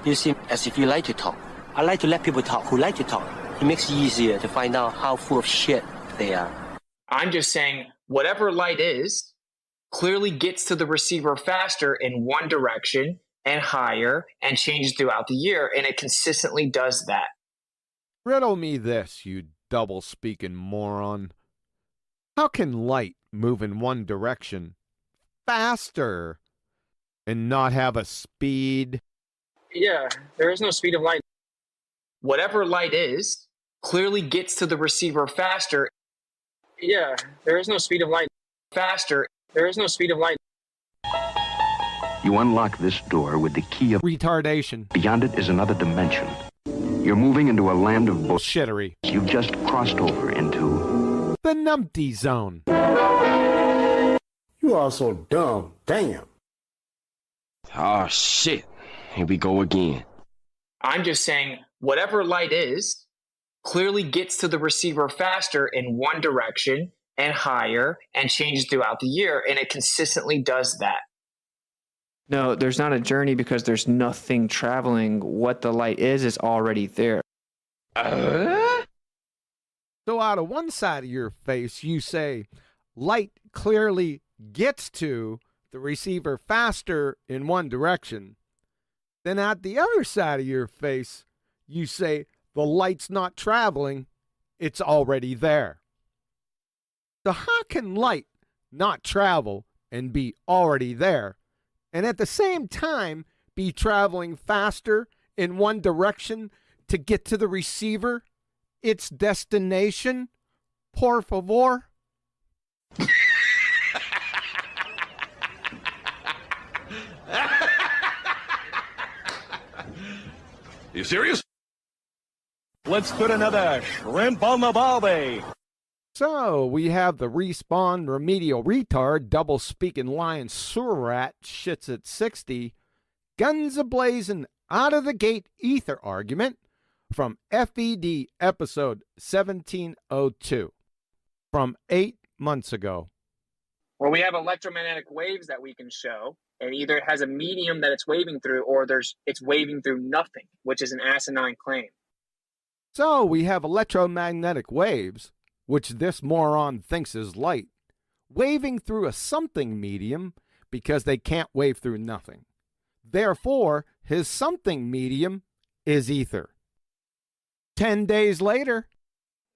You seem as if you like to talk. I like to let people talk who like to talk. It makes it easier to find out how full of shit they are. I'm just saying, whatever light is, clearly gets to the receiver faster in one direction and higher and changes throughout the year, and it consistently does that. Riddle me this, you double-speaking moron. How can light move in one direction faster and not have a speed? Yeah, there is no speed of light. Whatever light is, clearly gets to the receiver faster. Yeah, there is no speed of light. Faster. There is no speed of light. You unlock this door with the key of retardation. Beyond it is another dimension. You're moving into a land of bullshittery. You've just crossed over into the numpty zone. You are so dumb. Damn. Oh, shit. Here we go again. I'm just saying, whatever light is, clearly gets to the receiver faster in one direction and higher and changes throughout the year, and it consistently does that. No, there's not a journey because there's nothing traveling. What the light is already there. So out of one side of your face, you say, light clearly gets to the receiver faster in one direction. Then at the other side of your face, you say, the light's not traveling, it's already there. So how can light not travel and be already there, and at the same time be traveling faster in one direction to get to the receiver, its destination? Por favor? You serious? Let's put another shrimp on the barbie. So we have the respawn remedial retard, double-speaking lion sewer rat, shits at 60, guns a-blazing, out-of-the-gate ether argument from FED episode 1702 from 8 months ago. Well, we have electromagnetic waves that we can show, and either it has a medium that it's waving through, or it's waving through nothing, which is an asinine claim. So we have electromagnetic waves, which this moron thinks is light, waving through a something medium because they can't wave through nothing. Therefore, his something medium is ether. 10 days later,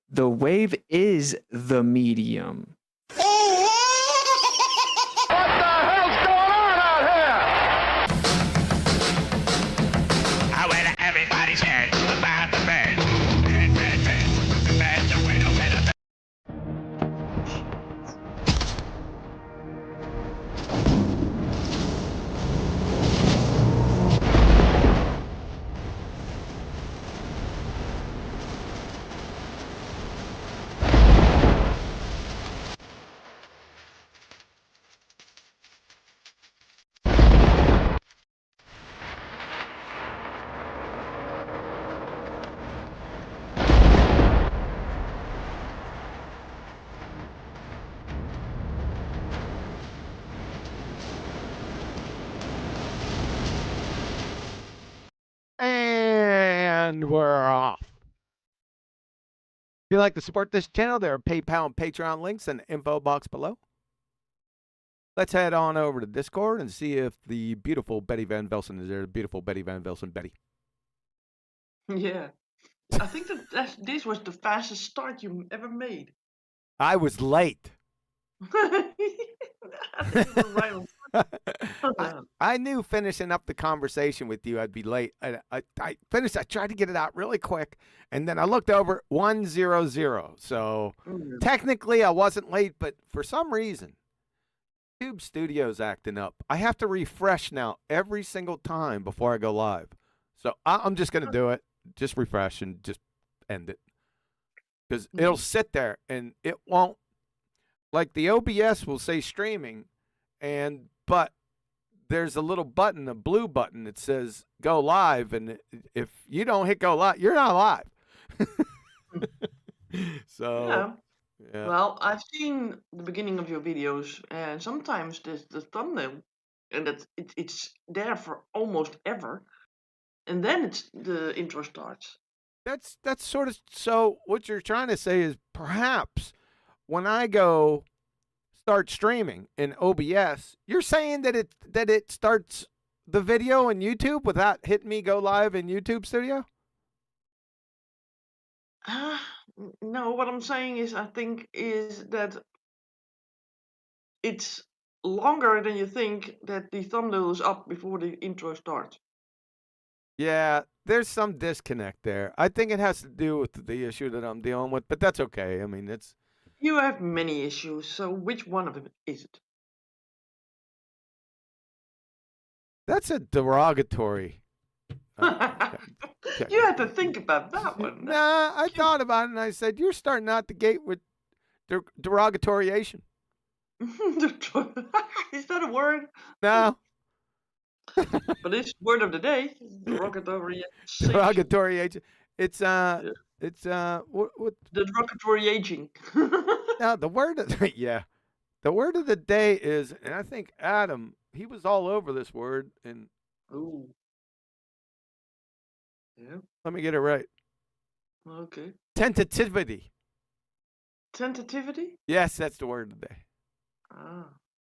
the wave is the medium. and we're off. If you'd like to support this channel, there are PayPal and Patreon links in the info box below. Let's head on over to Discord and see if the beautiful Betty Van Velsen is there. The beautiful Betty Van Velsen. Betty. Yeah. I think this was the fastest start you ever made. I was late. I think you were right on time. I knew finishing up the conversation with you, I'd be late. I finished. I tried to get it out really quick, and then I looked over 100. So technically, I wasn't late, but for some reason, YouTube Studio's acting up. I have to refresh now every single time before I go live. So I'm just gonna do it. Just refresh and just end it, because it'll sit there and it won't. Like the OBS will say streaming, but there's a little button, a blue button that says go live, and if you don't hit go live, you're not live. So yeah. Well, I've seen the beginning of your videos, and sometimes the thumbnail, and it's there for almost ever. and then the intro starts. That's sort of, so what you're trying to say is perhaps when I go start streaming in OBS, you're saying that it starts the video in YouTube without hitting me go live in YouTube Studio? No, what I'm saying is I think is that it's longer than you think that the thumbnail is up before the intro starts. Yeah, there's some disconnect there. I think it has to do with the issue that I'm dealing with, but that's okay. I mean, You have many issues, so which one of them is it? that's a derogatory. You had to think about that one. Nah, I thought about it and I said, you're starting out the gate with derogatoriation. Is that a word? No. But it's word of the day. Derogatory. Derogatory agent. It's Yeah. it's what The derogatory aging. now the word of, yeah. The word of the day is, and I think Adam, he was all over this word, and Ooh. Yeah. let me get it right. Okay. Tentativity. Tentativity? Yes, that's the word of the day. Ah.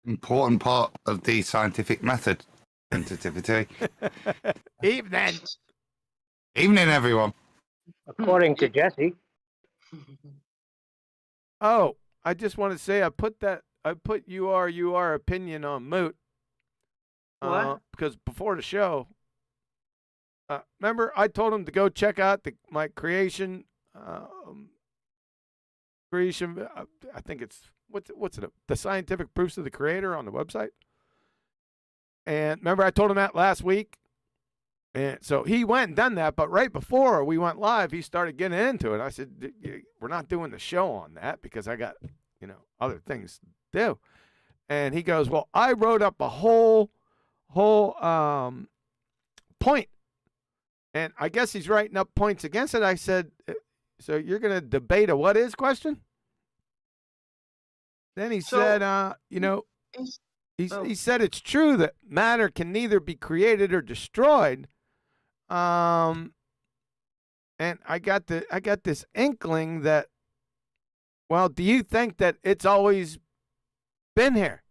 Important part of the scientific method. Tentativity. Evening. Evening, everyone. According to Jesse. Oh, I just want to say I put your opinion on moot. What? Because before the show, remember I told him to go check out my creation. I think it's what's it? The scientific proofs of the creator on the website. And remember I told him that last week. And so he went and done that, but right before we went live, he started getting into it. I said, we're not doing the show on that because I got, other things to do. And he goes, well, I wrote up a whole point. And I guess he's writing up points against it. I said, so you're going to debate a what is question? Then he said, he said it's true that matter can neither be created or destroyed. And I got this inkling that, well, do you think that it's always been here?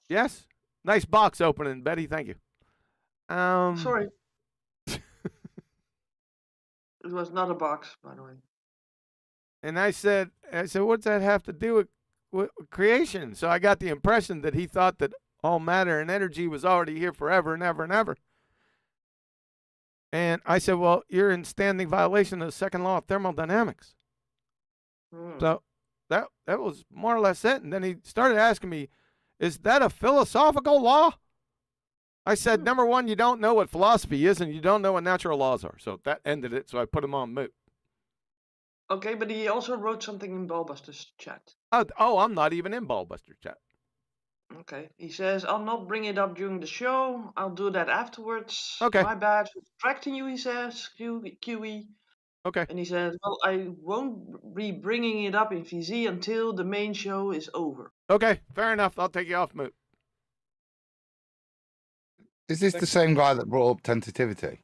Yes? Nice box opening, Betty. Thank you. Sorry. It was not a box, by the way. And I said, what's that have to do with creation? So I got the impression that he thought that all matter and energy was already here forever and ever and ever. And I said, well, you're in standing violation of the second law of thermodynamics. So that was more or less it. And then he started asking me, is that a philosophical law? I said, number one, you don't know what philosophy is, and you don't know what natural laws are. So that ended it. So I put him on mute. Okay, but he also wrote something in BALLBUSTERS chat. Oh, I'm not even in BALLBUSTERS chat. Okay, he says, I'll not bring it up during the show. I'll do that afterwards. Okay. My bad for distracting you, he says. QE. Okay. And he says, well, I won't be bringing it up in VZ until the main show is over. Okay, fair enough. I'll take you off mute. Is this the same guy that brought up tentativity?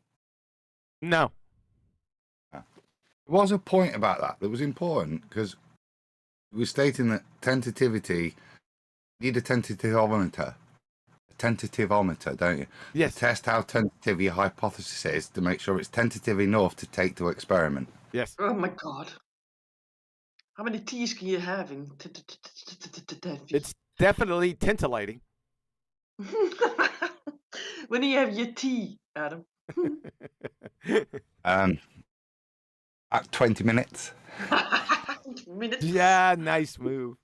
No. There was a point about that was important because we were stating that tentativity, you need a tentativeometer, don't you? Yes. To test how tentative your hypothesis is to make sure it's tentative enough to take to experiment. Yes. Oh my god. How many T's can you have in It's definitely tintillating. When do you have your tea, Adam? At 20 minutes. Minutes? Yeah, nice move.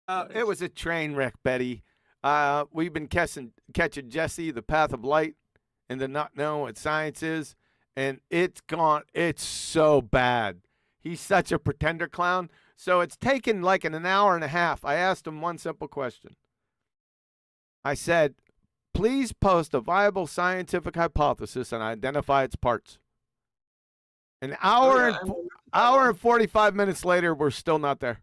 It was a train wreck, Betty. We've been catching Jesse, the path of light, and the not knowing what science is, and it's so bad. He's such a pretender clown. So it's taken like an hour and a half. I asked him one simple question. I said, please post a viable scientific hypothesis and identify its parts. An hour and 45 minutes later, we're still not there.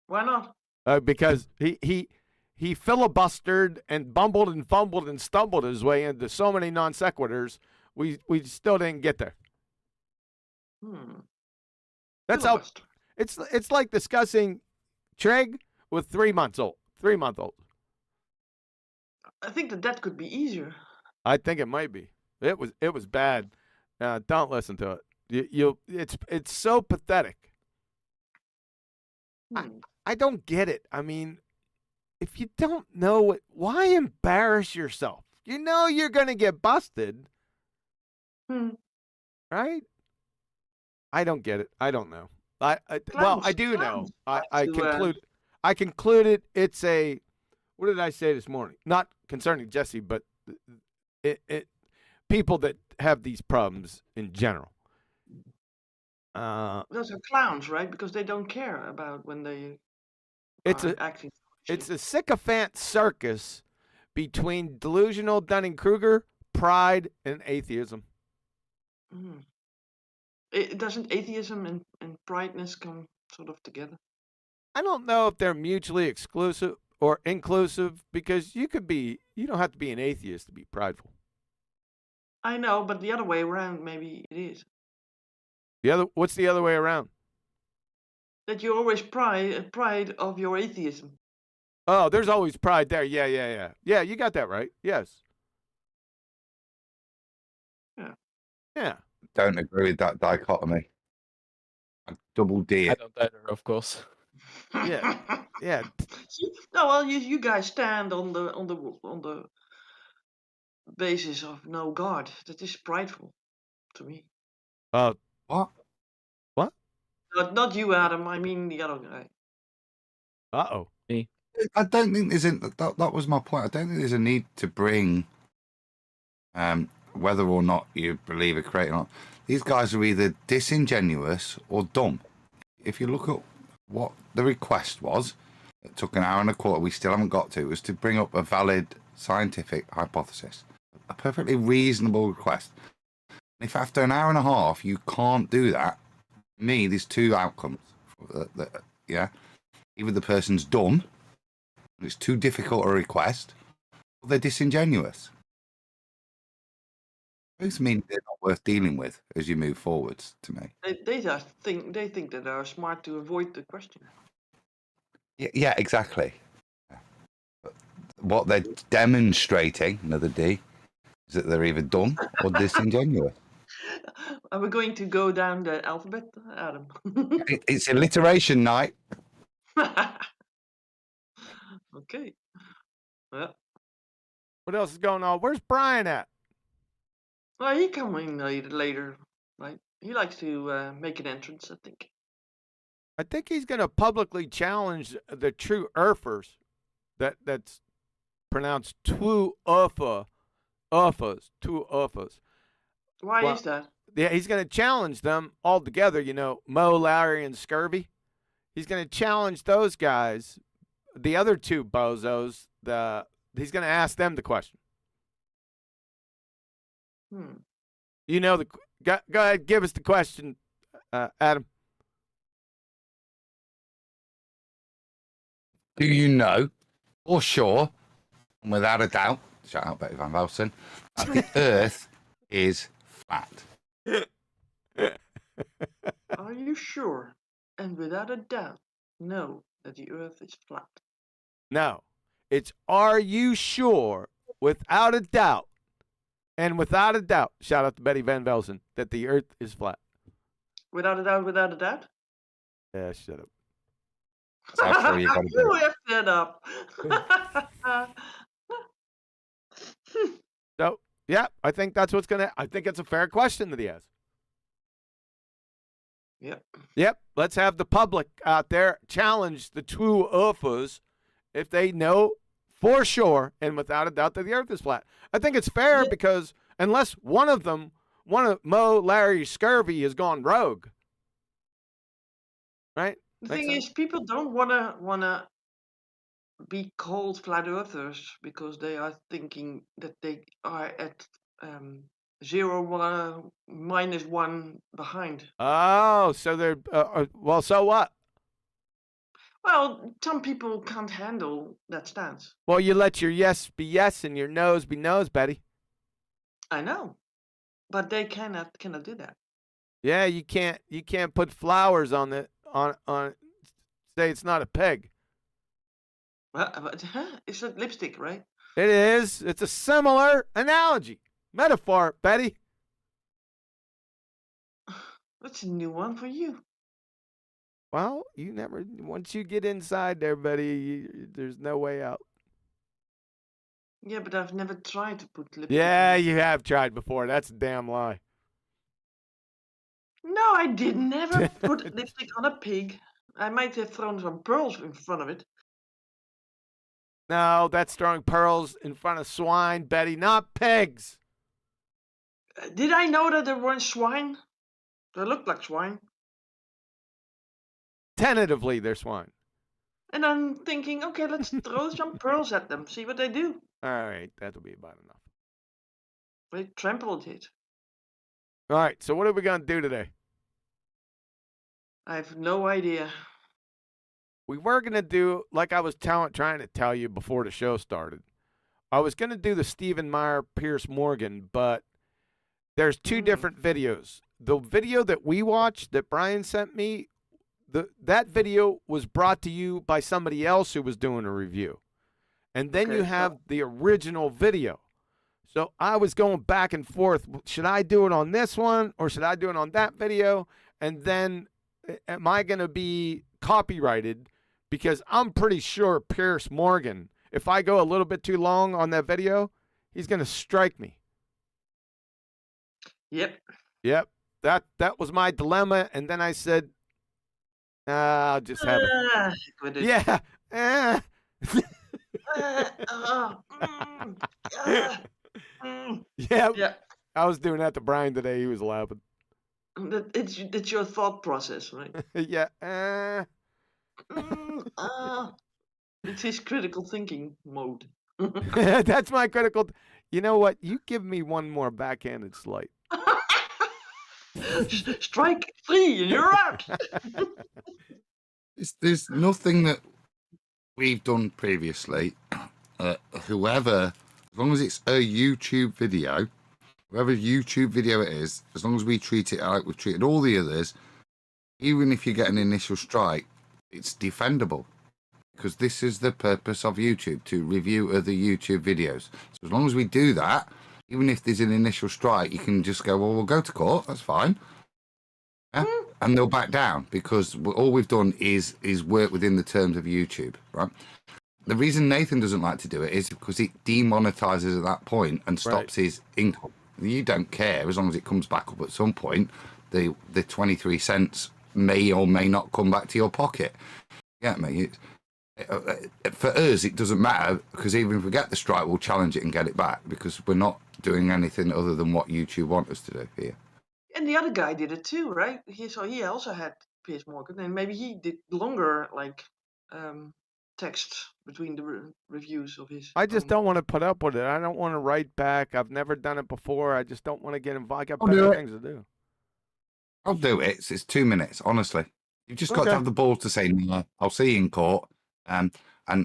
Why not? Because he he filibustered and bumbled and fumbled and stumbled his way into so many non sequiturs. We still didn't get there. That's how it's like discussing Treg with 3 months old. 3 month old. I think that could be easier. I think it might be. It was bad. Don't listen to it. It's so pathetic. I don't get it. I mean, if you don't know it, why embarrass yourself? You know you're gonna get busted. Right? I don't get it. I don't know. Well, I do know. I concluded it's a. What did I say this morning? Not concerning Jesse, but people that have these problems in general. Those are clowns, right? Because they don't care about when they are acting. It's a sycophant circus between delusional Dunning-Kruger, pride, and atheism. Doesn't atheism and prideness come sort of together? I don't know if they're mutually exclusive or inclusive, because you don't have to be an atheist to be prideful. I know, but the other way around, maybe it is. What's the other way around? That you always pride of your atheism. Oh, there's always pride there. Yeah. Yeah, you got that right. Yes. Yeah. Don't agree with that dichotomy. Double D. I don't either, of course. Yeah. No, well, you guys stand on the basis of no God. That is prideful to me. What? What? Not you, Adam. I mean the other guy. Uh-oh. Me. I don't think that was my point. I don't think there's a need to bring whether or not you believe a creator or not. These guys are either disingenuous or dumb. If you look at what the request was, it took an hour and a quarter, we still haven't got to, it was to bring up a valid scientific hypothesis. A perfectly reasonable request. If after an hour and a half you can't do that, there's two outcomes. Yeah. Either the person's dumb, it's too difficult a request, or they're disingenuous. Those mean they're not worth dealing with as you move forwards, to me. They think that they are smart to avoid the question. Yeah, exactly. But what they're demonstrating, another D, is that they're either dumb or disingenuous. Are we going to go down the alphabet, Adam? It's alliteration night. Okay. Yeah. What else is going on? Where's Brian at? Well, he coming later, right? He likes to make an entrance, I think. I think he's going to publicly challenge the true earthers. That's pronounced two earthers. Why is that? Yeah, he's going to challenge them all together. You know, Mo, Larry, and Scurvy. He's going to challenge those guys, the other two bozos. He's going to ask them the question. You know, go ahead, give us the question, Adam. Do you know, or sure, and without a doubt, shout out Betty Van Velsen, that the Earth is flat? Are you sure, and without a doubt, know that the Earth is flat? No, it's are you sure, without a doubt, and without a doubt, shout out to Betty Van Velsen, that the Earth is flat. Without a doubt, without a doubt? Yeah, shut up. That's how you got to You left that up. So, yeah, I think that's what's going to, I think it's a fair question that he has. Yep. Let's have the public out there challenge the true earthers if they know for sure and without a doubt that the Earth is flat. I think it's fair because unless one of Mo, Larry, Scurvy has gone rogue, right? The thing is, people don't wanna be called flat earthers because they are thinking that they are at 0, 1, -1 behind. Oh, so they're well. So what? Well, some people can't handle that stance. Well, you let your yes be yes and your no's be no's, Betty. I know, but they cannot do that. Yeah, you can't put flowers on the on say it's not a peg. It's a lipstick, right? It is. It's a similar analogy. Metaphor, Betty. That's a new one for you. Well, you never once you get inside there, Betty, there's no way out. Yeah, but I've never tried to put lipstick Yeah, on. you have tried before. That's a damn lie. No, I did never put lipstick on a pig. I might have thrown some pearls in front of it. No, that's throwing pearls in front of swine, Betty, not pigs. Did I know that there weren't swine? They looked like swine. Tentatively, they're swine. And I'm thinking, okay, let's throw some pearls at them, see what they do. All right, that'll be about enough. They trampled it. All right, so what are we going to do today? I have no idea. We were going to do, like I was trying to tell you before the show started, I was going to do the Stephen Meyer, Pierce Morgan, but there's two different videos. The video that we watched that Brian sent me, that video was brought to you by somebody else who was doing a review. And then you have the original video. So I was going back and forth. Should I do it on this one or should I do it on that video? And then am I going to be copyrighted? Because I'm pretty sure Pierce Morgan, if I go a little bit too long on that video, he's going to strike me. Yep. Yep. That was my dilemma. And then I said, I'll just have it. Yeah. Yeah. I was doing that to Brian today. He was laughing. It's your thought process, right? Yeah. It's his critical thinking mode. That's my critical. You know what? You give me one more backhanded slight. Strike 3 and you're out. There's nothing that we've done previously. Whoever, as long as it's a YouTube video, whatever YouTube video it is, as long as we treat it like we've treated all the others, even if you get an initial strike, it's defendable. Because this is the purpose of YouTube, to review other YouTube videos. So as long as we do that, even if there's an initial strike, you can just go, well, we'll go to court, that's fine. Yeah? And they'll back down, because all we've done is work within the terms of YouTube, right? The reason Nathan doesn't like to do it is because it demonetizes at that point and stops his income. You don't care, as long as it comes back up at some point. The 23 cents may or may not come back to your pocket. Get me? For us, it doesn't matter, because even if we get the strike, we'll challenge it and get it back, because we're not doing anything other than what YouTube want us to do here. And the other guy did it too, right? So he also had Piers Morgan, and maybe he did longer, like, text between the reviews of his. I just don't want to put up with it. I don't want to write back. I've never done it before. I just don't want to get involved. I got better things to do. I'll do it. It's 2 minutes, honestly. You've just got to have the balls to say, no, I'll see you in court. And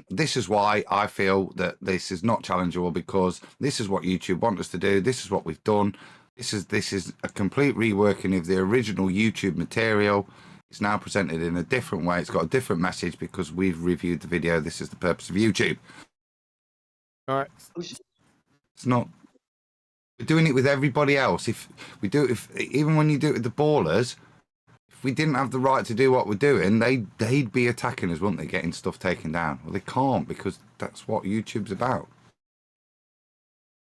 this is why I feel that this is not challengeable, because this is what YouTube want us to do. This is what we've done. This is a complete reworking of the original YouTube material. It's now presented in a different way. It's got a different message because we've reviewed the video. This is the purpose of YouTube. All right. It's not. We're doing it with everybody else. Even when you do it with the ballers, if we didn't have the right to do what we're doing, they'd be attacking us, wouldn't they? Getting stuff taken down. Well, they can't, because that's what YouTube's about.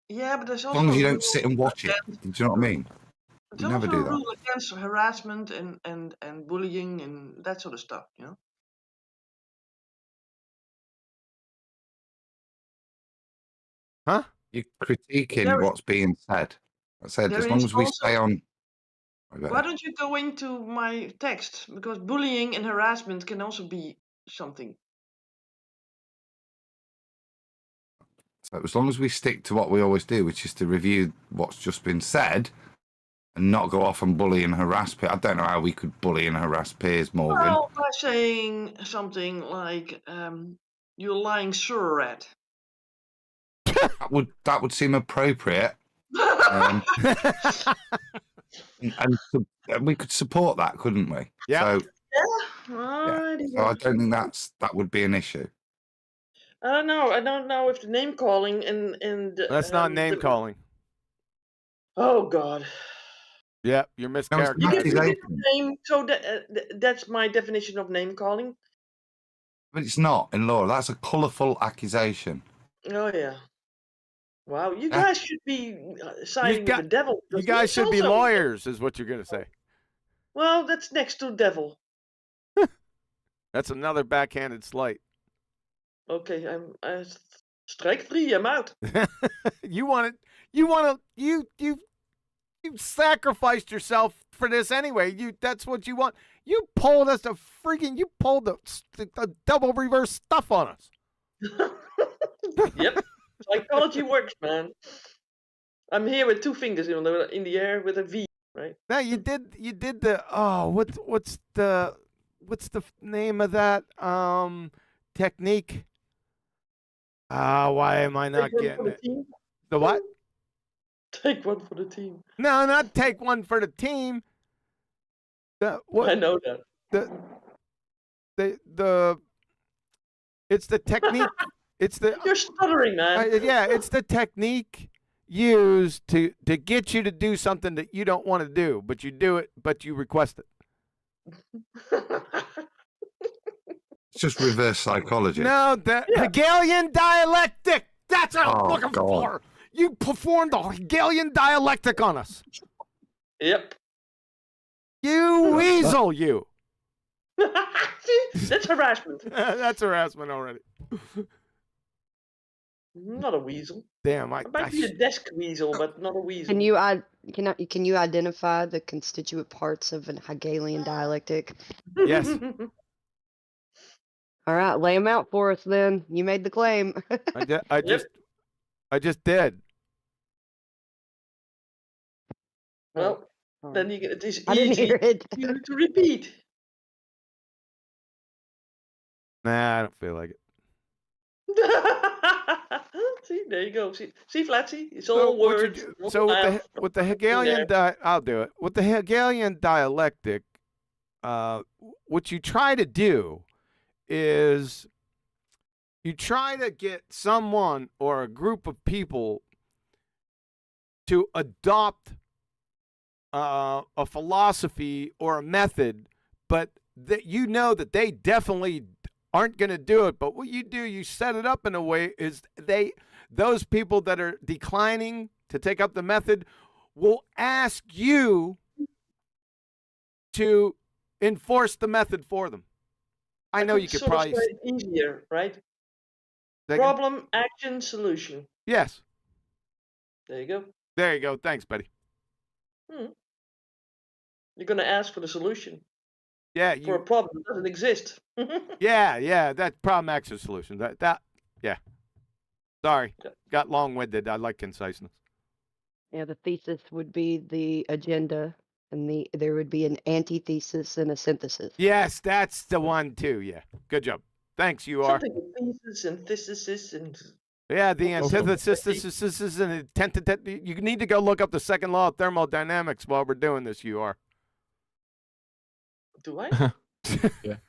Yeah, but there's also as long as you don't sit and watch it. Do you know what I mean? There's You never also do a that. rule against harassment and bullying and that sort of stuff, you know? Huh? You're critiquing what's being said. I said, as long as we stay on. Why don't you go into my text? Because bullying and harassment can also be something. So as long as we stick to what we always do, which is to review what's just been said and not go off and bully and harass. I don't know how we could bully and harass Piers Morgan. Well, saying something like, "You're lying, sir, rat." That would seem appropriate. And we could support that, couldn't we? Yeah. So, Yeah. yeah. So I don't think that would be an issue. I don't know. I don't know if the name calling and That's not name calling. Oh God. Yeah, you're You give me mischaracterizing. a name, so that's my definition of name calling. But it's not in law. That's a colourful accusation. Oh yeah. Wow, you guys should be siding with the devil. You because guys he's should be also- lawyers, is what you're gonna say. Well, that's next to devil. That's another backhanded slight. Okay, I'm strike 3. I'm out. You sacrificed yourself for this anyway. That's what you want. You pulled the double reverse stuff on us. Yep, psychology works, man. I'm here with 2 fingers in the air with a V, right? Now you did the what's the name of that technique? Why am I not getting it? The what? Take one for the team. No, not take one for the team. I know that. It's the technique. You're stuttering, man. It's the technique used to get you to do something that you don't want to do, but you do it, but you request it. It's just reverse psychology. No, the Hegelian dialectic. That's what I'm looking God. for. You performed the Hegelian dialectic on us. Yep. You weasel, you. See, that's harassment. That's harassment already. Not a weasel. Damn, I might be a desk weasel, but not a weasel. Can you identify the constituent parts of an Hegelian dialectic? Yes. All right, lay them out for us then. You made the claim. I just did. Well, then it is I didn't easy hear it. to repeat. Nah, I don't feel like it. See, there you go. See, Flatsy, it's all words. With the Hegelian I'll do it. With the Hegelian dialectic, what you try to do is you try to get someone or a group of people to adopt a philosophy or a method, but that you know that they definitely aren't going to do it. But what you do, you set it up in a way is those people that are declining to take up the method will ask you to enforce the method for them. I know you could probably say it easier, right? Problem, action, solution. Yes. There you go. There you go. Thanks, buddy. You're gonna ask for the solution. Yeah, for a problem that doesn't exist. yeah, that problem, action, solution. Yeah. Sorry, got long-winded. I like conciseness. Yeah, the thesis would be the agenda, and there would be an antithesis and a synthesis. Yes, that's the one too. Yeah, good job. Thanks, you are. Something with thesis and thesis and. Yeah, the antithesis and you need to go look up the second law of thermodynamics while we're doing this. You are. Do I?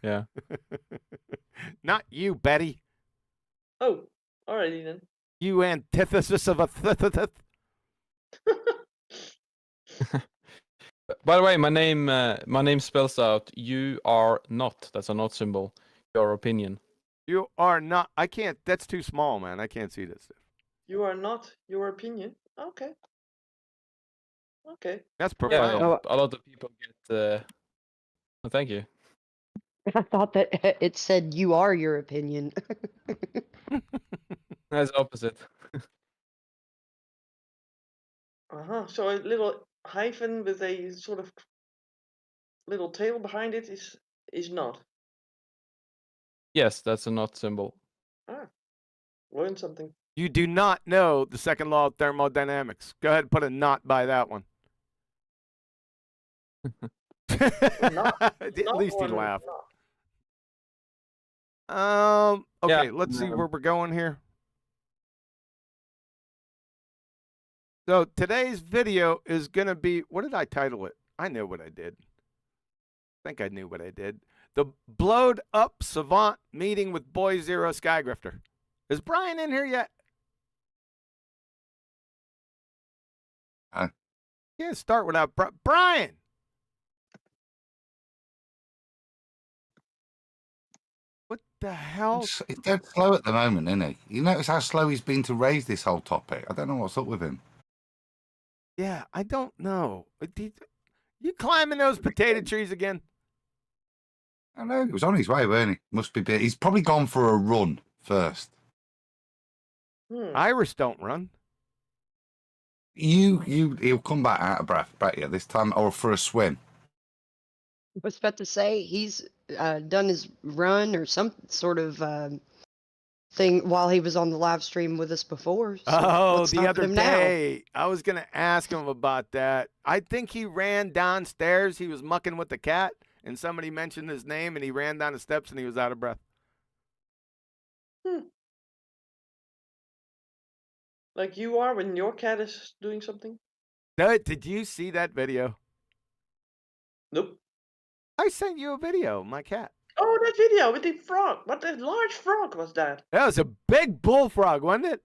Yeah. Not you, Betty. Oh, alrighty then. You antithesis of a By the way, my name spells out "you are not." That's a not symbol. Your opinion. You are not. I can't. That's too small, man. I can't see this stuff. You are not your opinion. Okay. That's profound. Yeah, a lot of people get. Oh, thank you. I thought that it said "you are your opinion." That's opposite. So a little hyphen with a sort of little tail behind it is not. Yes, that's a not symbol. Learn something. You do not know the second law of thermodynamics. Go ahead and put a not by that one. At least he laughed. Okay, Yeah. let's see where we're going here. So today's video is gonna be, what did I title it? I know what I did. I think I knew what I did. The Blowed Up Savant meeting with Boy Zero Sky Grifter. Is Brian in here yet? Can't start without Brian. What the hell? He's dead slow at the moment, isn't he? You notice how slow he's been to raise this whole topic? I don't know what's up with him. Yeah, I don't know. You climbing those potato trees again? I know, he was on his way, weren't he? Must be. He's probably gone for a run first. Irish don't run. He'll come back out of breath, bet you, this time, or for a swim. I was about to say he's done his run or some sort of thing while he was on the live stream with us before. So The other day, I was going to ask him about that. I think he ran downstairs. He was mucking with the cat, and somebody mentioned his name, and he ran down the steps, and he was out of breath. Like you are when your cat is doing something? No, did you see that video? Nope. I sent you a video, my cat. Oh, that video with the frog. What a large frog was that? That was a big bullfrog, wasn't it?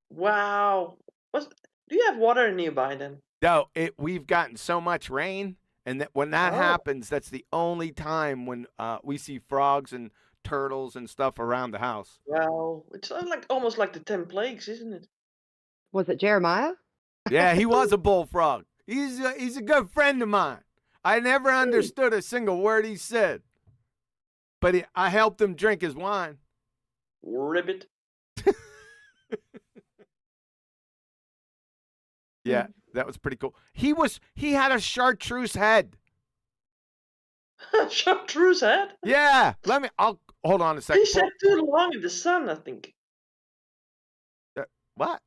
Wow. Do you have water nearby then? No, we've gotten so much rain, and that when that happens, that's the only time when we see frogs and turtles and stuff around the house. Wow. It's like almost like the 10 plagues, isn't it? Was it Jeremiah? Yeah, he was a bullfrog. He's a good friend of mine. I never understood a single word he said, but I helped him drink his wine. Ribbit. Yeah, that was pretty cool. He had a chartreuse head. Chartreuse head? Yeah. I'll hold on a second. He sat too long in the sun, I think. What?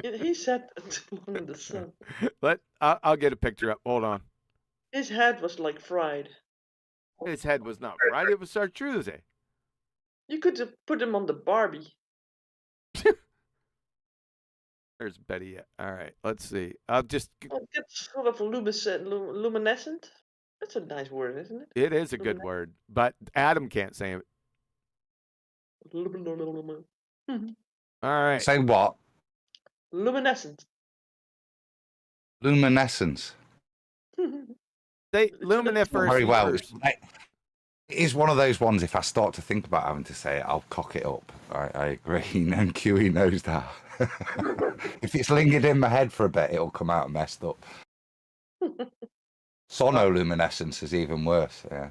He sat too long in the sun. I'll get a picture up. Hold on. His head was like fried. His head was not fried. It was chartreuse. You could have put him on the Barbie. There's Betty. All right, let's see. I'll just. It's sort of luminescent. That's a nice word, isn't it? It is a good word, but Adam can't say it. All right. Say what? Luminescent. Luminescence. They luminiferous. Very well. It is one of those ones, if I start to think about having to say it, I'll cock it up. I agree. And QE knows that. If it's lingered in my head for a bit, it'll come out messed up. Sonoluminescence is even worse. Yeah.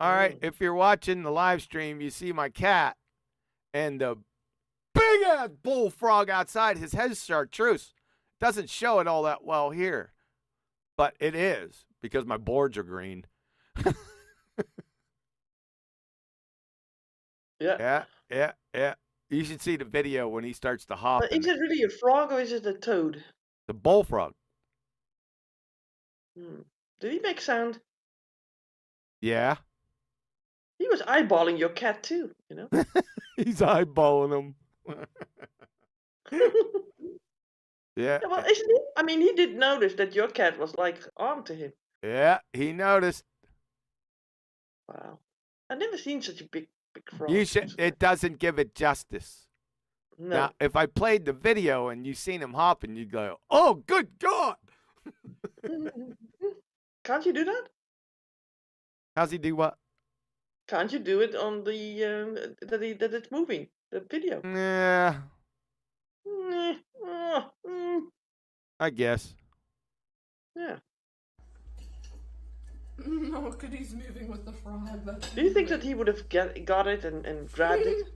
All right. If you're watching the live stream, you see my cat and the big ass bullfrog outside. His head's chartreuse. Doesn't show it all that well here, but it is because my boards are green. Yeah. Yeah. You should see the video when he starts to hop. Is it really a frog or is it a toad? The bullfrog. Did he make sound? Yeah. He was eyeballing your cat too, you know? He's eyeballing him. Yeah. Well, isn't he? I mean, he did notice that your cat was like armed to him. Yeah, he noticed. Wow. I've never seen such a big frog. It doesn't give it justice. No. Now, if I played the video and you seen him hopping, you'd go, "Oh, good God!" Can't you do that? How's he do what? Can't you do it on the that it's moving the video? Yeah, I guess. Yeah. No, because he's moving with the frog. Do you think that he would have got it and grabbed it?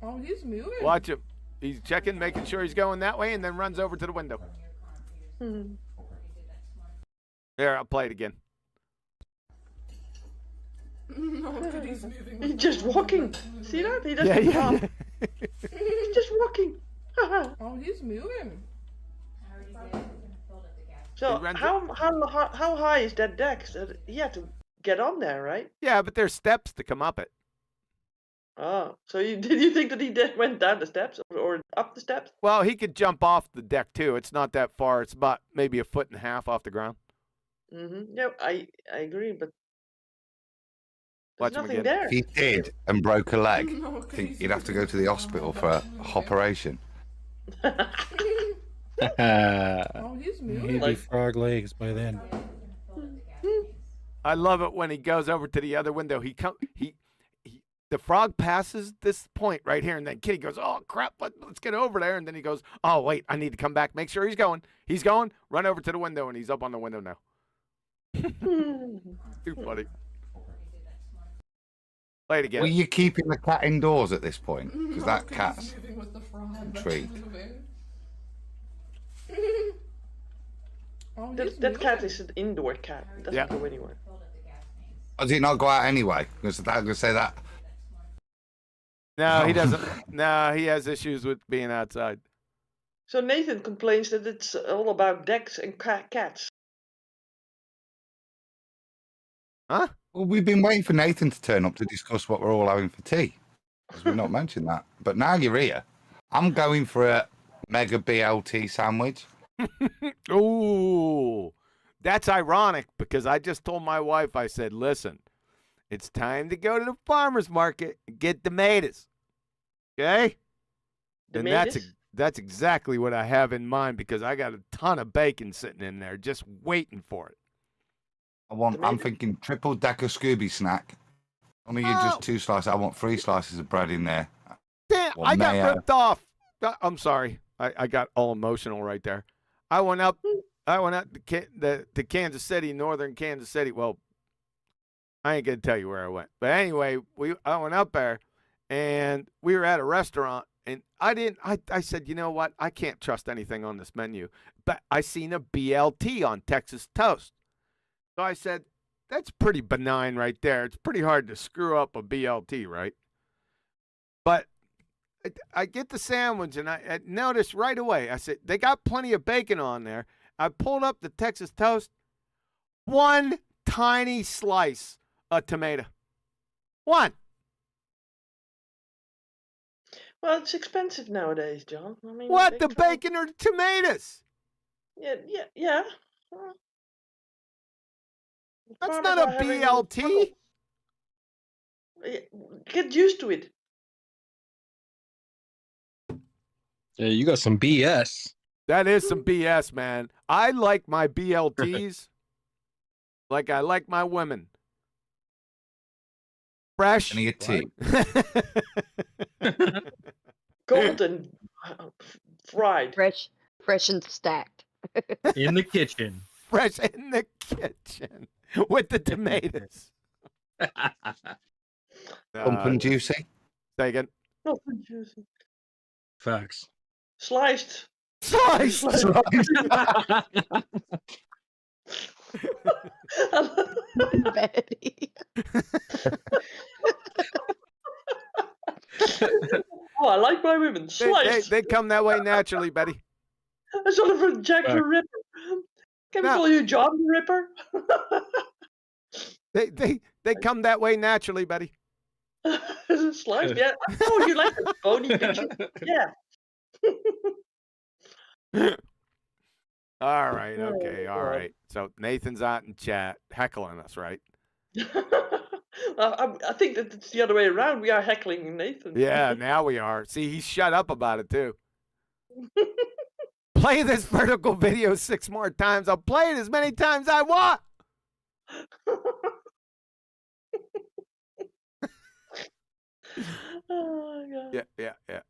Oh, he's moving. Watch him. He's checking, making sure he's going that way, and then runs over to the window. There, I'll play it again. No, because he's moving. He's just walking. See that? He doesn't stop. He's just walking. Oh, he's moving. So how high is that deck? That he had to get on there, right? Yeah, but there's steps to come up it. Oh, so did you think that he went down the steps or up the steps? Well, he could jump off the deck too. It's not that far. It's about maybe 1.5 feet off the ground. Yeah, I agree, but Watch there's him nothing again. there. If he did and broke a leg, I think he'd have to go to the hospital for a operation. Oh, he's moving. He'd be frog legs by then. I love it when he goes over to the other window. The frog passes this point right here, and then Kitty goes, "Oh crap, let's get over there." And then he goes, "Oh wait, I need to come back. Make sure he's going. He's going. Run over to the window, and he's up on the window now." Too funny. Play it again. Were you keeping the cat indoors at this point? Because that cat's Moving with the frog. intrigued. Oh, That cat is an indoor cat. It doesn't go anywhere. Does it not go out anyway? Because I'm going to say that. No, he doesn't. No, he has issues with being outside. So Nathan complains that it's all about decks and cats. Huh? Well, we've been waiting for Nathan to turn up to discuss what we're all having for tea. Because we've not mentioned that. But now you're here. I'm going for a mega BLT sandwich. Ooh, that's ironic because I just told my wife, I said, listen, it's time to go to the farmer's market and get tomatoes. Okay? And that's exactly what I have in mind because I got a ton of bacon sitting in there just waiting for it. I'm thinking triple decker Scooby snack. Only you just 2 slices. I want 3 slices of bread in there. Damn, I got ripped off. I'm sorry. I got all emotional right there. I went up to Kansas City, northern Kansas City. Well, I ain't gonna tell you where I went, but anyway, I went up there, and we were at a restaurant, and I said, you know what? I can't trust anything on this menu, but I seen a BLT on Texas toast, so I said, that's pretty benign right there. It's pretty hard to screw up a BLT, right? But I get the sandwich, and I noticed right away. I said, they got plenty of bacon on there. I pulled up the Texas toast. 1 tiny slice of tomato. 1. Well, it's expensive nowadays, John. I mean, what? The bacon or the tomatoes? Yeah. That's not a BLT. Get used to it. Yeah, you got some BS. That is some BS, man. I like my BLTs like I like my women. Fresh. And your tea. Golden, fried. Fresh and stacked. In the kitchen. Fresh in the kitchen with the tomatoes. Plump and juicy. Say again. Plump and juicy. Facts. Sliced. Sliced. Betty. Oh, I like my women sliced. They come that way naturally, Betty. I sort of a Jack the Ripper. Can we call you John the Ripper? they come that way naturally, Betty. Sliced, yeah. Oh, you like the bony picture? Yeah. All right, okay, all right. So Nathan's out in chat heckling us, right? I think that it's the other way around. We are heckling Nathan. Yeah, now we are. See, he's shut up about it too. Play this vertical video 6 more times. I'll play it as many times as I want. Oh, my God. Yeah.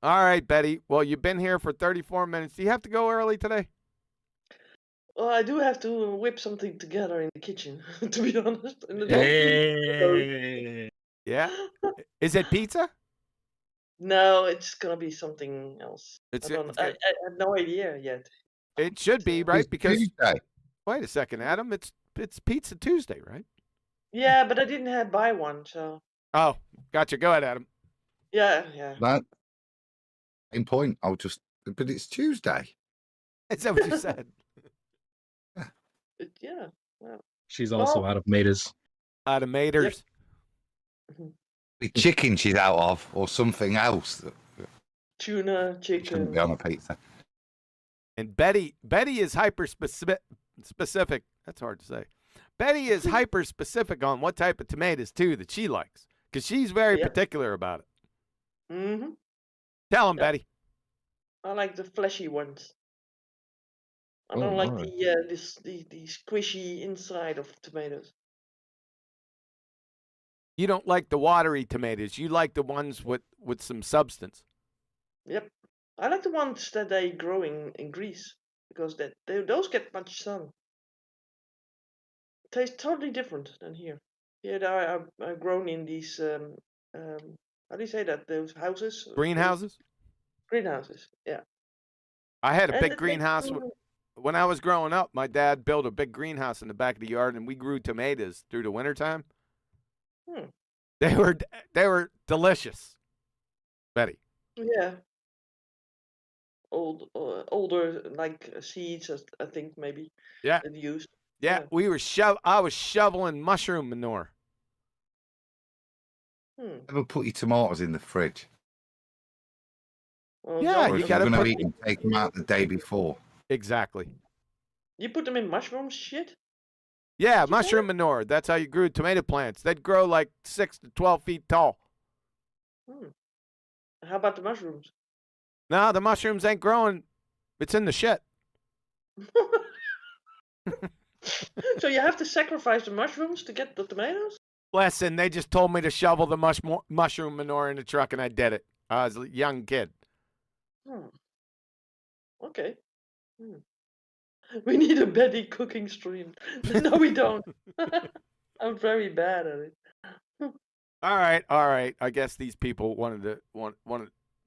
All right, Betty. Well, you've been here for 34 minutes. Do you have to go early today? Well, I do have to whip something together in the kitchen, to be honest. Yeah. Is it pizza? No, it's gonna be something else. I have no idea yet. It should be, right? Because Tuesday. Wait a second, Adam. It's Pizza Tuesday, right? Yeah, but I didn't buy one, so. Oh, gotcha. Go ahead, Adam. Yeah. That same point. But it's Tuesday. Is that what you said? Yeah. Well, She's also out of tomatoes. Automators. The chicken she's out of, or something else that Tuna, shouldn't chicken. be on a pizza. And Betty is hyper specific. That's hard to say. Betty is hyper specific on what type of tomatoes too that she likes, because she's very particular about it. Mm-hmm. Tell him, Betty. I like the fleshy ones. I don't like the squishy inside of tomatoes. You don't like the watery tomatoes. You like the ones with some substance. Yep. I like the ones that they grow in Greece because those get much sun. Taste totally different than here. Here they are grown in these how do you say that? Those houses? Greenhouses? Greenhouses, yeah. I had a And big it greenhouse. makes them- When I was growing up, my dad built a big greenhouse in the back of the yard, and we grew tomatoes through the wintertime. They were delicious, Betty. Yeah. Older like seeds, I think maybe. Yeah. That used. Yeah, we were I was shoveling mushroom manure. Ever put your tomatoes in the fridge? Well, Yeah, Or you if got to you're going put. to eat them, take them out the day before. Exactly. You put them in mushroom shit? Yeah, mushroom manure. That's how you grew tomato plants. They'd grow like 6 to 12 feet tall. How about the mushrooms? No, the mushrooms ain't growing. It's in the shit. So you have to sacrifice the mushrooms to get the tomatoes? Listen, they just told me to shovel the mushroom manure in the truck, and I did it. I was a young kid. Okay. We need a Betty cooking stream. No, we don't. I'm very bad at it. All right. I guess these people wanted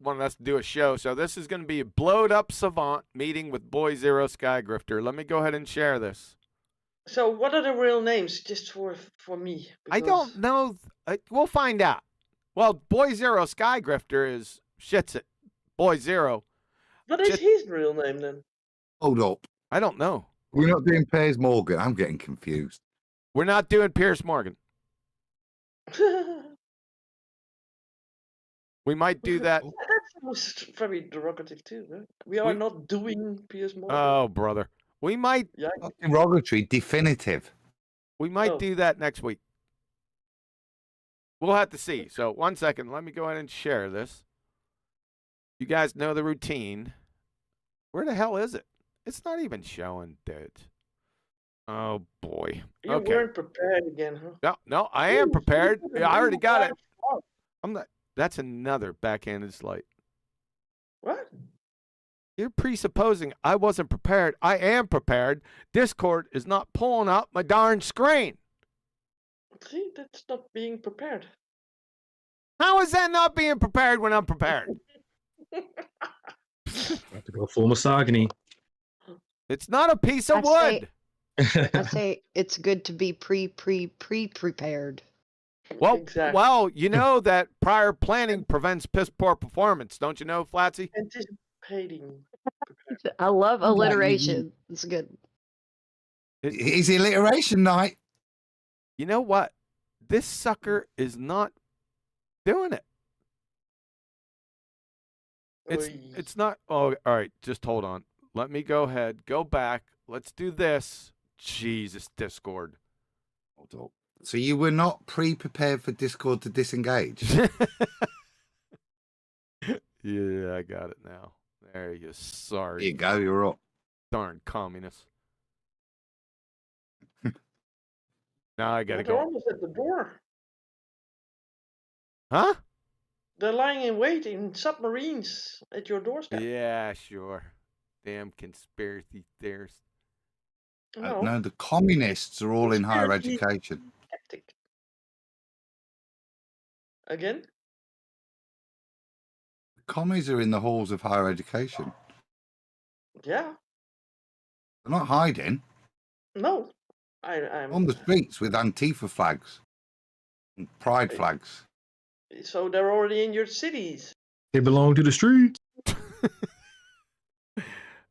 us to do a show. So this is going to be a blowed up savant meeting with Boy Zero Sky Grifter. Let me go ahead and share this. So what are the real names, just for me? I don't know. We'll find out. Well, Boy Zero Sky Grifter is shits it. Boy Zero. What is his real name then? Hold up. I don't know. We're not doing Piers Morgan. I'm getting confused. We're not doing Piers Morgan. We might do that. That sounds very derogative too. Huh? We are not doing Piers Morgan. Oh, brother. We might. Not derogatory, definitive. We might do that next week. We'll have to see. So 1 second. Let me go ahead and share this. You guys know the routine. Where the hell is it? It's not even showing, dude. Oh, boy. You weren't prepared again, huh? No, I am prepared. I already got it. I'm not. That's another backhanded slight. What? You're presupposing I wasn't prepared. I am prepared. Discord is not pulling up my darn screen. See, that's not being prepared. How is that not being prepared when I'm prepared? Have to go full misogyny. It's not a piece of wood. I say it's good to be prepared. Well, you know that prior planning prevents piss poor performance. Don't you know, Flatsy? Anticipating. I love alliteration. It's good. It's alliteration night. You know what? This sucker is not doing it. It's not. Oh, all right. Just hold on. Let me go ahead. Go back. Let's do this. Jesus, Discord. Hold up. So you were not pre-prepared for Discord to disengage? Yeah, I got it now. There you go. Sorry. There you go. You're up. Darn communists. Now I got to They're go. almost at the door. Huh? They're lying in wait in submarines at your doorstep. Yeah, sure. Damn conspiracy theorists. No, the communists are all in higher education. Skeptic. Again? The commies are in the halls of higher education. Yeah. They're not hiding. No. I'm On the streets with Antifa flags and pride flags. So they're already in your cities. They belong to the streets.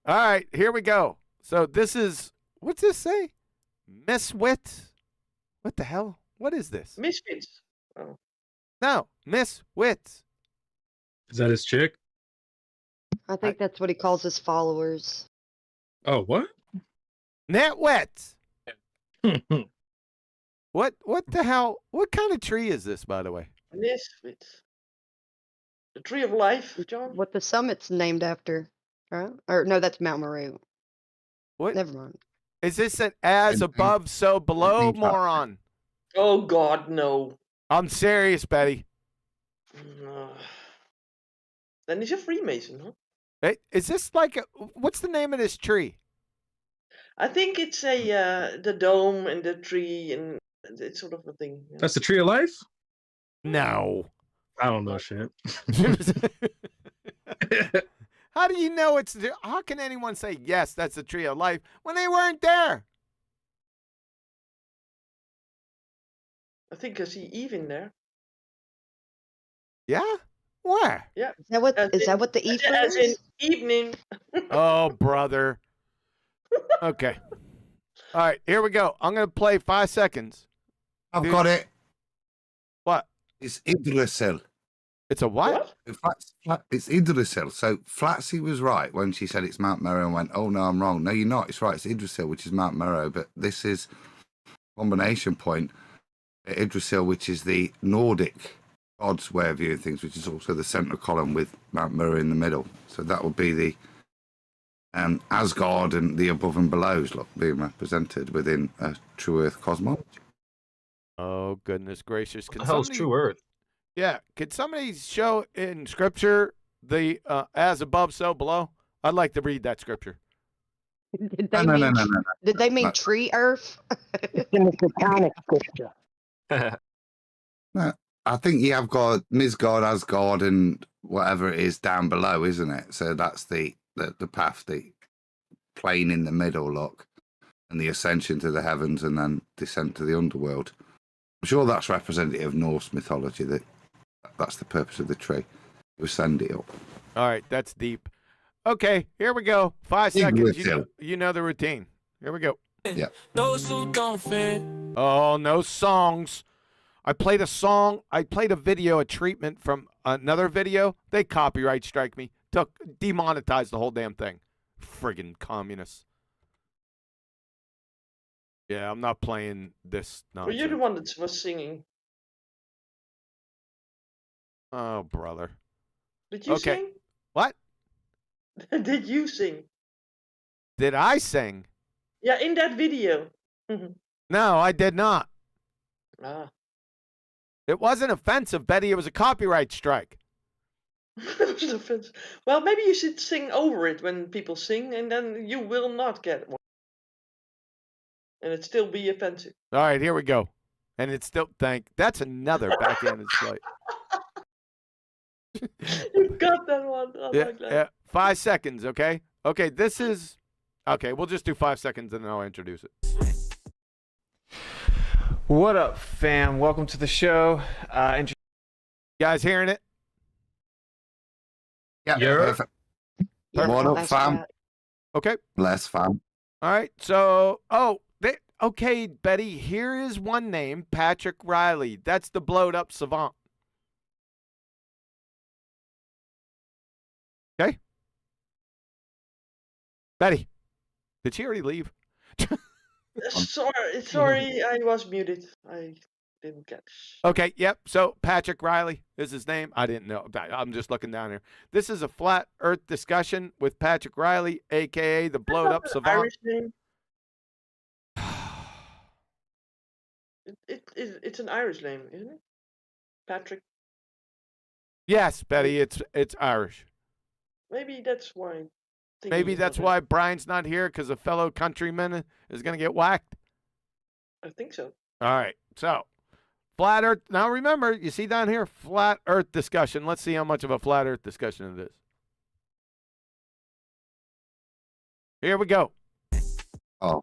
All right, here we go. So this is, what's this say? Miss Wit? What the hell? What is this? Misfits. Oh. No, Miss Wits. Is that his chick? I think that's what he calls his followers. Oh, what? Netwets. What the hell? What kind of tree is this, by the way? Misfits. The Tree of Life, John? What the summit's named after. Right? Or no, that's Mount Meru. What? Never mind. Is this an as above, so below, moron? Oh, God, no. I'm serious, Betty. Then he's a Freemason, huh? Hey, is this like what's the name of this tree? I think it's the dome and the tree and it's sort of a thing. Yeah. That's the Tree of Life? No. I don't know shit. How do you know it's how can anyone say yes, that's the Tree of Life when they weren't there? I think I see Eve in there. Yeah? Where? Yeah. Is that what the Eve as is? in evening. Oh, brother. Okay. All right, here we go. I'm going to play 5 seconds. I've got it. What? It's Yggdrasil. It's a what? It's Yggdrasil. So Flatsy was right when she said it's Mount Meru and went, oh, no, I'm wrong. No, you're not. It's right. It's Yggdrasil, which is Mount Meru. But this is combination point. Yggdrasil, which is the Nordic gods way of viewing things, which is also the central column with Mount Meru in the middle. So that would be the Asgard and the above and belows being represented within a true Earth cosmology. Oh, goodness gracious. What the hell's true Earth? Yeah. Could somebody show in Scripture the as above, so below? I'd like to read that Scripture. Did they mean tree Earth? It's in the satanic scripture. No, I think you have got Midgard, Asgard, and whatever it is down below, isn't it? So that's the path, the plane in the middle, look, and the ascension to the heavens and then descent to the underworld. I'm sure that's representative of Norse mythology, that's the purpose of the tree. You ascend it up. All right, that's deep. Okay, here we go. 5 seconds. You know the routine. Here we go. Yeah. Those who don't fit. Oh, no songs. I played a song. I played a video, a treatment from another video. They copyright strike me. Demonetized the whole damn thing. Friggin' communists. Yeah, I'm not playing this nonsense. Well, you're the one that was singing. Oh, brother. Did you sing? What? Did you sing? Did I sing? Yeah, in that video. No, I did not. Ah. It wasn't offensive, Betty. It was a copyright strike. Well, maybe you should sing over it when people sing, and then you will not get one. And it still be offensive. All right, here we go. And it's still that's another backhanded slight. You got that one. I like that. Yeah. 5 seconds, okay? Okay, this is okay. We'll just do 5 seconds and then I'll introduce it. What up, fam? Welcome to the show. You guys hearing it? Yeah, perfect. What up, fam? Okay. Less fam. All right. So, okay, Betty, here is one name, Patrick Riley. That's the blowed up savant. Okay. Betty, did she already leave? Sorry, I was muted. I didn't catch. Okay, yep. So Patrick Riley is his name. I didn't know. I'm just looking down here. This is a flat Earth discussion with Patrick Riley, aka the blowed up savant. Irish name. It's an Irish name, isn't it? Patrick. Yes, Betty, it's Irish. Maybe that's why. Maybe that's why Brian's not here, because a fellow countryman is going to get whacked. I think so. All right. So, flat Earth. Now, remember, you see down here, flat Earth discussion. Let's see how much of a flat Earth discussion it is. Here we go. Oh.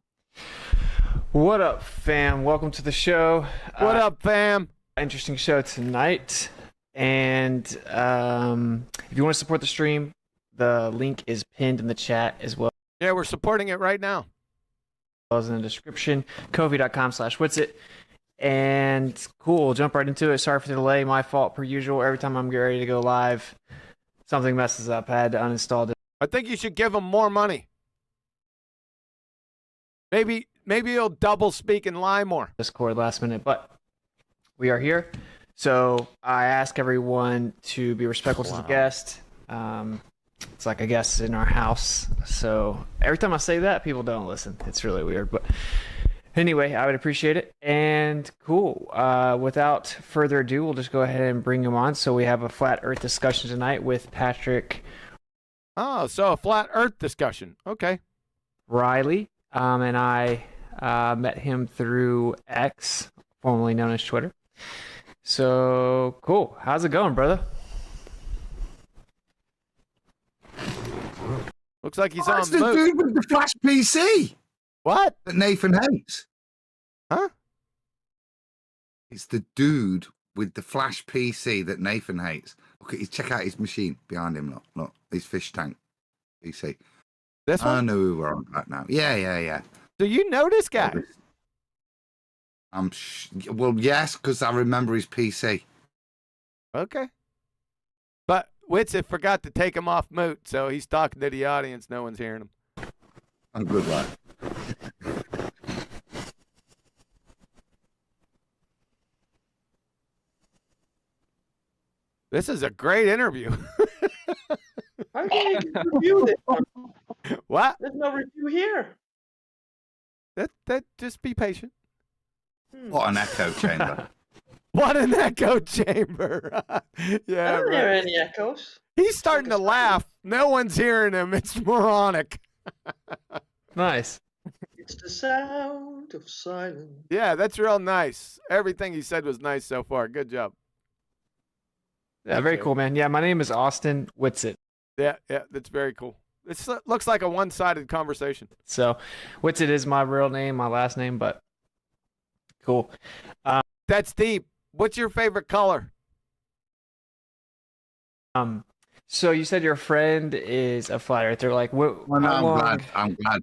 What up, fam? Welcome to the show. What up, fam? Interesting show tonight. And if you want to support the stream, the link is pinned in the chat as well. Yeah, we're supporting it right now. As in the description, kofi.com/whatsit. And cool, we'll jump right into it. Sorry for the delay. My fault per usual. Every time I'm getting ready to go live, something messes up. I had to uninstall it. I think you should give him more money. Maybe he'll double speak and lie more. Discord last minute, but we are here. So I ask everyone to be respectful to the guest. It's like a guest in our house. So every time I say that, people don't listen. It's really weird. But anyway, I would appreciate it. And cool. Without further ado, we'll just go ahead and bring him on. So we have a flat Earth discussion tonight with Patrick. Oh, so a flat Earth discussion. Okay. Riley. And I met him through X, formerly known as Twitter. So cool. How's it going, brother? Looks like he's That's on the mute. dude with the flash PC. What? That Nathan hates. Huh? It's the dude with the flash PC that Nathan hates. Okay, check out his machine behind him. Look, his fish tank PC. This one? I know who we're on right now. Yeah. Do you know this guy? Well, yes, because I remember his PC. Okay. But Witsit forgot to take him off mute, so he's talking to the audience. No one's hearing him. I'm good luck. This is a great interview. How can you review this? What? There's no review here. That just be patient. What an echo chamber. What an echo chamber. Yeah, I don't hear right. any echoes. He's starting to laugh. No one's hearing him. It's moronic. Nice. It's the sound of silence. Yeah, that's real nice. Everything he said was nice so far. Good job. Yeah, very cool, man. Yeah, my name is Austin Witsit. Yeah, that's very cool. It looks like a one-sided conversation. So, Witsit is my real name, my last name, but cool. That's deep. What's your favorite color? So you said your friend is a flat earther. Like, what? Well, no, how long? I'm glad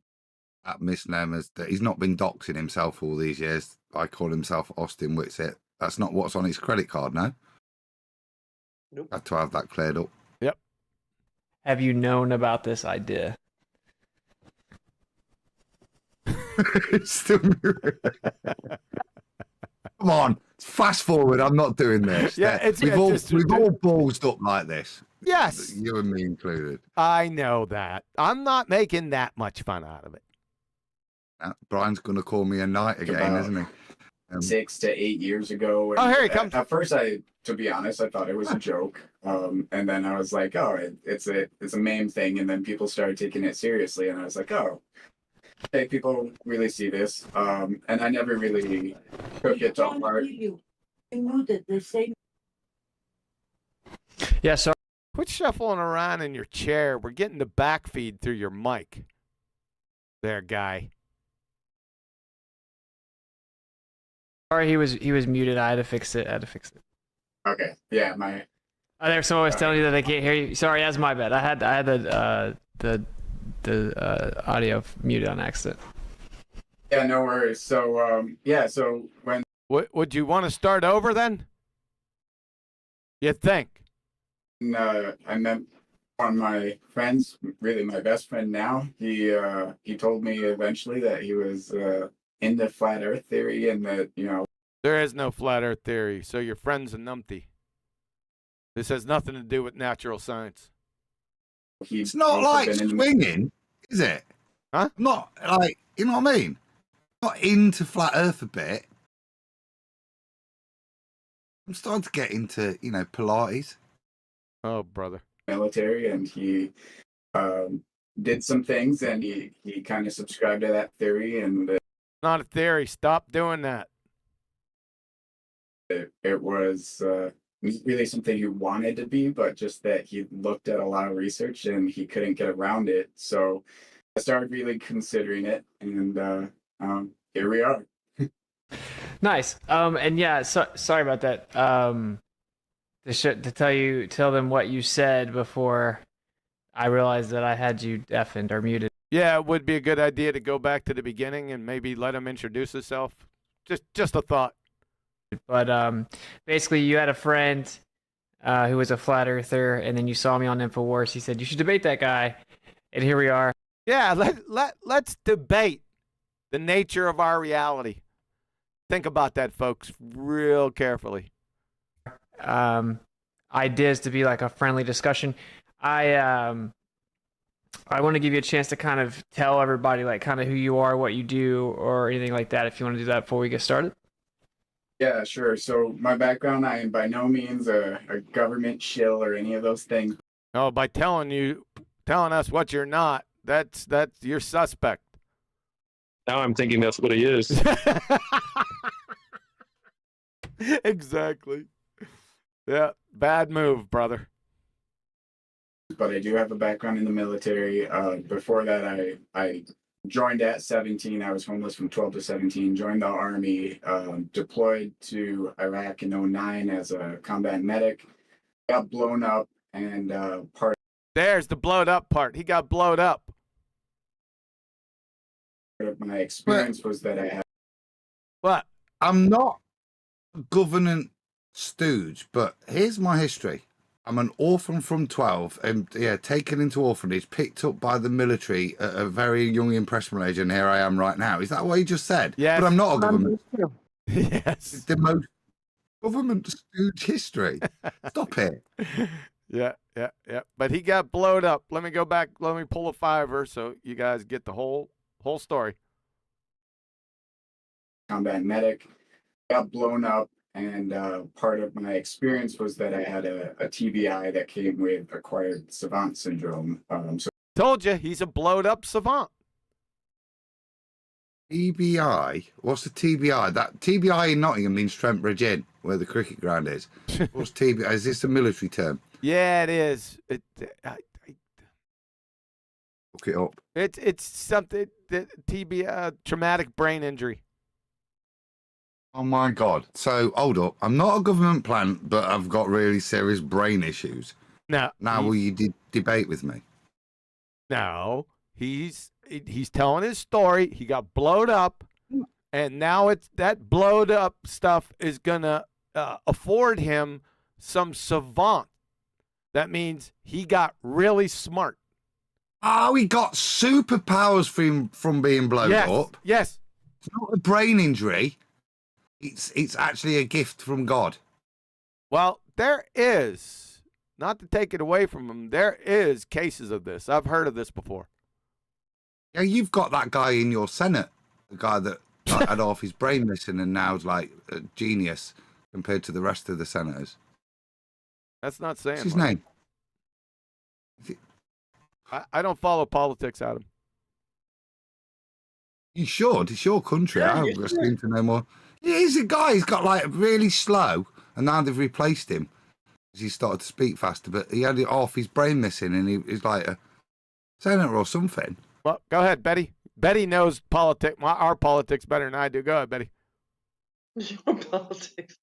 that misname is that he's not been doxing himself all these years. I call himself Austin Witsit. That's not what's on his credit card now. Nope. Had to have that cleared up. Yep. Have you known about this idea? Still Come on, fast forward. I'm not doing this. Yeah, we've all ballsed up like this. Yes. You and me included. I know that. I'm not making that much fun out of it. Brian's going to call me a knight again, isn't he? 6 to 8 years ago. Oh, here he comes. At first, to be honest, I thought it was a joke. And then I was like, oh, it's a meme thing. And then people started taking it seriously. And I was like, oh, hey, people really see this. And I never really took it to heart. Yeah, so quit shuffling around in your chair. We're getting the back feed through your mic. There, guy. sorry, he was muted. I had to fix it. Okay, yeah, there's someone was telling you that they can't hear you. Sorry, that's my bad. I had the audio muted on accident. Yeah, no worries. So so when would you want to start over then? You think? I met one of my friends, really my best friend now. He told me eventually that he was into flat Earth theory and that there is no flat Earth theory. So your friend's a numpty. This has nothing to do with natural science. It's not like swinging, is it? Huh? Not like, you know what I mean? Not into flat Earth a bit. I'm starting to get into, Pilates. Oh, brother. Military, and he did some things, and he kind of subscribed to that theory, and not a theory. Stop doing that. It was really something he wanted to be, but just that he looked at a lot of research and he couldn't get around it. So I started really considering it, and here we are. Nice. And yeah, sorry about that. To tell them what you said before I realized that I had you deafened or muted. Yeah, it would be a good idea to go back to the beginning and maybe let him introduce himself. Just a thought. But basically, you had a friend who was a flat earther, and then you saw me on InfoWars. He said you should debate that guy, and here we are. Yeah, let's debate the nature of our reality. Think about that, folks, real carefully. Ideas to be like a friendly discussion. I want to give you a chance to kind of tell everybody like kind of who you are, what you do, or anything like that. If you want to do that before we get started. Yeah, sure. So my background, I am by no means a government shill or any of those things. No, by telling us what you're not, that's you're suspect. Now I'm thinking that's what he is. Exactly. Yeah, bad move, brother. But I do have a background in the military. Before that, I joined at 17. I was homeless from 12 to 17. Joined the Army, deployed to Iraq in 09 as a combat medic. Got blown up, and There's the blowed up part. He got blowed up. of my experience was that I had. What? I'm not a government stooge, but here's my history. I'm an orphan from 12 and taken into orphanage, picked up by the military at a very young impressionable age, and here I am right now. Is that what you just said? Yes. But I'm not a government. Yes. It's the most government stooge history. Stop it. Yeah. But he got blowed up. Let me go back. Let me pull a fiver so you guys get the whole story. Combat medic, got blown up, and part of my experience was that I had a TBI that came with acquired savant syndrome. So Told you, he's a blowed up savant. TBI? What's the TBI? That TBI in Nottingham means Trent Bridge Inn, where the cricket ground is. What's TBI? Is this a military term? Yeah, it is. Look it up. It's something that TBI, traumatic brain injury. Oh my God. So hold up. I'm not a government plant, but I've got really serious brain issues. No. Now will you debate with me? No. He's telling his story. He got blowed up, and now it's that blowed up stuff is gonna afford him some savant. That means he got really smart. Oh, he got superpowers from being blown up. Yes. It's not a brain injury. It's actually a gift from God. Well, there is, not to take it away from him, there is cases of this. I've heard of this before. Yeah, you've got that guy in your Senate, the guy that had half his brain missing and now's like a genius compared to the rest of the senators. That's not saying What's his much. name? I don't follow politics, Adam. You should. It's your country. Yeah, I just need to know more. Yeah, he's a guy. He's got like really slow, and now they've replaced him because he started to speak faster. But he had half his brain missing, and he's like a senator or something. Well, go ahead, Betty. Betty knows our politics better than I do. Go ahead, Betty. Your politics.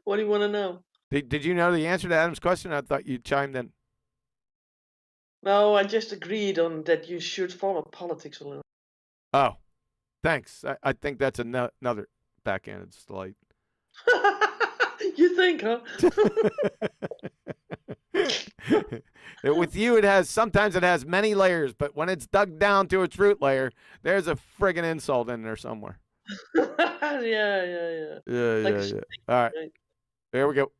What do you want to know? Did you know the answer to Adam's question? I thought you chimed in. No, I just agreed on that you should follow politics a little. Oh, thanks. I think that's another backhanded slight. You think, huh? With you, sometimes it has many layers, but when it's dug down to its root layer, there's a friggin' insult in there somewhere. Yeah. Yeah. All right. There we go.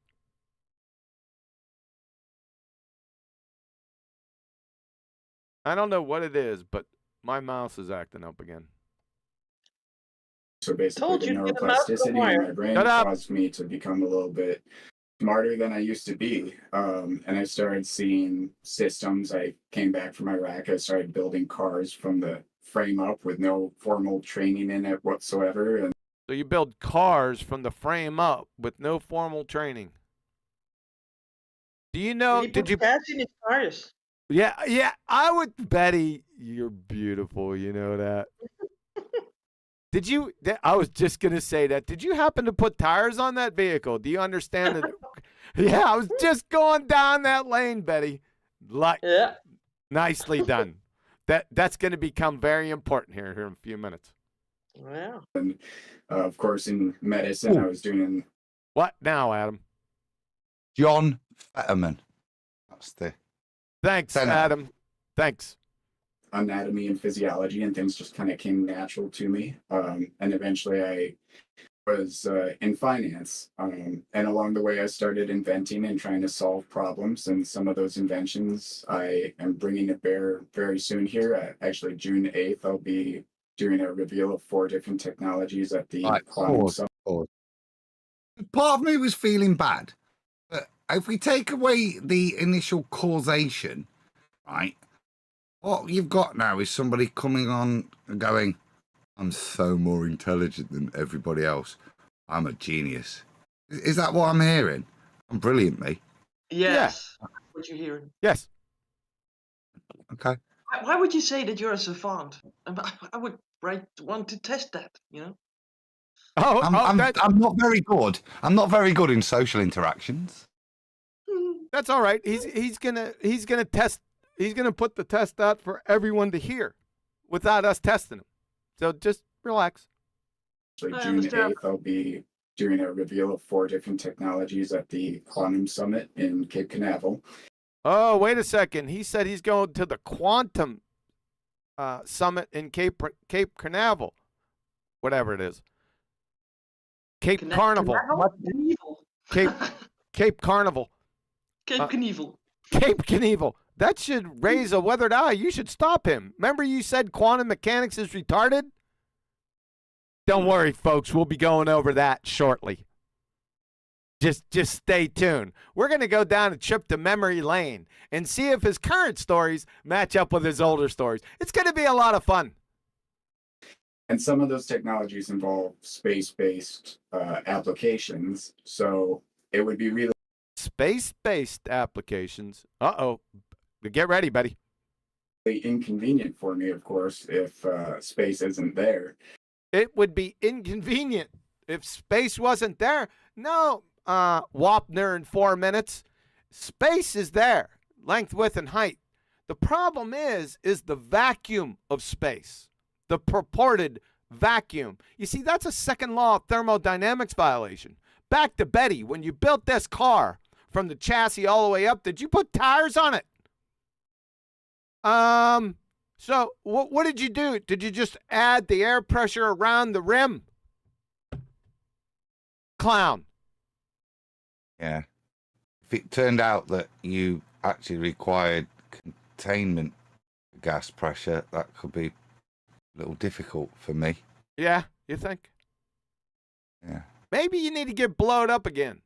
I don't know what it is, but my mouse is acting up again. So basically, Told the you to get him out the neuroplasticity in wire. my brain Shut up. caused me to become a little bit smarter than I used to be. And I started seeing systems. I came back from Iraq. I started building cars from the frame up with no formal training in it whatsoever. And So you build cars from the frame up with no formal training. Do you know? Did you gas in his tires? Yeah. I would, Betty. You're beautiful. You know that. Did you? I was just gonna say that. Did you happen to put tires on that vehicle? Do you understand that? Yeah, I was just going down that lane, Betty. Yeah. Nicely done. That's going to become very important here in a few minutes. Wow. And of course, in medicine, I was doing What now, Adam? John Fetterman. That's the. Thanks, Senator. Adam. Thanks. anatomy and physiology, and things just kind of came natural to me. And eventually, I was in finance, and along the way, I started inventing and trying to solve problems. And some of those inventions I am bringing to bear very soon here. Actually, June 8th, I'll be doing a reveal of 4 different technologies at the Quantum Summit. Part of me was feeling bad, but if we take away the initial causation, right, what you've got now is somebody coming on and going, I'm so more intelligent than everybody else. I'm a genius. Is that what I'm hearing? I'm brilliant, me. Yes. What you're hearing. Yes. Okay. Why would you say that you're a savant? I would want to test that, you know? I'm not very good. I'm not very good in social interactions. That's all right. He's gonna test. He's gonna put the test out for everyone to hear, without us testing him. So just relax. Actually, June 8th, I'll be doing a reveal of 4 different technologies at the Quantum Summit in Cape Canaveral. Oh, wait a second. He said he's going to the Quantum Summit in Cape Canaveral, whatever it is. Cape Carnival. Cape Carnival. Cape Knievel. Cape Knievel. That should raise a weathered eye. You should stop him. Remember you said quantum mechanics is retarded? Don't worry, folks. We'll be going over that shortly. Just stay tuned. We're going to go down a trip to memory lane and see if his current stories match up with his older stories. It's going to be a lot of fun. And some of those technologies involve space-based applications. So it would be really space-based applications. Uh-oh. Get ready, buddy. Inconvenient for me, of course, if space isn't there. It would be inconvenient if space wasn't there. No, Wapner in 4 minutes. Space is there, length, width, and height. The problem is the vacuum of space, the purported vacuum. You see, that's a second law of thermodynamics violation. Back to Betty, when you built this car from the chassis all the way up, did you put tires on it? So what did you do? Did you just add the air pressure around the rim? Clown. Yeah. If it turned out that you actually required containment gas pressure, that could be a little difficult for me. Yeah, you think? Yeah. Maybe you need to get blowed up again.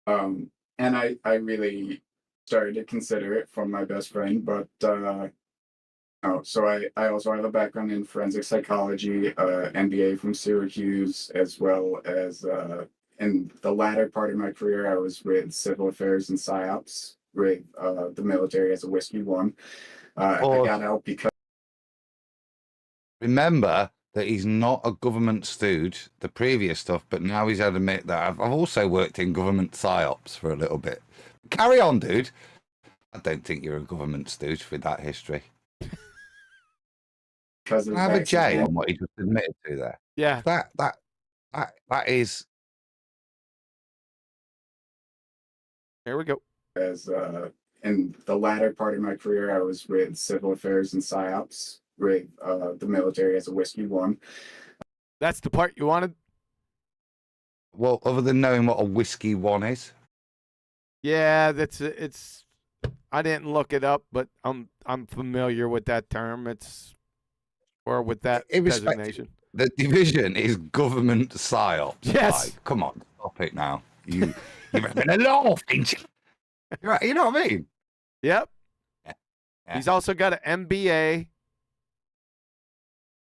And I really started to consider it from my best friend, but so I also have a background in forensic psychology, MBA from Syracuse, as well as in the latter part of my career, I was with civil affairs and psyops with the military as a Whiskey 1. I got out because. Remember that he's not a government stooge, the previous stuff, but now he's had to admit that I've also worked in government psyops for a little bit. Carry on, dude. I don't think you're a government stooge with that history. Because I have a J on what he just admitted to there. Yeah. That is. Here we go. As in the latter part of my career, I was with civil affairs and psyops with the military as a Whiskey 1. That's the part you wanted? Well, other than knowing what a Whiskey 1 is. Yeah, it's. I didn't look it up, but I'm familiar with that term. Or with that designation. The division is government psyops. Yes. Like, come on, stop it now. You're having a laugh, ain't you? Right, you know what I mean? Yep. Yeah. He's also got an MBA.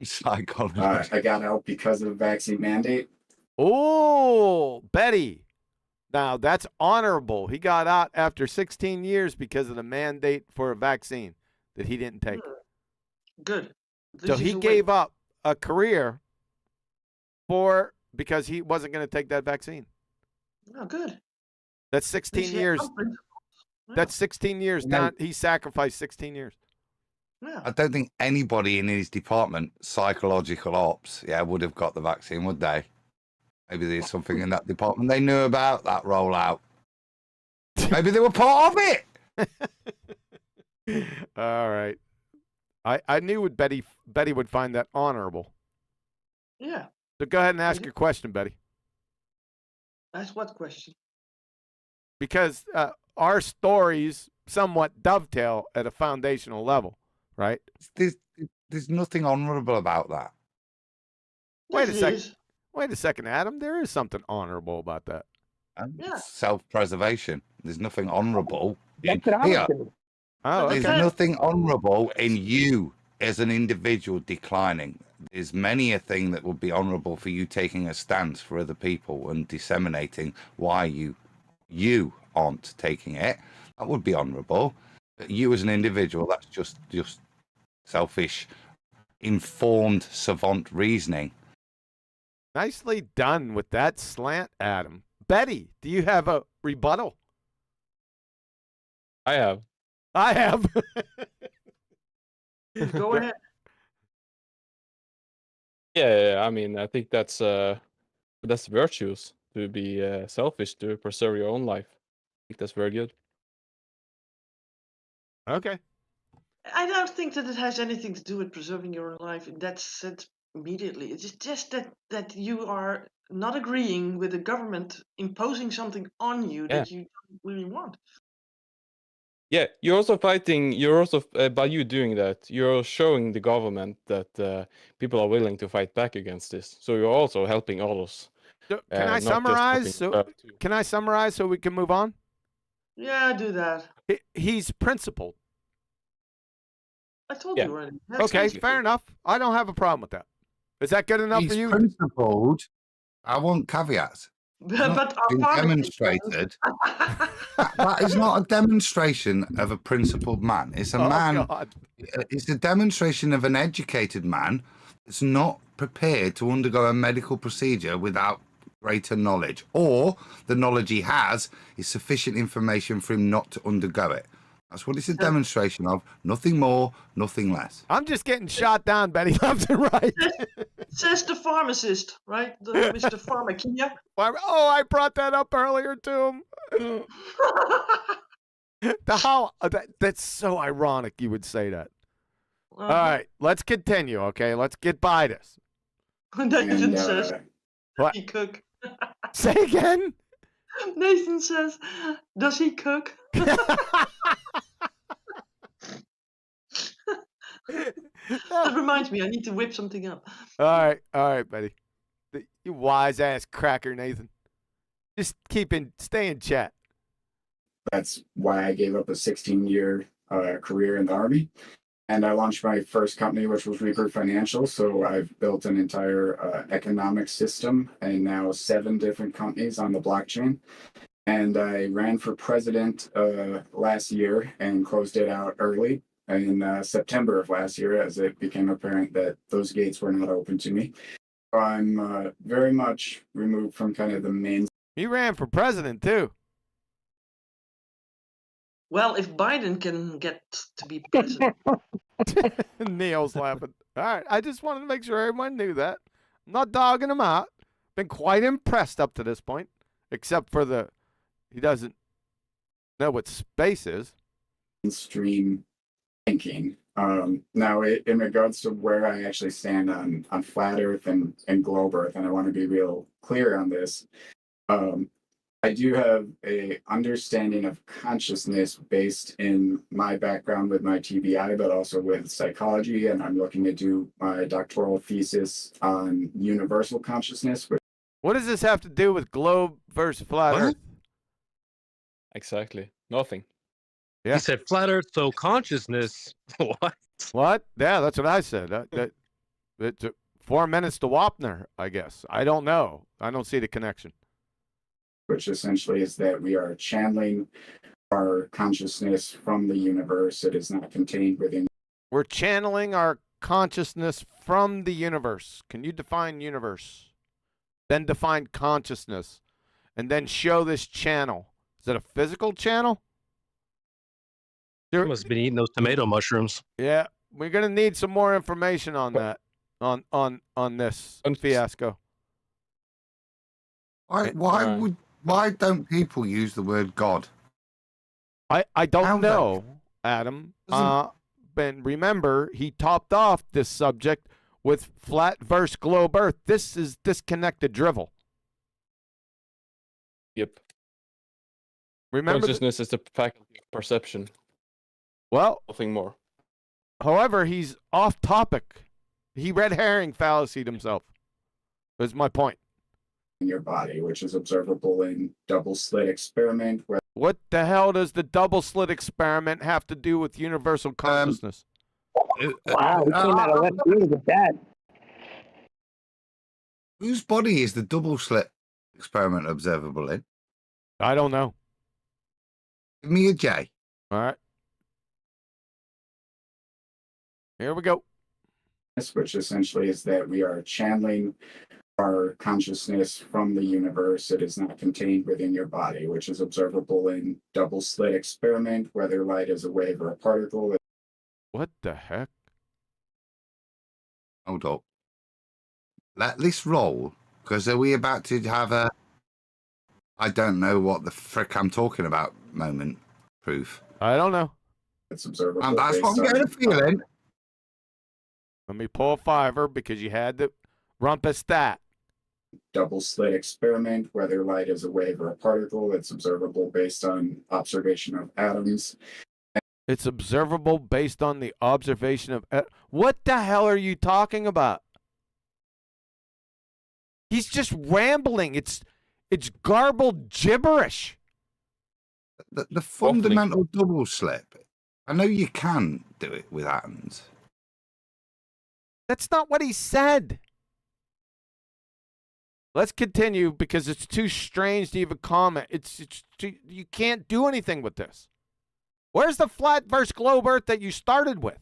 Psychology. I got out because of the vaccine mandate. Oh, Betty. Now, that's honorable. He got out after 16 years because of the mandate for a vaccine that he didn't take. Good. So he gave up a career because he wasn't going to take that vaccine. Oh, good. That's 16 years. That's 16 years. He sacrificed 16 years. Yeah. I don't think anybody in his department, psychological ops, would have got the vaccine, would they? Maybe there's something in that department they knew about that rollout. Maybe they were part of it. All right. I knew Betty would find that honorable. Yeah. So go ahead and ask your question, Betty. Ask what question? Because our stories somewhat dovetail at a foundational level, right? There's nothing honorable about that. Wait a second. Wait a second, Adam. There is something honorable about that. Yeah. Self-preservation. There's nothing honorable in That's what I here. was thinking. Oh, okay. There's nothing honorable in you as an individual declining. There's many a thing that would be honorable for you taking a stance for other people and disseminating why you aren't taking it. That would be honorable. But you as an individual, that's just selfish, informed, savant reasoning. Nicely done with that slant, Adam. Betty, do you have a rebuttal? I have. Go ahead. Yeah, I mean, I think that's virtuous to be selfish, to preserve your own life. I think that's very good. Okay. I don't think that it has anything to do with preserving your life in that sense immediately. It's just that you are not agreeing with the government imposing something on you that you don't really want. Yeah, you're also fighting. You're also by you doing that, you're showing the government that people are willing to fight back against this. So you're also helping others. Can I summarize? Can I summarize so we can move on? Yeah, do that. He's principled. I told you already. Okay, fair enough. I don't have a problem with that. Is that good enough for you? He's principled. I want caveats. But been demonstrated. That is not a demonstration of a principled man. It's a man. God. It's a demonstration of an educated man that's not prepared to undergo a medical procedure without greater knowledge, or the knowledge he has is sufficient information for him not to undergo it. That's what it's a demonstration of. Nothing more, nothing less. I'm just getting shot down, Betty, left and right. Says the pharmacist, right? Mr. Pharmacia. Oh, I brought that up earlier to him. That's so ironic you would say that. All right, let's continue, okay? Let's get by this. Nathan says, what? Does he cook? Say again? Nathan says, does he cook? That reminds me, I need to whip something up. All right, Betty. You wise ass cracker, Nathan. Just stay in chat. That's why I gave up a 16-year career in the Army. And I launched my first company, which was Reaper Financial. So I've built an entire economic system and now 7 different companies on the blockchain. And I ran for president last year and closed it out early in September of last year, as it became apparent that those gates were not open to me. So I'm very much removed from kind of the main. He ran for president too. Well, if Biden can get to be president. Neil's laughing. All right, I just wanted to make sure everyone knew that. I'm not dogging him out. Been quite impressed up to this point, except for he doesn't know what space is. Mainstream thinking. Now, in regards to where I actually stand on flat Earth and globe Earth, and I want to be real clear on this. I do have a understanding of consciousness based in my background with my TBI, but also with psychology, and I'm looking to do my doctoral thesis on universal consciousness. What does this have to do with globe versus flat Earth? Exactly. Nothing. Yeah. He said flat Earth, so consciousness. What? What? Yeah, that's what I said. It's 4 minutes to Wapner, I guess. I don't know. I don't see the connection. Which essentially is that we are channeling our consciousness from the universe. It is not contained within. We're channeling our consciousness from the universe. Can you define universe? Then define consciousness. And then show this channel. Is it a physical channel? You must have been eating those tomato mushrooms. Yeah. we're gonna need some more information on that, on this fiasco. Why don't people use the word God? I don't know, Adam. But remember, he topped off this subject with flat versus globe Earth. This is disconnected drivel. Yep. Remember, consciousness is the faculty of perception. Well, nothing more. However, he's off topic. He red herring fallacied himself. That's my point. In your body, which is observable in double slit experiment. Where What the hell does the double slit experiment have to do with universal consciousness? Wow, we came out of left field with that. Whose body is the double slit experiment observable in? I don't know. Give me a J. All right. Here we go. which essentially is that we are channeling our consciousness from the universe. It is not contained within your body, which is observable in double slit experiment, whether light is a wave or a particle. What the heck? Hold up. Let this roll, because are we about to have a I don't know what the frick I'm talking about moment proof? I don't know. It's observable. And that's what I'm getting a feeling. Let me pull a fiver because you had the rumpus stat. Double slit experiment, whether light is a wave or a particle. It's observable based on observation of atoms. It's observable based on the observation of... What the hell are you talking about? He's just rambling. It's garbled gibberish. The fundamental double slip. I know you can do it with atoms. That's not what he said. Let's continue because it's too strange to even comment. It's too, you can't do anything with this. Where's the flat versus globe Earth that you started with?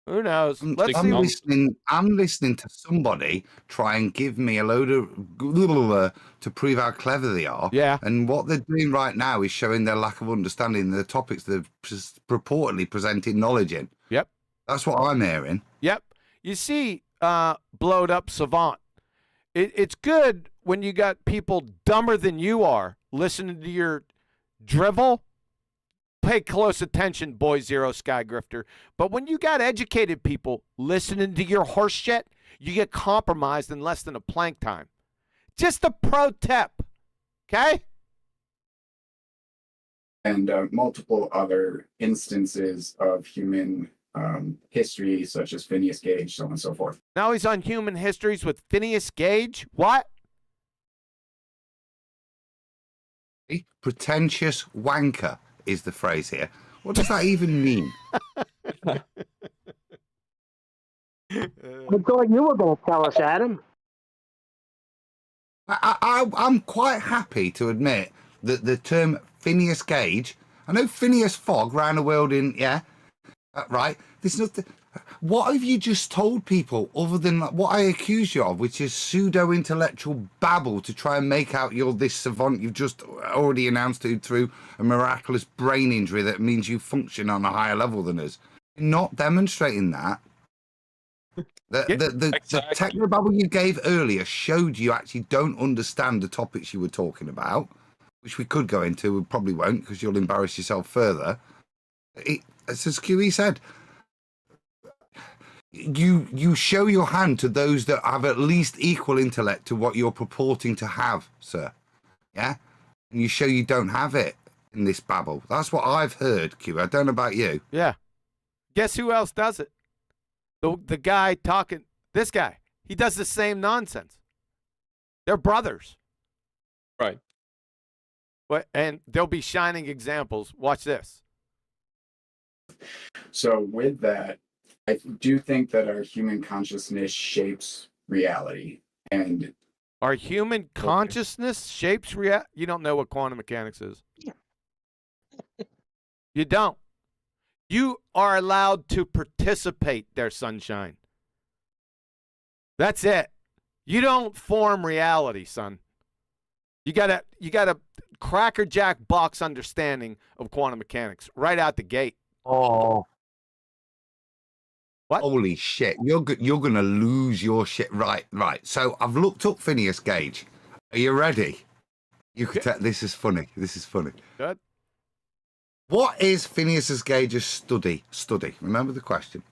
Who knows? I'm listening to somebody try and give me a load of to prove how clever they are. Yeah. And what they're doing right now is showing their lack of understanding of the topics they're purportedly presenting knowledge in. Yep. That's what I'm hearing. Yep. You see, blowed up savant. It's good when you got people dumber than you are listening to your drivel. Pay close attention, Boy Zero Sky Grifter. But when you got educated people listening to your horse shit, you get compromised in less than a plank time. Just a pro tip, okay? And multiple other instances of human history, such as Phineas Gage, so on and so forth. Now he's on Human Histories with Phineas Gage. What? Pretentious wanker is the phrase here. What does that even mean? I thought you were going to tell us, Adam. I'm quite happy to admit that the term Phineas Gage, I know Phineas Fogg ran the world in, right? There's nothing. What have you just told people other than what I accuse you of, which is pseudo-intellectual babble to try and make out you're this savant you've just already announced it through a miraculous brain injury that means you function on a higher level than us? You're not demonstrating that. The technobabble you gave earlier showed you actually don't understand the topics you were talking about, which we could go into. We probably won't because you'll embarrass yourself further. As QE said, you show your hand to those that have at least equal intellect to what you're purporting to have, sir. Yeah? And you show you don't have it in this babble. That's what I've heard, Q. I don't know about you. Yeah. Guess who else does it? The guy talking, this guy, he does the same nonsense. They're brothers. Right. And there'll be shining examples. Watch this. So with that, I do think that our human consciousness shapes reality. And our human consciousness shapes reality? You don't know what quantum mechanics is. You don't. You are allowed to participate there, sunshine. That's it. You don't form reality, son. You got a crackerjack box understanding of quantum mechanics right out the gate. Oh. What? Holy shit! You're gonna lose your shit. Right. So I've looked up Phineas Gage. Are you ready? You could tell this is funny. This is funny. Good. What is Phineas Gage's study? Remember the question.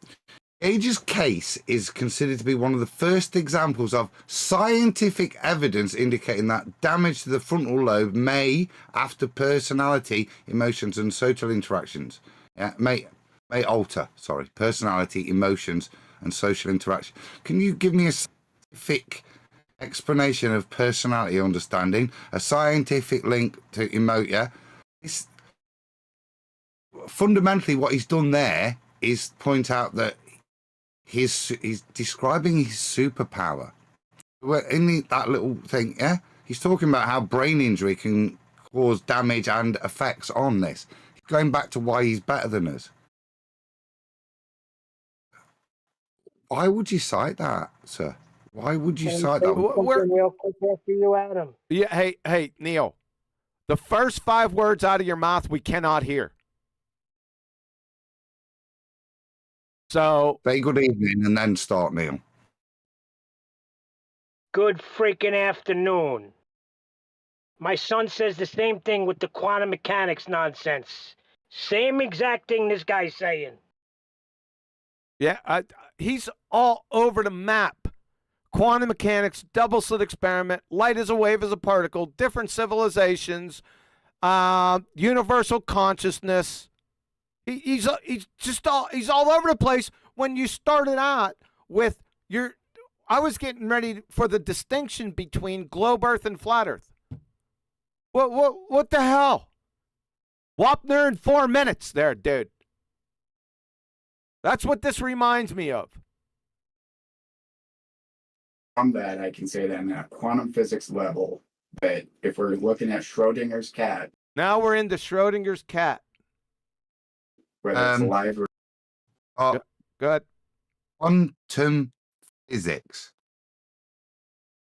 Gage's case is considered to be one of the first examples of scientific evidence indicating that damage to the frontal lobe may, after personality, emotions, and social interactions, may alter. Personality, emotions, and social interaction. Can you give me a scientific explanation of personality understanding, a scientific link to emote? Yeah, it's fundamentally what he's done there is point out that he's describing his superpower. In that little thing, yeah, he's talking about how brain injury can cause damage and effects on this. He's going back to why he's better than us. Why would you cite that, sir? Why would you cite that? Real quick after you, Adam. Yeah, hey, Neil. The first 5 words out of your mouth we cannot hear. So say good evening and then start, Neil. Good freaking afternoon. My son says the same thing with the quantum mechanics nonsense. Same exact thing this guy's saying. Yeah, he's all over the map. Quantum mechanics, double slit experiment, light as a wave as a particle, different civilizations, universal consciousness. He's all over the place. When you started out with I was getting ready for the distinction between globe Earth and flat Earth. What the hell? Wapner in 4 minutes there, dude. That's what this reminds me of. From that, I can say that in a quantum physics level, that if we're looking at Schrodinger's cat. Now we're into Schrodinger's cat. Whether it's alive or... Good. Quantum physics.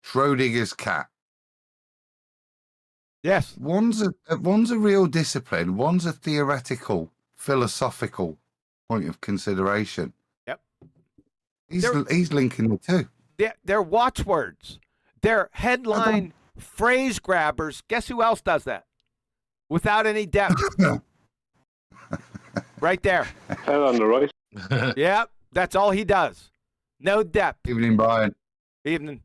Schrodinger's cat. Yes. One's a real discipline. One's a theoretical, philosophical point of consideration. Yep. He's linking the two. They're watchwords. They're headline phrase grabbers. Guess who else does that? Without any depth. Right there. Head on the right. Yep, that's all he does. No depth. Evening, Brian. Evening.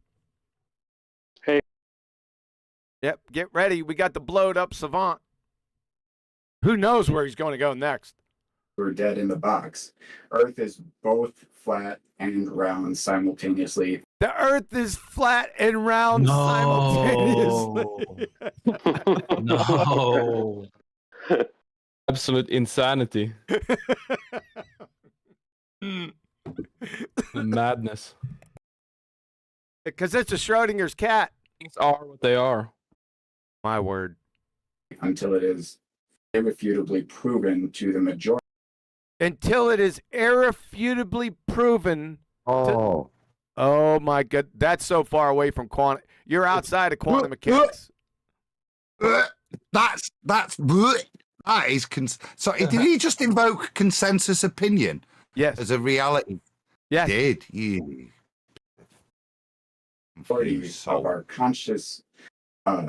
Hey. Yep, get ready. We got the blowed up savant. Who knows where he's going to go next? We're dead in the box. Earth is both flat and round simultaneously. The Earth is flat and round simultaneously. No. Absolute insanity. Madness. Because it's a Schrodinger's cat. Things are what they are. My word. Until it is irrefutably proven to the majority. Until it is irrefutably proven. Oh. Oh my God. That's so far away from quantum. You're outside of quantum mechanics. That is. Sorry, did he just invoke consensus opinion? Yes. As a reality? Yes. Did you? Of our conscious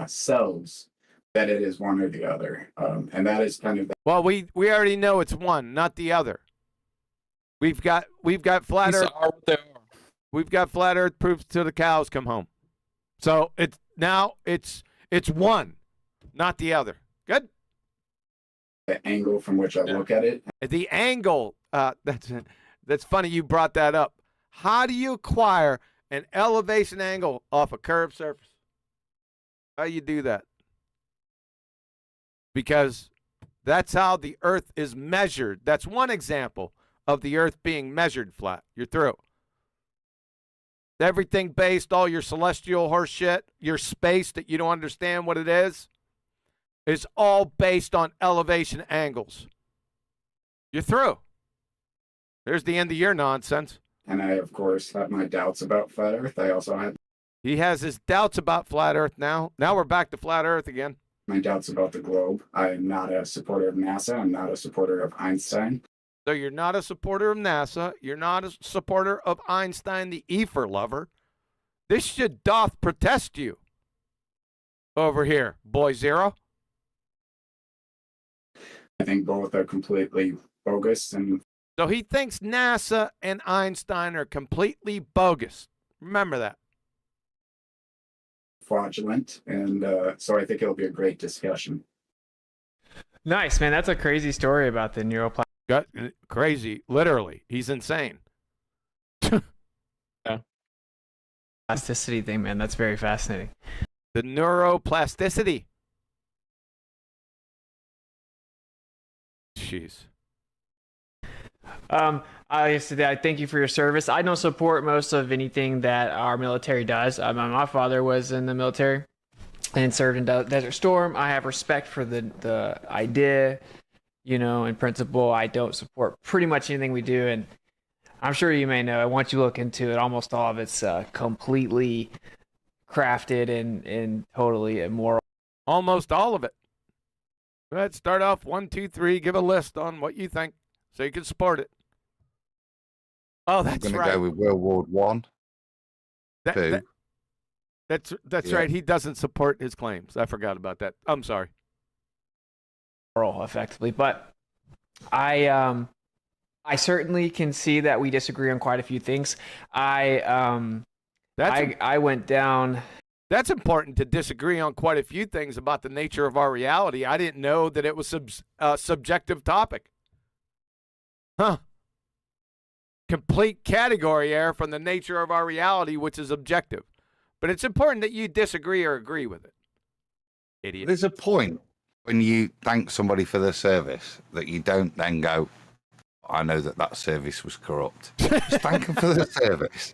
selves that it is one or the other, and that is kind of. Well, we already know it's one, not the other. We've got flat Earth. We've got flat Earth proofs till the cows come home. So it's one, not the other. Good. The angle from which I look at it. The angle. That's funny you brought that up. How do you acquire an elevation angle off a curved surface? How do you do that? Because that's how the Earth is measured. That's one example of the Earth being measured flat. You're through. Everything based, all your celestial horse shit, your space that you don't understand what it is all based on elevation angles. You're through. There's the end of your nonsense. And I, of course, have my doubts about flat Earth. I also have. He has his doubts about flat Earth now. Now we're back to flat Earth again. My doubts about the globe. I am not a supporter of NASA. I'm not a supporter of Einstein. So you're not a supporter of NASA. You're not a supporter of Einstein, the ether lover. This should doth protest you. Over here, Boy Zero. I think both are completely bogus. And so he thinks NASA and Einstein are completely bogus. Remember that. Fraudulent. And so I think it'll be a great discussion. Nice, man. That's a crazy story about the neuroplasticity. Crazy. Literally. He's insane. Yeah. Plasticity thing, man. That's very fascinating. The neuroplasticity. Jeez. I thank you for your service. I don't support most of anything that our military does. My father was in the military and served in Desert Storm. I have respect for the idea, in principle. I don't support pretty much anything we do, and I'm sure you may know. Once you look into it, almost all of it's completely crafted and totally immoral. Almost all of it. Go ahead, start off 1, 2, 3. Give a list on what you think, so you can support it. Oh, that's I'm right. gonna go with World War One. That's right. He doesn't support his claims. I forgot about that. I'm sorry. Effectively, but I certainly can see that we disagree on quite a few things. I went down. That's important to disagree on quite a few things about the nature of our reality. I didn't know that it was a subjective topic. Huh. Complete category error from the nature of our reality, which is objective. But it's important that you disagree or agree with it. Idiot. There's a point when you thank somebody for their service that you don't then go, I know that service was corrupt. Just thank them for their service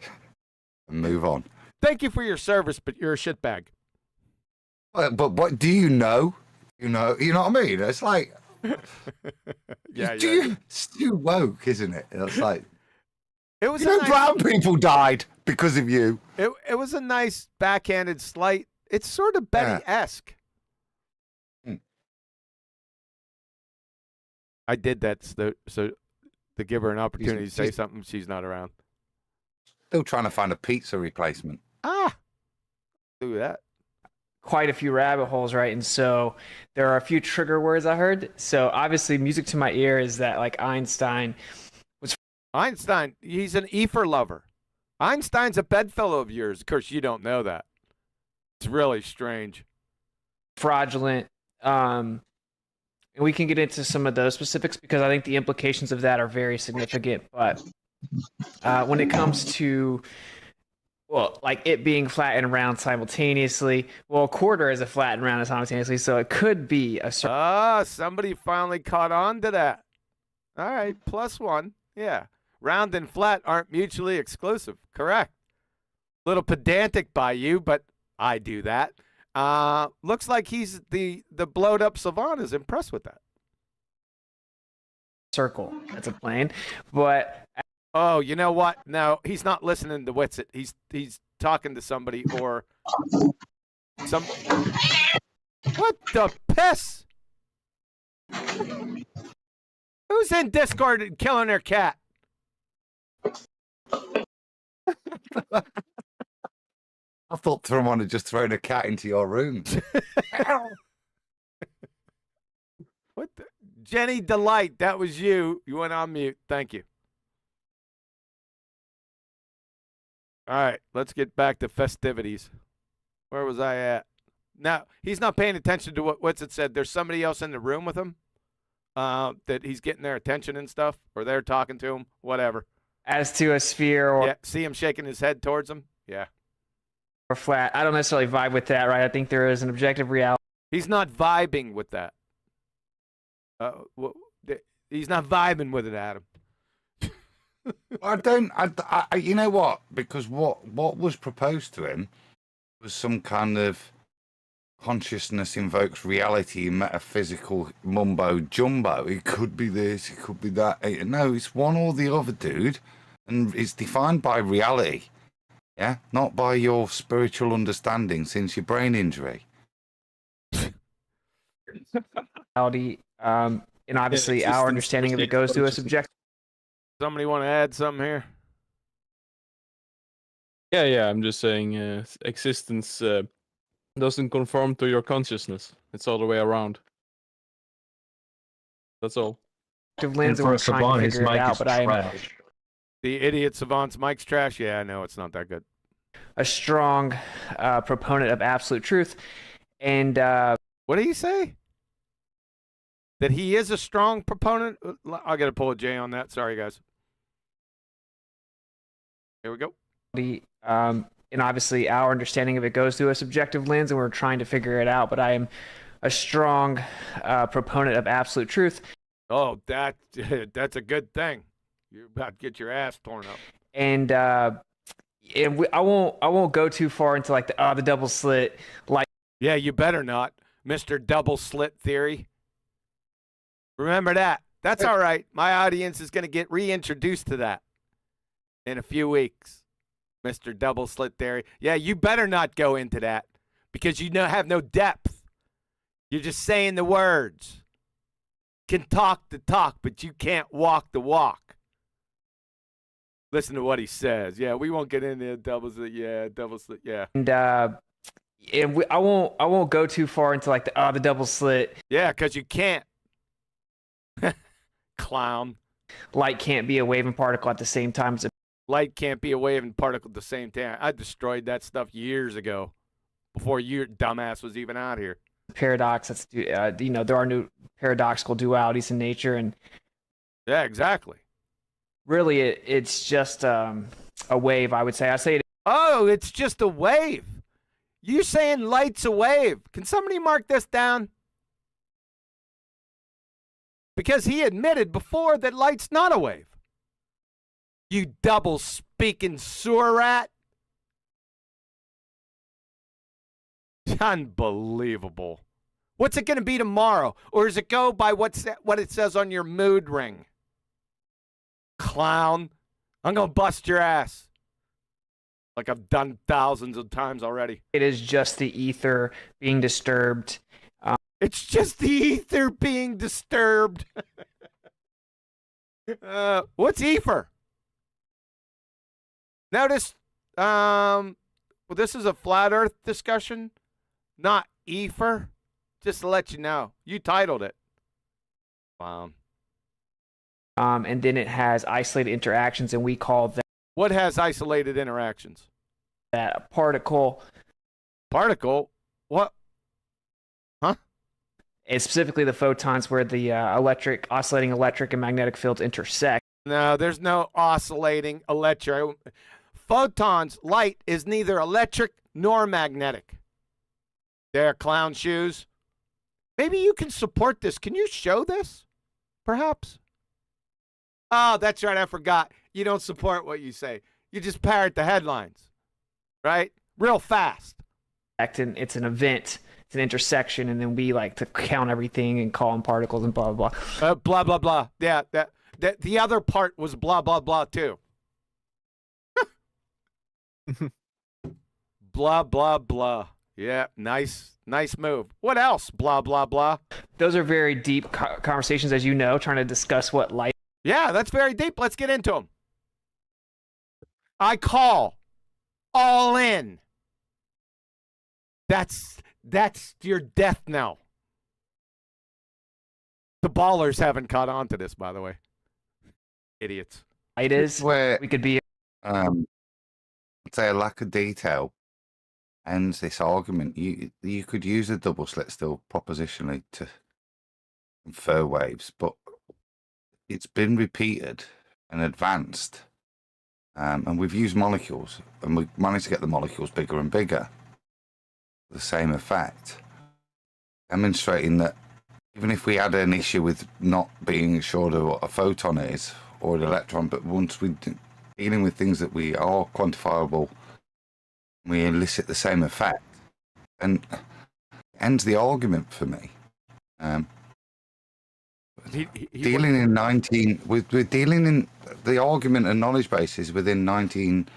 and move on. Thank you for your service, but you're a shitbag. But what do you know? You know what I mean? It's like, it's too woke, isn't it? It's like, it was brown people died because of you. It was a nice backhanded slight. It's sort of Betty-esque. I did that so to give her an opportunity to say something. She's not around. Still trying to find a pizza replacement. Do that. Quite a few rabbit holes, right? And so there are a few trigger words I heard. So obviously, music to my ear is that like Einstein. He's an ether lover. Einstein's a bedfellow of yours. Of course, you don't know that. It's really strange. Fraudulent. And we can get into some of those specifics because I think the implications of that are very significant. But when it comes to, like it being flat and round simultaneously, a quarter is a flat and round simultaneously, so it could be a. Somebody finally caught on to that. All right, +1. Yeah. Round and flat aren't mutually exclusive. Correct. Little pedantic by you, but I do that. Looks like he's the blowed up savant is impressed with that. Circle. That's a plane. But oh, you know what? No, he's not listening to Witsit. He's talking to somebody or some. What the piss? Who's in Discord and killing their cat? I thought someone had just thrown a cat into your room. What the? Jenny Delight, that was you. You went on mute. Thank you. All right, let's get back to festivities. Where was I at? Now, he's not paying attention to what's it said. There's somebody else in the room with him that he's getting their attention and stuff, or they're talking to him, whatever. As to a sphere or... Yeah, see him shaking his head towards him? Yeah. Or flat. I don't necessarily vibe with that, right? I think there is an objective reality. He's not vibing with that. He's not vibing with it, Adam. I you know what? Because what was proposed to him was some kind of consciousness invokes reality, metaphysical mumbo jumbo. It could be this, it could be that. No, it's one or the other, dude. And it's defined by reality. Yeah? Not by your spiritual understanding since your brain injury. And obviously our understanding of it goes to a subjective. Somebody want to add something here? Yeah. I'm just saying, existence doesn't conform to your consciousness. It's all the way around. That's all. And for a savant, his mic is trash. The idiot savant's mic's trash? Yeah, I know, it's not that good. A strong proponent of absolute truth. And what did he say? That he is a strong proponent? I got to pull a J on that. Sorry, guys. Here we go. And obviously our understanding of it goes through a subjective lens, and we're trying to figure it out. But I am a strong proponent of absolute truth. Oh, that's a good thing. You're about to get your ass torn up. And I won't go too far into like the double slit. Like, yeah, you better not, Mr. Double Slit Theory. Remember that. That's all right. My audience is going to get reintroduced to that in a few weeks. Mr. Double Slit Theory. Yeah, you better not go into that because you have no depth. You're just saying the words. Can talk the talk, but you can't walk the walk. Listen to what he says. Yeah, we won't get into double slit. Yeah, double slit. Yeah. And I won't go too far into like the double slit. Yeah, because you can't. Clown. Light can't be a waving particle at the same time as a light can't be a waving particle at the same time. I destroyed that stuff years ago, before your dumbass was even out here. Paradox. That's there are new paradoxical dualities in nature, and yeah, exactly. Really, it's just a wave. I would say. Oh, it's just a wave. You saying light's a wave? Can somebody mark this down? Because he admitted before that light's not a wave. You double-speaking sewer rat. Unbelievable. What's it going to be tomorrow? Or does it go by what it says on your mood ring? Clown. I'm going to bust your ass. Like I've done thousands of times already. It is just the ether being disturbed. It's just the ether being disturbed. What's ether? Notice, well, this is a flat earth discussion, not ether. Just to let you know. You titled it. Wow. And then it has isolated interactions, and we call that. What has isolated interactions? That a particle. Particle? What? Huh? It's specifically the photons where the oscillating electric and magnetic fields intersect. No, there's no oscillating electric. Photons, light is neither electric nor magnetic. There, clown shoes. Maybe you can support this. Can you show this? Perhaps? Oh, that's right. I forgot. You don't support what you say. You just parrot the headlines. Right? Real fast. And it's an event. It's an intersection. And then we like to count everything and call them particles and blah, blah, blah. Blah, blah, blah. Yeah, the other part was blah, blah, blah, too. Blah, blah, blah. Yeah, nice move. What else? Blah, blah, blah. Those are very deep conversations, as you know, trying to discuss what light. Yeah, that's very deep. Let's get into them. I call all in. That's your death knell. The ballers haven't caught on to this, by the way. Idiots. It is where we could be. Say a lack of detail ends this argument. You could use a double slit still propositionally to infer waves, but it's been repeated and advanced, and we've used molecules, and we've managed to get the molecules bigger and bigger. The same effect, demonstrating that even if we had an issue with not being sure of what a photon is or an electron, but once we're dealing with things that we are quantifiable, we elicit the same effect, and ends the argument for me. Dealing in we're dealing in the argument and knowledge bases within 1920s,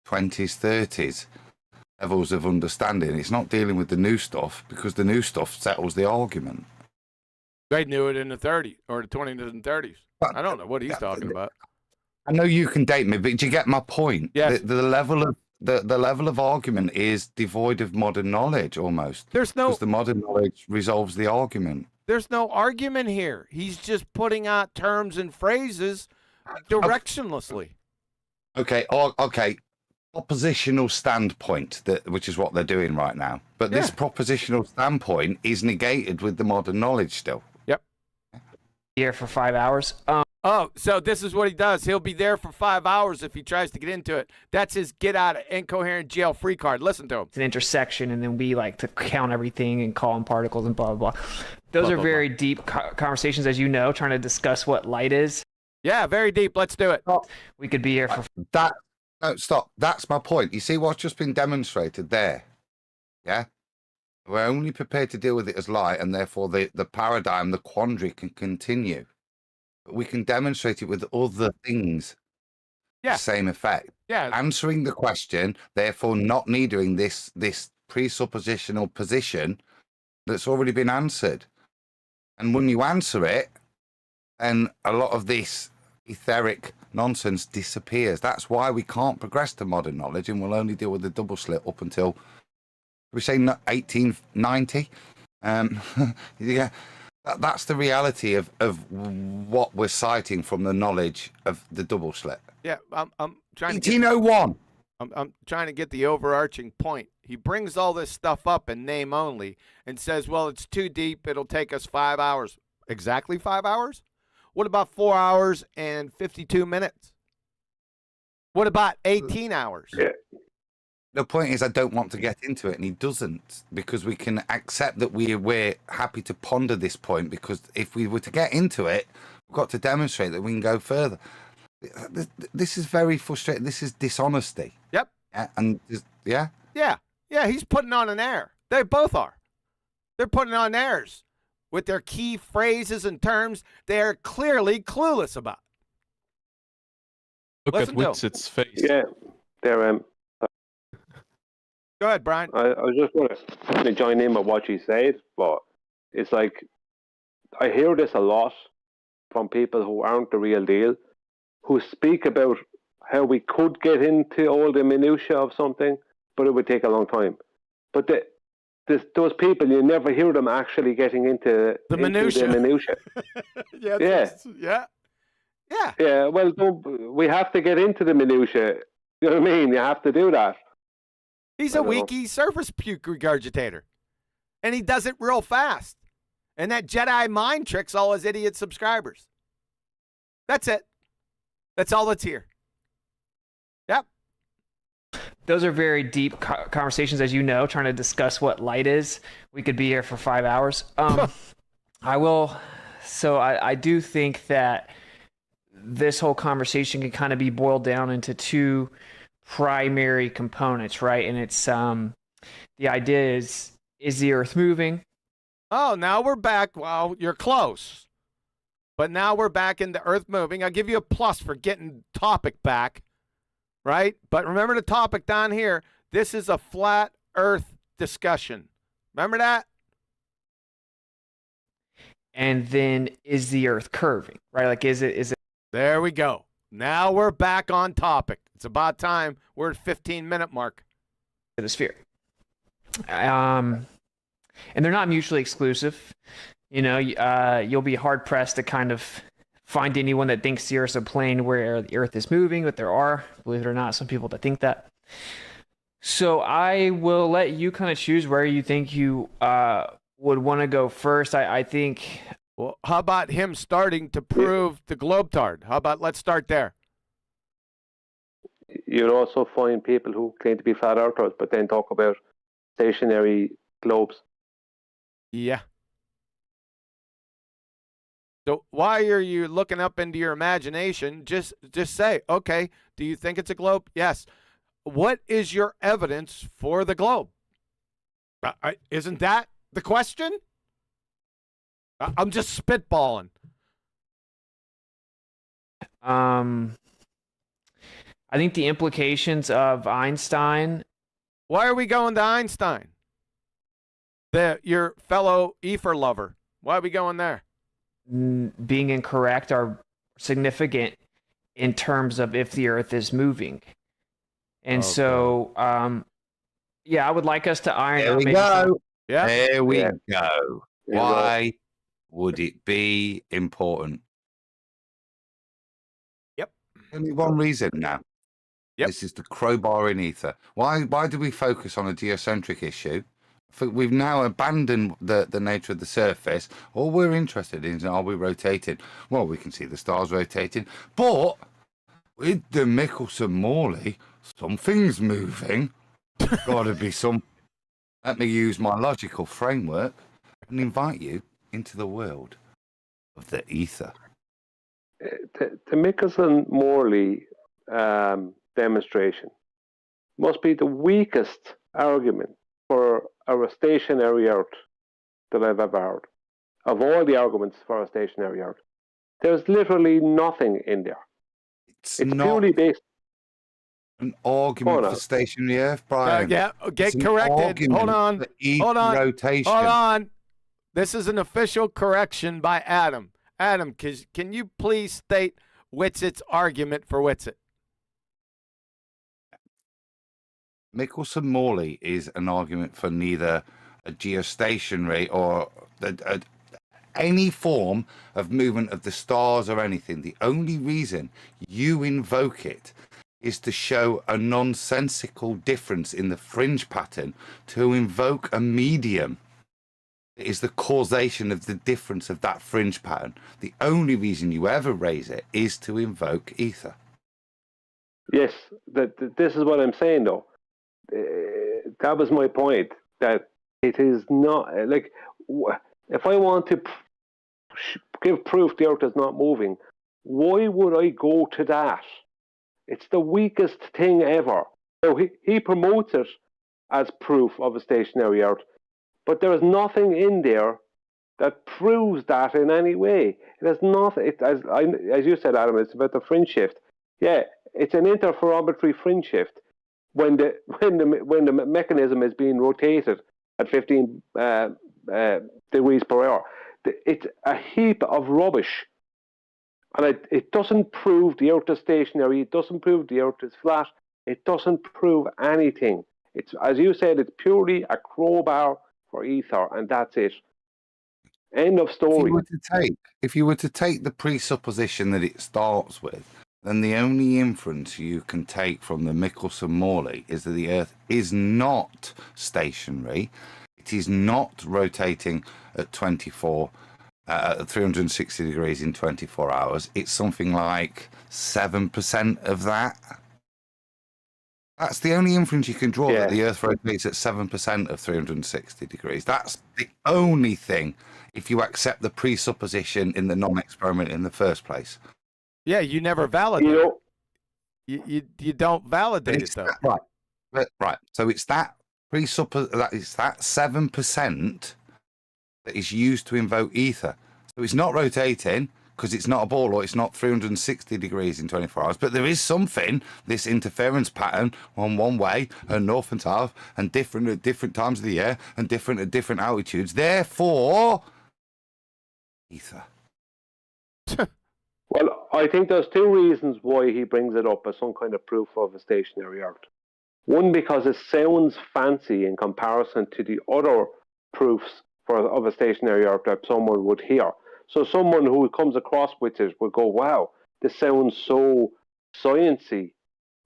30s levels of understanding. It's not dealing with the new stuff, because the new stuff settles the argument. They knew it in the 30s or the 20s and 30s. I don't know what he's talking about. I know you can date me, but do you get my point? Yes. The level of the level of argument is devoid of modern knowledge almost. There's no because the modern knowledge resolves the argument. There's no argument here. He's just putting out terms and phrases directionlessly. Okay. Okay. Propositional standpoint, which is what they're doing right now. But this propositional standpoint is negated with the modern knowledge still. Yep. Here for 5 hours. Oh, so this is what he does. He'll be there for 5 hours if he tries to get into it. That's his get out of incoherent jail free card. Listen to him. It's an intersection, and then we like to count everything and call them particles and blah, blah, blah. Those are very deep conversations, as you know, trying to discuss what light is. Yeah, very deep. Let's do it. We could be here for... That. No, stop. That's my point. You see what's just been demonstrated there? Yeah? We're only prepared to deal with it as light, and therefore the paradigm, the quandary can continue. But we can demonstrate it with other things. Yeah. The same effect. Yeah. Answering the question, therefore not needing this presuppositional position that's already been answered. And when you answer it, then a lot of this etheric nonsense disappears. That's why we can't progress to modern knowledge, and we'll only deal with the double slit up until we say 1890. Yeah, that's the reality of what we're citing from the knowledge of the double slit. Yeah, I'm trying 1801. I'm trying to get the overarching point. He brings all this stuff up in name only and says, well, it's too deep. It'll take us 5 hours. Exactly 5 hours? What about 4 hours and 52 minutes? What about 18 hours? Yeah. The point is, I don't want to get into it, and he doesn't, because we can accept that we're happy to ponder this point, because if we were to get into it, we've got to demonstrate that we can go further. This is very frustrating. This is dishonesty. Yep. Yeah, and yeah. Yeah, he's putting on an air. They both are. They're putting on airs with their key phrases and terms they're clearly clueless about. Look at Witsit's face. Yeah, there. Go ahead, Brian. I was just going to join in with what you said, but it's like I hear this a lot from people who aren't the real deal, who speak about how we could get into all the minutiae of something, but it would take a long time. But those people, you never hear them actually getting into the minutiae. Yeah. Well, we have to get into the minutiae. You know what I mean? You have to do that. He's a wiki surface puke regurgitator, and he does it real fast. And that Jedi mind tricks all his idiot subscribers. That's it. That's all that's here. Yep. Those are very deep conversations, as you know, trying to discuss what light is. We could be here for 5 hours. I will. So I do think that this whole conversation can kind of be boiled down into two primary components, right? And it's the idea is the Earth moving? Oh, now we're back. Well, you're close. But now we're back into Earth moving. I'll give you a plus for getting topic back, right? But remember the topic down here. This is a flat Earth discussion. Remember that? And then is the Earth curving, right? Like, is it? There we go. Now we're back on topic. It's about time. We're at 15-minute mark. The sphere. And they're not mutually exclusive. You know, you'll be hard pressed to kind of find anyone that thinks the Earth's a plane where the Earth is moving, but there are, believe it or not, some people that think that. So I will let you kind of choose where you think you would want to go first. I think. Well, how about him starting to prove the globetard? How about let's start there? You'd also find people who claim to be flat earthers, but then talk about stationary globes. Yeah. So why are you looking up into your imagination? Just say, okay, do you think it's a globe? Yes. What is your evidence for the globe? Isn't that the question? I'm just spitballing. I think the implications of Einstein. Why are we going to Einstein? Your fellow ether lover. Why are we going there? Being incorrect are significant in terms of if the Earth is moving. And so, yeah, I would like us to iron There out we maybe some. go. Yeah. There we Yeah. go. There you Why would it be important? Yep. Only one reason now. Yep. This is the crowbar in ether. Why do we focus on a geocentric issue? We've now abandoned the nature of the surface. All we're interested in is, are we rotating? Well, we can see the stars rotating, but with the Michelson-Morley, something's moving. Got to be some. Let me use my logical framework and invite you into the world of the ether. The Michelson-Morley demonstration must be the weakest argument for a stationary Earth that I've ever heard. Of all the arguments for a stationary Earth, there's literally nothing in there. It's not purely based an argument for stationary Earth, Brian. Yeah, get It's an corrected. argument Hold on. for ether Hold on. rotation. Hold on. This is an official correction by Adam. Adam, can you please state Witzett's argument for Witzett? Michelson-Morley is an argument for neither a geostationary or any form of movement of the stars or anything. The only reason you invoke it is to show a nonsensical difference in the fringe pattern, to invoke a medium. It is the causation of the difference of that fringe pattern. The only reason you ever raise it is to invoke ether. Yes, this is what I'm saying, though. That was my point, that it is not, like, if I want to give proof the Earth is not moving, why would I go to that? It's the weakest thing ever. So he promotes it as proof of a stationary Earth, but there is nothing in there that proves that in any way. It has nothing. As you said, Adam, it's about the fringe shift. Yeah, it's an interferometry fringe shift when the mechanism is being rotated at 15 degrees per hour. It's a heap of rubbish. And it doesn't prove the Earth is stationary. It doesn't prove the Earth is flat. It doesn't prove anything. It's, as you said, it's purely a crowbar for ether, and that's it. End of story. If you were to take the presupposition that it starts with, then the only inference you can take from the Michelson-Morley is that the Earth is not stationary. It is not rotating at 360 degrees in 24 hours. It's something like 7% of that. That's the only inference you can draw, that the Earth rotates at 7% of 360 degrees. That's the only thing, if you accept the presupposition in the non-experiment in the first place. Yeah, you never validate it. You don't validate it, though. Right. So it's that it's that 7% that is used to invoke ether. So it's not rotating because it's not a ball, or it's not 360 degrees in 24 hours. But there is something, this interference pattern on one way and north and south and different at different times of the year and different at different altitudes. Therefore, ether. Well, I think there's two reasons why he brings it up as some kind of proof of a stationary Earth. One, because it sounds fancy in comparison to the other proofs of a stationary Earth that someone would hear. So someone who comes across with it would go, wow, this sounds so sciencey,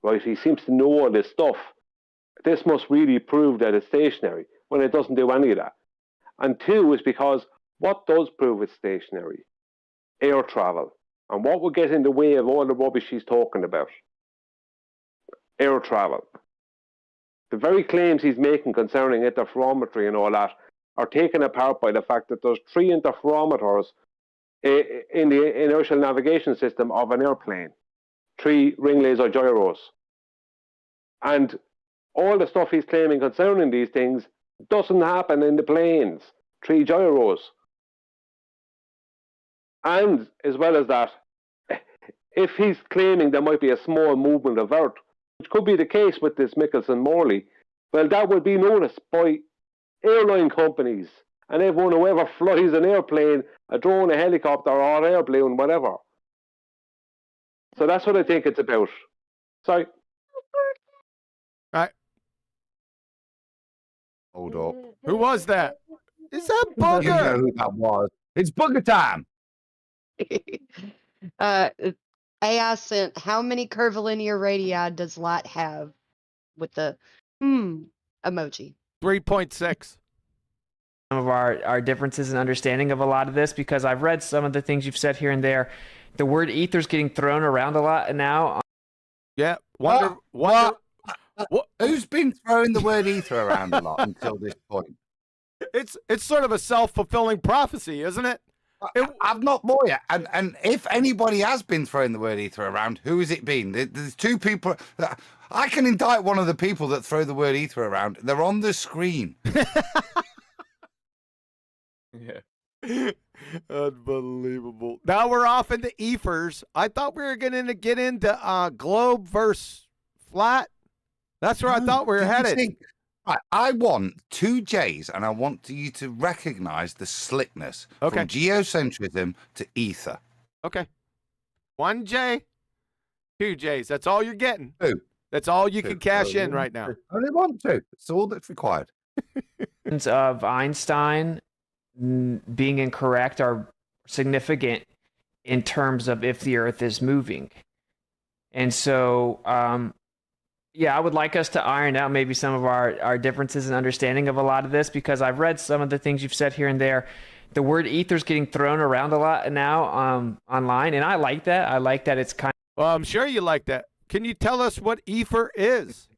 right? He seems to know all this stuff. This must really prove that it's stationary, when it doesn't do any of that. And two is because what does prove it's stationary? Air travel. And what would get in the way of all the rubbish he's talking about? Air travel. The very claims he's making concerning interferometry and all that are taken apart by the fact that there's 3 interferometers in the inertial navigation system of an airplane. 3 ring laser gyros. And all the stuff he's claiming concerning these things doesn't happen in the planes. 3 gyros. And as well as that, if he's claiming there might be a small movement of Earth, which could be the case with this Michelson-Morley, well, that would be noticed by airline companies and everyone who ever flies an airplane, a drone, a helicopter, or an air balloon, whatever. So that's what I think it's about. Sorry. All right. Hold up. Who was that? Is that You know Booger? who that was. It's Booger time. AI sent, how many curvilinear radii does light have? With the emoji. 3.6. Some of our differences in understanding of a lot of this, because I've read some of the things you've said here and there. The word ether's getting thrown around a lot now. Yeah. What? Who's been throwing the word ether around a lot until this point? It's sort of a self-fulfilling prophecy, isn't it? I've not more yet. And if anybody has been throwing the word ether around, who has it been? There's two people. I can indict one of the people that throw the word ether around. They're on the screen. Yeah. Unbelievable. Now we're off into ethers. I thought we were going to get into globe versus flat. That's where I thought we were headed. I want two J's, and I want you to recognize the slickness from geocentrism to ether. Okay. 1 J, 2 J's. That's all you're getting. Two. That's all you can cash in right now. Only 1, 2. It's all that's required. Of Einstein being incorrect are significant in terms of if the Earth is moving. And so, yeah, I would like us to iron out maybe some of our differences in understanding of a lot of this, because I've read some of the things you've said here and there. The word ether's getting thrown around a lot now online, and I like that. I like that it's kind of... Well, I'm sure you like that. Can you tell us what ether is?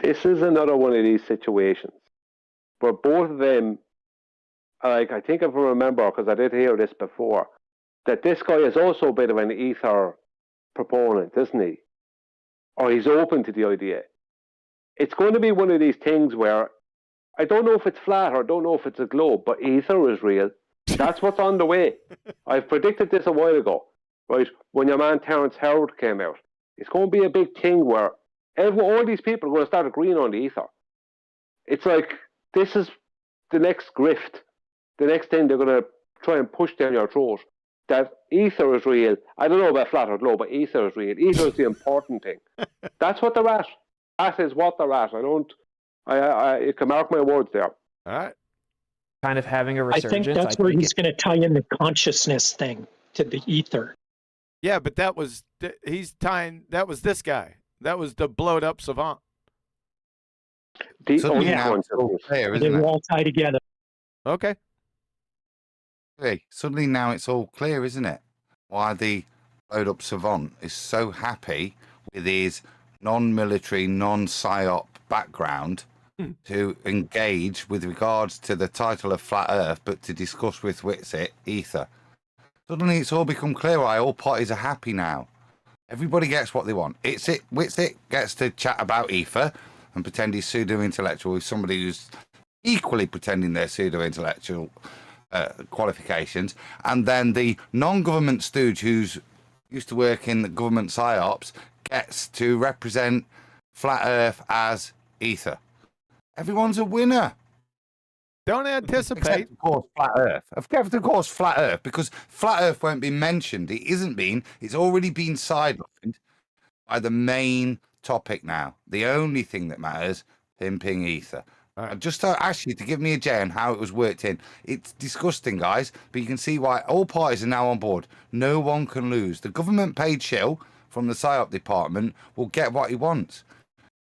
This is another one of these situations where both of them, like, I think if I remember, because I did hear this before, that this guy is also a bit of an ether proponent, isn't he? Or he's open to the idea. It's going to be one of these things where I don't know if it's flat or I don't know if it's a globe, but ether is real. That's what's on the way. I've predicted this a while ago, right? When your man Terence Howard came out. It's going to be a big thing where all these people are going to start agreeing on the ether. It's like, this is the next grift. The next thing they're going to try and push down your throat. That ether is real. I don't know about flat or globe, but ether is real. Ether is the important thing. That's what they're at. That is what they're at. You can mark my words there. All right. Kind of having a resurgence. I think that's where he's going to tie in the consciousness thing to the ether. Yeah, but that was this guy. That was the blowed up savant. Suddenly now it's all clear, isn't They it? all tie together. Okay. Hey, suddenly now it's all clear, isn't it? Why the blowed up savant is so happy with his non-military, non-psyop background to engage with regards to the title of Flat Earth, but to discuss with Whitsitt ether. Suddenly it's all become clear why all parties are happy now. Everybody gets what they want. Whitsitt gets to chat about ether and pretend he's pseudo-intellectual with somebody who's equally pretending they're pseudo-intellectual qualifications. And then the non-government stooge who's used to work in the government psyops gets to represent Flat Earth as ether. Everyone's a winner. Don't anticipate. Except, of course, Flat Earth. Of course, Flat Earth, because Flat Earth won't be mentioned. It isn't been. It's already been sidelined by the main topic now. The only thing that matters, pimping ether. Just to ask you to give me a J on how it was worked in. It's disgusting, guys, but you can see why all parties are now on board. No one can lose. The government-paid shill from the PSYOP department will get what he wants.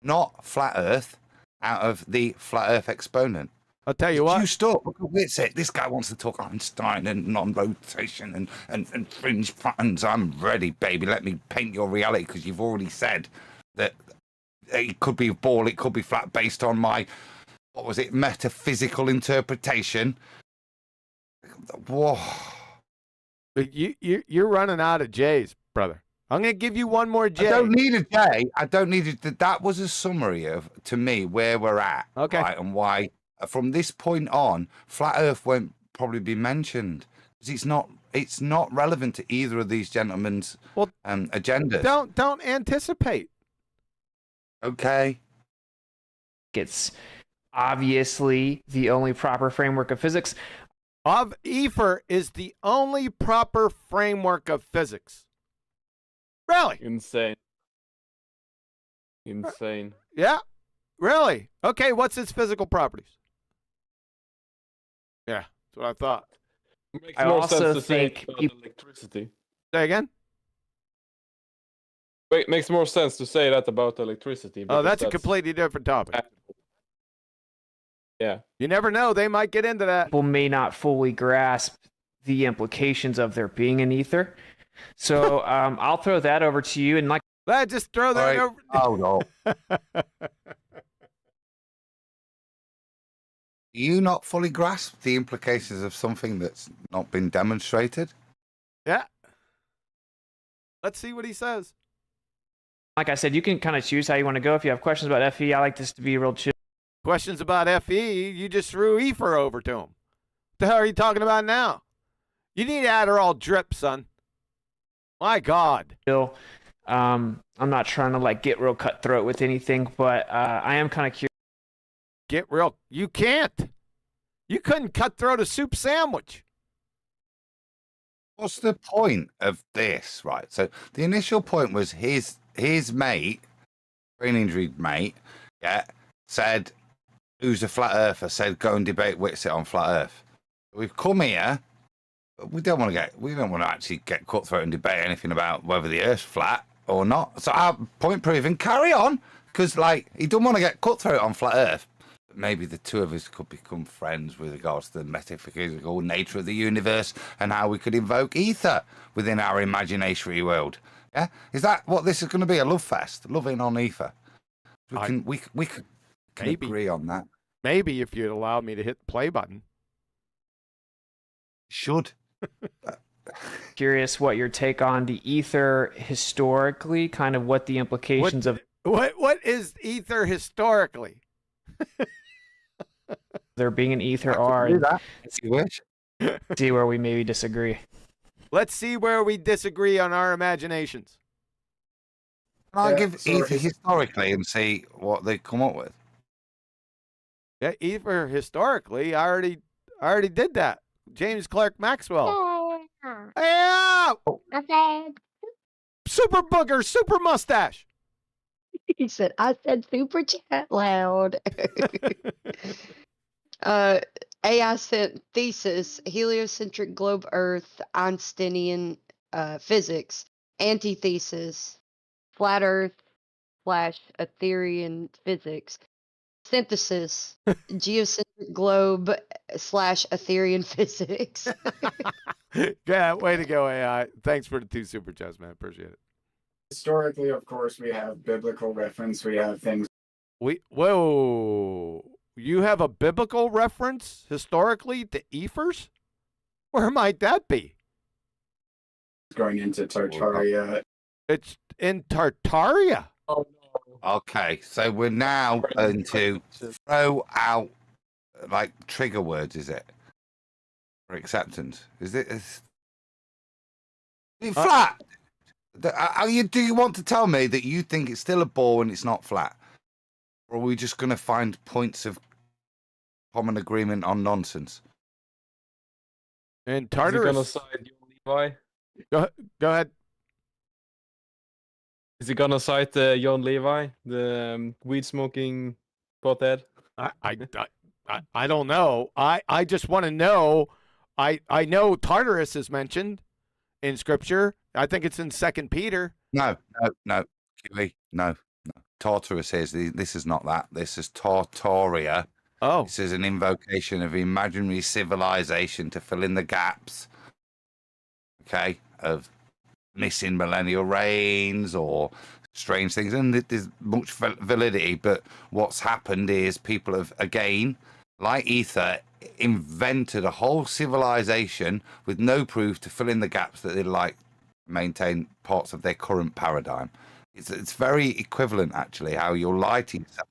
Not Flat Earth out of the Flat Earth exponent. I'll tell you what. You stop. Look at Whitsitt. This guy wants to talk Einstein and non-rotation and fringe patterns. I'm ready, baby. Let me paint your reality, because you've already said that it could be a ball, it could be flat, based on my, what was it, metaphysical interpretation. Whoa. But you're running out of J's, brother. I'm going to give you one more J. I don't need a J. I don't need it. That was a summary of, to me, where we're at. Okay. Right, and why, from this point on, Flat Earth won't probably be mentioned. Because it's not relevant to either of these gentlemen's agendas. Don't anticipate. Okay. It's obviously the only proper framework of physics. of ether is the only proper framework of physics. Really? Insane. Insane. Yeah. Really? Okay, what's its physical properties? Yeah, that's what I thought. Makes I more also sense to think say about peop- electricity. Say again? Wait, makes more sense to say that about electricity. Oh, because that's a completely different topic. Yeah. You never know. They might get into that. People may not fully grasp the implications of there being an ether. So I'll throw that over to you. And just throw that over. Oh, no. Do you not fully grasp the implications of something that's not been demonstrated? Yeah. Let's see what he says. like I said, you can kind of choose how you want to go. If you have questions about FE, I like this to be real chill. Questions about FE, you just threw ether over to him. What the hell are you talking about now? You need Adderall drip, son. My God. I'm not trying to get real cutthroat with anything, but I am kind of curious. Get real. You can't. You couldn't cutthroat a soup sandwich. What's the point of this, right? So the initial point was his mate, brain injured mate, said, who's a flat earther, said go and debate Whitsit on flat earth. We've come here. We don't want to actually get cutthroat and debate anything about whether the earth's flat or not. So our point proven, carry on, because he don't want to get cutthroat on flat earth. But maybe the two of us could become friends with regards to the metaphysical nature of the universe and how we could invoke ether within our imaginary world. Yeah, is that what this is going to be? A love fest, loving on ether. We can agree on that. Maybe if you'd allow me to hit the play button. Should. Curious what your take on the ether historically, kind of what the implications of what is ether historically? there being an ether are. Do that if you wish. See where we maybe disagree. Let's see where we disagree on our imaginations. Can I give ether historically and see what they come up with? Yeah, ether historically, I already did that. James Clerk Maxwell. Yeah. I said. Super booger, super mustache. He said, I said super chat loud. AI sent thesis, heliocentric globe Earth, Einsteinian physics, antithesis, flat Earth / Aetherian physics, synthesis, geocentric globe / Aetherian physics. Yeah, way to go, AI. Thanks for the 2 super chats, man. Appreciate it. Historically, of course, we have biblical reference. We have things. Whoa. You have a biblical reference historically to ethers? Where might that be? Going into Tartaria. It's in Tartaria. Oh, no. Okay, so we're now going to throw out trigger words, is it? For acceptance. Is it flat? Do you want to tell me that you think it's still a ball and it's not flat? Or are we just going to find points of common agreement on nonsense? And Tartarus. Is he gonna side John Levi? Go ahead. Is he gonna cite John Levi, the weed smoking pothead? I don't know. I just want to know. I know Tartarus is mentioned in Scripture. I think it's in 2 Peter. No. QE, no. Tartarus is. This is not that. This is Tartaria. Oh. This is an invocation of imaginary civilization to fill in the gaps, okay, of missing millennial reigns or strange things. And there's much validity, but what's happened is people have, again, like ether, invented a whole civilization with no proof to fill in the gaps that they maintain parts of their current paradigm. It's very equivalent, actually, how you'll lie to yourself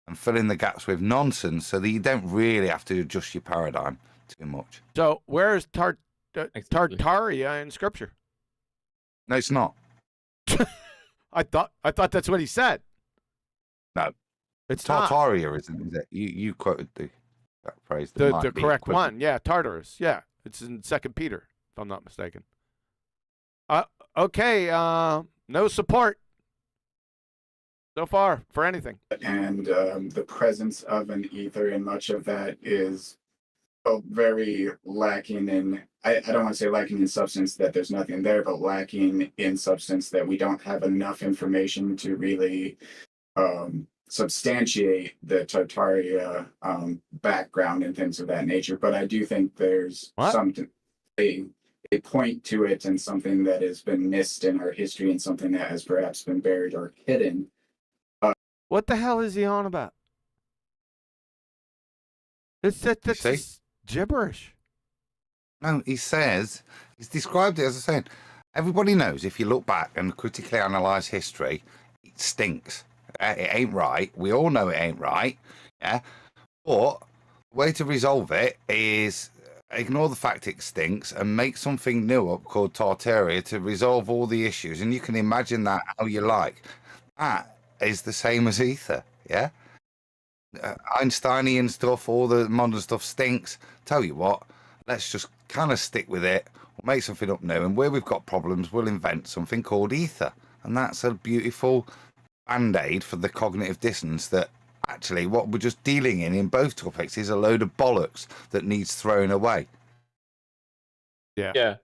and fill in the gaps with nonsense so that you don't really have to adjust your paradigm too much. So where is Tartaria in Scripture? No, it's not. I thought that's what he said. No. It's Tartaria, isn't it? You quoted the phrase. That The might be correct equivalent. one. Yeah, Tartarus. Yeah, it's in 2 Peter, if I'm not mistaken. Okay, no support so far for anything. And the presence of an ether, and much of that is very lacking in, I don't want to say lacking in substance, that there's nothing there, but lacking in substance, that we don't have enough information to really substantiate the Tartaria background and things of that nature. But I do think there's something, a point to it, and something that has been missed in our history, and something that has perhaps been buried or hidden. What the hell is he on about? That's just gibberish. No, he says, he's described it as a saying. Everybody knows if you look back and critically analyse history, it stinks. It ain't right. We all know it ain't right. Yeah. But the way to resolve it is ignore the fact it stinks and make something new up called Tartaria to resolve all the issues. And you can imagine that how you like. That is the same as ether. Yeah. Einsteinian stuff, all the modern stuff stinks. Tell you what, let's just kind of stick with it. We'll make something up new, and where we've got problems, we'll invent something called ether. And that's a beautiful band-aid for the cognitive dissonance that actually what we're just dealing in both topics is a load of bollocks that needs throwing away. Yeah.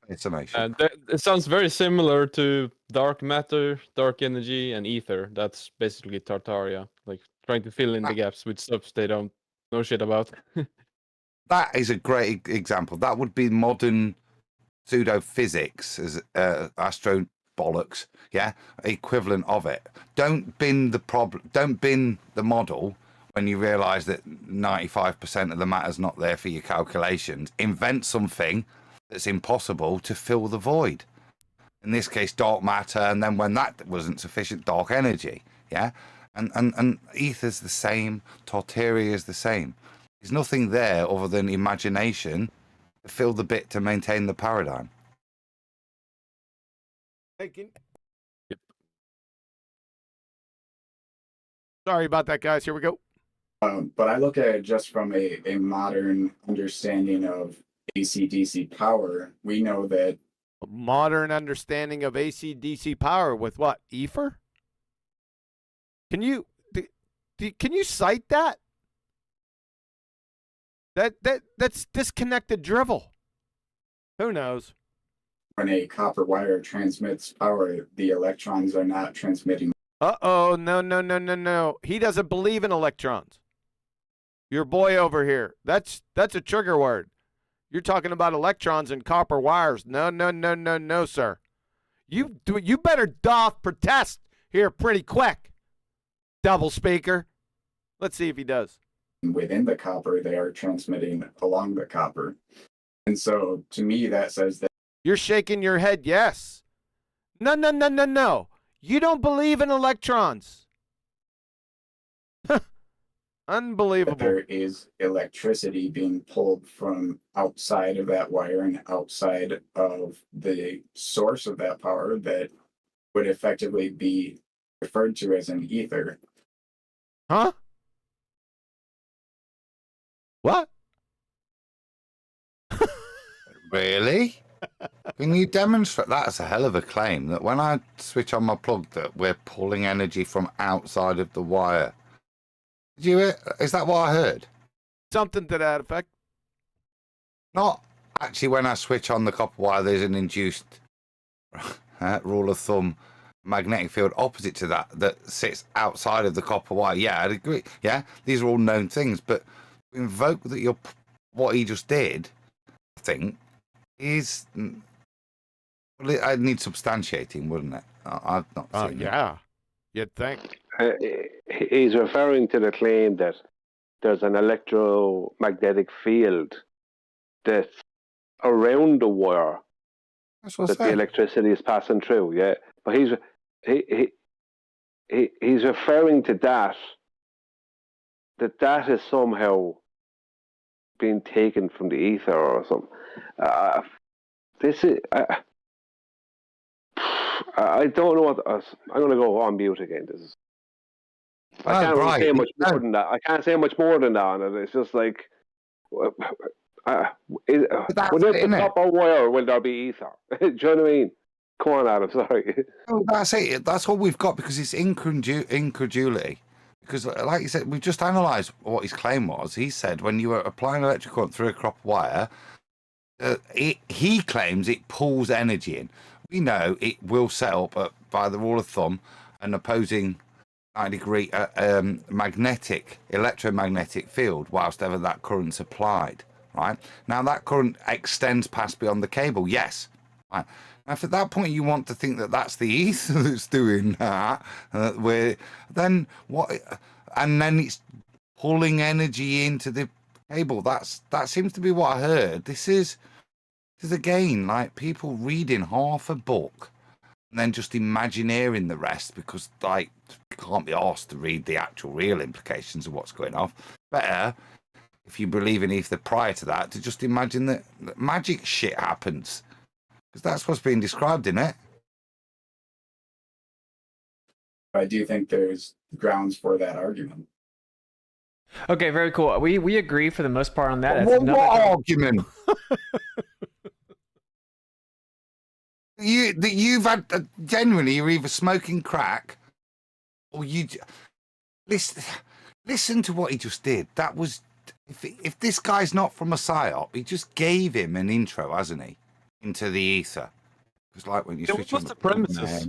Information. It sounds very similar to dark matter, dark energy, and ether. That's basically Tartaria, like trying to fill in the gaps with stuff they don't know shit about. That is a great example. That would be modern pseudo-physics as astro bollocks, yeah, equivalent of it. Don't bin the problem. Don't bin the model when you realise that 95% of the matter's not there for your calculations. Invent something that's impossible to fill the void. In this case, dark matter, and then when that wasn't sufficient, dark energy. Yeah, and ether's the same. Tartaria is the same. There's nothing there other than imagination to fill the bit to maintain the paradigm. Yep. Sorry about that, guys. Here we go. But I look at it just from a modern understanding of AC/DC power. We know that a modern understanding of AC/DC power with what? Ether? Can you cite that? That's disconnected drivel. Who knows? when a copper wire transmits power, the electrons are not transmitting. Uh-oh, no. He doesn't believe in electrons. Your boy over here. That's a trigger word. You're talking about electrons and copper wires. No, sir. You better doff protest here pretty quick. Double speaker. Let's see if he does. Within the copper, they are transmitting along the copper. And so to me, that says that. You're shaking your head, yes. No. You don't believe in electrons. Unbelievable. There is electricity being pulled from outside of that wire and outside of the source of that power that would effectively be referred to as an ether. Huh? What? Really? Can you demonstrate? That's a hell of a claim, that when I switch on my plug that we're pulling energy from outside of the wire. Did you hear? Is that what I heard? Something to that effect. Not actually when I switch on the copper wire, there's an induced rule of thumb magnetic field opposite to that sits outside of the copper wire. Yeah, I'd agree. Yeah, these are all known things, but invoke that what he just did, I think, is I'd need substantiating, wouldn't it? I've not seen it. Yeah, you'd think. He's referring to the claim that there's an electromagnetic field that's around the wire that the electricity is passing through. Yeah, but he's referring to that is somehow being taken from the ether or something. I don't know what. I'm going to go on mute again. I can't really say much more than that. I can't say much more than that. And it's just like Will this be copper wire or will there be ether? Do you know what I mean? Come on, Adam, sorry. Oh, that's it. That's what we've got because it's incredulity. Because, like you said, we've just analysed what his claim was. He said when you were applying electric current through a copper wire, he claims it pulls energy in. We know it will set up by the rule of thumb an opposing 90-degree electromagnetic field whilst ever that current's applied. Right now, that current extends past beyond the cable. Yes. Right. Now, if at that point you want to think that that's the ether that's doing that, then what? And then it's pulling energy into the cable. That seems to be what I heard. This is again like people reading half a book and then just imagineering the rest because like can't be asked to read the actual real implications of what's going on. Better, if you believe in ether prior to that, to just imagine that magic shit happens. Because that's what's being described in it. I do think there's grounds for that argument. Okay, very cool. We agree for the most part on that. What argument? You've had genuinely, you're either smoking crack or you listen to what he just did. That was if this guy's not from a psyop, he just gave him an intro, hasn't he, into the ether? It's like when you switch on the premises.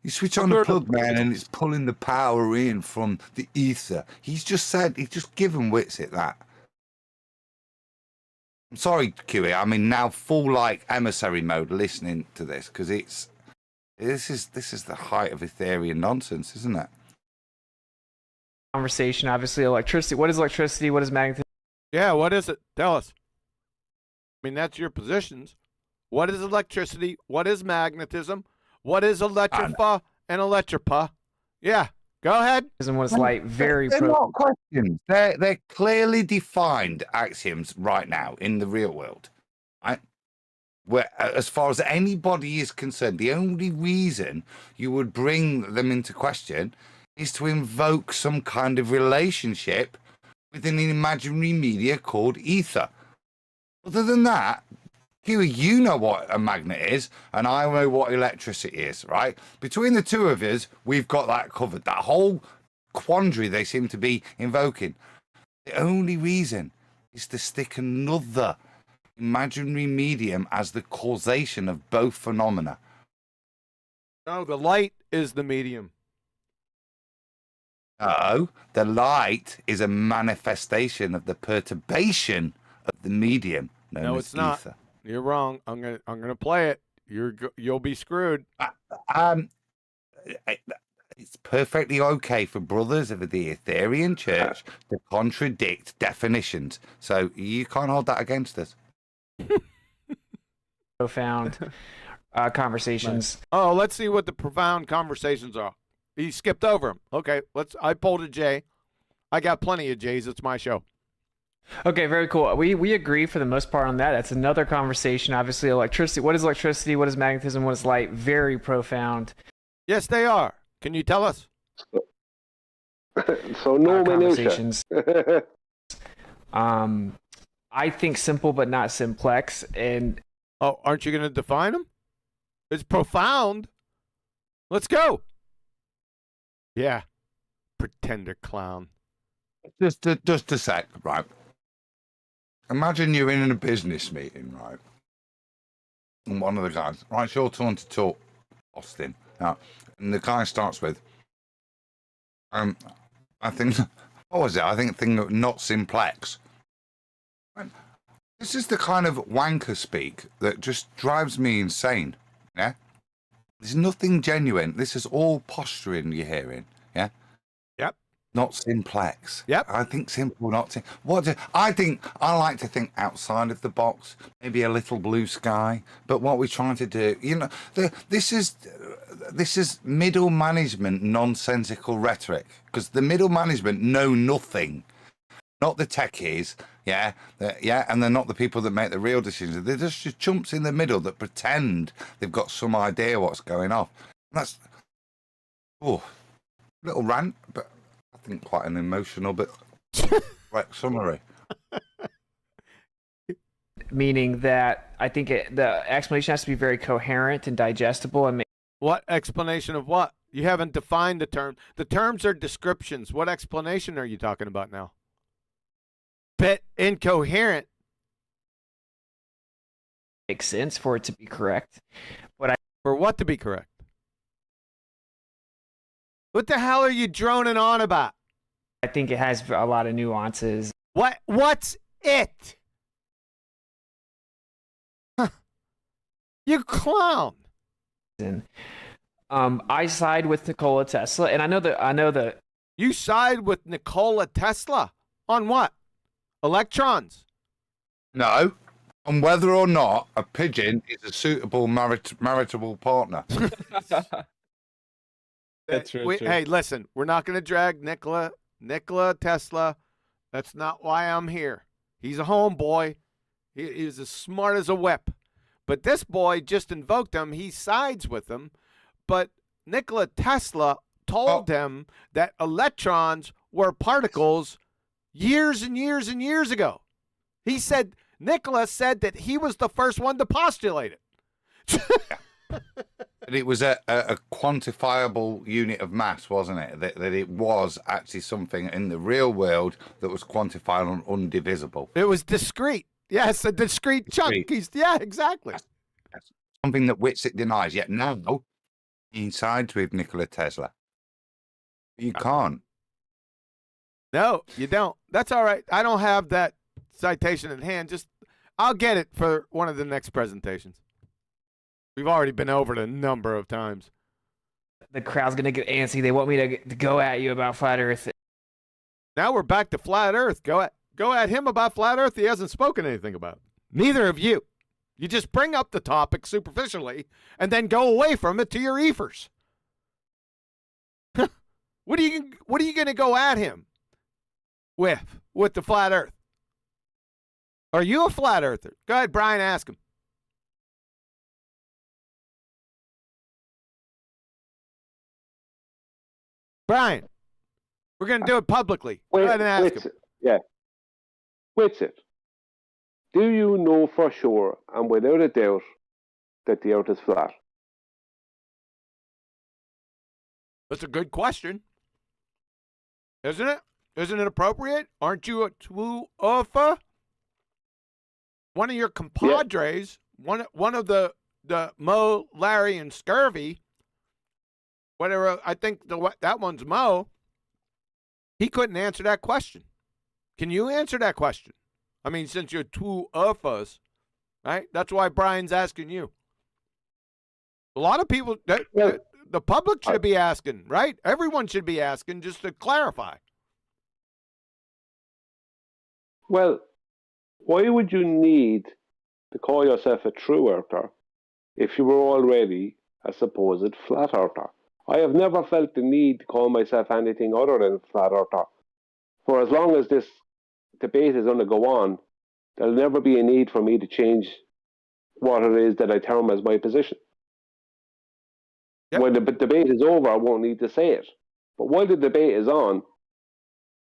You switch on the plug, man, and it's pulling the power in from the ether. He's just given wits at that. I'm sorry, QE. I'm in now full like emissary mode listening to this because this is the height of Ethereum nonsense, isn't it? Conversation, obviously, electricity. What is electricity? What is magnetism? Yeah, what is it? Tell us. I mean, that's your positions. What is electricity? What is magnetism? What is electrifa and electripa? Yeah, go ahead. And what is light? Very. They're not questions. They're clearly defined axioms right now in the real world. Right? Where, as far as anybody is concerned, the only reason you would bring them into question is to invoke some kind of relationship within an imaginary media called ether. Other than that, Huey, you know what a magnet is, and I know what electricity is, right? Between the two of us, we've got that covered. That whole quandary they seem to be invoking. The only reason is to stick another imaginary medium as the causation of both phenomena. No, the light is the medium. No, the light is a manifestation of the perturbation of the medium known No, as it's not. ether. You're wrong. I'm gonna play it. You'll be screwed. It's perfectly okay for brothers of the Ethereum Church to contradict definitions. So you can't hold that against us. Profound conversations. Oh, let's see what the profound conversations are. He skipped over them. Okay, I pulled a J. I got plenty of J's. It's my show. Okay, very cool. We agree for the most part on that. That's another conversation. Obviously, electricity. What is electricity? What is magnetism? What is light? Very profound. Yes, they are. Can you tell us? So no conversations. I think simple but not simplex. And aren't you going to define them? It's profound. Let's go. Yeah, pretender clown. Just a sec, right? Imagine you're in a business meeting, right? And one of the guys, right, it's your turn to talk, Austin. Now, and the guy starts with, I think, what was it? I think not simplex. This is the kind of wanker speak that just drives me insane, yeah? There's nothing genuine. This is all posturing you're hearing, yeah? Yep. Not simplex. Yep. I think simple, not I like to think outside of the box, maybe a little blue sky. But what we're trying to do, this is middle management nonsensical rhetoric because the middle management know nothing. Not the techies, yeah, and they're not the people that make the real decisions. They're just chumps in the middle that pretend they've got some idea what's going on. That's little rant, but I think quite an emotional but correct summary. meaning that I think the explanation has to be very coherent and digestible. And what explanation of what? You haven't defined the term. The terms are descriptions. What explanation are you talking about now? Bit incoherent. Makes sense for it to be correct. But for what to be correct? What the hell are you droning on about? I think it has a lot of nuances. What's it? Huh. You clown. I side with Nikola Tesla, and I know that you side with Nikola Tesla on what? Electrons? No, on whether or not a pigeon is a suitable maritable partner. That's true. Hey, listen, we're not going to drag Nikola Tesla. That's not why I'm here. He's a homeboy. He's as smart as a whip. But this boy just invoked him. He sides with him. But Nikola Tesla told him that electrons were particles years and years and years ago. Nikola said that he was the first one to postulate it. It was a quantifiable unit of mass, wasn't it? That it was actually something in the real world that was quantified and undivisible. It was discrete. Yes, a discrete chunk. Yeah, exactly. That's something that Witsit denies. Yet now, he sides with Nikola Tesla. You can't. No, you don't. That's all right. I don't have that citation in hand. I'll get it for one of the next presentations. We've already been over it a number of times. The crowd's going to get antsy. They want me to go at you about flat Earth. Now we're back to flat Earth. Go at him about flat Earth. He hasn't spoken anything about it. Neither of you. You just bring up the topic superficially and then go away from it to your ethers. What are you going to go at him with the flat Earth? Are you a flat earther? Go ahead, Brian, ask him. Brian, we're going to do it publicly. Go ahead and ask him. Yeah. Witsit, do you know for sure and without a doubt that the Earth is flat? That's a good question. Isn't it? Isn't it appropriate? Aren't you a true earther? One of your compadres, one of the Mo, Larry, and Scurvy, whatever, I think that one's Mo, he couldn't answer that question. Can you answer that question? I mean, since you're two earthers, right? That's why Brian's asking you. A lot of people, the public should be asking, right? Everyone should be asking just to clarify. Well, why would you need to call yourself a true earther if you were already a supposed flat earther? I have never felt the need to call myself anything other than flat earther. For as long as this debate is going to go on, there'll never be a need for me to change what it is that I term as my position. Yep. When the debate is over, I won't need to say it. But while the debate is on,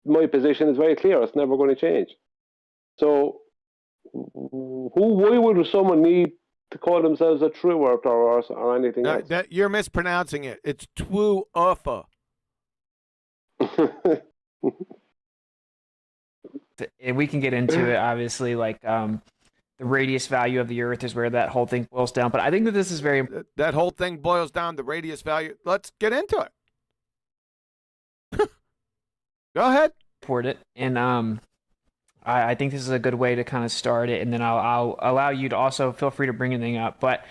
my position is very clear. It's never going to change. So, why would someone need to call themselves a true earther or anything else? You're mispronouncing it. It's true earther. And we can get into it, obviously, like the radius value of the Earth is where that whole thing boils down. But I think that this is very important. That whole thing boils down to radius value. Let's get into it. Go ahead. Important. And I think this is a good way to kind of start it, and then I'll allow you to also feel free to bring anything up. But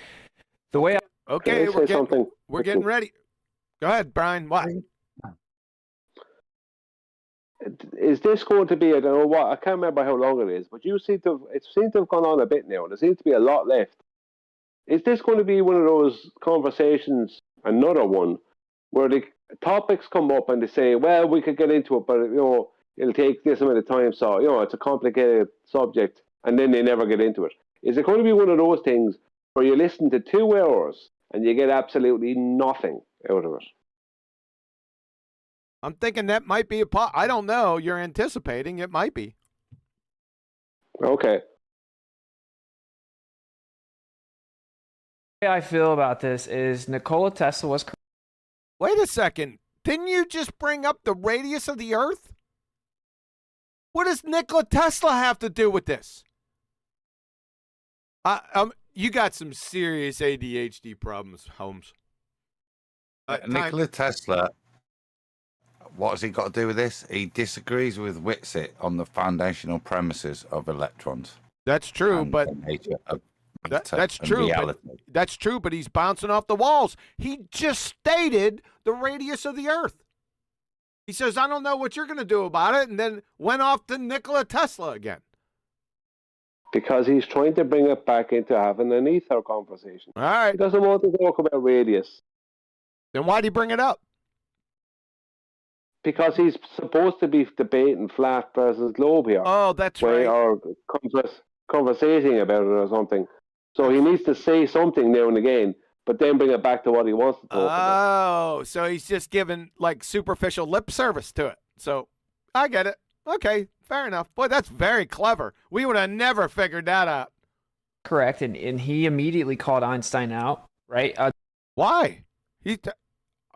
the way we're getting ready. Go ahead, Brian. What? Is this going to be? I don't know what. I can't remember how long it is, but it seems to have gone on a bit now. There seems to be a lot left. Is this going to be one of those conversations, another one, where the topics come up and they say, "Well, we could get into it, but it'll take this amount of time, so it's a complicated subject," and then they never get into it? Is it going to be one of those things where you listen to 2 hours and you get absolutely nothing out of it? I'm thinking that might be I don't know. You're anticipating it might be. Okay. way I feel about this is Nikola Tesla was correct. Wait a second. Didn't you just bring up the radius of the Earth? What does Nikola Tesla have to do with this? You got some serious ADHD problems, Holmes. Nikola Tesla, what has he got to do with this? He disagrees with Whitsitt on the foundational premises of electrons. That's true, but that's true. That's true, but he's bouncing off the walls. He just stated the radius of the Earth. He says, I don't know what you're going to do about it, and then went off to Nikola Tesla again. Because he's trying to bring it back into having an ether conversation. All right. He doesn't want to talk about radius. Then why'd he bring it up? Because he's supposed to be debating flat versus globe here. Oh, that's right. Or conversating about it or something. So he needs to say something now and again, but then bring it back to what he wants to talk about. Oh, so he's just giving like superficial lip service to it. So I get it. Okay, fair enough. Boy, that's very clever. We would have never figured that out. Correct, and he immediately called Einstein out, right? Why? He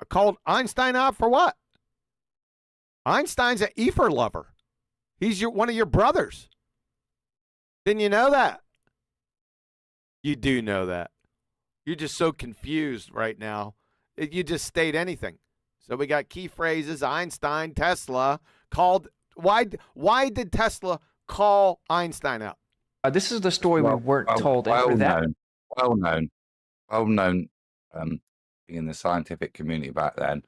called Einstein out for what? Einstein's an ether lover. He's one of your brothers. Didn't you know that? You do know that. You're just so confused right now. You just state anything. So we got key phrases, Einstein, Tesla, called. Why did Tesla call Einstein out? This is the story we weren't told after that. Well known in the scientific community back then,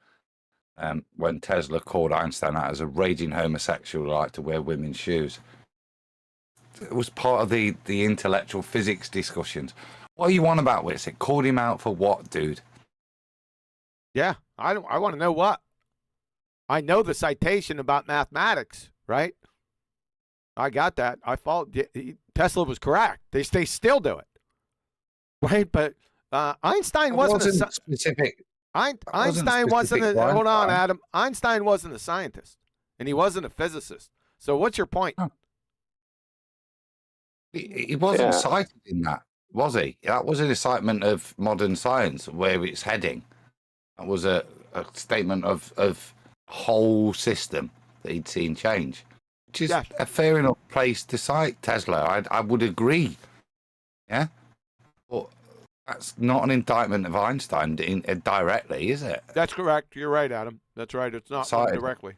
when Tesla called Einstein out as a raging homosexual who liked to wear women's shoes. It was part of the intellectual physics discussions. What are you on about, Whitsitt? Called him out for what, dude? Yeah, I want to know what. I know the citation about mathematics, right? I got that. I followed. Tesla was correct. They still do it, right? But Einstein wasn't specific. Einstein wasn't. Hold on, Adam. Einstein wasn't a scientist, and he wasn't a physicist. So what's your point? Huh. He wasn't cited in that, was he? That was an incitement of modern science, where it's heading. That was a statement of whole system that he'd seen change, which is a fair enough place to cite Tesla. I would agree. Yeah, but that's not an indictment of Einstein directly, is it? That's correct. You're right, Adam. That's right. It's not directly.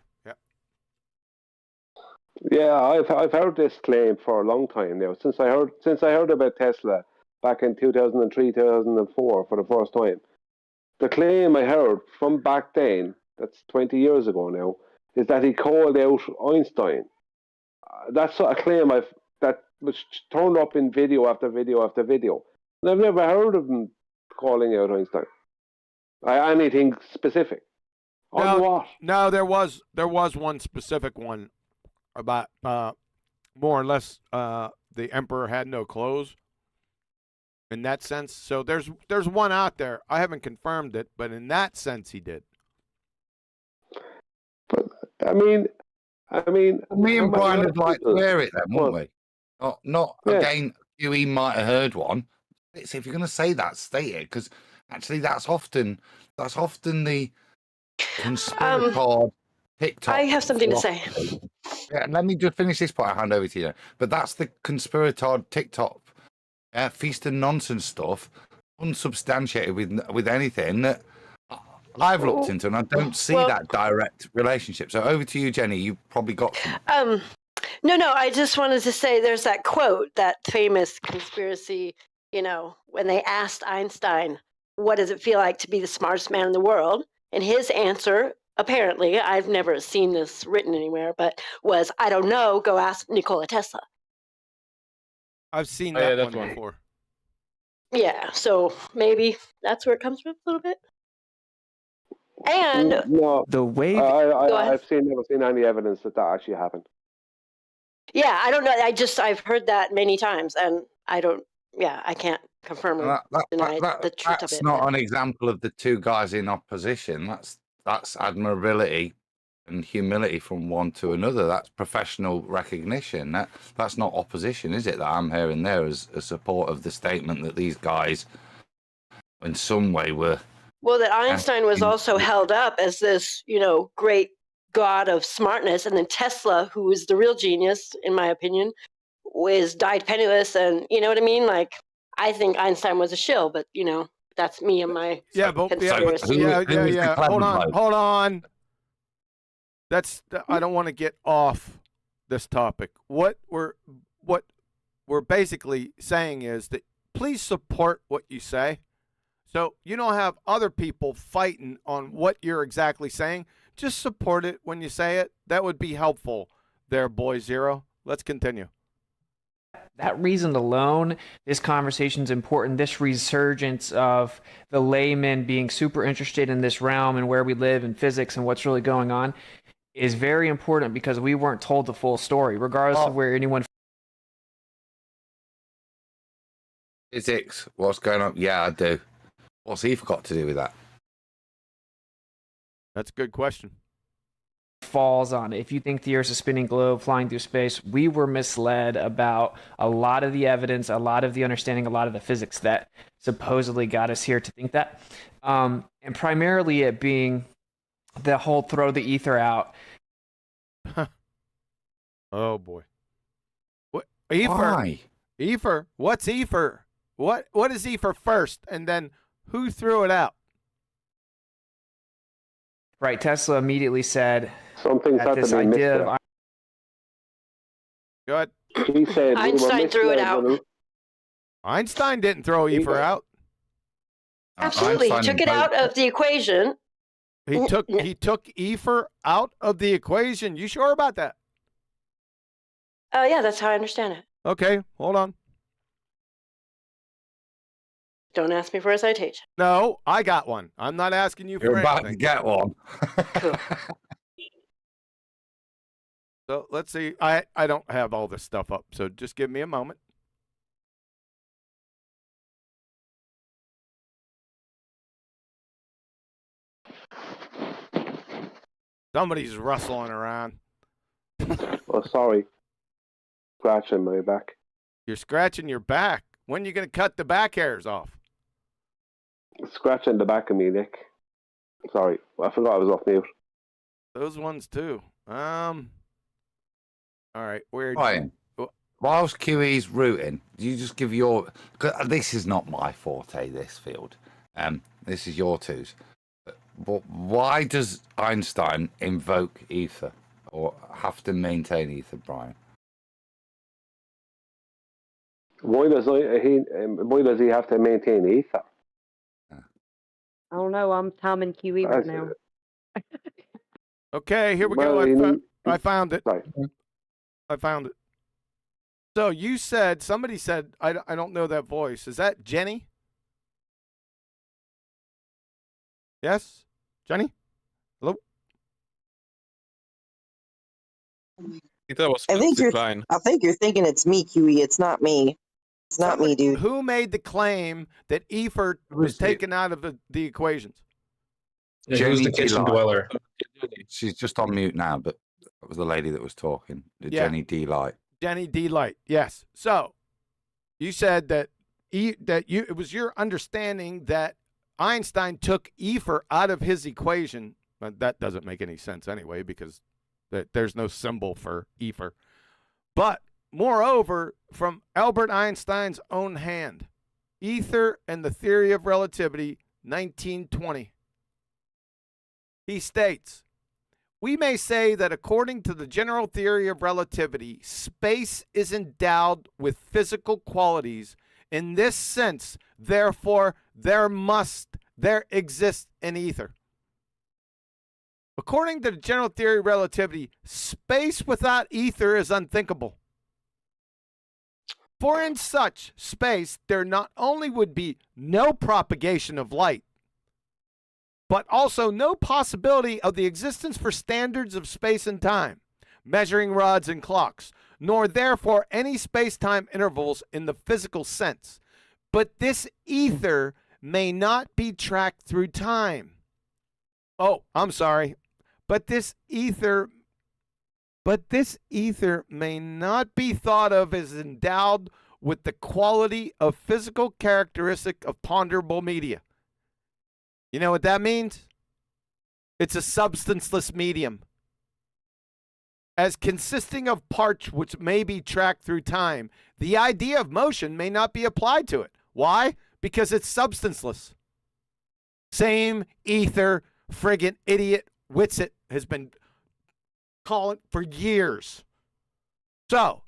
Yeah, I've heard this claim for a long time now. Since I heard about Tesla back in 2003, 2004 for the first time. The claim I heard from back then, that's 20 years ago now, is that he called out Einstein. That's a claim that was turned up in video after video after video. And I've never heard of him calling out Einstein. Anything specific. On what? No, there was one specific one about more or less the emperor had no clothes in that sense. So there's one out there. I haven't confirmed it, but in that sense he did. But I mean, me and Brian would like to wear it then, wouldn't we? Not again. You might have heard one. If you're going to say that, state it, because actually that's often the conspirator TikTok. I have something to say. Yeah, let me just finish this part. I'll hand over to you. But that's the conspirator TikTok, feast and nonsense stuff, unsubstantiated with anything that I've looked into, and I don't see that direct relationship. So over to you, Jenny. You probably got some. No. I just wanted to say there's that quote, that famous conspiracy. When they asked Einstein, "What does it feel like to be the smartest man in the world?" and his answer, apparently, I've never seen this written anywhere, but was, "I don't know, go ask Nikola Tesla." I've seen that one before. Yeah, so maybe that's where it comes from a little bit. And no, the way I've never seen any evidence that actually happened. Yeah, I don't know. I've heard that many times, and I can't confirm or deny the truth of it. That's not an example of the two guys in opposition. That's admirability and humility from one to another. That's professional recognition. That's not opposition, is it? That I'm hearing there as a support of the statement that these guys in some way were. Well, that Einstein was also held up as this, great god of smartness, and then Tesla, who is the real genius, in my opinion, died penniless, and you know what I mean? Like, I think Einstein was a shill, but that's me and my conspiracy. Yeah. Hold on. I don't want to get off this topic. What we're basically saying is that please support what you say. So you don't have other people fighting on what you're exactly saying. Just support it when you say it. That would be helpful there, Boy Zero. Let's continue. That reason alone, this conversation is important. This resurgence of the layman being super interested in this realm and where we live and physics and what's really going on is very important because we weren't told the full story, regardless of where anyone. Physics, what's going on? Yeah, I do. What's he got to do with that? That's a good question. Falls on it. If you think the Earth's a spinning globe flying through space, we were misled about a lot of the evidence, a lot of the understanding, a lot of the physics that supposedly got us here to think that. And primarily it being the whole throw the ether out. Oh boy. What ether? Why? Ether? What's ether? What is ether first? And then who threw it out? Right. Tesla immediately said something that this idea of Good. He said Einstein threw it out. Einstein didn't throw ether out. Absolutely. He took it out of the equation. He took ether out of the equation. You sure about that? Yeah, that's how I understand it. Okay, hold on. Don't ask me for a citation. No, I got one. I'm not asking you for You're about anything. to get one. So let's see. I don't have all this stuff up, so just give me a moment. Somebody's rustling around. Oh, sorry. Scratching my back. You're scratching your back. When are you going to cut the back hairs off? Scratching the back of me, Nick. Sorry, I forgot I was off mute. Those ones too. All right, where? Ryan, whilst QE's rooting, do you just give your? Cause this is not my forte. This field. This is your twos. But why does Einstein invoke ether or have to maintain ether, Brian? Why does he have to maintain ether? I don't know. I'm Tom and QE right now. Okay, here we Well, go. I found it. I found it. So you said, somebody said, I don't know that voice. Is that Jenny? Yes? Jenny? Hello? That was I think you're thinking it's me, QE. It's not me. It's not me, dude. Who made the claim that ether was taken out of the equations? Yeah, he was the kitchen dweller. She's just on mute now, but that was the lady that was talking. Jenny D. Light. Jenny D. Light, yes. So you said that it was your understanding that Einstein took ether out of his equation. But that doesn't make any sense anyway, because there's no symbol for ether. But moreover, from Albert Einstein's own hand, Ether and the Theory of Relativity, 1920. He states, we may say that according to the general theory of relativity, space is endowed with physical qualities. In this sense, therefore, there exists an ether. According to the general theory of relativity, space without ether is unthinkable. For in such space, there not only would be no propagation of light, but also no possibility of the existence for standards of space and time, measuring rods and clocks, nor therefore any space-time intervals in the physical sense. But this ether may not be tracked through time. Oh, I'm sorry. But this ether may not be thought of as endowed with the quality of physical characteristic of ponderable media. You know what that means? It's a substanceless medium. As consisting of parts which may be tracked through time, the idea of motion may not be applied to it. Why? Because it's substanceless. Same ether friggin' idiot Witsit has been calling for years. So,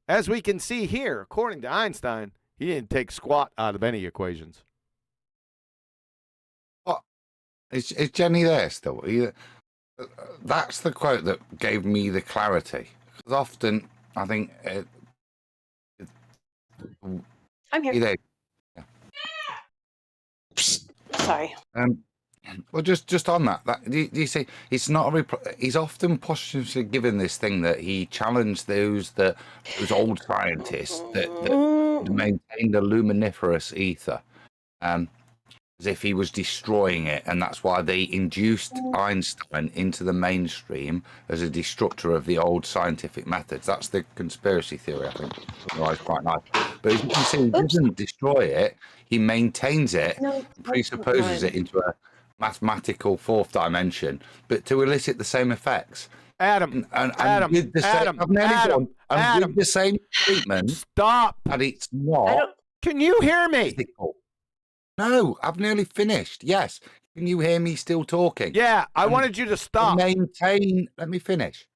as we can see here, according to Einstein, he didn't take squat out of any equations. What? Is Jenny there still? That's the quote that gave me the clarity. Because often, I think... I'm here. Yeah. Sorry. Well, just on that, do you see, it's not he's often posthumously given this thing that he challenged those old scientists that maintained the luminiferous ether, as if he was destroying it, and that's why they induced Einstein into the mainstream as a destructor of the old scientific methods. That's the conspiracy theory, I think. Otherwise, quite nice. But as you can see, he doesn't destroy it; he maintains it, presupposes it into a mathematical fourth dimension, but to elicit the same effects. Adam, Adam, with the same treatment. Stop. And it's not. Can you hear me? Physical. No, I've nearly finished. Yes. Can you hear me still talking? Yeah, I wanted you to stop. Let me finish.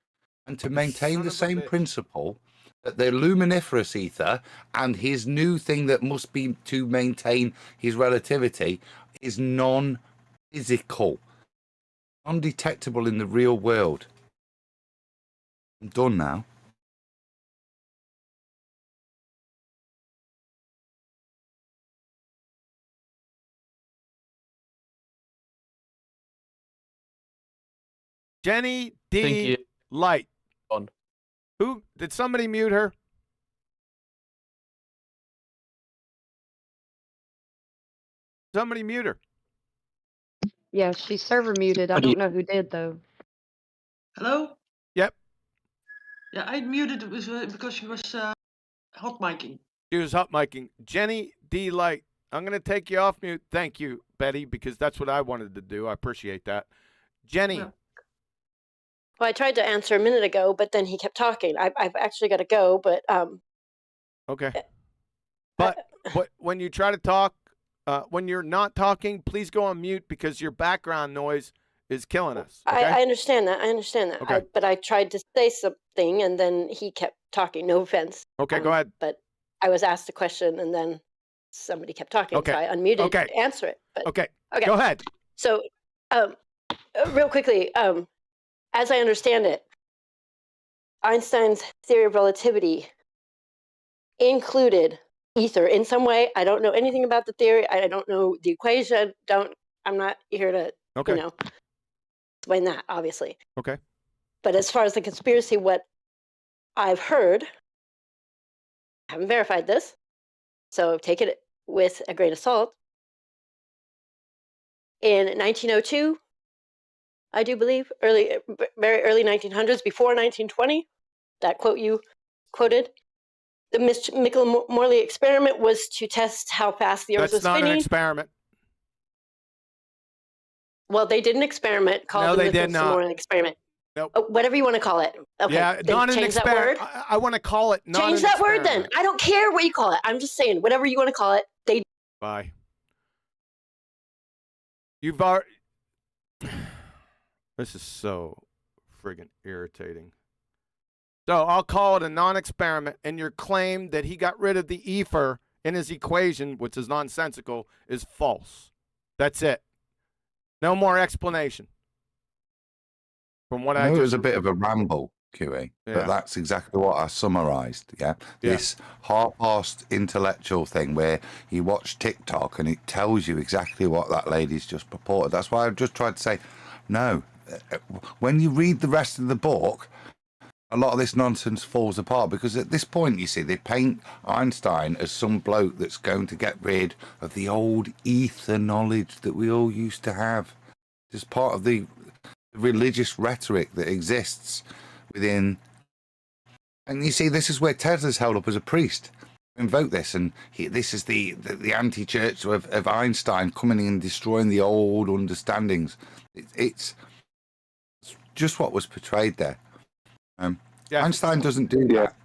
And to maintain the same principle that the luminiferous ether and his new thing that must be to maintain his relativity is non-physical, undetectable in the real world. I'm done now. Jenny D. Light. Who did somebody mute her? Somebody mute her. Yeah, she's server muted. I don't know who did though. Hello? Yep. Yeah, I muted it because she was hot micing. She was hot micing. Jenny D. Light. I'm going to take you off mute. Thank you, Betty, because that's what I wanted to do. I appreciate that. Jenny. Yeah. Well, I tried to answer a minute ago, but then he kept talking. I've actually got to go, but okay. But when you try to talk, when you're not talking, please go on mute because your background noise is killing us. Okay? I understand that. I understand that. Okay. But I tried to say something, and then he kept talking. No offense. Okay, go ahead. But I was asked a question, and then somebody kept talking, okay. so I unmuted to answer it. But, okay. Go ahead. So, real quickly, as I understand it, Einstein's theory of relativity included ether in some way. I don't know anything about the theory. I don't know the equation. I'm not here to, explain that, obviously. Okay. But as far as the conspiracy, what I've heard, I haven't verified this, so take it with a grain of salt. In 1902, I do believe, very early 1900s, before 1920, that quote you quoted, the Michelson-Morley experiment was to test how fast the Earth was spinning. That's not an experiment. Well, they did an experiment called the Michelson-Morley experiment. Nope. Oh, whatever you want to call it. Okay. Yeah, not an experiment. I want to call it not change that word then. I don't care what you call it. I'm just saying, whatever you want to call it, they. Bye. You've already. This is so friggin' irritating. So I'll call it a non-experiment, and your claim that he got rid of the ether in his equation, which is nonsensical, is false. That's it. No more explanation. From what I know it was a bit of a ramble, QE, but that's exactly what I summarised. Yeah, this half-assed intellectual thing where you watch TikTok and it tells you exactly what that lady's just purported. That's why I just tried to say, no. When you read the rest of the book, a lot of this nonsense falls apart because at this point, you see, they paint Einstein as some bloke that's going to get rid of the old ether knowledge that we all used to have. Just part of the religious rhetoric that exists within. And you see, this is where Tesla's held up as a priest. invoke this, and this is the anti-church of Einstein coming in and destroying the old understandings. It's just what was portrayed there. Einstein doesn't do that.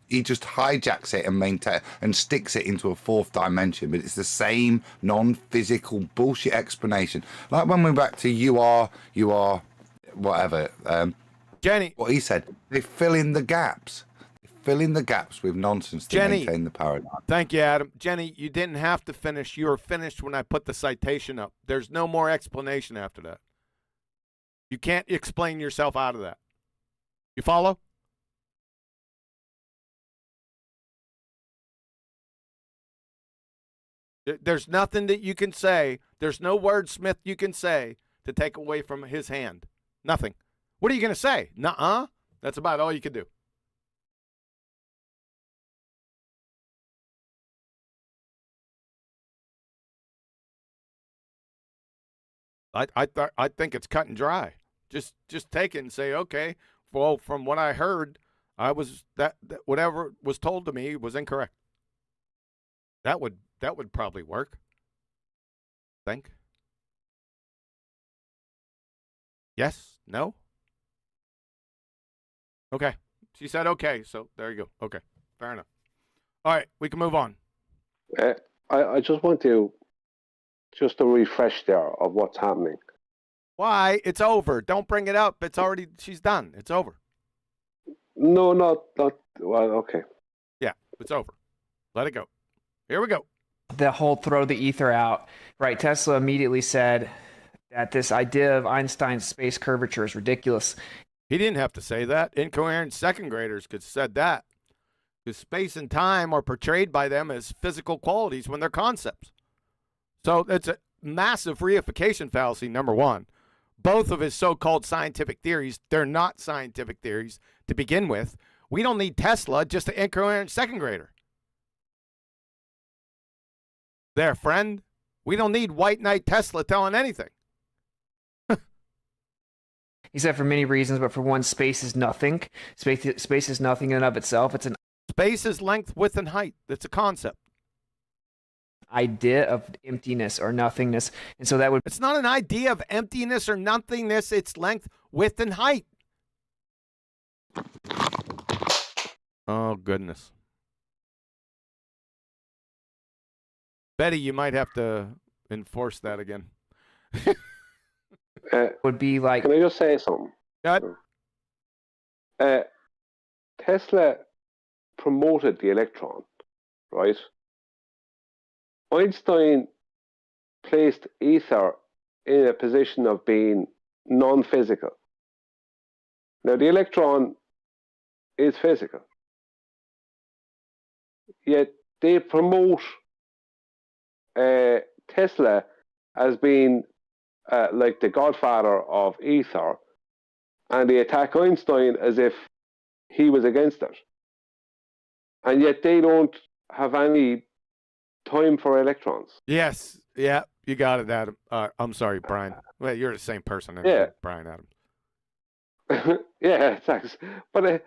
He just hijacks it and maintain and sticks it into a fourth dimension. But it's the same non-physical bullshit explanation. Like when we're back to you are whatever. Jenny, what he said. They fill in the gaps. They fill in the gaps with nonsense to maintain the paradigm. Thank you, Adam. Jenny, you didn't have to finish. You were finished when I put the citation up. There's no more explanation after that. You can't explain yourself out of that. You follow? There's nothing that you can say. There's no wordsmith you can say to take away from his hand. Nothing. What are you going to say? Nuh-uh. That's about all you can do. I think it's cut and dry. Just take it and say, okay, well, from what I heard, I was that whatever was told to me was incorrect. That would probably work. Think. Yes? No? Okay. She said okay, so there you go. Okay. Fair enough. All right, we can move on. I just want to just a refresh there of what's happening. Why? It's over. Don't bring it up. It's already, she's done. It's over. No, not, well, okay. Yeah, it's over. Let it go. Here we go. The whole throw the ether out, right? Tesla immediately said that this idea of Einstein's space curvature is ridiculous. He didn't have to say that. Incoherent second graders could have said that. Because space and time are portrayed by them as physical qualities when they're concepts. So it's a massive reification fallacy, number one. Both of his so-called scientific theories, they're not scientific theories to begin with. We don't need Tesla, just an incoherent second grader. There, friend. We don't need White Knight Tesla telling anything. He said for many reasons, but for one, space is nothing. Space is nothing in and of itself. It's an space is length, width, and height. That's a concept. Idea of emptiness or nothingness. And so that would... It's not an idea of emptiness or nothingness. It's length, width, and height. Oh, goodness. Betty, you might have to enforce that again. Would be like... Can I just say something? Tesla promoted the electron, right? Einstein placed ether in a position of being non-physical. Now, the electron is physical. Yet they promote Tesla as being like the godfather of ether, and they attack Einstein as if he was against it. And yet they don't have any time for electrons. Yes. Yeah, you got it, Adam. I'm sorry, Brian. Well, you're the same person. Yeah. Brian, Adam. Yeah, thanks. But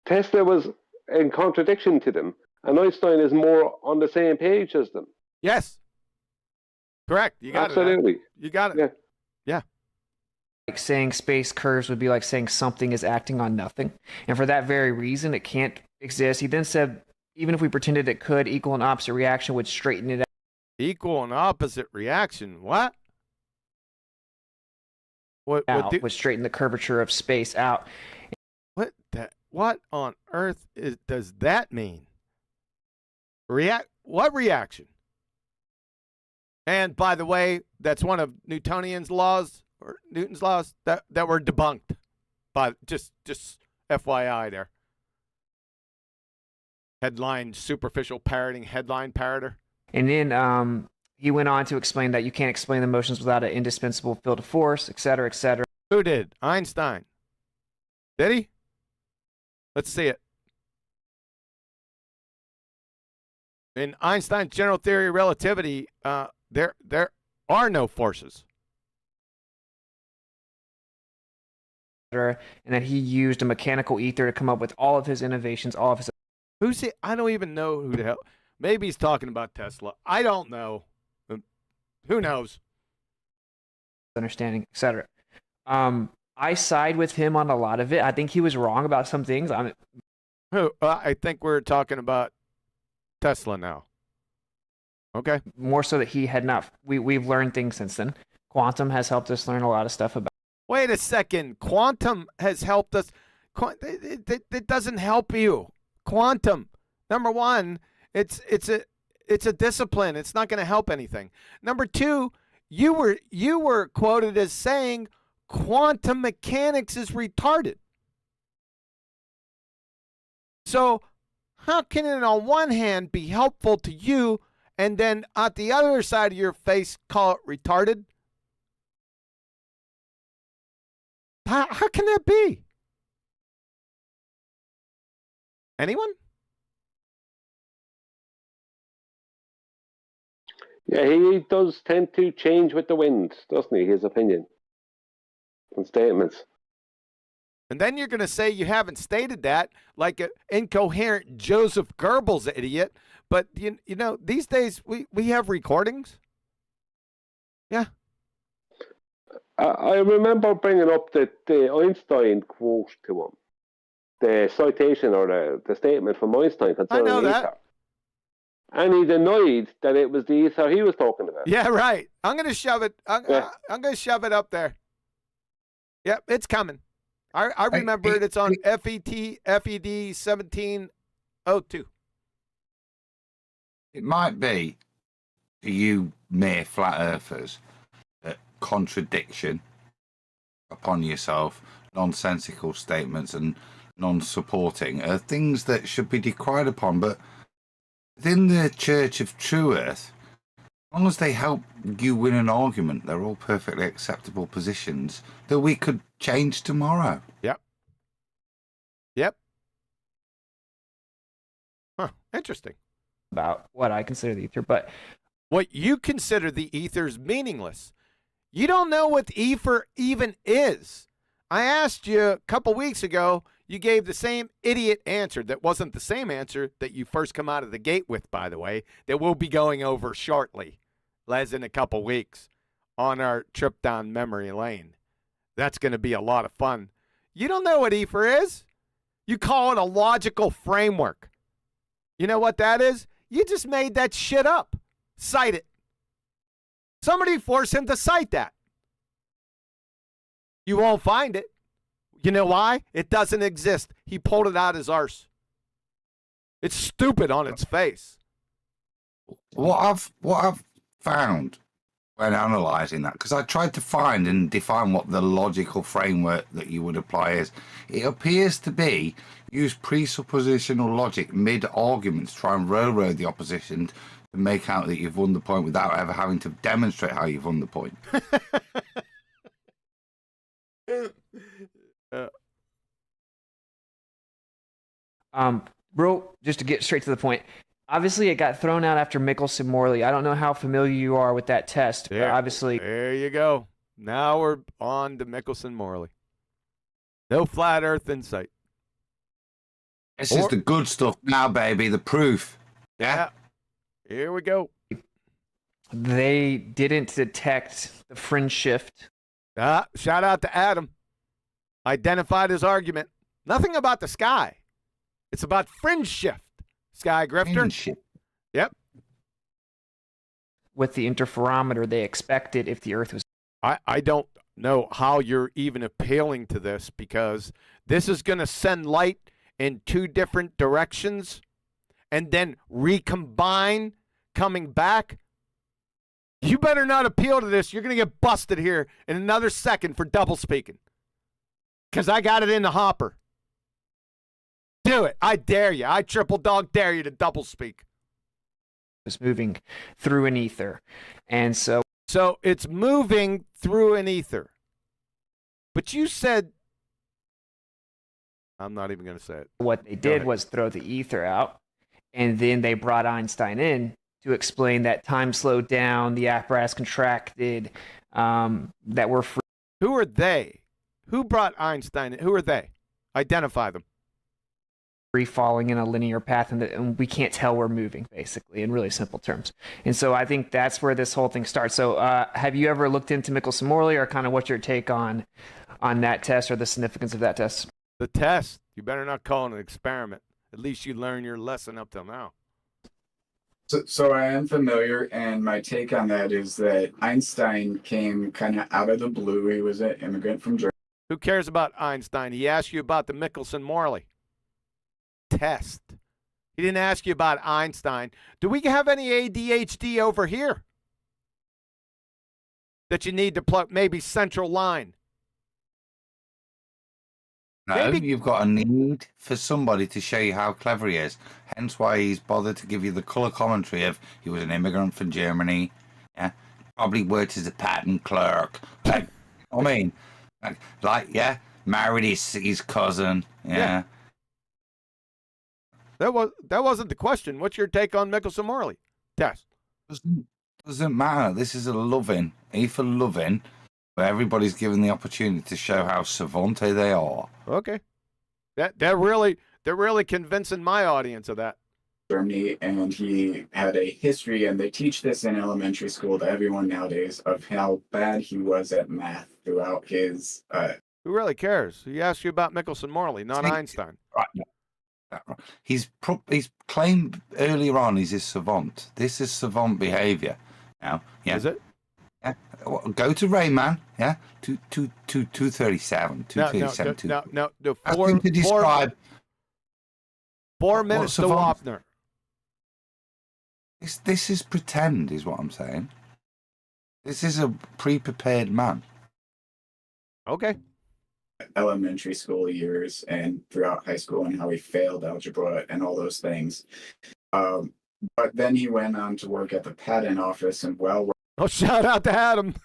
Tesla was in contradiction to them, and Einstein is more on the same page as them. Yes. Correct. You got Absolutely. it. You got it. Yeah. Like saying space curves would be like saying something is acting on nothing. And for that very reason, it can't exist. He then said, even if we pretended it could, equal and opposite reaction would straighten it out. Equal and opposite reaction? What? What would straighten the curvature of space out. What on earth does that mean? What reaction? And by the way, that's one of Newtonian's laws or Newton's laws that were debunked. By just FYI there. Headline superficial parroting, headline parroter. And then he went on to explain that you can't explain the motions without an indispensable field of force, et cetera, et cetera. Who did? Einstein. Did he? Let's see it. In Einstein's general theory of relativity, there are no forces. And that he used a mechanical ether to come up with all of his innovations, all of his Who's he? I don't even know who the hell. Maybe he's talking about Tesla. I don't know. Who knows? Understanding, etc. I side with him on a lot of it. I think he was wrong about some things. I think we're talking about Tesla now. Okay. More so that he had not. We've learned things since then. Quantum has helped us learn a lot of stuff about. Wait a second. Quantum has helped us. It doesn't help you. Quantum, number one, it's a discipline. It's not going to help anything. Number two, you were quoted as saying quantum mechanics is retarded. So how can it on one hand be helpful to you and then at the other side of your face call it retarded? How can that be? Anyone? Yeah, he does tend to change with the wind, doesn't he? His opinion and statements. And then you're going to say you haven't stated that like an incoherent Joseph Goebbels idiot. But, you know, these days we have recordings. Yeah. I remember bringing up the Einstein quote to him. The citation or the statement from Einstein concerning ether. That. And he denied that it was the ether he was talking about. Yeah, right. I'm going to shove it. I'm going to shove it up there. Yep, it's coming. I remember it. It's on FED 1702. It might be to you mere flat earthers that contradiction upon yourself, nonsensical statements and non-supporting are things that should be decried upon, but within the Church of True Earth, as long as they help you win an argument, they're all perfectly acceptable positions that we could change tomorrow. Yep. Yep. Huh. Interesting. About what I consider the ether, but what you consider the ether is meaningless. You don't know what ether even is. I asked you a couple weeks ago, you gave the same idiot answer that wasn't the same answer that you first come out of the gate with, by the way, that we'll be going over shortly, as in a couple weeks, on our trip down memory lane. That's going to be a lot of fun. You don't know what ether is. You call it a logical framework. You know what that is? You just made that shit up. Cite it. Somebody force him to cite that. You won't find it. You know why? It doesn't exist. He pulled it out his arse. It's stupid on its face. What I've found when analysing that, because I tried to find and define what the logical framework that you would apply is, it appears to be use presuppositional logic mid-argument to try and railroad the opposition to make out that you've won the point without ever having to demonstrate how you've won the point. Bro, just to get straight to the point, obviously it got thrown out after Michelson-Morley. I don't know how familiar you are with that test, but obviously. There you go. Now we're on to Michelson-Morley. No flat earth in sight. This is the good stuff now, baby, the proof. Yeah. Here we go. They didn't detect the fringe shift. Shout out to Adam. Identified his argument. Nothing about the sky. It's about fringe shift. Sky Grifter. Fringe shift. Yep. With the interferometer, they expected if the Earth was. I don't know how you're even appealing to this, because this is going to send light in two different directions and then recombine coming back. You better not appeal to this. You're going to get busted here in another second for double speaking, because I got it in the hopper. Do it. I dare you. I triple dog dare you to double speak. It's moving through an ether. And so it's moving through an ether. But you said, I'm not even going to say it. What they did was throw the ether out, and then they brought Einstein in to explain that time slowed down, the apparatus contracted, that we're free. Who are they? Who brought Einstein in? Who are they? Identify them. free falling in a linear path, and we can't tell we're moving, basically, in really simple terms. And so I think that's where this whole thing starts. So have you ever looked into Michelson-Morley, or kind of what's your take on that test or the significance of that test? The test. You better not call it an experiment. At least you learn your lesson up till now. So I am familiar, and my take on that is that Einstein came kind of out of the blue. He was an immigrant from Germany. Who cares about Einstein? He asked you about the Michelson-Morley test. He didn't ask you about Einstein. Do we have any ADHD over here that you need to plug? Maybe central line. No, you've got a need for somebody to show you how clever he is. Hence why he's bothered to give you the colour commentary of he was an immigrant from Germany. Yeah, probably worked as a patent clerk. Like, I mean, yeah, married his cousin. Yeah. That wasn't the question. What's your take on Michelson-Morley test? Doesn't matter. This is a loving, where everybody's given the opportunity to show how savant they are. Okay, they're really convincing my audience of that. Germany, and he had a history, and they teach this in elementary school to everyone nowadays, of how bad he was at math throughout his. Who really cares? He asked you about Michelson-Morley, not Einstein. Right. He's claimed earlier on he's a savant. This is savant behavior. Now, yeah. Is it? Yeah. Go to Rayman. Yeah. 237. 237. No. Ask him to describe 4 minutes to Wapner. This is pretend, is what I'm saying. This is a pre-prepared man. Okay. Elementary school years and throughout high school, and how he failed algebra and all those things. But then he went on to work at the patent office, and shout out to Adam.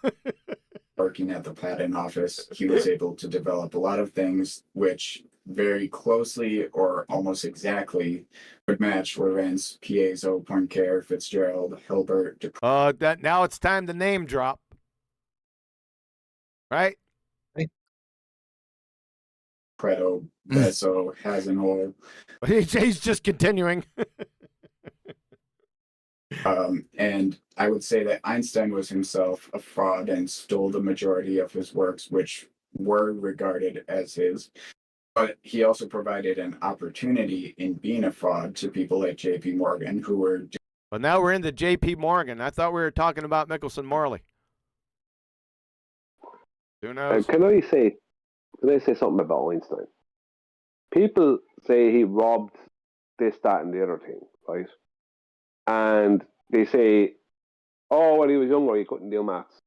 Working at the patent office, he was able to develop a lot of things which very closely or almost exactly would match Lorentz, Piezo, Poincare, Fitzgerald, Hilbert. Now it's time to name drop. Right? Pareto, Besso, Hasenhol. He's just continuing. And I would say that Einstein was himself a fraud and stole the majority of his works, which were regarded as his. But he also provided an opportunity in being a fraud to people like J.P. Morgan, who were. Well, now we're into J.P. Morgan. I thought we were talking about Michelson-Morley. Who knows? Can I say something about Einstein? People say he robbed this, that, and the other thing, right? And they say, oh, when he was younger, he couldn't do maths.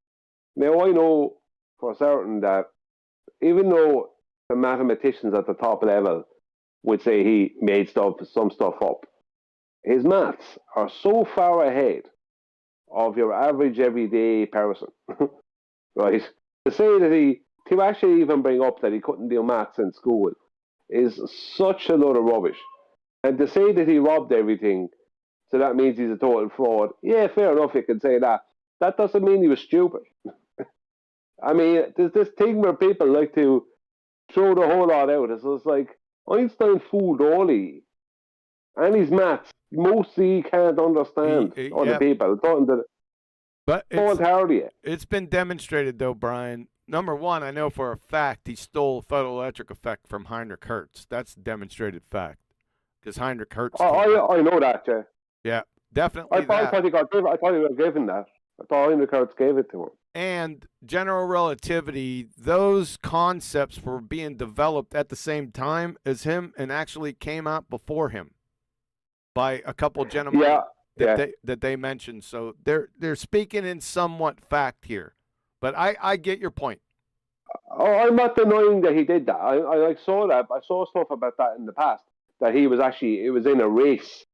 Now, I know for certain that even though the mathematicians at the top level would say he made some stuff up, his maths are so far ahead of your average everyday person, right? To say that to actually even bring up that he couldn't do maths in school is such a load of rubbish. And to say that he robbed everything, so that means he's a total fraud. Yeah, fair enough, you can say that. That doesn't mean he was stupid. I mean, there's this thing where people like to throw the whole lot out. It's like, Einstein fooled all he. And his maths, mostly he can't understand other people. But Tartaria. It's been demonstrated, though, Brian. Number one, I know for a fact he stole photoelectric effect from Heinrich Hertz. That's a demonstrated fact. Because Heinrich Hertz. I know that, yeah. Yeah, definitely. I thought he was given that. I thought Heinrich Hertz gave it to him. And general relativity, those concepts were being developed at the same time as him and actually came out before him by a couple gentlemen that they mentioned. So they're speaking in somewhat fact here. But I get your point. Oh, I'm not denying that he did that. I saw that. I saw stuff about that in the past, that he was it was in a race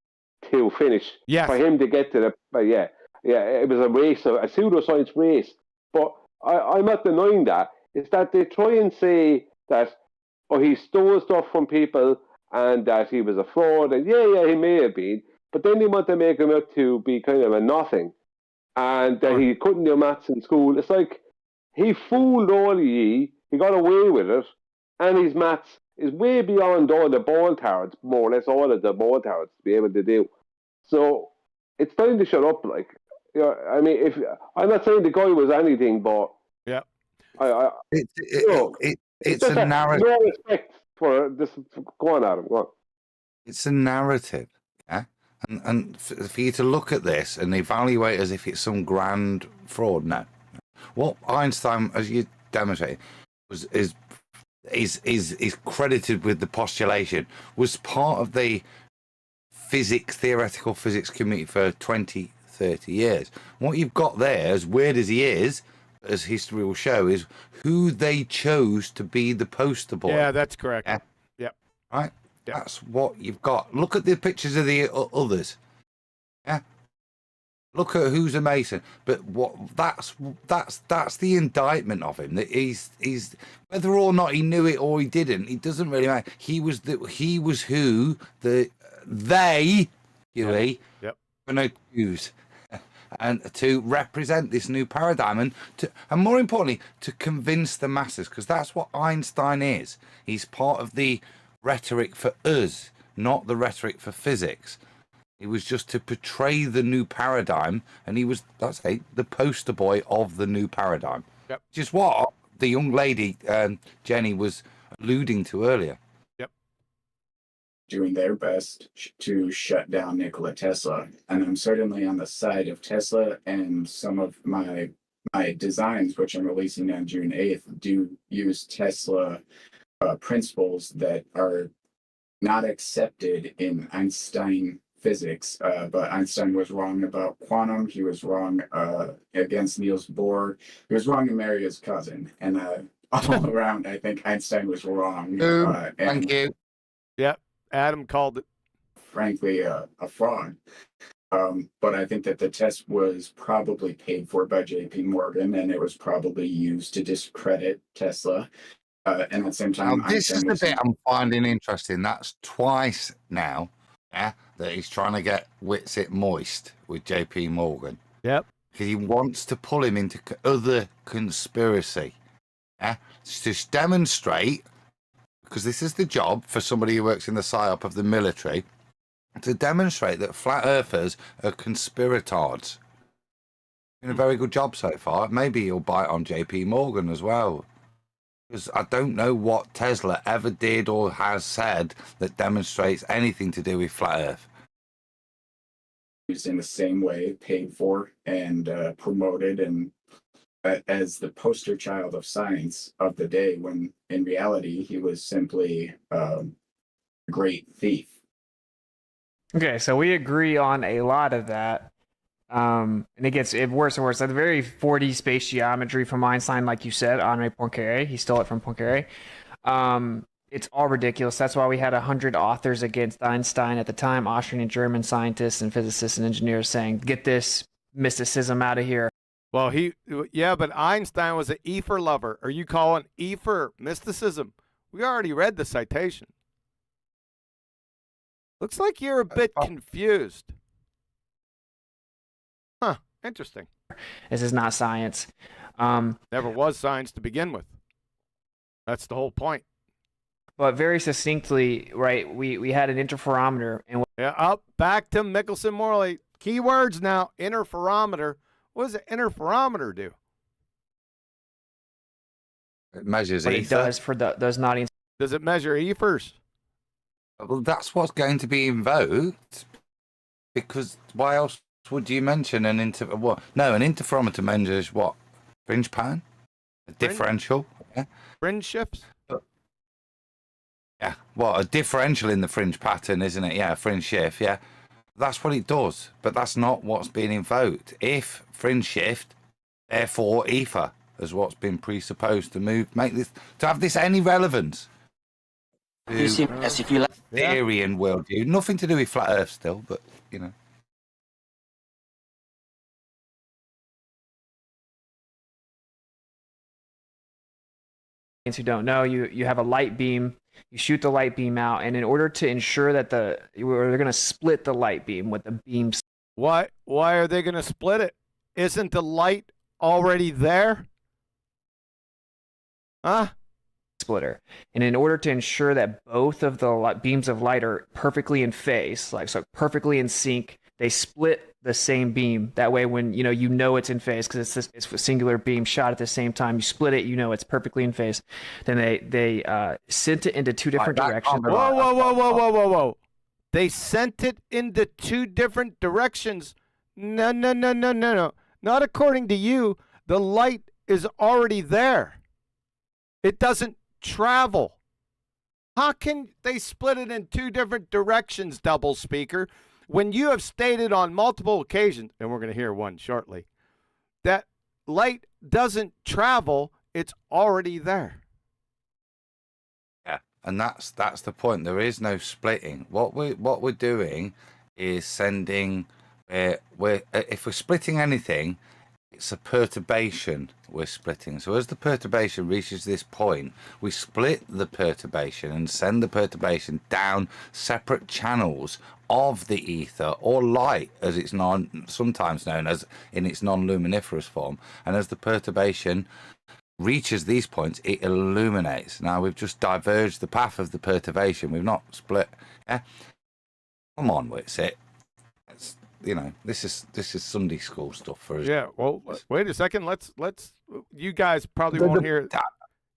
to finish. Yes. For him to get to the, it was a race, a pseudoscience race. But I'm not denying that. It's that they try and say that, he stole stuff from people and that he was a fraud. And he may have been. But then they want to make him out to be kind of a nothing. And that he couldn't do maths in school. It's like, he fooled all ye, he got away with it, and his maths is way beyond all the ball tarts, more or less all of the ball tarts to be able to do. So it's time to shut up. Like, you know, I mean, if I'm not saying the guy was anything, but yeah, it's just a narrative. No respect for this. Go on, Adam. Go on. It's a narrative, yeah. And for you to look at this and evaluate as if it's some grand fraud, no. What Einstein, as you demonstrated, is credited with the postulation, was part of the theoretical physics community for 20, 30 years. What you've got there, as weird as he is, as history will show, is who they chose to be the poster boy. Yeah, that's correct. Yeah? Yep. Right? Yep. That's what you've got. Look at the pictures of the others. Yeah. Look at who's a Mason. But that's the indictment of him. That he's whether or not he knew it or he didn't, it doesn't really matter. He was who they Huey going to choose, and to represent this new paradigm, and more importantly, to convince the masses, because that's what Einstein is. He's part of the rhetoric for us, not the rhetoric for physics. It was just to portray the new paradigm, and he was, let's say, the poster boy of the new paradigm. Yep. Which is what the young lady, Jenny, was alluding to earlier. Yep. Doing their best to shut down Nikola Tesla. And I'm certainly on the side of Tesla, and some of my designs, which I'm releasing on June 8th, do use Tesla principles that are not accepted in Einstein physics, but Einstein was wrong about quantum. He was wrong against Niels Bohr. He was wrong to marry his cousin, and all around, I think Einstein was wrong. Thank you. Yep, Adam called it. Frankly, a fraud. But I think that the test was probably paid for by J.P. Morgan, and it was probably used to discredit Tesla. And at the same time, now, this is the bit I'm finding interesting. That's twice now. Yeah, that he's trying to get Witsit moist with J.P. Morgan. Yep. Because he wants to pull him into other conspiracy. Yeah, to demonstrate, because this is the job for somebody who works in the psyop of the military, to demonstrate that flat earthers are conspiratards. Been a very good job so far. Maybe he'll bite on J.P. Morgan as well. Because I don't know what Tesla ever did or has said that demonstrates anything to do with flat Earth. Used in the same way, paid for and promoted, and as the poster child of science of the day, when in reality he was simply a great thief. Okay, so we agree on a lot of that. And it gets worse and worse. At the very 40 space geometry from Einstein, like you said, Henri Poincaré, he stole it from Poincaré. It's all ridiculous. That's why we had 100 authors against Einstein at the time, Austrian and German scientists and physicists and engineers saying, get this mysticism out of here. Well, but Einstein was an ether lover. Are you calling ether mysticism? We already read the citation. Looks like you're a bit confused. Huh, interesting. This is not science. Never was science to begin with. That's the whole point. But very succinctly, right, we had an interferometer. And back to Michelson-Morley. Keywords now, interferometer. What does an interferometer do? It measures what ether. It does for those not. Does it measure ethers? Well, that's what's going to be invoked. Because why else would you mention an interferometer measures what? Fringe pattern? A differential? Yeah. Fringe shifts? Yeah. Well, a differential in the fringe pattern, isn't it? Yeah, a fringe shift, yeah. That's what it does, but that's not what's being invoked. If fringe shift, therefore ether is what's been presupposed to have this any relevance. As if you like theory and worldview. Nothing to do with flat Earth still, but you know. Who don't know, you have a light beam, you shoot the light beam out, and in order to ensure that they're going to split the light beam with the beam. Why are they going to split it? Isn't the light already there? Huh? splitter. And in order to ensure that both of the beams of light are perfectly in phase, like so perfectly in sync, they split the same beam. That way, when you know it's in phase because it's a singular beam shot at the same time, you split it, it's perfectly in phase. Then they sent it into two different directions. Whoa. They sent it into two different directions. No. Not according to you. The light is already there. It doesn't travel. How can they split it in two different directions, double speaker, when you have stated on multiple occasions, and we're going to hear one shortly, that light doesn't travel, it's already there. Yeah, and that's the point. There is no splitting. What we're doing is sending. If we're splitting anything, it's a perturbation we're splitting. So as the perturbation reaches this point, we split the perturbation and send the perturbation down separate channels of the ether, or light as it's sometimes known as in its non-luminiferous form. And as the perturbation reaches these points, it illuminates. Now we've just diverged the path of the perturbation. We've not split. Yeah? Come on, Whitsit. This is Sunday school stuff for us. Yeah. Well, wait a second. Let's. You guys probably won't hear.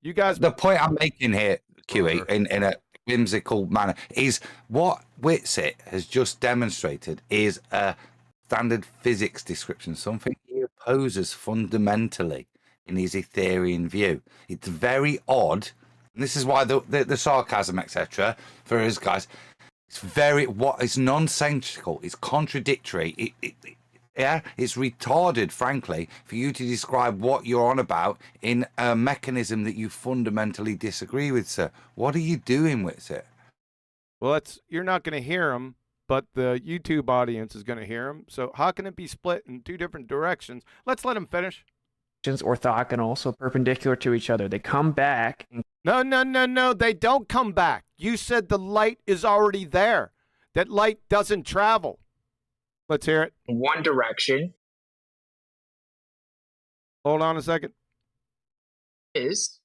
You guys. The point I'm making here, QE, in a whimsical manner, is what Whitsit has just demonstrated is a standard physics description, something he opposes fundamentally in his Etherean view. It's very odd, and this is why the sarcasm, etc., for us guys. It's nonsensical. It's contradictory. It's retarded, frankly, for you to describe what you're on about in a mechanism that you fundamentally disagree with, sir. What are you doing with it? Well, you're not going to hear him, but the YouTube audience is going to hear him. So how can it be split in two different directions? Let's let him finish. Orthogonal, so perpendicular to each other. They come back. No. They don't come back. You said the light is already there. That light doesn't travel. Let's hear it. One direction. Hold on a second. Is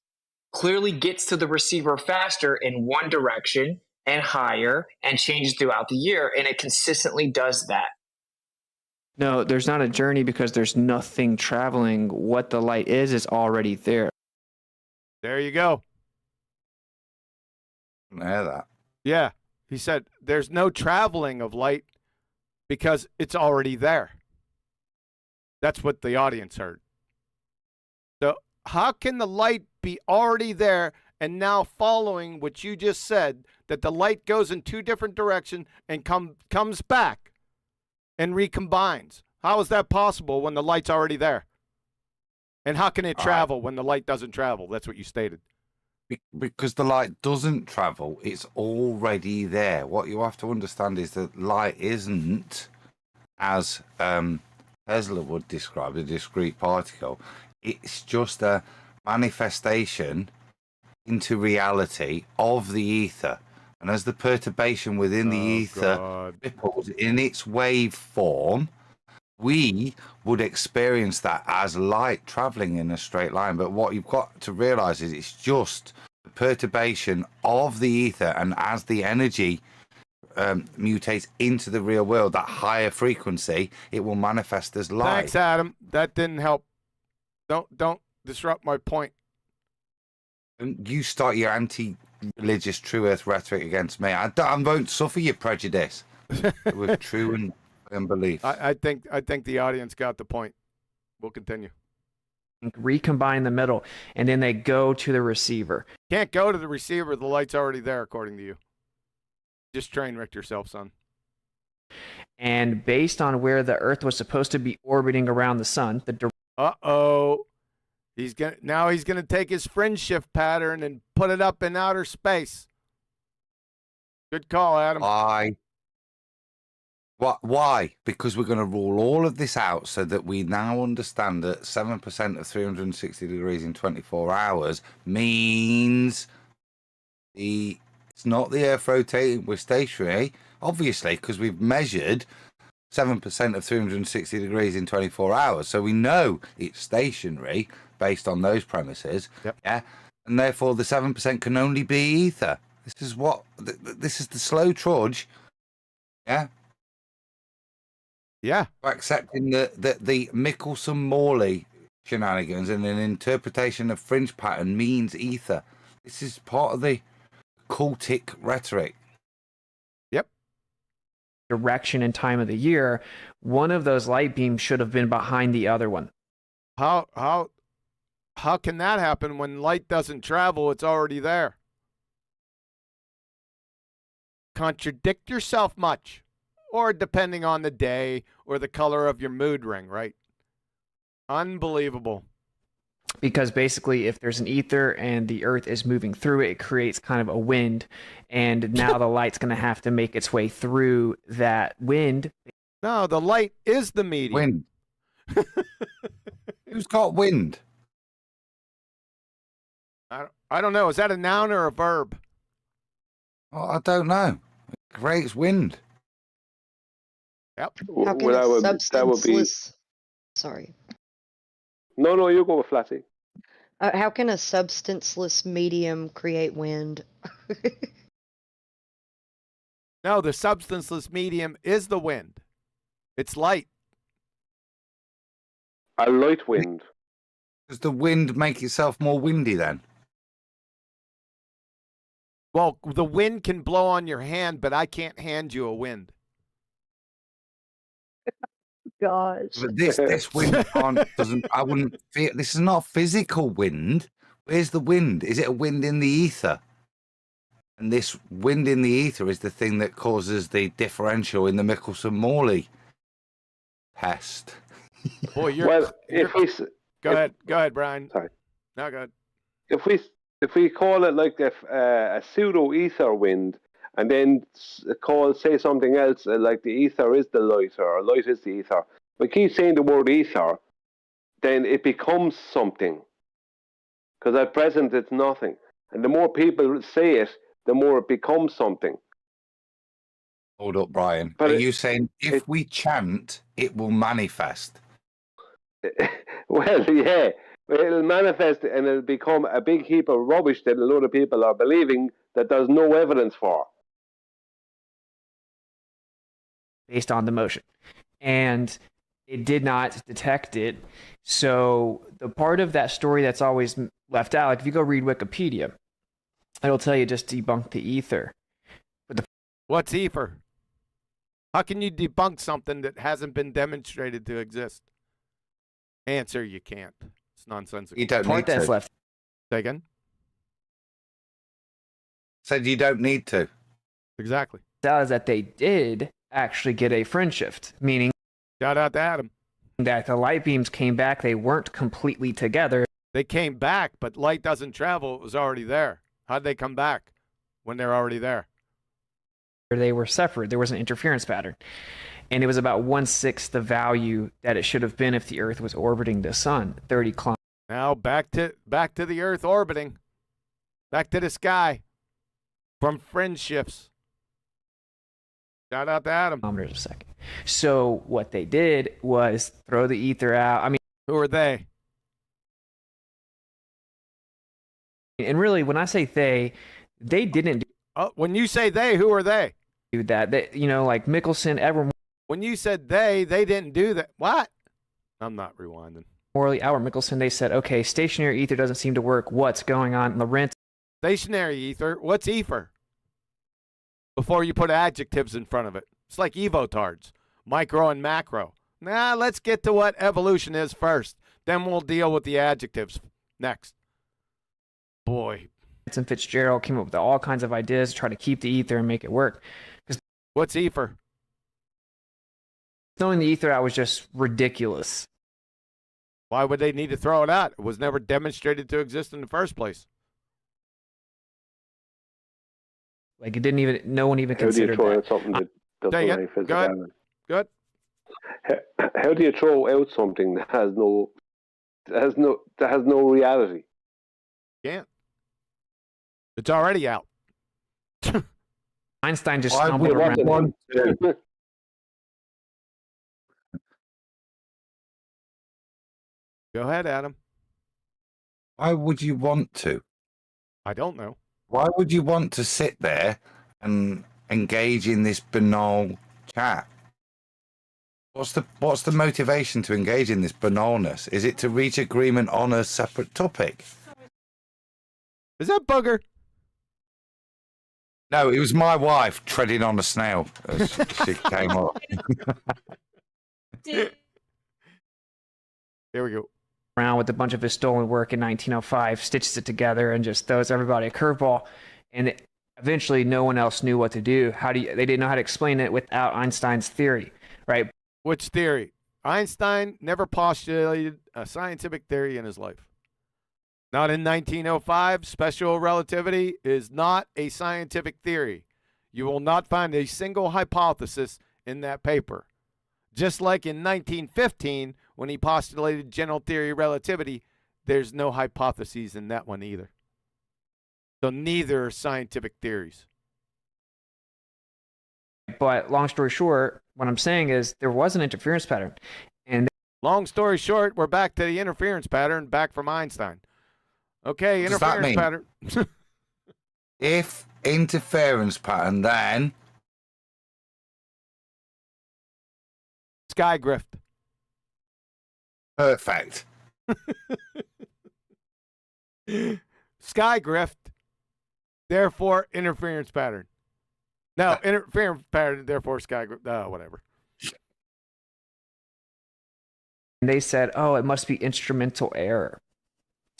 clearly gets to the receiver faster in one direction and higher and changes throughout the year, and it consistently does that. No, there's not a journey because there's nothing traveling. What the light is already there. There you go. I hear that. Yeah. He said there's no traveling of light because it's already there. That's what the audience heard. So how can the light be already there and now following what you just said, that the light goes in two different directions and comes back and recombines? How is that possible when the light's already there? And how can it travel when the light doesn't travel? That's what you stated. Because the light doesn't travel, it's already there. What you have to understand is that light isn't, as Tesla would describe, a discrete particle. It's just a manifestation into reality of the ether. And as the perturbation within the ether ripples in its wave form, we would experience that as light traveling in a straight line. But what you've got to realize is it's just the perturbation of the ether, and as the energy mutates into the real world, that higher frequency, it will manifest as light. Thanks, Adam. That didn't help. Don't disrupt my point. You start your anti-religious true earth rhetoric against me. I won't suffer your prejudice with true and belief. I think the audience got the point. We'll continue. Recombine the middle, and then they go to the receiver. Can't go to the receiver. The light's already there, according to you. Just train wrecked yourself, son. And based on where the Earth was supposed to be orbiting around the sun, Uh-oh. He's gonna take his fringe shift pattern and put it up in outer space. Good call, Adam. Why? Because we're going to rule all of this out so that we now understand that 7% of 360 degrees in 24 hours means it's not the Earth rotating, we're stationary, obviously, because we've measured 7% of 360 degrees in 24 hours. So we know it's stationary based on those premises. Yep. Yeah. and therefore the 7% can only be ether. This is what this is the slow trudge. Yeah. Yeah. Accepting the Michelson-Morley shenanigans and an interpretation of fringe pattern means ether. This is part of the cultic rhetoric. Yep. Direction and time of the year, one of those light beams should have been behind the other one. How can that happen when light doesn't travel? It's already there. Contradict yourself much, or depending on the day or the color of your mood ring, right? Unbelievable. Because basically, if there's an ether and the Earth is moving through it, it creates kind of a wind, and now the light's going to have to make its way through that wind. No, the light is the medium. Wind. Who's got wind? I don't know. Is that a noun or a verb? Oh, I don't know. It creates wind. Yep. How can Well, a that would be. substanceless... Sorry. No, you go with Flatty. How can a substanceless medium create wind? No, the substanceless medium is the wind. It's light. A light wind. Does the wind make itself more windy then? Well, the wind can blow on your hand, but I can't hand you a wind. Gosh. But this wind doesn't. I wouldn't feel. This is not physical wind. Where's the wind? Is it a wind in the ether? And this wind in the ether is the thing that causes the differential in the Michelson-Morley test. Boy, you're. Well, Go ahead, Brian. Sorry. No, go ahead. If we call it like a pseudo ether wind, and then say something else like the ether is the light or light is the ether, we keep saying the word ether, then it becomes something. Because at present it's nothing, and the more people say it, the more it becomes something. Hold up, Brian. But are you saying if we chant, it will manifest? Well, yeah. It'll manifest and it'll become a big heap of rubbish that a lot of people are believing that there's no evidence for. Based on the motion. And it did not detect it. So the part of that story that's always left out, like if you go read Wikipedia, it'll tell you just debunk the ether. But What's ether? How can you debunk something that hasn't been demonstrated to exist? Answer, you can't. It's nonsensical. You don't part need that's to. left. Say again? Said you don't need to. Exactly. That is that they did actually get a fringe shift, meaning shout out to Adam, that the light beams came back. They weren't completely together. They came back, but light doesn't travel. It was already there. How'd they come back when they're already there? They were separate. There was an interference pattern. And it was about 1/6 the value that it should have been if the Earth was orbiting the sun, 30 kilometers. Now back to the Earth orbiting. Back to the sky. From fringe shifts. Shout out to Adam. Kilometers a second. So what they did was throw the ether out. I mean, who are they? And really, when I say they didn't do. When you say they, who are they? Do that. They, like Michelson, everyone. When you said they didn't do that. What? I'm not rewinding. Morley, Albert Michelson, they said, okay, stationary ether doesn't seem to work. What's going on? Lorentz. Stationary ether? What's ether? Before you put adjectives in front of it. It's like evotards. Micro and macro. Nah, let's get to what evolution is first. Then we'll deal with the adjectives next. Boy. And Fitzgerald came up with all kinds of ideas to try to keep the ether and make it work. What's ether? Throwing the ether out was just ridiculous. Why would they need to throw it out? It was never demonstrated to exist in the first place. Like it didn't even. No one even considered throw that. out something that doesn't have any physical Go ahead. evidence? Good. How do you throw out something that has no reality? Can't. It's already out. Einstein just I stumbled would around. want to. Go ahead, Adam. Why would you want to? I don't know. Why would you want to sit there and engage in this banal chat? What's the motivation to engage in this banalness? Is it to reach agreement on a separate topic? Is that Bugger? No, it was my wife treading on a snail as she came up. Here we go. Around with a bunch of his stolen work in 1905, stitches it together, and just throws everybody a curveball. And eventually, no one else knew what to do. They didn't know how to explain it without Einstein's theory, right? Which theory? Einstein never postulated a scientific theory in his life. Not in 1905. Special relativity is not a scientific theory. You will not find a single hypothesis in that paper. Just like in 1915, when he postulated general theory of relativity, there's no hypotheses in that one either. So neither are scientific theories. But long story short, what I'm saying is there was an interference pattern. And long story short, we're back to the interference pattern, back from Einstein. Okay, what interference pattern. If interference pattern, then Sky Grift. Perfect. Sky Grift, therefore interference pattern. No, interference pattern, therefore Sky Grift. Whatever. And they said, oh, it must be instrumental error.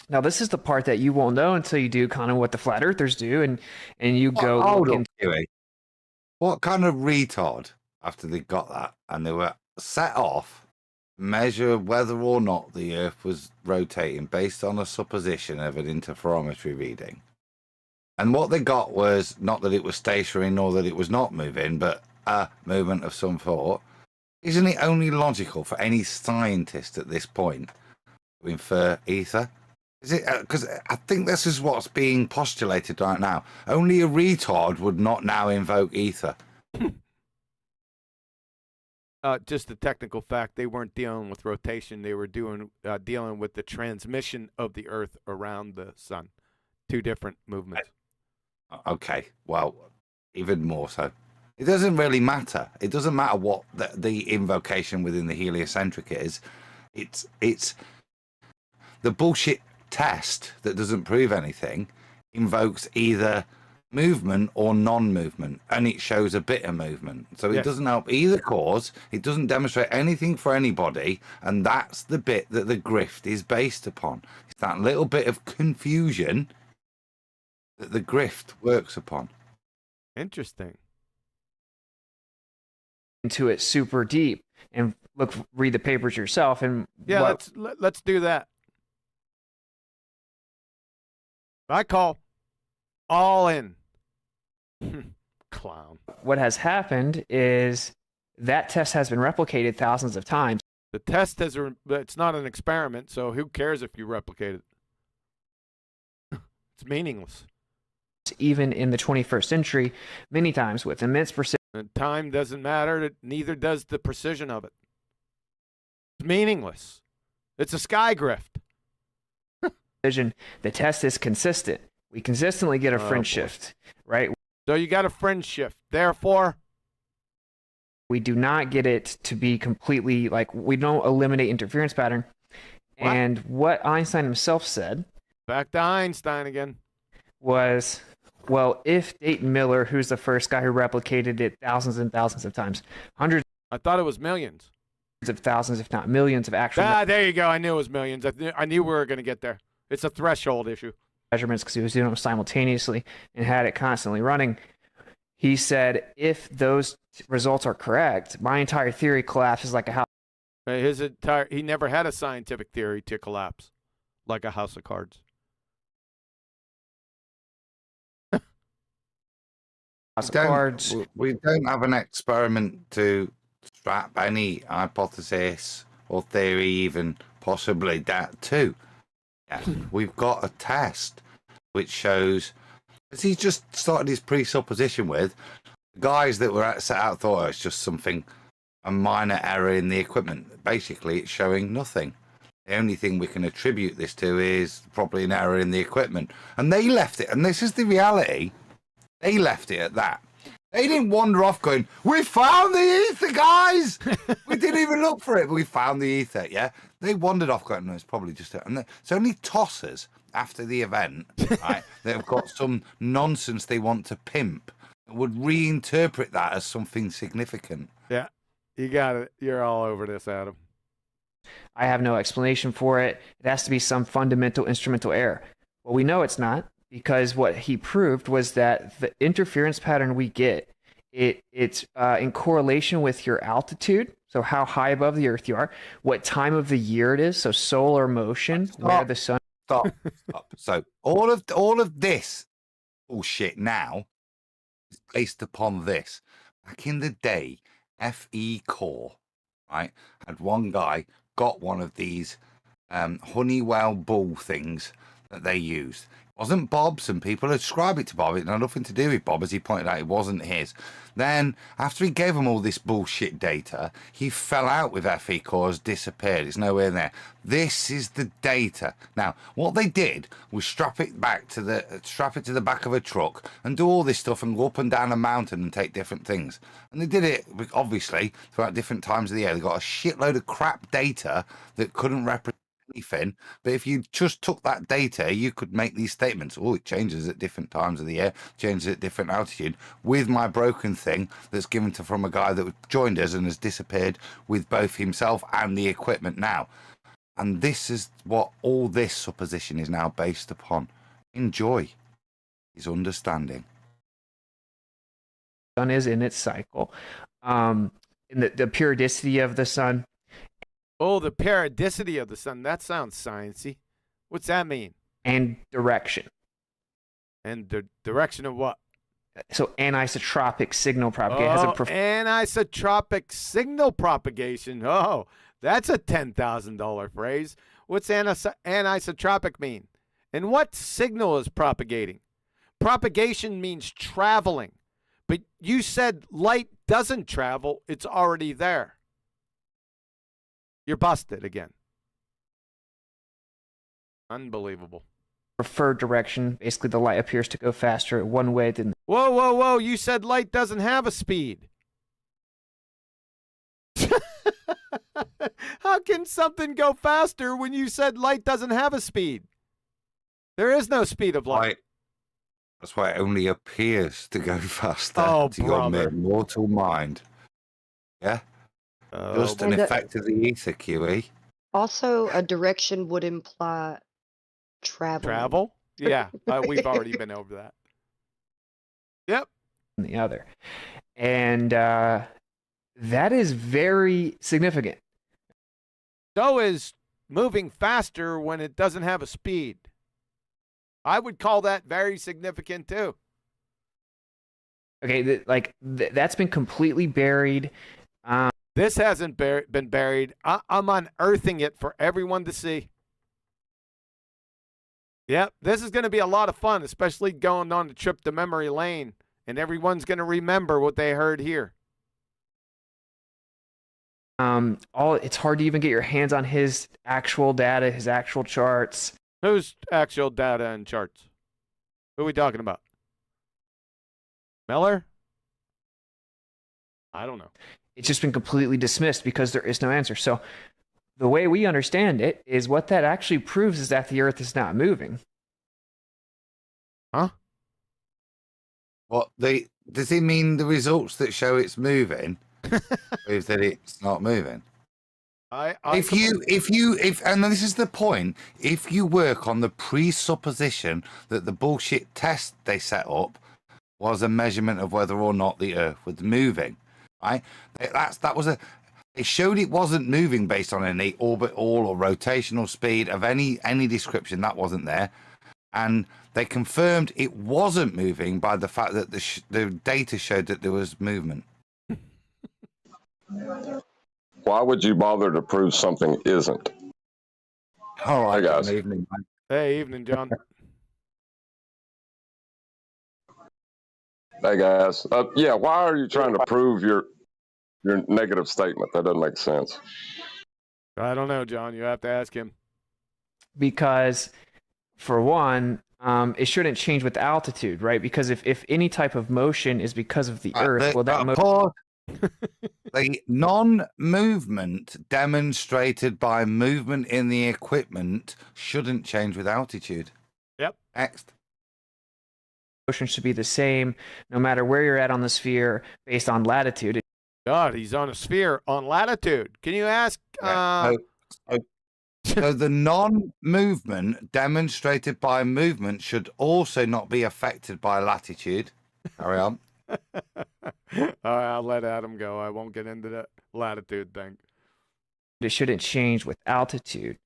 Now, this is the part that you won't know until you do kind of what the flat earthers do, and you go look into. What kind of retard, after they got that, and they were set off, measure whether or not the Earth was rotating based on a supposition of an interferometry reading. And what they got was not that it was stationary nor that it was not moving, but a movement of some sort. Isn't it only logical for any scientist at this point to infer ether? Is it? Because I think this is what's being postulated right now. Only a retard would not now invoke ether. Just a technical fact, they weren't dealing with rotation. They were dealing with the transmission of the Earth around the sun. Two different movements. Okay, well, even more so. It doesn't really matter. It doesn't matter what the invocation within the heliocentric is. It's the bullshit test that doesn't prove anything invokes either movement or non-movement, and it shows a bit of movement. So it doesn't help either cause. It doesn't demonstrate anything for anybody, and that's the bit that the grift is based upon. It's that little bit of confusion that the grift works upon. Interesting. Into it super deep and read the papers yourself. And let's do that. I call all in. Clown. What has happened is that test has been replicated thousands of times. The test it's not an experiment, so who cares if you replicate it? It's meaningless. Even in the 21st century, many times with immense precision. And time doesn't matter, neither does the precision of it. It's meaningless. It's a sky grift. The test is consistent. We consistently get a fringe shift, right? So you got a fringe shift. Therefore, we do not get it to be completely we don't eliminate interference pattern. What? And what Einstein himself said, back to Einstein again, was, well, if Dayton Miller, who's the first guy who replicated it thousands and thousands of times, hundreds. I thought it was millions. Of thousands, if not millions, of actual. There you go. I knew it was millions. I knew we were going to get there. It's a threshold issue. Measurements because he was doing them simultaneously and had it constantly running. He said, if those results are correct, my entire theory collapses like a house. He never had a scientific theory to collapse like a house of cards. We don't have an experiment to strap any hypothesis or theory, even possibly that too. Yeah, we've got a test which shows, as he just started his presupposition with, the guys that were set out thought it's just a minor error in the equipment. Basically, it's showing nothing. The only thing we can attribute this to is probably an error in the equipment. And they left it, and this is the reality, they left it at that. They didn't wander off going, we found the ether, guys! We didn't even look for it, but we found the ether, yeah? They wandered off going, no, it's probably just... And it's only tossers after the event, right, that have got some nonsense they want to pimp, would reinterpret that as something significant. Yeah, you got it. You're all over this, Adam. I have no explanation for it. It has to be some fundamental instrumental error. Well, we know it's not, because what he proved was that the interference pattern we get, it's in correlation with your altitude, so how high above the Earth you are, what time of the year it is, so solar motion, where the sun... Stop. So all of this bullshit now is based upon this. Back in the day, FE Core, right, had one guy got one of these Honeywell bull things that they used. It wasn't Bob's, and people ascribe it to Bob. It had nothing to do with Bob, as he pointed out. It wasn't his. Then, after he gave them all this bullshit data, he fell out with FE Cores, disappeared. It's nowhere there. This is the data. Now, what they did was strap it to the back of a truck and do all this stuff and go up and down a mountain and take different things. And they did it, obviously, throughout different times of the year. They got a shitload of crap data that couldn't represent anything, but if you just took that data, you could make these statements. Oh, it changes at different times of the year, changes at different altitude. With my broken thing that's given from a guy that joined us and has disappeared with both himself and the equipment now. And this is what all this supposition is now based upon. Enjoy his understanding. Sun is in its cycle, in the periodicity of the sun. Oh, the periodicity of the sun. That sounds sciencey. What's that mean? And direction. And the direction of what? So anisotropic signal propagation. Anisotropic signal propagation. Oh, that's a $10,000 phrase. What's anisotropic mean? And what signal is propagating? Propagation means traveling. But you said light doesn't travel. It's already there. You're busted again. Unbelievable. Preferred direction. Basically, the light appears to go faster one way than... Whoa, whoa, whoa. You said light doesn't have a speed. How can something go faster when you said light doesn't have a speed? There is no speed of light. That's why it only appears to go faster to your mere mortal mind. Yeah? Just an effect of the ether, QE. Also, a direction would imply travel. Travel? Yeah, we've already been over that. Yep. The other. And that is very significant. So is moving faster when it doesn't have a speed. I would call that very significant too. Okay, that's been completely buried. This hasn't been buried. I'm unearthing it for everyone to see. Yep, this is going to be a lot of fun, especially going on the trip to memory lane, and everyone's going to remember what they heard here. It's hard to even get your hands on his actual data, his actual charts. Whose actual data and charts? Who are we talking about? Miller? I don't know. It's just been completely dismissed because there is no answer. So the way we understand it is what that actually proves is that the Earth is not moving. Huh? What does it mean the results that show it's moving proves that it's not moving? And this is the point, if you work on the presupposition that the bullshit test they set up was a measurement of whether or not the Earth was moving, right? They showed it wasn't moving based on any orbital or rotational speed of any description. That wasn't there. And they confirmed it wasn't moving by the fact that the data showed that there was movement. Why would you bother to prove something isn't? All right, guys. Good evening, man. Hey, evening, John. Hey, guys. Yeah, why are you trying to prove your negative statement? That doesn't make sense. I don't know, John. You have to ask him. Because, for one, it shouldn't change with altitude, right? Because if any type of motion is because of the Earth, well, that motion... The non-movement demonstrated by movement in the equipment shouldn't change with altitude. Yep. Next. Motion should be the same no matter where you're at on the sphere based on latitude. God, he's on a sphere on latitude. Can you ask? So the non-movement demonstrated by movement should also not be affected by latitude. Carry on. All right, I'll let Adam go. I won't get into that latitude thing. It shouldn't change with altitude.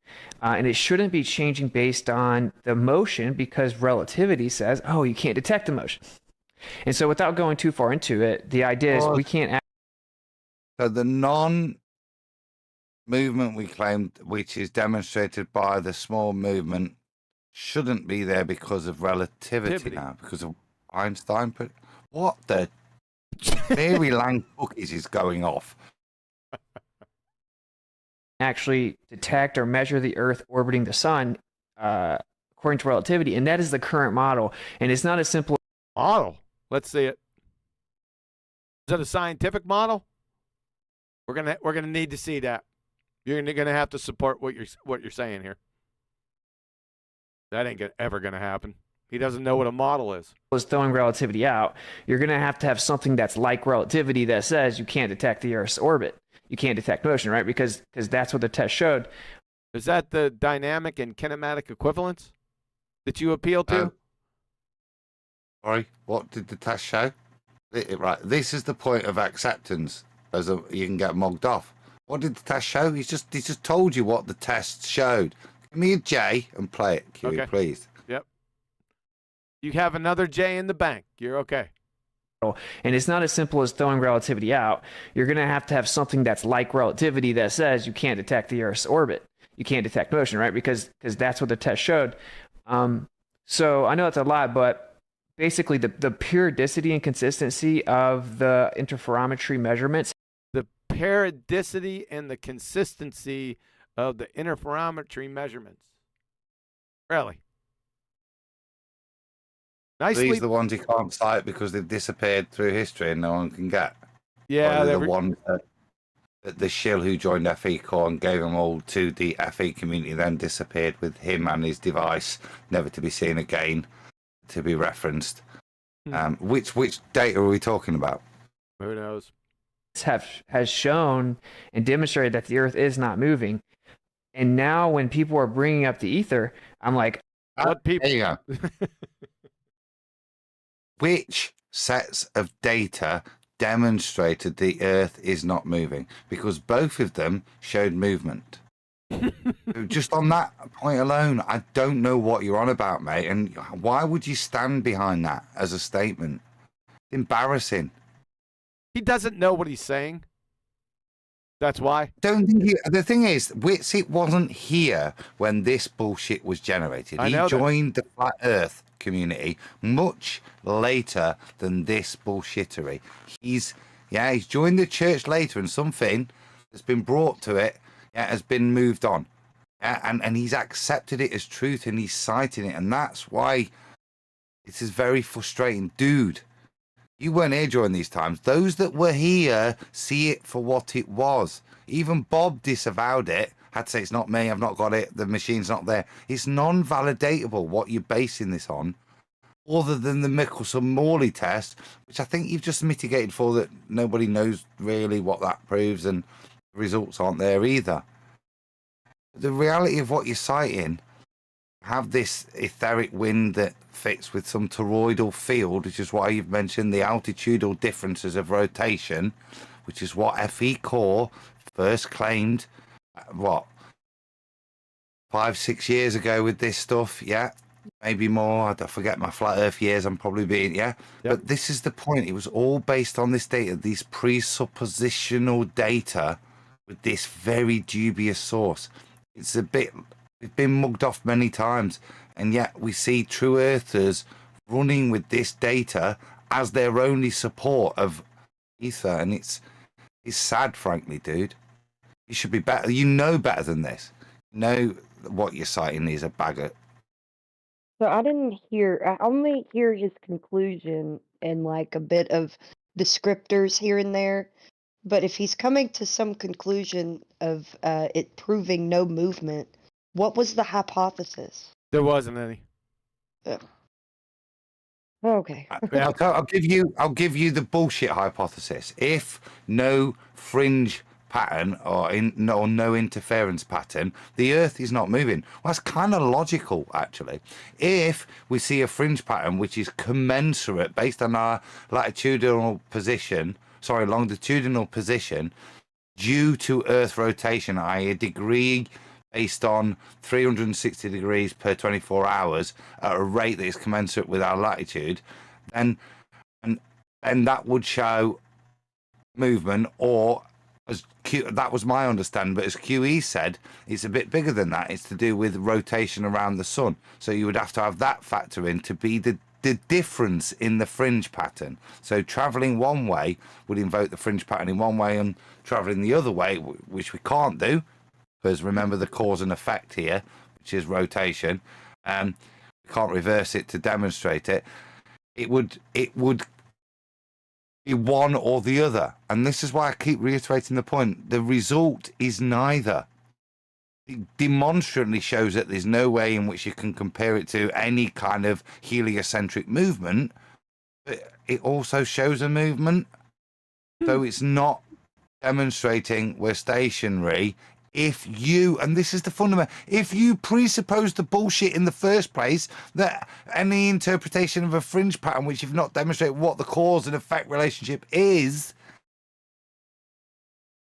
And it shouldn't be changing based on the motion because relativity says, oh, you can't detect the motion. And so without going too far into it, the idea is we can't... So the non-movement we claimed, which is demonstrated by the small movement, shouldn't be there because of relativity now, because of Einstein. But what the Mary Lang cookies is going off? Actually detect or measure the Earth orbiting the sun according to relativity, and that is the current model. And it's not as simple. Model. Let's see it. Is that a scientific model? We're gonna need to see that. You're gonna have to support what you're saying here. That ain't ever gonna happen. He doesn't know what a model is. Was throwing relativity out. You're gonna have to have something that's like relativity that says you can't detect the Earth's orbit. You can't detect motion, right? Because that's what the test showed. Is that the dynamic and kinematic equivalence that you appeal to? Sorry, what did the test show? Right, this is the point of acceptance. You can get mugged off. What did the test show? He just told you what the test showed. Give me a J and play it, Q, okay. Please. Yep. You have another J in the bank. You're okay. And it's not as simple as throwing relativity out. You're going to have something that's like relativity that says you can't detect the Earth's orbit. You can't detect motion, right? Because that's what the test showed. So I know it's a lot, but basically the periodicity and consistency of the interferometry measurements. The periodicity and the consistency of the interferometry measurements. Really? Nicely. These are the ones you can't cite because they've disappeared through history and no one can get. Yeah, they're the ones that the shill who joined FE Corps and gave them all to the FE community then disappeared with him and his device, never to be seen again, to be referenced. Which data are we talking about? Who knows? Has shown and demonstrated that the Earth is not moving. And now when people are bringing up the ether, I'm like, what people? There you go. Which sets of data demonstrated the Earth is not moving? Because both of them showed movement. Just on that point alone, I don't know what you're on about, mate. And why would you stand behind that as a statement? Embarrassing. He doesn't know what he's saying. That's why. Don't think the thing is, Witsit wasn't here when this bullshit was generated. He joined the Flat Earth community much later than this bullshittery. He's joined the church later, and something that's been brought to it has been moved on. And he's accepted it as truth, and he's citing it, and that's why this is very frustrating. Dude, you weren't here during these times. Those that were here see it for what it was. Even Bob disavowed it, had to say it's not me, I've not got it, the machine's not there. It's non-validatable what you're basing this on, other than the Michelson-Morley test, which I think you've just mitigated for, that nobody knows really what that proves, and the results aren't there either. The reality of what you're citing, have this etheric wind that fits with some toroidal field, which is why you've mentioned the altitudinal differences of rotation, which is what FE Corps first claimed, 5-6 years ago with this stuff, maybe more. I forget my flat earth years, I'm probably being, But this is the point. It was all based on this data, these presuppositional data with this very dubious source. It's a bit, we've been mugged off many times, and yet we see true earthers running with this data as their only support of ether, and it's sad, frankly, dude. You should be better. You know better than this. You know what you're citing is a bag of. So I didn't hear. I only hear his conclusion and like a bit of descriptors here and there. But if he's coming to some conclusion of it proving no movement, what was the hypothesis? There wasn't any. Okay. I'll give you the bullshit hypothesis. If no fringe pattern or no interference pattern, the Earth is not moving. Well, that's kind of logical, actually. If we see a fringe pattern which is commensurate based on our longitudinal position due to Earth rotation, i.e. a degree based on 360 degrees per 24 hours at a rate that is commensurate with our latitude, then that would show movement, or that was my understanding, but as QE said, it's a bit bigger than that. It's to do with rotation around the sun. So you would have to have that factor in to be the difference in the fringe pattern. So traveling one way would invoke the fringe pattern in one way, and traveling the other way, which we can't do, because remember the cause and effect here, which is rotation. We can't reverse it to demonstrate it. It would be one or the other. And this is why I keep reiterating the point. The result is neither. It demonstrably shows that there's no way in which you can compare it to any kind of heliocentric movement, but it also shows a movement. So it's not demonstrating we're stationary. If you, and this is the fundamental, if you presuppose the bullshit in the first place, that any interpretation of a fringe pattern which you've not demonstrated what the cause and effect relationship is,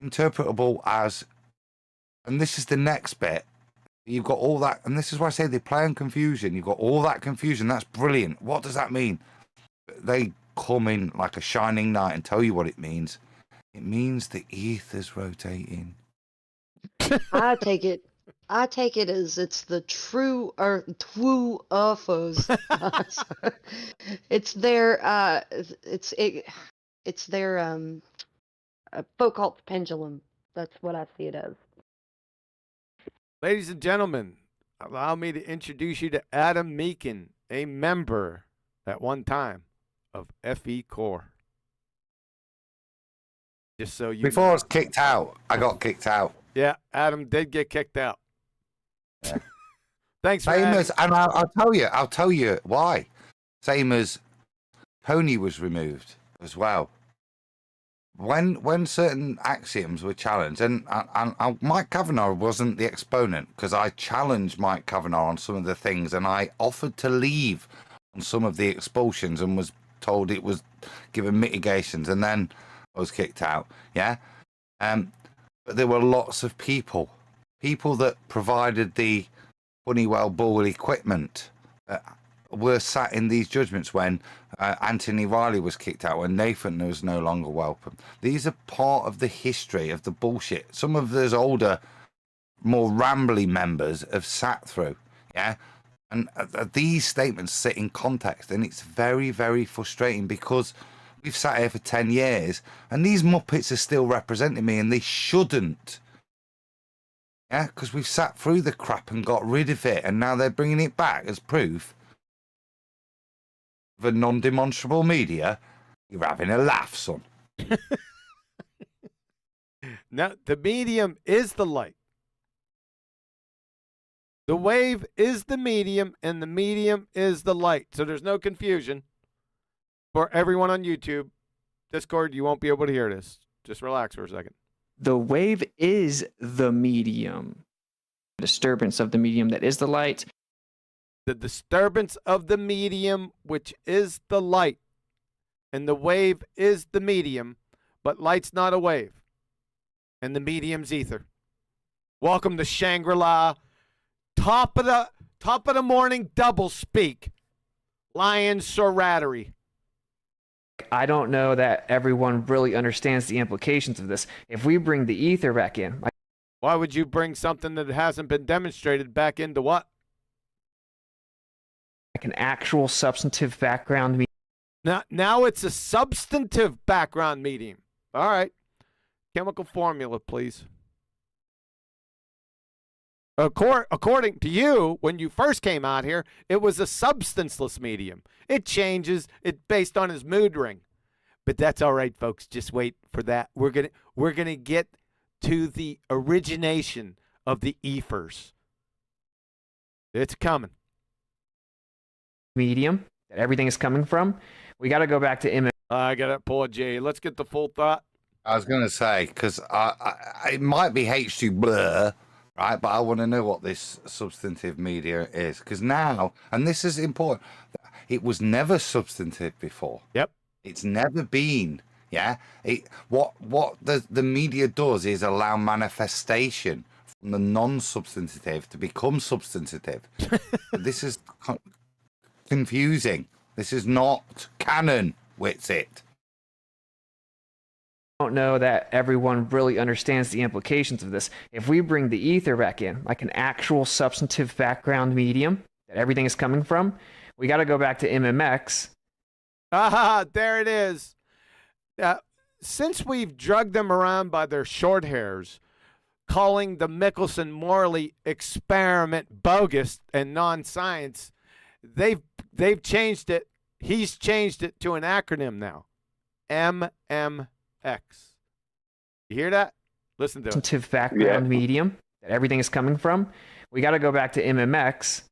interpretable as, and this is the next bit, you've got all that, and this is why I say they play on confusion. You've got all that confusion. That's brilliant. What does that mean? They come in like a shining knight and tell you what it means. It means the ether's rotating. I take it as it's the true UFOs. It's their it's their occult pendulum. That's what I see it as. Ladies and gentlemen, allow me to introduce you to Adam Meakin, a member at one time of FE Core. Just so you Before I was kicked out, I got kicked out. Yeah, Adam did get kicked out. Yeah. Thanks for Same as, and I'll tell you why. Same as Pony was removed as well. When certain axioms were challenged, and Mike Kavanagh wasn't the exponent, because I challenged Mike Kavanagh on some of the things, and I offered to leave on some of the expulsions and was told it was given mitigations, and then I was kicked out. Yeah. But there were lots of people that provided the Honeywell Bull equipment were sat in these judgments when Anthony Riley was kicked out, when Nathan was no longer welcome. These are part of the history of the bullshit. Some of those older, more rambly members have sat through, yeah? And these statements sit in context, and it's very, very frustrating because we've sat here for 10 years, and these Muppets are still representing me, and they shouldn't. Yeah, because we've sat through the crap and got rid of it, and now they're bringing it back as proof. The non-demonstrable media, you're having a laugh, son. Now, the medium is the light. The wave is the medium, and the medium is the light. So there's no confusion. For everyone on YouTube, Discord, you won't be able to hear this. Just relax for a second. The wave is the medium. Disturbance of the medium that is the light. The disturbance of the medium, which is the light. And the wave is the medium, but light's not a wave. And the medium's ether. Welcome to Shangri-La. Top of the morning double speak. Lion Sorattery. I don't know that everyone really understands the implications of this. If we bring the ether back in... Why would you bring something that hasn't been demonstrated back into what? Like an actual substantive background medium. Now it's a substantive background medium. All right. Chemical formula, please. According to you, when you first came out here, it was a substanceless medium. It changes it based on his mood ring. But that's all right, folks. Just wait for that. We're gonna get to the origination of the ethers. It's coming. Medium that everything is coming from. We got to go back to I got to pull a J. Let's get the full thought. I was going to say, because it might be H2 blur, right? But I want to know what this substantive media is. Because now, and this is important, it was never substantive before. Yep. It's never been. Yeah. What the media does is allow manifestation from the non-substantive to become substantive. This is confusing. This is not canon. What's it? I don't know that everyone really understands the implications of this. If we bring the ether back in, like an actual substantive background medium that everything is coming from, we got to go back to MMX. Ah, there it is. Since we've drugged them around by their short hairs, calling the Michelson-Morley experiment bogus and non-science, they've changed it. He's changed it to an acronym now. MMX. You hear that? Listen to it. Substantive background medium that everything is coming from. We got to go back to MMX.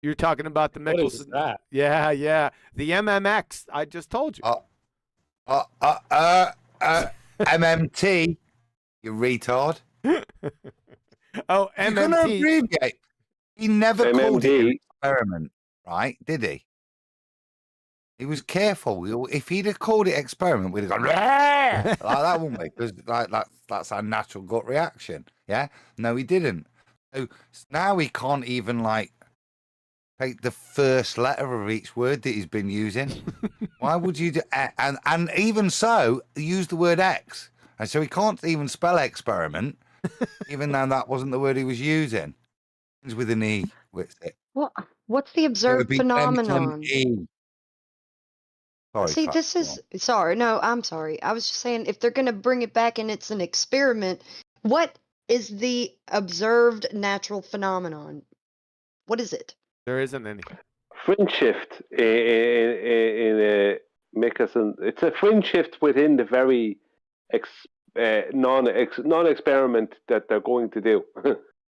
You're talking about the Michelson. What is that? Yeah. The MMX. I just told you. MMT. You retard. Oh, MMT. You're going to abbreviate. He never called it an experiment, right? Did he? He was careful. If he'd have called it experiment, we'd have gone like that, wouldn't we? Because that's our natural gut reaction. Yeah. No, he didn't. So now he can't even take the first letter of each word that he's been using. Why would you do? And even so, use the word X, and so he can't even spell experiment, even though that wasn't the word he was using. It's with an E. What's the observed phenomenon? Sorry, See, this is sorry. No, I'm sorry. I was just saying, if they're going to bring it back and it's an experiment, what is the observed natural phenomenon? What is it? There isn't any. Fringe shift in Michelson. It's a fringe shift within the very non-experiment that they're going to do.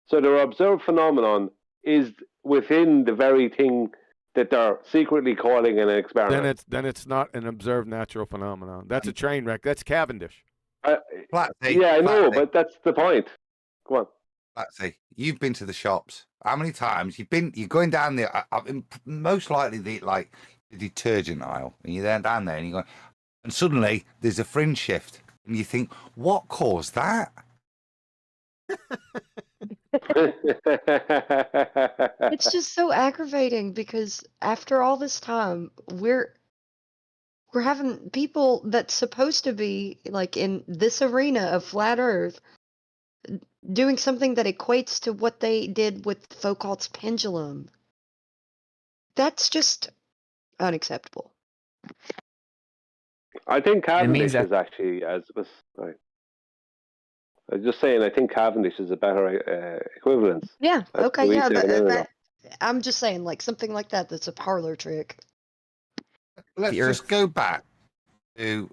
So their observed phenomenon is within the very thing that they're secretly calling an experiment. Then it's not an observed natural phenomenon. That's a train wreck. That's Cavendish. Yeah, I know, but that's the point. Come on. Patsy, you've been to the shops. How many times you're going down there? Most likely the detergent aisle, and you're there down there, and you go, and suddenly there's a fringe shift, and you think, what caused that? It's just so aggravating because after all this time, we're having people that's supposed to be in this arena of flat Earth doing something that equates to what they did with Foucault's pendulum. That's just unacceptable. I think Cavendish is actually Sorry. I was just saying, I think Cavendish is a better equivalence. Yeah. Okay. Yeah. I'm just saying, something like that. That's a parlor trick. Let's just go back to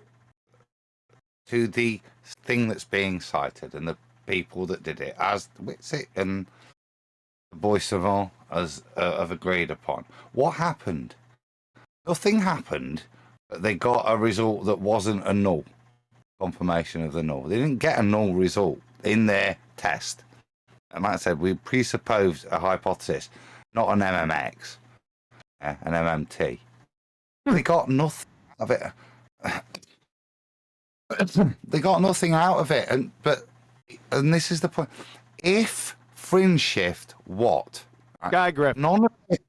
the thing that's being cited and the people that did it, as Whitsitt and Boy Savant have agreed upon. What happened? Nothing happened, but they got a result that wasn't a null. Confirmation of the null. They didn't get a null result in their test. And like I said, we presupposed a hypothesis, not an MMX, an MMT. They got nothing of it. They got nothing out of it. And this is the point. If fringe shift, what? Sky Grifter. None of it.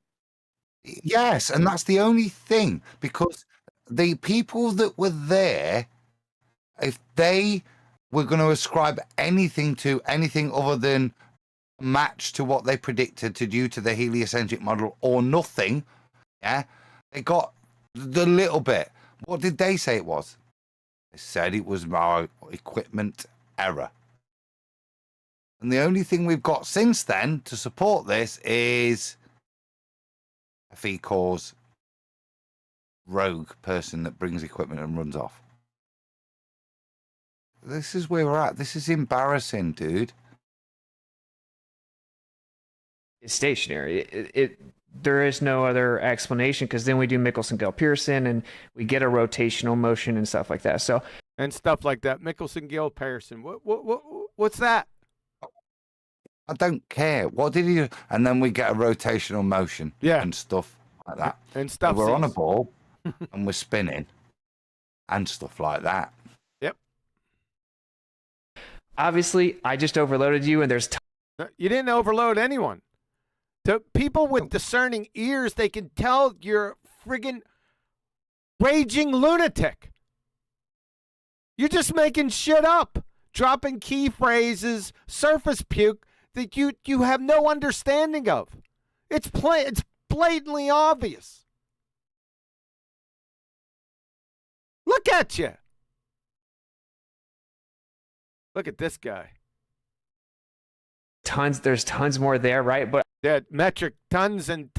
Yes, and that's the only thing, because the people that were there, if they were going to ascribe anything to anything other than match to what they predicted due to the heliocentric model or nothing, yeah, they got the little bit. What did they say it was? They said it was my equipment error. And the only thing we've got since then to support this is a fee cause rogue person that brings equipment and runs off. This is where we're at. This is embarrassing, dude. It's stationary. There is no other explanation, because then we do Michelson-Gale-Pearson and we get a rotational motion and stuff like that. So and stuff like that. Michelson-Gale-Pearson. What's that? I don't care. What did he do? And then we get a rotational motion, and stuff like that. And stuff. So we're on a ball and we're spinning and stuff like that. Yep. Obviously, I just overloaded you, and there's. You didn't overload anyone. To people with discerning ears, they can tell you're a friggin' raging lunatic. You're just making shit up, dropping key phrases, surface puke that you have no understanding of. It's blatantly obvious. Look at you. Look at this guy. There's tons more there, right? But metric tons and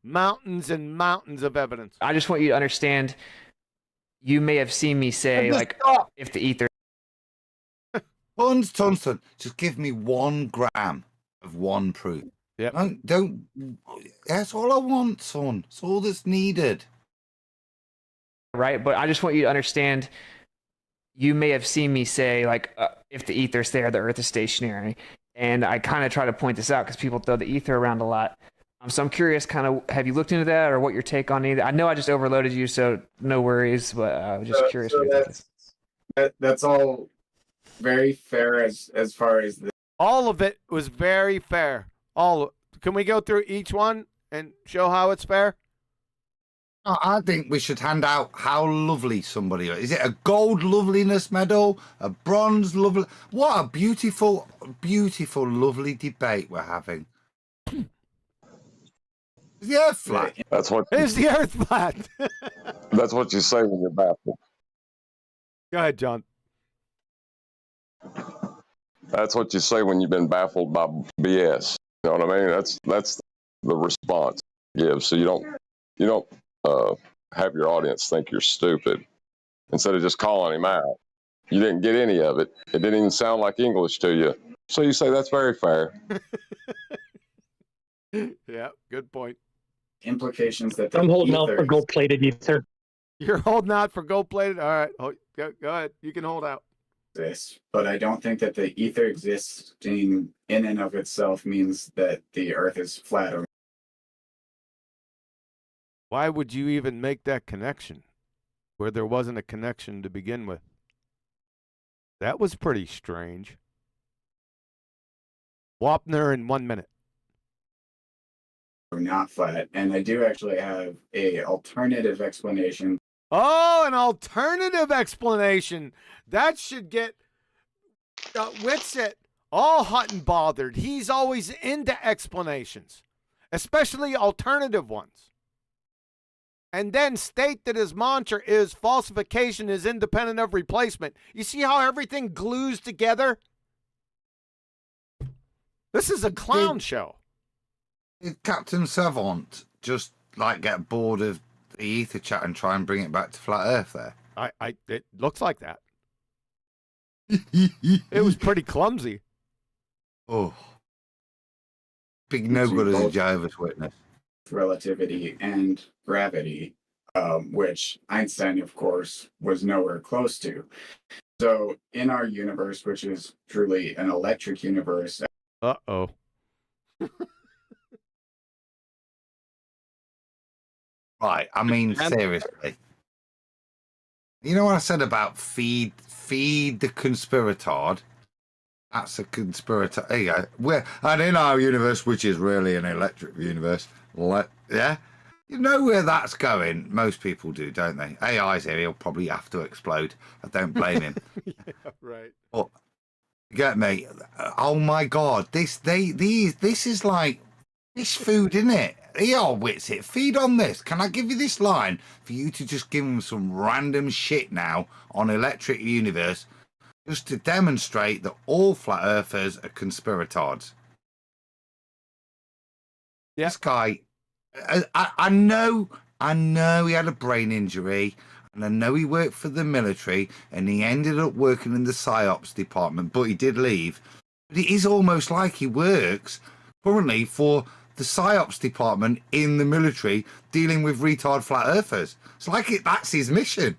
mountains of evidence. I just want you to understand, you may have seen me say, like, if the ether. Tons. Just give me 1 gram of one proof. Yeah. Don't. That's all I want, son. It's all that's needed. Right, but I just want you to understand, you may have seen me say, like, if the ether's there, the Earth is stationary. And I kind of try to point this out because people throw the ether around a lot. So I'm curious, kind of, have you looked into that, or what your take on it? I know I just overloaded you, so no worries, but I was just curious. That's all very fair as far as the. All of it was very fair. Can we go through each one and show how it's fair? I think we should hand out how lovely somebody is. Is it a gold loveliness medal? A bronze lovely? What a beautiful, beautiful, lovely debate we're having. Is the Earth flat? That's what. Is the Earth flat? That's what you say when you're baffled. Go ahead, John. That's what you say when you've been baffled by BS. You know what I mean? That's the response you give. So you don't have your audience think you're stupid. Instead of just calling him out, you didn't get any of it. It didn't even sound like English to you. So you say that's very fair. Yeah, good point. Implications that I'm holding out for gold-plated ether. You're holding out for gold-plated? All right, go ahead. You can hold out. But I don't think that the ether existing in and of itself means that the Earth is flat. Or why would you even make that connection where there wasn't a connection to begin with? That was pretty strange. Wapner in 1 minute. Not flat, and I do actually have a alternative explanation. Oh, an alternative explanation. That should get Witsit all hot and bothered. He's always into explanations, especially alternative ones. And then state that his mantra is falsification is independent of replacement. You see how everything glues together? This is a clown show. Did Captain Savant just like get bored of the ether chat and try and bring it back to flat Earth there? It looks like that. It was pretty clumsy. Oh. Big no good as a Jehovah's Witness. Relativity and gravity, which Einstein, of course, was nowhere close to. So in our universe, which is truly an electric universe. Uh-oh. Right, I mean, seriously. You know what I said about feed the conspiratard? That's a conspirator. There you go. And in our universe, which is really an electric universe, yeah? You know where that's going. Most people do, don't they? AI's here. He'll probably have to explode. I don't blame him. Yeah, right. But you get me? Oh my God! This is like fish food, isn't it? Here, Witsit, feed on this. Can I give you this line for you to just give him some random shit now on Electric Universe? just to demonstrate that all flat earthers are conspiratards. Yeah. This guy, I know he had a brain injury, and I know he worked for the military, and he ended up working in the PSYOPs department, but he did leave. But it is almost like he works currently for the PSYOPs department in the military, dealing with retard flat earthers. It's like that's his mission.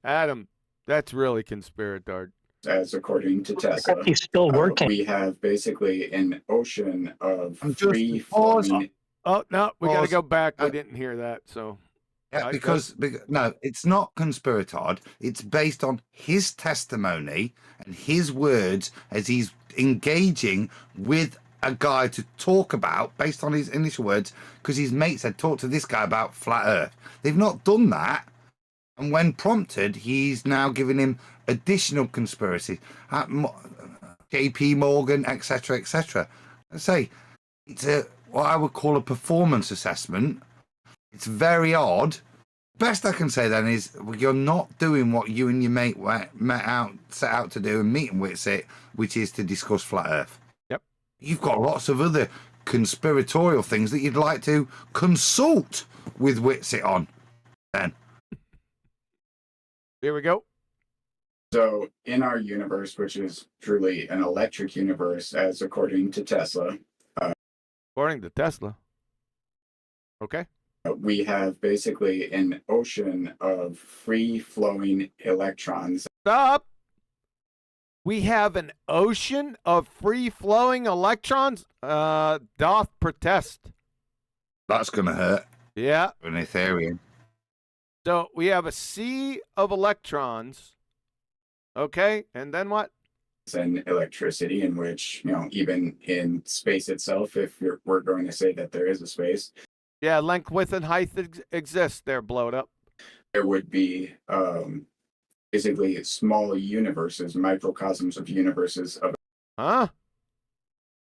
Adam, that's really conspiratard. As according to Tesla, He's still working. We have basically an ocean of free flowing. Oh no, we got to go back. We didn't hear that, so. Yeah, because no, it's not conspiratard. It's based on his testimony and his words as he's engaging with a guy to talk about, based on his initial words, because his mate said, talk to this guy about flat Earth. They've not done that. And when prompted, he's now giving him additional conspiracy. JP Morgan, etc., etc. I say it's what I would call a performance assessment. It's very odd. Best I can say then is you're not doing what you and your mate set out to do and meeting Whitsitt, which is to discuss flat Earth. Yep. You've got lots of other conspiratorial things that you'd like to consult with Whitsitt on. Then. Here we go. So in our universe, which is truly an electric universe, as according to Tesla. According to Tesla. Okay. We have basically an ocean of free-flowing electrons. Stop. We have an ocean of free-flowing electrons? Doth protest. That's going to hurt. Yeah. An Ethereum. So we have a sea of electrons. Okay, and then what? And electricity, in which, even in space itself, if we're going to say that there is a space. Yeah, length, width, and height exist. They're blowed up. There would be basically small universes, microcosms of universes of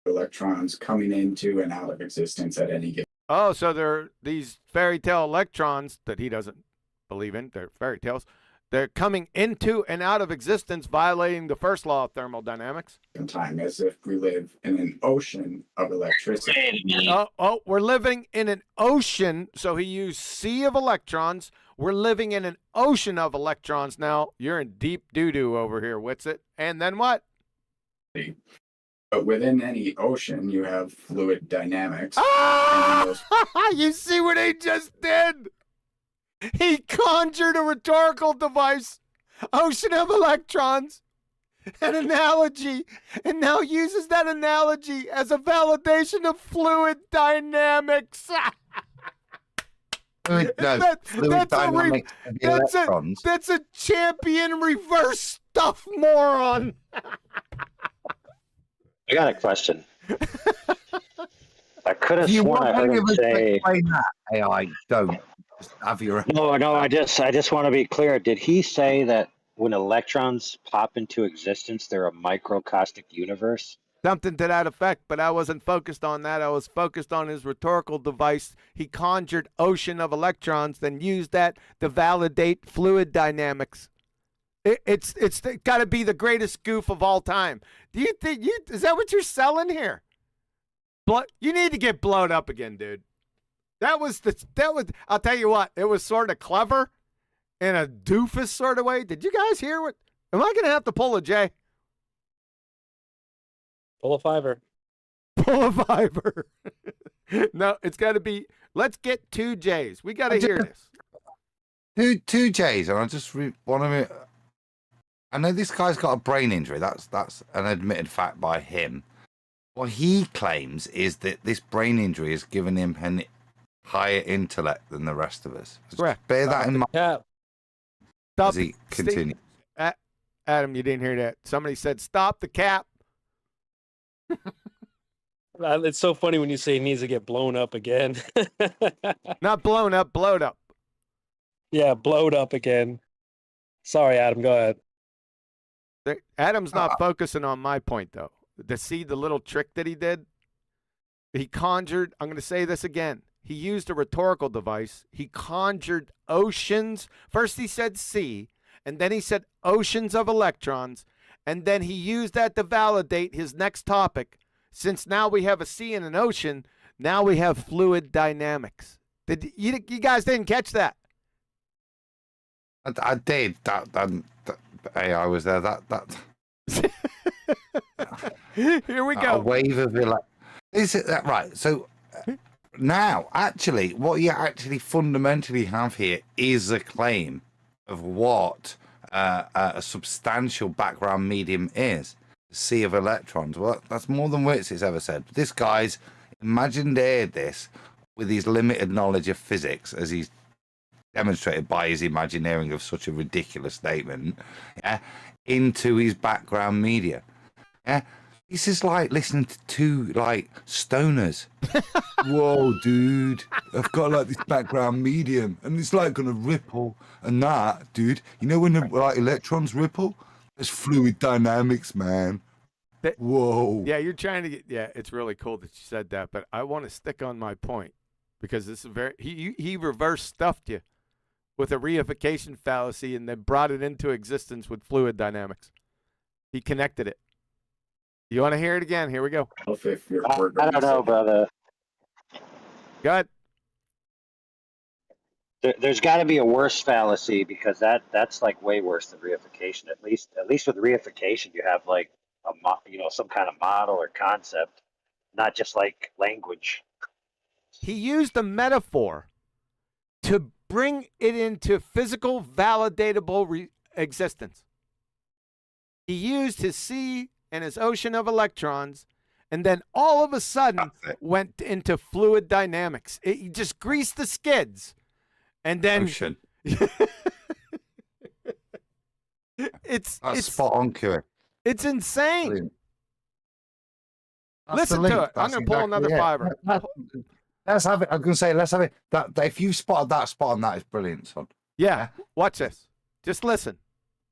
electrons coming into and out of existence at any given. Oh, so they're these fairy tale electrons that he doesn't believe in. They're fairy tales. They're coming into and out of existence, violating the first law of thermodynamics. In time, as if we live in an ocean of electricity. Oh, we're living in an ocean. So he used sea of electrons. We're living in an ocean of electrons now. You're in deep doo-doo over here, Whitsitt. And then what? But within any ocean, you have fluid dynamics. You see what he just did? He conjured a rhetorical device, ocean of electrons, an analogy, and now uses that analogy as a validation of fluid dynamics. That's a champion reverse stuff moron. I got a question. I could have sworn I heard him say. Explain that. AI, don't. Just have your. No. I just want to be clear. Did he say that when electrons pop into existence, they're a microcosmic universe? Something to that effect, but I wasn't focused on that. I was focused on his rhetorical device. He conjured ocean of electrons, then used that to validate fluid dynamics. It's got to be the greatest goof of all time. Do you think is that what you're selling here? You need to get blown up again, dude. That was I'll tell you what, it was sort of clever in a doofus sort of way. Did you guys hear what? Am I going to have to pull a J? Pull a fiver. Pull a fiver. No, it's got to be, let's get 2 J's. We got to hear this. Two J's, and I just want to. I know this guy's got a brain injury. That's an admitted fact by him. What he claims is that this brain injury has given him an higher intellect than the rest of us. Correct. Bear that in mind. Yeah. As he continues. Adam, you didn't hear that. Somebody said, stop the cap. It's so funny when you say he needs to get blown up again. Not blown up, blowed up. Yeah, blowed up again. Sorry, Adam, go ahead. Adam's not focusing on my point, though. To see the little trick that he did, he conjured, I'm going to say this again, he used a rhetorical device. He conjured oceans. First he said sea, and then he said oceans of electrons, and then he used that to validate his next topic. Since now we have a sea and an ocean, now we have fluid dynamics. Did you guys didn't catch that? I did. That AI was there. Here we go. A wave of is it that right? So now, actually, what you actually fundamentally have here is a claim of what a substantial background medium is. The sea of electrons. Well, that's more than Witz has ever said. This guy's imagineered this with his limited knowledge of physics, as he's demonstrated by his imagineering of such a ridiculous statement, yeah, into his background media. Yeah, this is like listening to two like stoners. Whoa, dude, I've got like this background medium, and it's like gonna ripple and that, dude. You know when the like electrons ripple? It's fluid dynamics, man. Whoa. Yeah, you're trying to get. Yeah, it's really cool that you said that, but I want to stick on my point because this is very. He reverse stuffed you with a reification fallacy and then brought it into existence with fluid dynamics. He connected it. You want to hear it again? Here we go. I don't know, brother. Go ahead. There's got to be a worse fallacy because that's like way worse than reification. At least with reification, you have like some kind of model or concept, not just like language. He used a metaphor to bring it into physical, validatable existence. He used his sea and his ocean of electrons, and then all of a sudden went into fluid dynamics. He just greased the skids, and then ocean. it's spot on, Q. It's insane. Brilliant. Listen to it. I'm going to pull another fiber. Let's have it. I'm going to say, let's have it. That if you spotted that spot on that is brilliant, son. Yeah. Watch this. Just listen.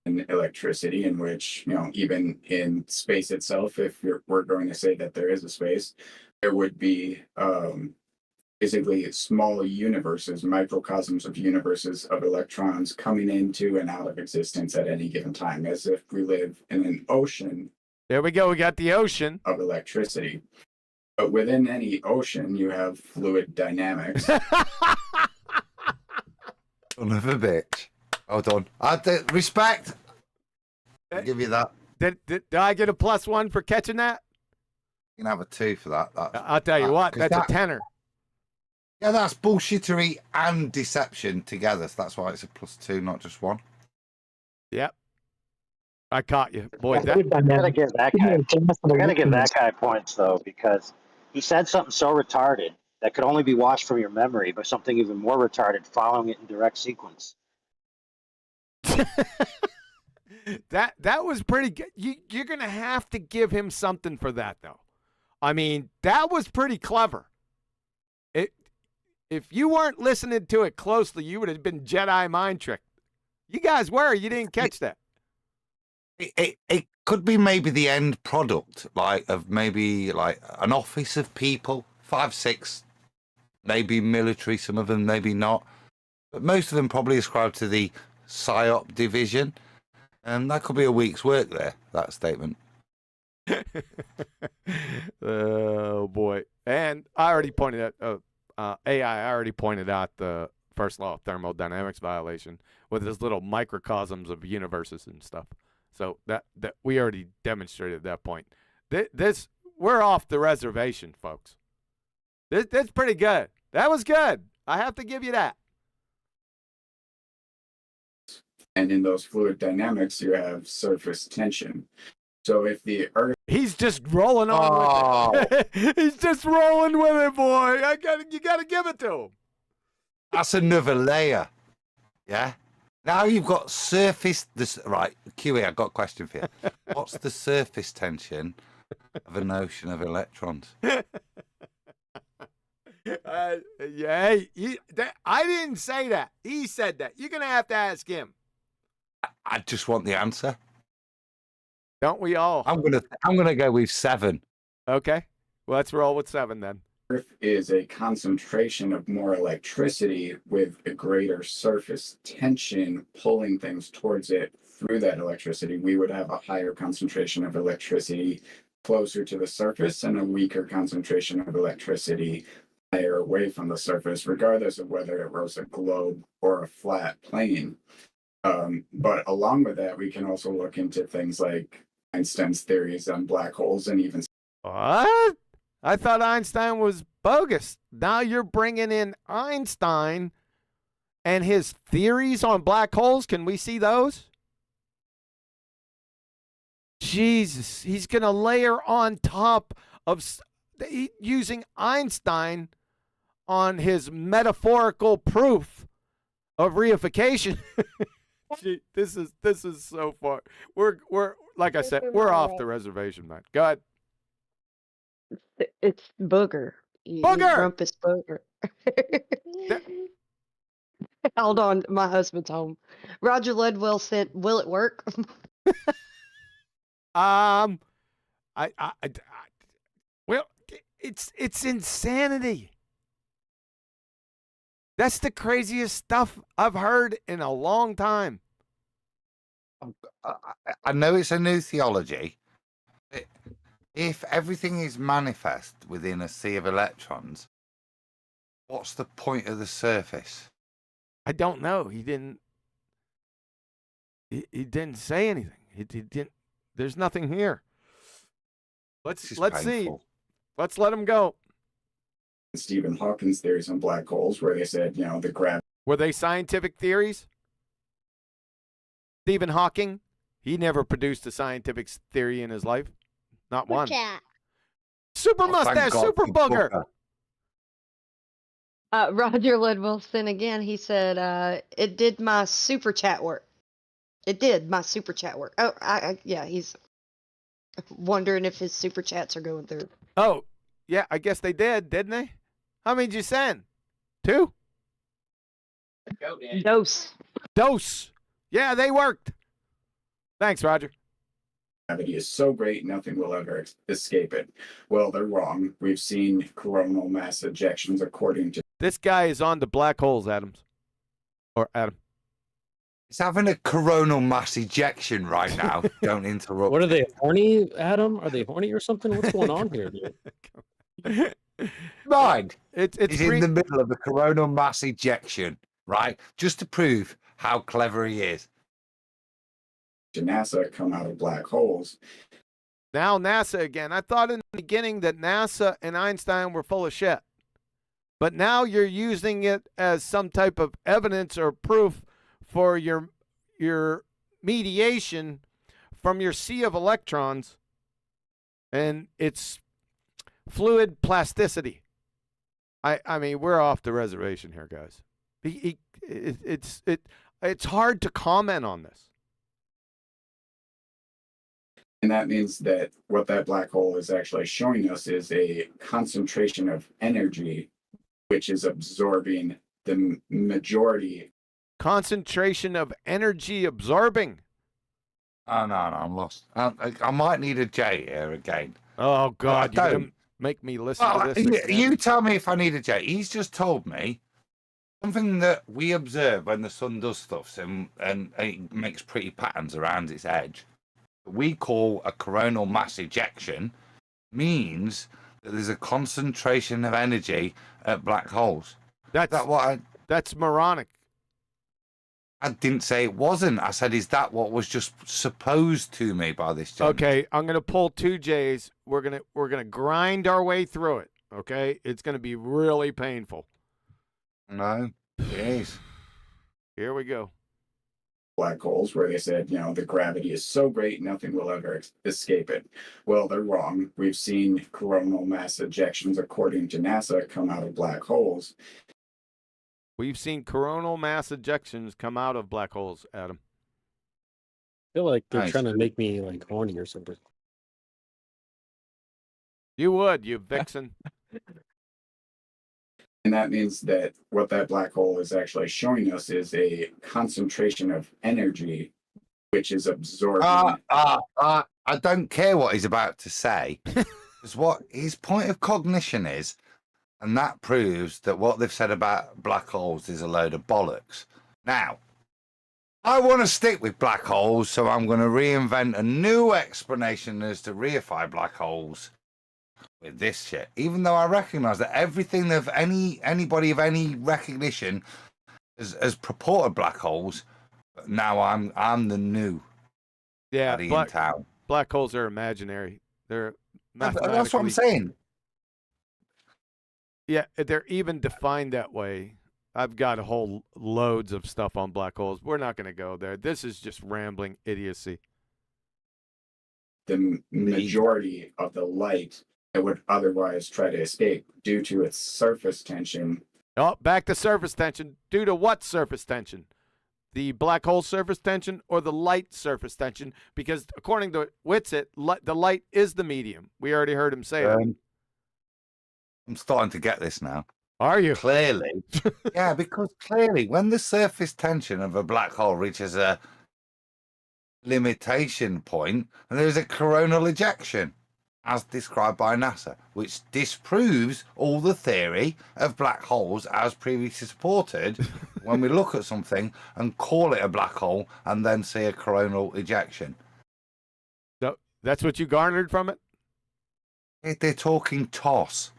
In electricity, in which, even in space itself, if we're going to say that there is a space, there would be basically small universes, microcosms of universes of electrons coming into and out of existence at any given time, as if we live in an ocean. There we go. We got the ocean of electricity. But within any ocean, you have fluid dynamics. Son of a bitch. Hold on. Respect. I'll give you that. Did I get a +1 for catching that? You can have a 2 for that. I'll tell you what. That's a tenner. Yeah, that's bullshittery and deception together. So that's why it's a +2, not just 1. Yep. I caught you, boy. I gotta give that guy points though, because he said something so retarded that could only be washed from your memory, but something even more retarded following it in direct sequence. That was pretty good. You're gonna have to give him something for that, though. I mean, that was pretty clever. If you weren't listening to it closely, you would have been Jedi mind tricked. You guys were. You didn't catch that. It could be maybe the end product, of maybe an office of people, 5, 6, maybe military, some of them maybe not, but most of them probably ascribe to the PSYOP division, and that could be a week's work there. That statement. Oh boy! And I already pointed out AI. I already pointed out the first law of thermodynamics violation with his little microcosms of universes and stuff. So that we already demonstrated that point. This we're off the reservation, folks. That's pretty good. That was good. I have to give you that. And in those fluid dynamics, you have surface tension. So if the Earth, he's just rolling on with it. He's just rolling with it, boy. You gotta give it to him. That's another layer. Yeah. Now you've got right, QE, I've got a question for you. What's the surface tension of an ocean of electrons? I didn't say that. He said that. You're going to have to ask him. I just want the answer. Don't we all? I'm gonna go with 7. Okay. Well, let's roll with 7 then. Earth is a concentration of more electricity with a greater surface tension pulling things towards it through that electricity, we would have a higher concentration of electricity closer to the surface and a weaker concentration of electricity higher away from the surface, regardless of whether it was a globe or a flat plane. But along with that, we can also look into things like Einstein's theories on black holes and even. What? I thought Einstein was bogus. Now you're bringing in Einstein and his theories on black holes. Can we see those? Jesus, he's going to layer on top of using Einstein on his metaphorical proof of reification. Gee, this is so far. We're like I said, we're off the reservation, man. Go ahead. It's Booger. Booger! Grumpus Booger. Hold on, my husband's home. Roger Ledwell said, "Will it work?" I well, it's insanity. That's the craziest stuff I've heard in a long time. I know it's a new theology. If everything is manifest within a sea of electrons, what's the point of the surface? I don't know. He didn't say anything. He didn't. There's nothing here. Let's see. Let's let him go. Stephen Hawking's theories on black holes, where they said, the gravity. Were they scientific theories? Stephen Hawking, he never produced a scientific theory in his life. Not one. Super mustache, super booger. Roger Ledwilson again. He said, "It did my super chat work. It did my super chat work." Oh, yeah. He's wondering if his super chats are going through. Oh, yeah. I guess they did, didn't they? How many did you send? 2? Dose. Yeah, they worked. Thanks, Roger. Gravity is so great, nothing will ever escape it. Well, they're wrong. We've seen coronal mass ejections according to. This guy is on the black holes, Adams. Or Adam. He's having a coronal mass ejection right now. Don't interrupt. What are they, horny, Adam? Are they horny or something? What's going on here, dude? Mind. It's in the middle of a coronal mass ejection, right? Just to prove how clever he is. NASA come out of black holes. Now NASA again. I thought in the beginning that NASA and Einstein were full of shit. But now you're using it as some type of evidence or proof for your mediation from your sea of electrons and its fluid plasticity. I mean, we're off the reservation here, guys. It's hard to comment on this. And that means that what that black hole is actually showing us is a concentration of energy, which is absorbing the majority. Concentration of energy absorbing. Oh, no, I'm lost. I might need a J here again. Oh, God. You're going to make me listen to this again. You tell me if I need a J. He's just told me something that we observe when the sun does stuff and it makes pretty patterns around its edge. We call a coronal mass ejection means that there's a concentration of energy at black holes. That's moronic. I didn't say it wasn't. I said, is that what was just supposed to me by this gentleman? Okay, I'm gonna pull 2 J's. We're gonna grind our way through it. Okay, it's gonna be really painful. No, it is. Here we go. Black holes, where they said, the gravity is so great, nothing will ever escape it. Well, they're wrong. We've seen coronal mass ejections, according to NASA, come out of black holes. We've seen coronal mass ejections come out of black holes, Adam. I feel like they're trying to make me like horny or something. You would, you vixen. And that means that what that black hole is actually showing us is a concentration of energy, which is absorbing. I don't care what he's about to say. Because what his point of cognition is And that proves that what they've said about black holes is a load of bollocks. Now, I want to stick with black holes, so I'm going to reinvent a new explanation as to reify black holes with this shit. Even though I recognise that everything of anybody of any recognition has purported black holes, but now I'm the new daddy in town. Black holes are imaginary. They're That's what I'm mathematically saying. Yeah, they're even defined that way. I've got a whole loads of stuff on black holes. We're not going to go there. This is just rambling idiocy. The majority of the light that would otherwise try to escape due to its surface tension. Oh, back to surface tension. Due to what surface tension? The black hole surface tension or the light surface tension? Because according to Whitsitt, the light is the medium. We already heard him say that. I'm starting to get this now. Are you? Clearly. Yeah, because clearly when the surface tension of a black hole reaches a limitation point, and there is a coronal ejection, as described by NASA, which disproves all the theory of black holes as previously supported when we look at something and call it a black hole and then see a coronal ejection. So that's what you garnered from it? They're talking toss.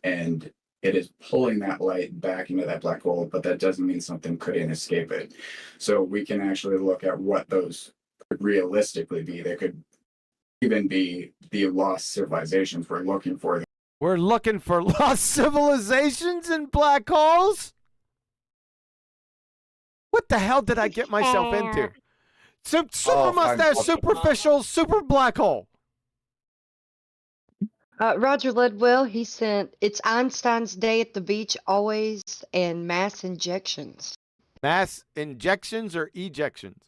And it is pulling that light back into that black hole, but that doesn't mean something couldn't escape it. So we can actually look at what those could realistically be. They could even be the lost civilizations we're looking for. We're looking for lost civilizations in black holes? What the hell did I get myself into? Super mustache, superficial, super black hole. Roger Ledwell, he sent, it's Einstein's day at the beach always, and mass injections. Mass injections or ejections?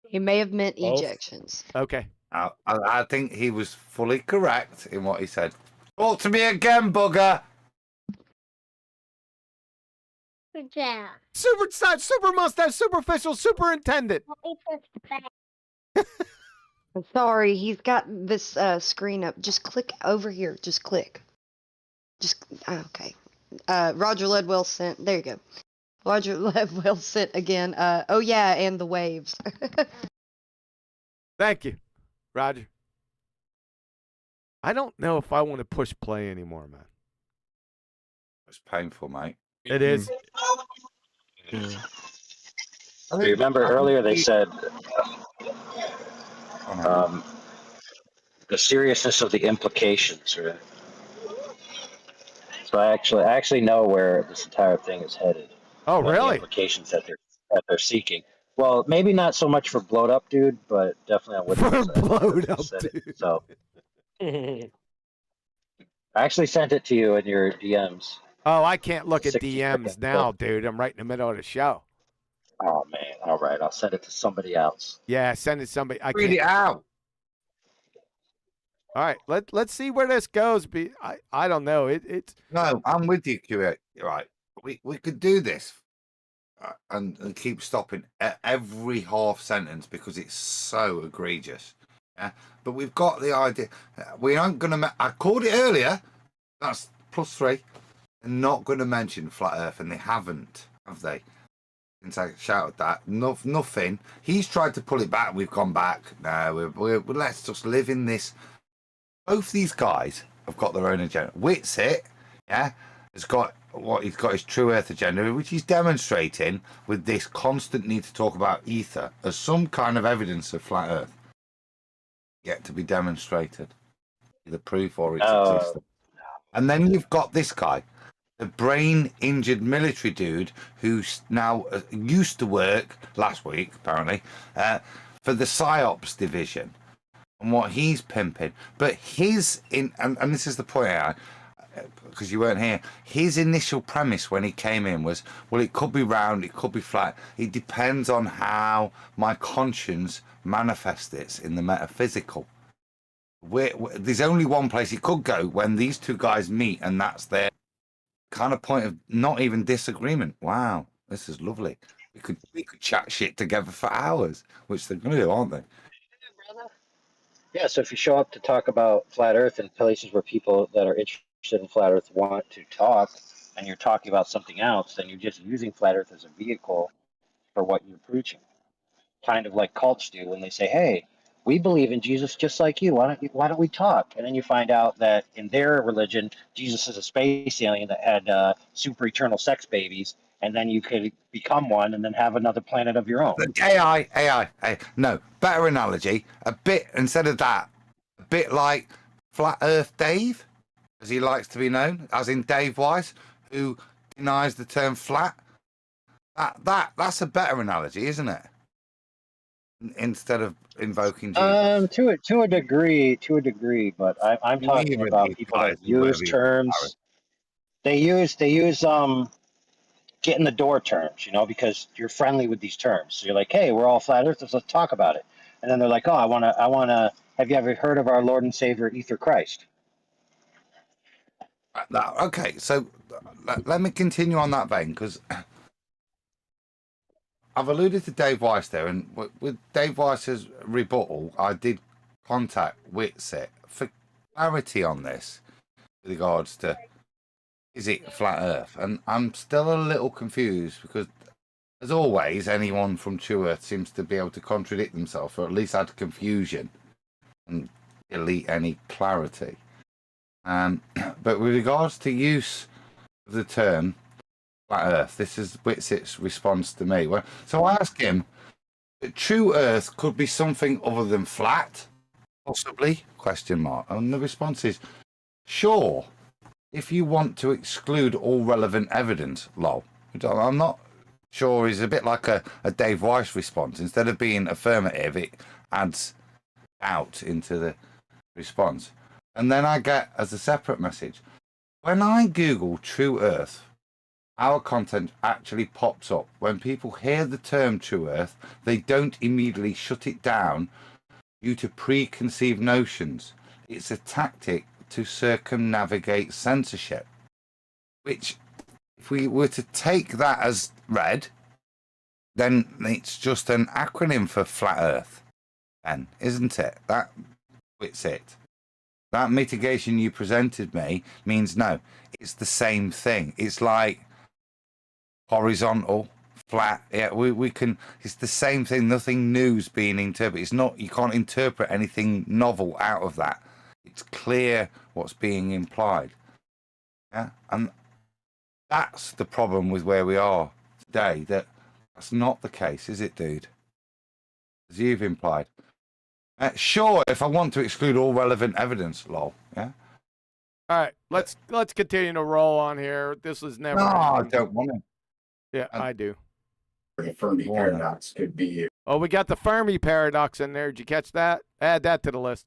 He may have meant Both. ejections. Okay. I think he was fully correct in what he said. Talk to me again, bugger. Super mustache, superficial, superintendent. I'm sorry, he's got this screen up. Just click over here. Just click. Okay. Roger Ledwell sent. There you go. Roger Ledwell sent again. Oh yeah, and the waves. Thank you, Roger. I don't know if I want to push play anymore, man. It's painful, mate. It is. Remember earlier they said the seriousness of the implications, right? So I actually know where this entire thing is headed. Oh, The really? implications that they're seeking. Well, maybe not so much for blowed up, dude, but definitely on what blowed up, dude. So I actually sent it to you in your DMs. Oh, I can't look at 60 DMs seconds. now, dude. I'm right in the middle of the show. Oh man! All right, I'll send it to somebody else. Yeah, send it to somebody. I Read can't. it out. All right, let's see where this goes. I don't know. It's No, I'm with you, QA. Right, we could do this and keep stopping at every half sentence because it's so egregious. Yeah, but we've got the idea. We aren't going to. I called it earlier. That's +3. They're not going to mention flat Earth, and they haven't, have they? Since I shouted that, nothing. He's tried to pull it back. We've gone back. No, we're let's just live in this. Both these guys have got their own agenda. Whitsitt, yeah, has got he's got his true Earth agenda, which he's demonstrating with this constant need to talk about ether as some kind of evidence of flat Earth, yet to be demonstrated, the proof or its existence. And then you've got this guy, the brain-injured military dude who's now used to work last week, apparently, for the PSYOPs division. And what he's pimping, but and this is the point, because you weren't here. His initial premise when he came in was, well, it could be round, it could be flat. It depends on how my conscience manifests it in the metaphysical. There's only one place it could go when these two guys meet, and that's their kind of point of not even disagreement. Wow, this is lovely. We could chat shit together for hours, which they're going to do, aren't they? Yeah, so if you show up to talk about flat Earth in places where people that are interested in flat Earth want to talk, and you're talking about something else, then you're just using flat Earth as a vehicle for what you're preaching. Kind of like cults do when they say, "Hey, we believe in Jesus just like you. Why don't we talk?" And then you find out that in their religion, Jesus is a space alien that had super eternal sex babies, and then you could become one and then have another planet of your own. AI. No, better analogy. A bit, instead of that, a bit like Flat Earth Dave, as he likes to be known, as in Dave Weiss, who denies the term flat. That's a better analogy, isn't it? Instead of invoking Jesus. To a degree, but I'm talking Neither of about these people guys that will use ever be terms. They use get in the door terms, because you're friendly with these terms. So you're like, hey, we're all flat earthers, let's talk about it. And then they're like, oh, I wanna have you ever heard of our Lord and Savior Ether Christ? Okay, so let me continue on that vein, because I've alluded to Dave Weiss there, and with Dave Weiss's rebuttal, I did contact Witsit for clarity on this with regards to, is it flat Earth? And I'm still a little confused because, as always, anyone from True Earth seems to be able to contradict themselves, or at least add confusion and delete any clarity. But with regards to use of the term flat Earth, this is Witsit's response to me. So I asked him, True Earth could be something other than flat, possibly? ? And the response is, sure, if you want to exclude all relevant evidence, lol. I'm not sure is a bit like a Dave Weiss response. Instead of being affirmative, it adds doubt into the response. And then I get, as a separate message, when I Google True Earth, our content actually pops up. When people hear the term True Earth, they don't immediately shut it down due to preconceived notions. It's a tactic to circumnavigate censorship, which, if we were to take that as read, then it's just an acronym for flat Earth, then, isn't it? That's it. That mitigation you presented me means no, it's the same thing. It's like horizontal, flat. Yeah, we can. It's the same thing. Nothing new's being interpreted. It's not. You can't interpret anything novel out of that. It's clear what's being implied. Yeah, and that's the problem with where we are today. That's not the case, is it, dude? As you've implied. Sure, if I want to exclude all relevant evidence, lol. Yeah. All right, let's continue to roll on here. This is never. No, I don't want to. Yeah, I do. The Fermi paradox could be. Oh, we got the Fermi paradox in there. Did you catch that? Add that to the list.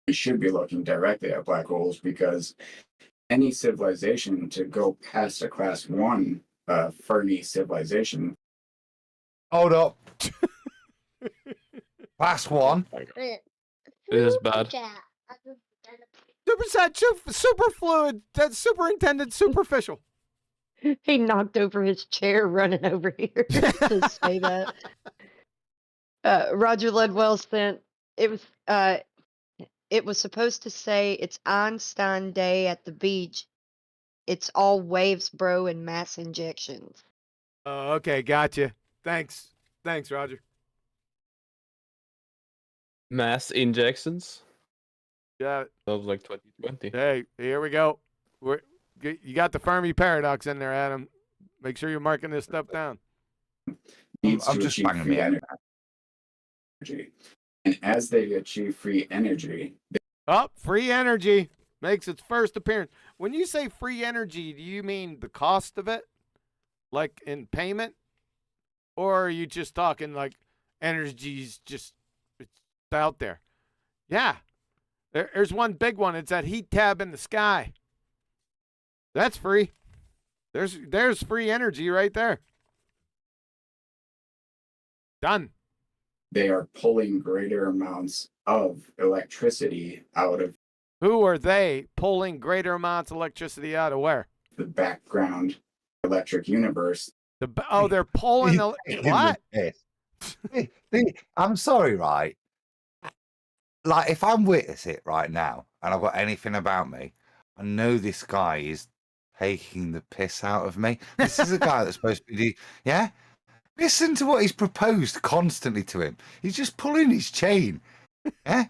We should be looking directly at black holes because any civilization to go past a class 1 Fermi civilization. Hold up. Class 1. It is bad. Superchat, superfluid, that's superintendent, superficial. He knocked over his chair running over here to say that. Roger Ledwell sent it was supposed to say it's Einstein Day at the beach. It's all waves, bro, and mass injections. Oh, okay, gotcha. Thanks, Roger. Mass injections. Yeah. That was like 2020. Hey, here we go. You got the Fermi paradox in there, Adam. Make sure you're marking this stuff down. I'm just banging free energy. And as they achieve free energy. Free energy makes its first appearance. When you say free energy, do you mean the cost of it? Like in payment? Or are you just talking like energy's just it's out there? Yeah. There's one big one. It's that heat tab in the sky. That's free. There's free energy right there. Done. They are pulling greater amounts of electricity out of. Who are they pulling greater amounts of electricity out of where? The background electric universe. They're pulling what? I'm sorry, right? like if I'm witness it right now and I've got anything about me, I know this guy is taking the piss out of me. This is a guy that's supposed to be, yeah. Listen to what he's proposed constantly to him. He's just pulling his chain. Yeah.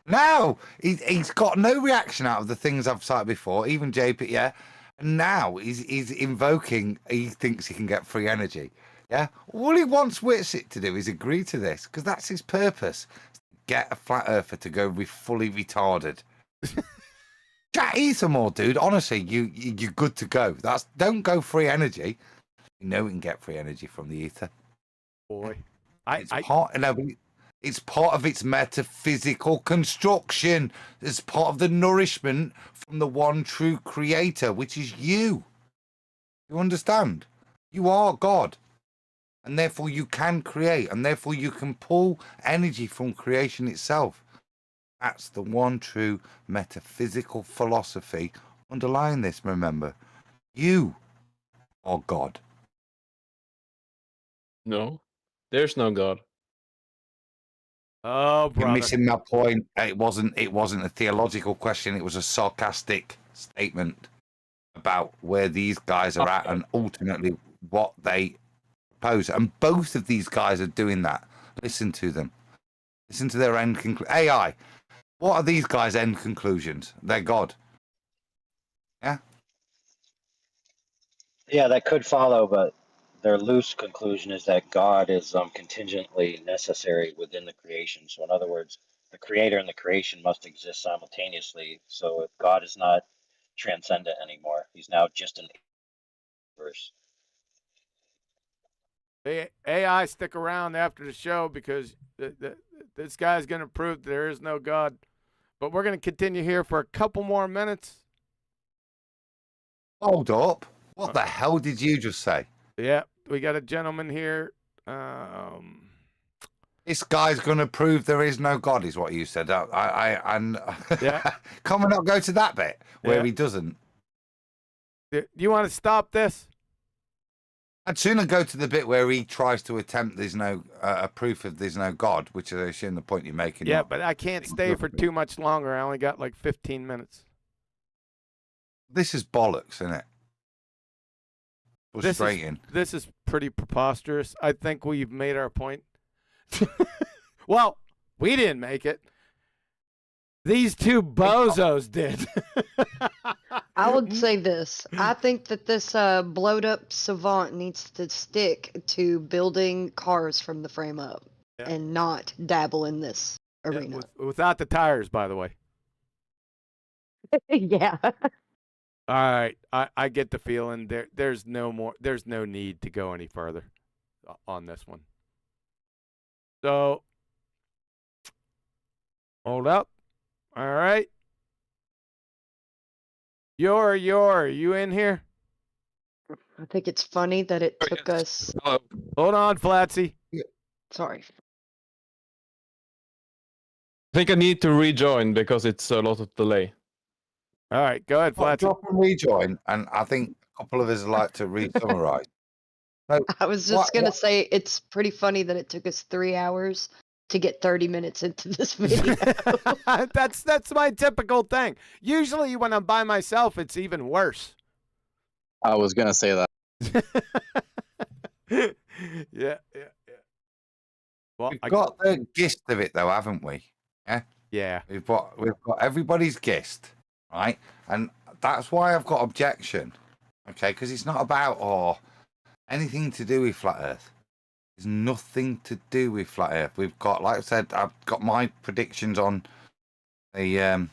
Now he's got no reaction out of the things I've cited before, even JP. Yeah. And now he's invoking. He thinks he can get free energy. Yeah. All he wants Witsit to do is agree to this because that's his purpose. Get a flat earther to go be fully retarded. Chat ether more, dude. Honestly, you're good to go. Don't go free energy. You know we can get free energy from the ether. Boy, it's part of its metaphysical construction. It's part of the nourishment from the one true creator, which is you. You understand? You are God. And therefore you can create, and therefore you can pull energy from creation itself. That's the one true metaphysical philosophy underlying this, remember. You are God. No, there's no God. Oh, brother. You're missing my point. It wasn't a theological question. It was a sarcastic statement about where these guys are at and ultimately what they propose. And both of these guys are doing that. Listen to them. Listen to their end conclusion. AI. What are these guys' end conclusions? They're God. Yeah? Yeah, that could follow, but their loose conclusion is that God is contingently necessary within the creation. So, in other words, the creator and the creation must exist simultaneously. So, if God is not transcendent anymore, he's now just an universe. AI, stick around after the show because this guy's going to prove there is no God. But we're going to continue here for a couple more minutes. Hold up. What the hell did you just say? Yeah, we got a gentleman here. This guy's going to prove there is no God, is what you said. Yeah. Can we not go to that bit where he doesn't? Do you want to stop this? I'd sooner go to the bit where he tries to attempt there's no proof of there's no God, which I assume the point you're making. Yeah, but I can't stay for too much longer. I only got like 15 minutes. This is bollocks, isn't it? Frustrating. This is pretty preposterous. I think we've made our point. Well, we didn't make it. These two bozos did. I would say this. I think that this blowed up savant needs to stick to building cars from the frame up and not dabble in this arena. Without the tires, by the way. Yeah. All right. I get the feeling there's no need to go any further on this one. So hold up. All right. You in here? I think it's funny that it took us. Hold on, Flatsy. Sorry. I think I need to rejoin because it's a lot of delay. All right, go ahead, Flatsy. Drop and rejoin, and I think a couple of us would like to re-summarize. I was just going to say it's pretty funny that it took us 3 hours to get 30 minutes into this video. That's my typical thing. Usually when I'm by myself, it's even worse. I was going to say that. Yeah. Well, We've got the gist of it, though, haven't we? Yeah. Yeah. We've got everybody's gist, right? And that's why I've got objection. Okay, because it's not about anything to do with flat Earth. There's nothing to do with flat Earth. We've got, like I said, I've got my predictions on the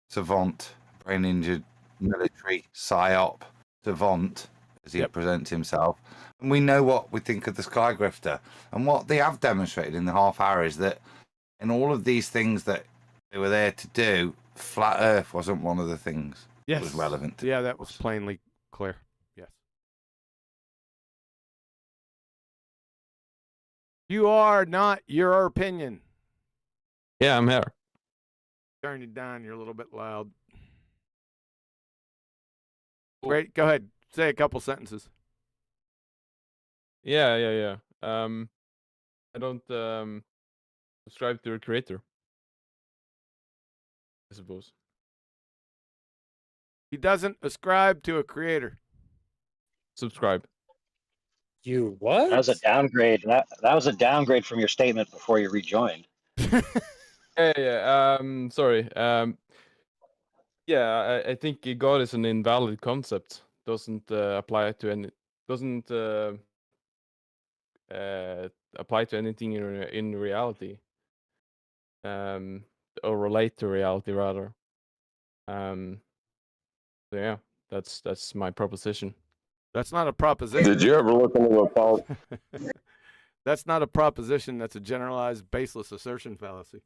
savant, brain injured military psyop savant, as he presents himself. And we know what we think of the Sky Grifter. And what they have demonstrated in the half hour is that in all of these things that they were there to do, flat Earth wasn't one of the things that was relevant. Yeah, that was plainly clear. Yes. You are not your opinion. Yeah, I'm here. Turn you down. You're a little bit loud. Great. Go ahead. Say a couple sentences. Yeah. I don't subscribe to the creator. I suppose. He doesn't ascribe to a creator. Subscribe. You what? That was a downgrade. That was a downgrade from your statement before you rejoined. Yeah. Sorry. Yeah, I think God is an invalid concept. Doesn't apply to any. Doesn't apply to anything in reality. Or relate to reality rather. So yeah, that's my proposition. That's not a proposition. Did you ever look into the thought? That's not a proposition. That's a generalized, baseless assertion fallacy.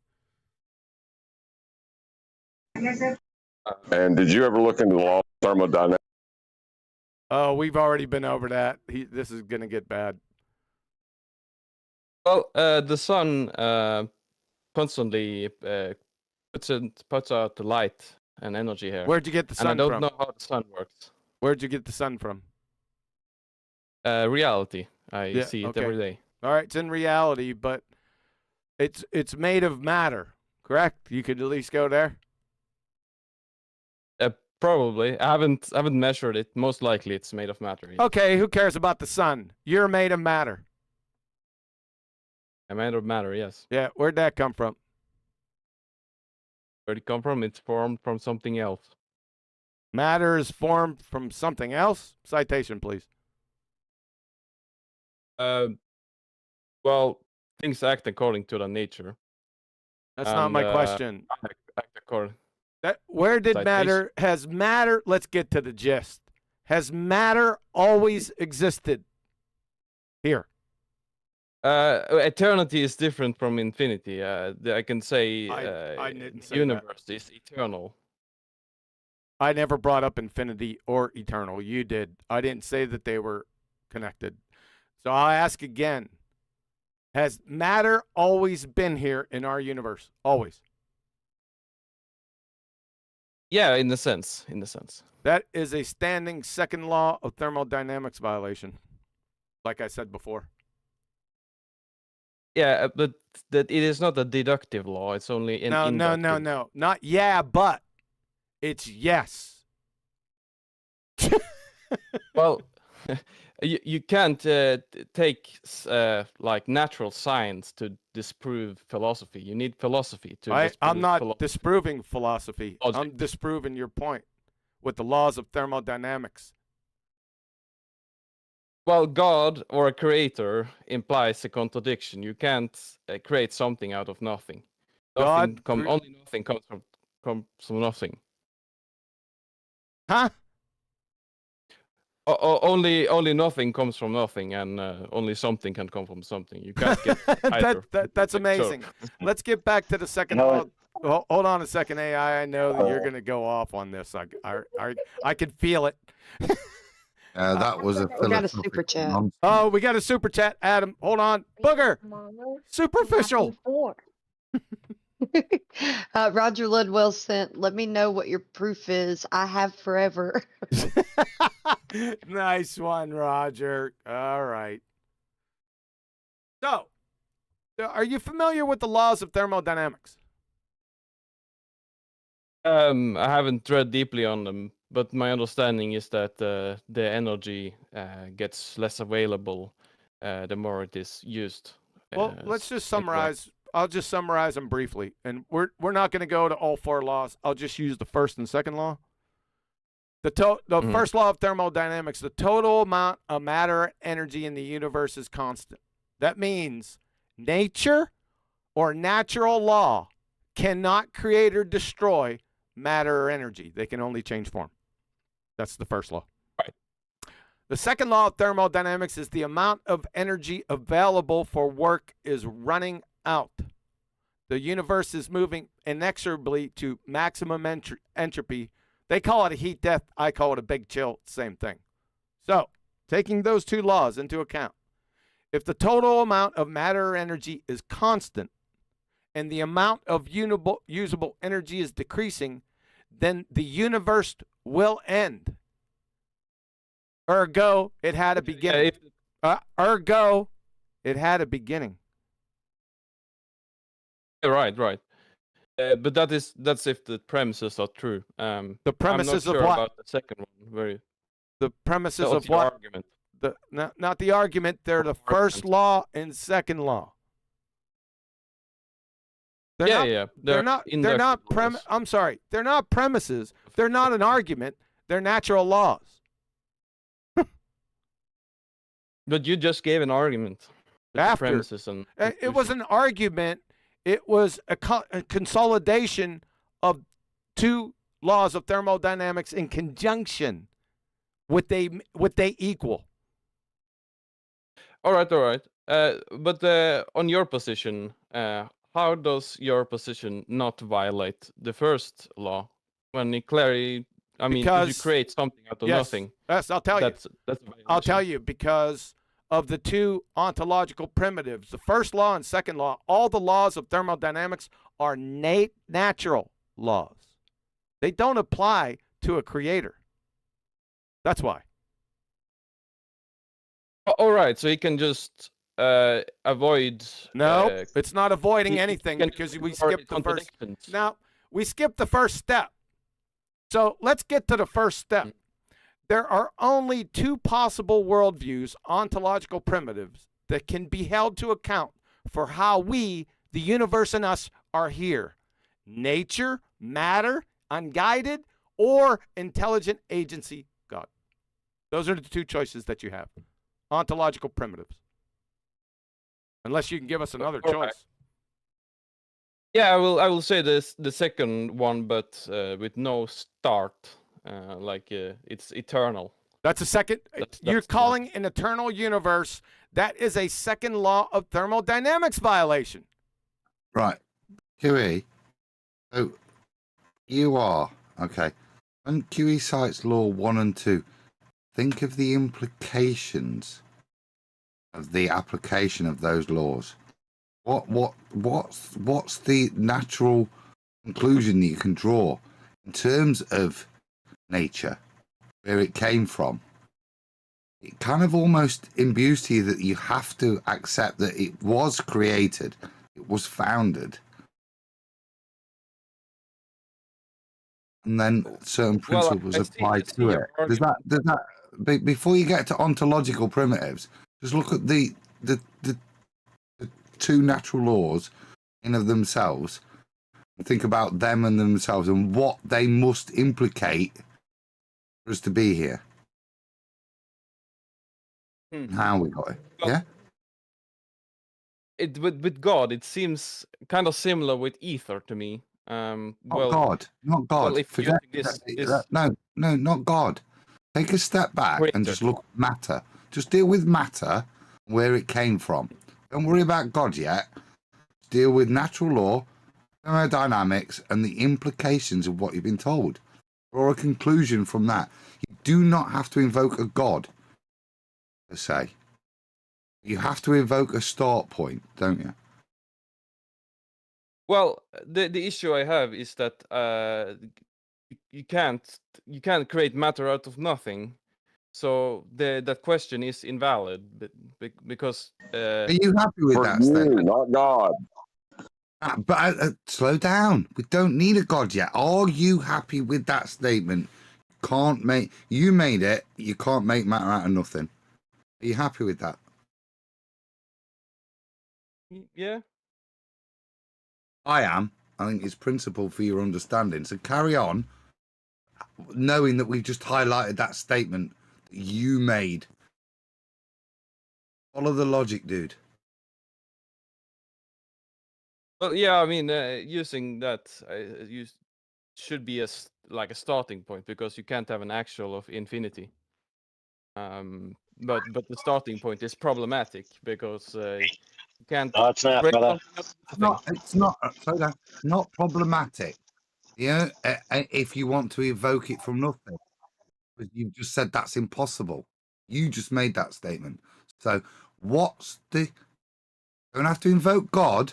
And did you ever look into the law of thermodynamics? Oh, we've already been over that. This is gonna get bad. Well, the sun constantly puts out the light and energy here. Where'd you get the sun and I don't from? know how the sun works. Where'd you get the sun from? Reality. I see it okay. every day. All right, it's in reality, but it's made of matter, correct? You could at least go there. Probably. I haven't measured it. Most likely, it's made of matter. Yeah. Okay, who cares about the sun? You're made of matter. I'm made of matter. Yes. Yeah, where'd that come from? Where'd it come from? It's formed from something else. Matter is formed from something else? Citation, please. Well, things act according to their nature. That's not my question. Act according. Where did matter, let's get to the gist. Has matter always existed? Here. Eternity is different from infinity. I can say, I didn't say universe is eternal. I never brought up infinity or eternal. You did. I didn't say that they were connected. So I'll ask again. Has matter always been here in our universe? Always. Yeah, in the sense. That is a standing second law of thermodynamics violation, like I said before. Yeah, but that it is not a deductive law. It's only an inductive. No. Not yeah, but it's yes. Well, you can't take like natural science to disprove philosophy. You need philosophy to disprove I'm not disproving philosophy. Logic. I'm disproving your point with the laws of thermodynamics. Well, God or a creator implies a contradiction. You can't create something out of nothing. Only nothing comes from nothing. Huh? Only nothing comes from nothing, and only something can come from something. You can't get either. That's amazing. Let's get back to the second law. Hold on a second, AI. I know that you're going to go off on this. I can feel it. That was we got a super chat. Oh, we got a super chat, Adam. Hold on. Booger. Superficial. Roger Ludwell sent, let me know what your proof is. I have forever. Nice one, Roger. All right. So, are you familiar with the laws of thermodynamics? I haven't read deeply on them, but my understanding is that the energy gets less available the more it is used. Well, let's just summarize. I'll just summarize them briefly, and we're not going to go to all four laws. I'll just use the first and second law. The first law of thermodynamics: the total amount of matter energy in the universe is constant. That means nature or natural law cannot create or destroy matter or energy. They can only change form. That's the first law. Right. The second law of thermodynamics is the amount of energy available for work is running out. The universe is moving inexorably to maximum entropy. They call it a heat death. I call it a big chill. Same thing. So, taking those two laws into account, if the total amount of matter or energy is constant and the amount of usable energy is decreasing, then the universe will end. Ergo, it had a beginning. Ergo, it had a beginning. Right. But that's if the premises are true. The premises I'm not of sure what? about the second one. Very. The premises What's of your what? argument? Not the argument. They're the first law and second law. They're not. I'm sorry. They're not premises. They're not an argument. They're natural laws. But you just gave an argument. With the premises and it was an argument. It was a consolidation of two laws of thermodynamics in conjunction. What they equal. All right. But on your position, how does your position not violate the first law when it clearly? I mean, if you create something out of nothing. Yes, I'll tell you. I'll tell you because of the two ontological primitives, the first law and second law. All the laws of thermodynamics are natural laws. They don't apply to a creator. That's why. All right, so you can just avoid. No, it's not avoiding anything because we skipped the first. Now we skipped the first step. So let's get to the first step. There are only two possible worldviews, ontological primitives, that can be held to account for how we, the universe and us, are here. Nature, matter, unguided, or intelligent agency, God. Those are the two choices that you have. Ontological primitives. Unless you can give us another choice. Yeah, I will say the second one, but with no start. It's eternal. That's a second. You're calling an eternal universe. That is a second law of thermodynamics violation. Right. QE. So you are, okay. When QE cites law 1 and 2, think of the implications of the application of those laws. What's the natural conclusion that you can draw in terms of nature, where it came from? It kind of almost imbues to you that you have to accept that it was created, it was founded, and then certain principles apply to it. Does that before you get to ontological primitives, just look at the two natural laws in of themselves and think about them and themselves and what they must implicate for us to be here. How we got it. Yeah? With God, it seems kind of similar with ether to me. Not God. Not God. Well, Forget no, not God. Take a step back and just look at matter. Just deal with matter, where it came from. Don't worry about God yet. Deal with natural law, thermodynamics, and the implications of what you've been told. Draw a conclusion from that. You do not have to invoke a God, per se. You have to invoke a start point, don't you? Well, the issue I have is that you can't create matter out of nothing. So that question is invalid because. Are you happy with that statement? Not God. But slow down. We don't need a God yet. Are you happy with that statement? You made it. You can't make matter out of nothing. Are you happy with that? Yeah. I am. I think it's principle for your understanding. So carry on, knowing that we've just highlighted that statement that you made. Follow the logic, dude. Well, yeah, I mean, using that, should be like a starting point because you can't have an actual of infinity. But the starting point is problematic because you can't. No, it's not, brother. It's not. Slow down. Not problematic. Yeah, if you want to evoke it from nothing, but you've just said that's impossible. You just made that statement. So don't have to invoke God.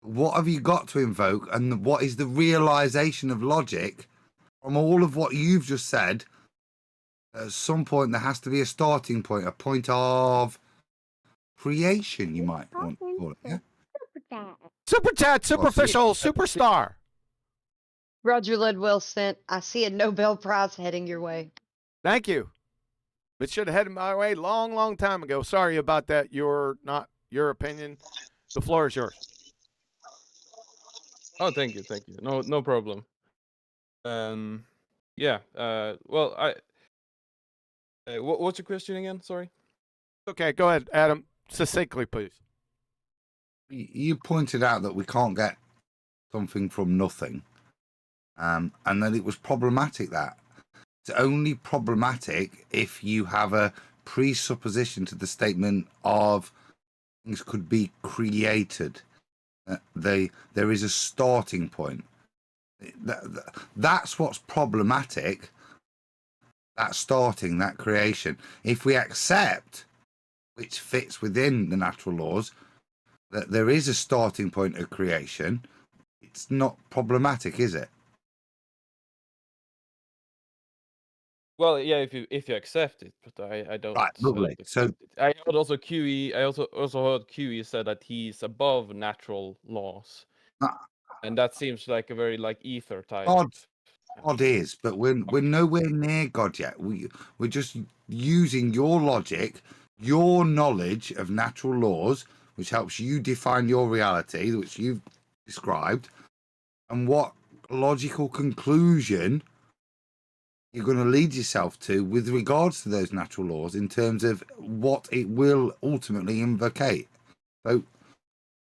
What have you got to invoke, and what is the realization of logic from all of what you've just said? At some point, there has to be a starting point, a point of creation, you might want to call it. Yeah. Super chat, superficial, superstar. Roger Ludwell sent, I see a Nobel Prize heading your way. Thank you. It should have headed my way long time ago. Sorry about that. Not your opinion. The floor is yours. Oh, thank you. No problem. Yeah. Well, what's your question again? Sorry. Okay, go ahead, Adam. Succinctly, please. You pointed out that we can't get something from nothing, and that it was problematic. That it's only problematic if you have a presupposition to the statement of things could be created. There is a starting point. That's what's problematic. That starting, that creation. If we accept, which fits within the natural laws, that there is a starting point of creation, it's not problematic, is it? Well, yeah, if you accept it, but I don't. Right, lovely. So I heard also QE. I also heard QE said that he's above natural laws, and that seems like a very ether type. God is, but we're nowhere near God yet. We're just using your logic, your knowledge of natural laws, which helps you define your reality, which you've described, and what logical conclusion you're going to lead yourself to with regards to those natural laws in terms of what it will ultimately invocate. So,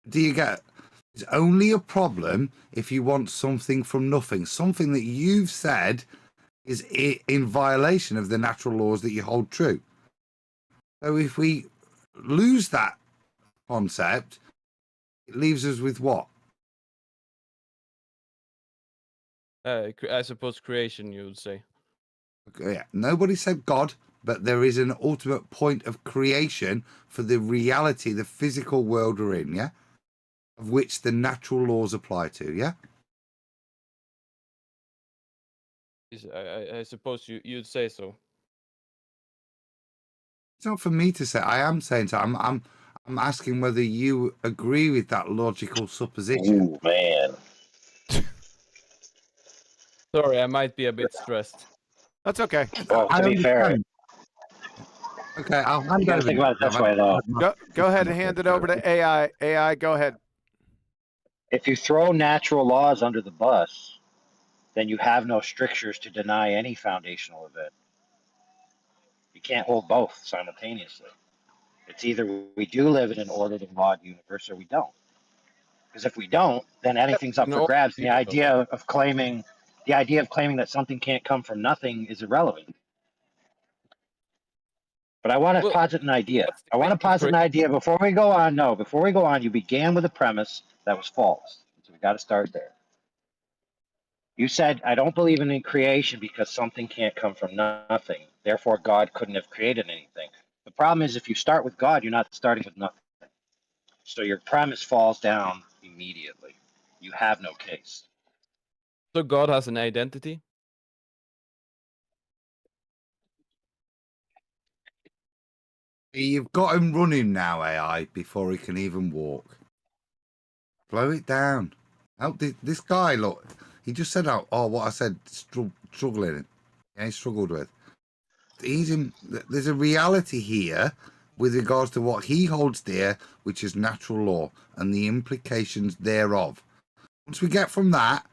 do you get? It's only a problem if you want something from nothing, something that you've said is in violation of the natural laws that you hold true. So if we lose that concept, it leaves us with what? I suppose creation, you would say. Okay, yeah. Nobody said God, but there is an ultimate point of creation for the reality, the physical world we're in, yeah? Of which the natural laws apply to, yeah? I suppose you'd say so. It's not for me to say. I am saying so. I'm asking whether you agree with that logical supposition. Ooh, man. Sorry, I might be a bit stressed. That's okay. Well, to be fair. Okay, I'll hand you gotta over. think about it this way, though. Go ahead and hand it over to AI. AI, go ahead. If you throw natural laws under the bus, then you have no strictures to deny any foundational event. You can't hold both simultaneously. It's either we do live in an ordered and lawed universe or we don't. Because if we don't, then anything's up for grabs. And the idea of claiming that something can't come from nothing is irrelevant. But I want to posit an idea. Before we go on. No, before we go on, you began with a premise that was false. So we got to start there. You said, I don't believe in creation because something can't come from nothing. Therefore, God couldn't have created anything. The problem is if you start with God, you're not starting with nothing. So your premise falls down immediately. You have no case. So God has an identity? You've got him running now, AI, before he can even walk. Slow it down. Help this guy, look. He just said, oh, what I said, struggling. Yeah, he struggled with. There's a reality here with regards to what he holds dear, which is natural law and the implications thereof. Once we get from that,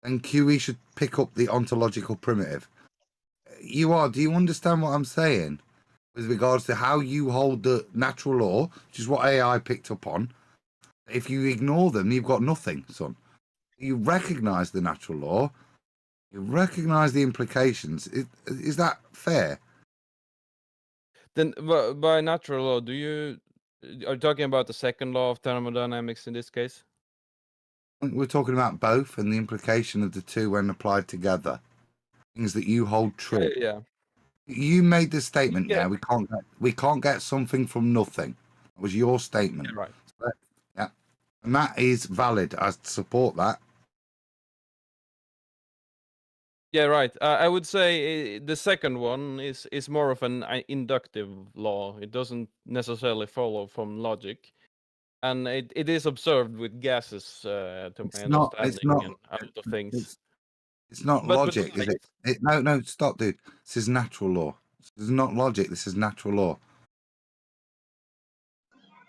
then QE should pick up the ontological primitive. Do you understand what I'm saying? With regards to how you hold the natural law, which is what AI picked up on. If you ignore them, you've got nothing, son. You recognize the natural law. You recognize the implications. Is that fair? Then, by natural law, are you talking about the second law of thermodynamics in this case? We're talking about both and the implication of the two when applied together. Things that you hold true. Yeah. You made the statement, yeah. We can't get something from nothing. That was your statement. Yeah, right. Yeah. And that is valid. I support that. Yeah, right. I would say the second one is more of an inductive law. It doesn't necessarily follow from logic. and it is observed with gases, to my understanding, and a lot of things. It's not But logic, is it? No, stop, dude. This is natural law. This is not logic. This is natural law.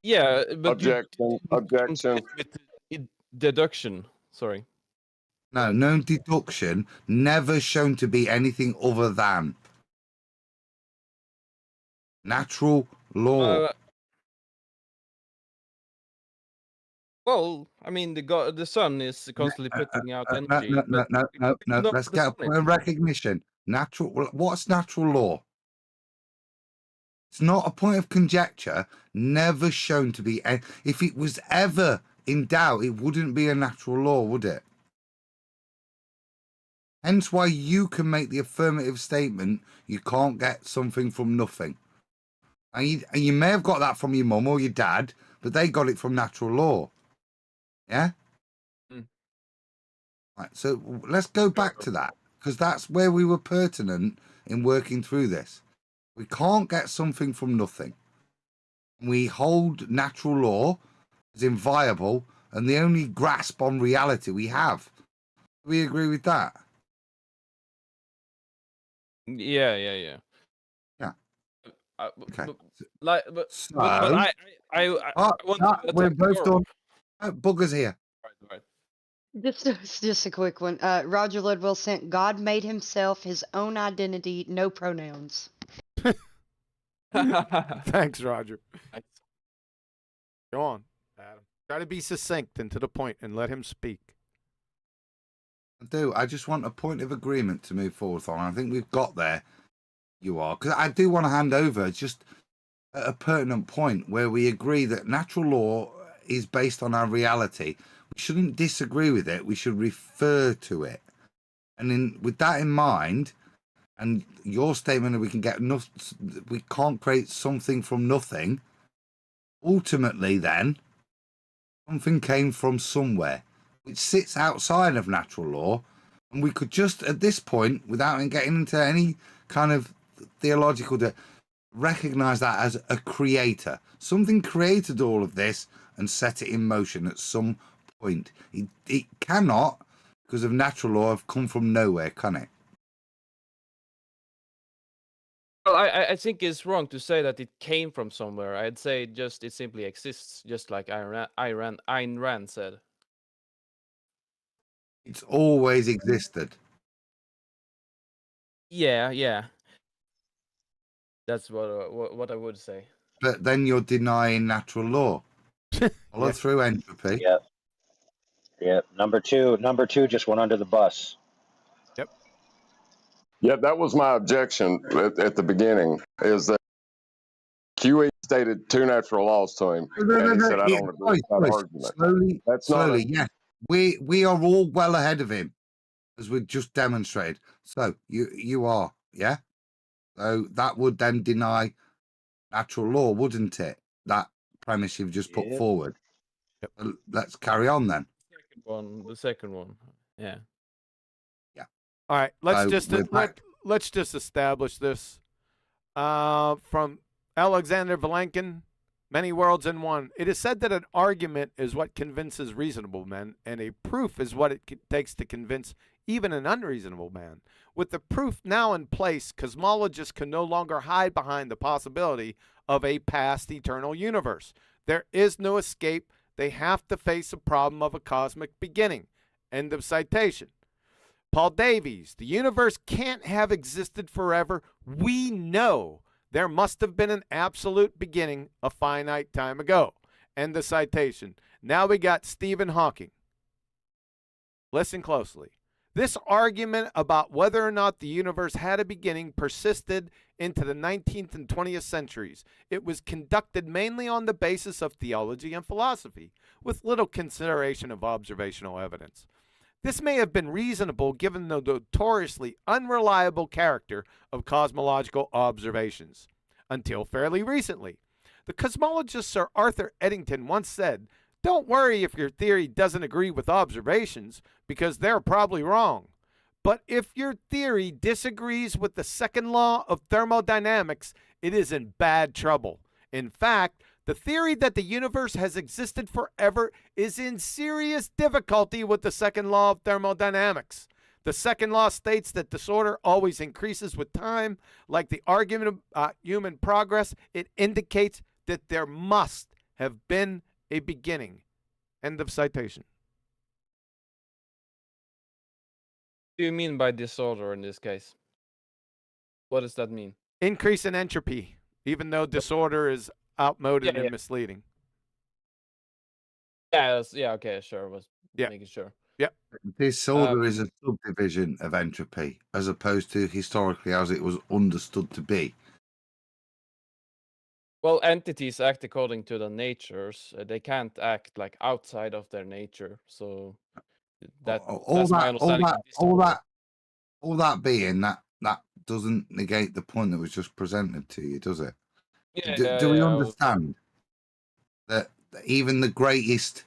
Yeah, but Objection. Deduction. Sorry. No deduction. Never shown to be anything other than natural law. Well, I mean, the sun is constantly putting out energy. No. Let's get a point of recognition. What's natural law? It's not a point of conjecture. Never shown to be. If it was ever in doubt, it wouldn't be a natural law, would it? Hence why you can make the affirmative statement, you can't get something from nothing. And you may have got that from your mum or your dad, but they got it from natural law. Yeah? Right, so let's go back to that, because that's where we were pertinent in working through this. We can't get something from nothing. We hold natural law as inviolable and the only grasp on reality we have. Do we agree with that? Yeah. Yeah. Okay. We're both done. Buggers here. Right. Just a quick one. Roger Ludwell sent, God made himself his own identity, no pronouns. Thanks, Roger. Go on, Adam. Try to be succinct and to the point and let him speak. I just want a point of agreement to move forward on. I think we've got there. You are. Because I do want to hand over just a pertinent point where we agree that natural law is based on our reality. We shouldn't disagree with it. We should refer to it. And with that in mind, and your statement that we can't create something from nothing, ultimately then, something came from somewhere, which sits outside of natural law, and we could just, at this point, without getting into any kind of theological, recognize that as a creator. Something created all of this and set it in motion at some point. It cannot, because of natural law, have come from nowhere, can it? Well, I think it's wrong to say that it came from somewhere. I'd say it simply exists, just like Ayn Rand said. It's always existed. Yeah. That's what I would say. But then you're denying natural law. Follow through entropy. Yep. Number two just went under the bus. Yeah, that was my objection at the beginning, is that QE stated two natural laws to him, and he said, I don't agree with that argument. Slowly, yeah. We are all well ahead of him, as we just demonstrated. So you are, yeah? So that would then deny natural law, wouldn't it? That premise you've just put forward. Let's carry on then. The second one. Yeah. All right, let's just establish this. From Alexander Vilenkin, Many Worlds in One. It is said that an argument is what convinces reasonable men, and a proof is what it takes to convince even an unreasonable man. With the proof now in place, cosmologists can no longer hide behind the possibility of a past eternal universe. There is no escape. They have to face the problem of a cosmic beginning. End of citation. Paul Davies, the universe can't have existed forever. We know there must have been an absolute beginning a finite time ago. End of citation. Now we got Stephen Hawking. Listen closely. This argument about whether or not the universe had a beginning persisted into the 19th and 20th centuries. It was conducted mainly on the basis of theology and philosophy, with little consideration of observational evidence. This may have been reasonable given the notoriously unreliable character of cosmological observations, until fairly recently. The cosmologist Sir Arthur Eddington once said, "Don't worry if your theory doesn't agree with observations, because they're probably wrong. But if your theory disagrees with the second law of thermodynamics, it is in bad trouble. In fact, The theory that the universe has existed forever is in serious difficulty with the second law of thermodynamics. The second law states that disorder always increases with time. Like the argument of human progress, it indicates that there must have been a beginning. End of citation. What do you mean by disorder in this case? What does that mean? Increase in entropy, even though disorder is outmoded and misleading. Yeah, okay, sure. Was making sure. Yep. Disorder is a subdivision of entropy, as opposed to historically as it was understood to be. Well, entities act according to their natures. They can't act like outside of their nature. So that's my understanding. All that being that doesn't negate the point that was just presented to you, does it? Do we understand that even the greatest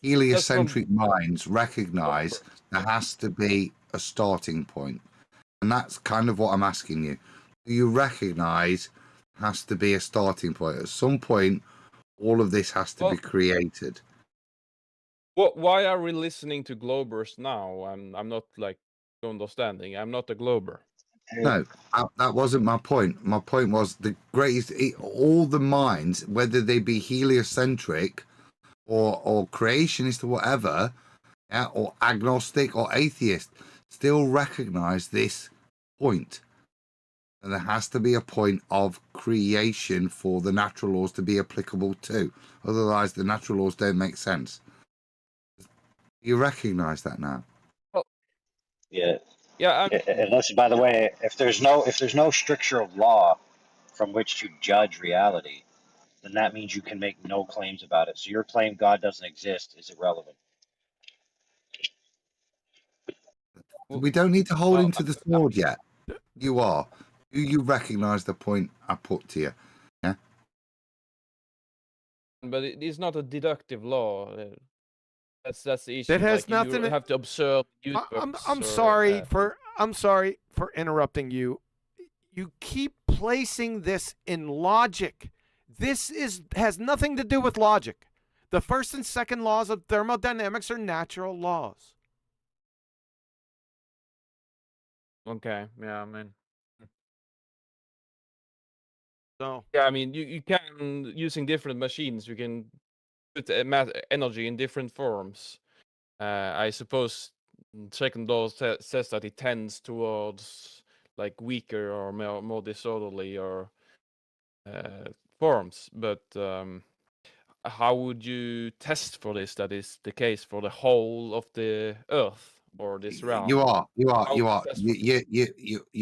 heliocentric minds recognize there has to be a starting point? And that's kind of what I'm asking you. Do you recognize there has to be a starting point? At some point, all of this has to be created. Why are we listening to Globers now? I'm not like understanding. I'm not a Glober. No, that wasn't my point. My point was the greatest, all the minds, whether they be heliocentric or creationist or whatever, or agnostic or atheist, still recognize this point. And there has to be a point of creation for the natural laws to be applicable to. Otherwise, the natural laws don't make sense. You recognize that now? Yeah. Yeah. Unless, by the way, if there's no stricture of law from which to judge reality, then that means you can make no claims about it. So your claim God doesn't exist is irrelevant. We don't need to hold him to the sword yet. You are. Do you recognize the point I put to you? Yeah. But it is not a deductive law. That's the issue. That has like, nothing. You have to observe. I'm sorry for interrupting you. You keep placing this in logic. This has nothing to do with logic. The first and second laws of thermodynamics are natural laws. Okay. Yeah. I mean. So. Yeah. I mean, you can using different machines. You can put energy in different forms. I suppose second law says that it tends towards like weaker or more disorderly or forms, but how would you test for this? That is the case for the whole of the Earth or this realm. You're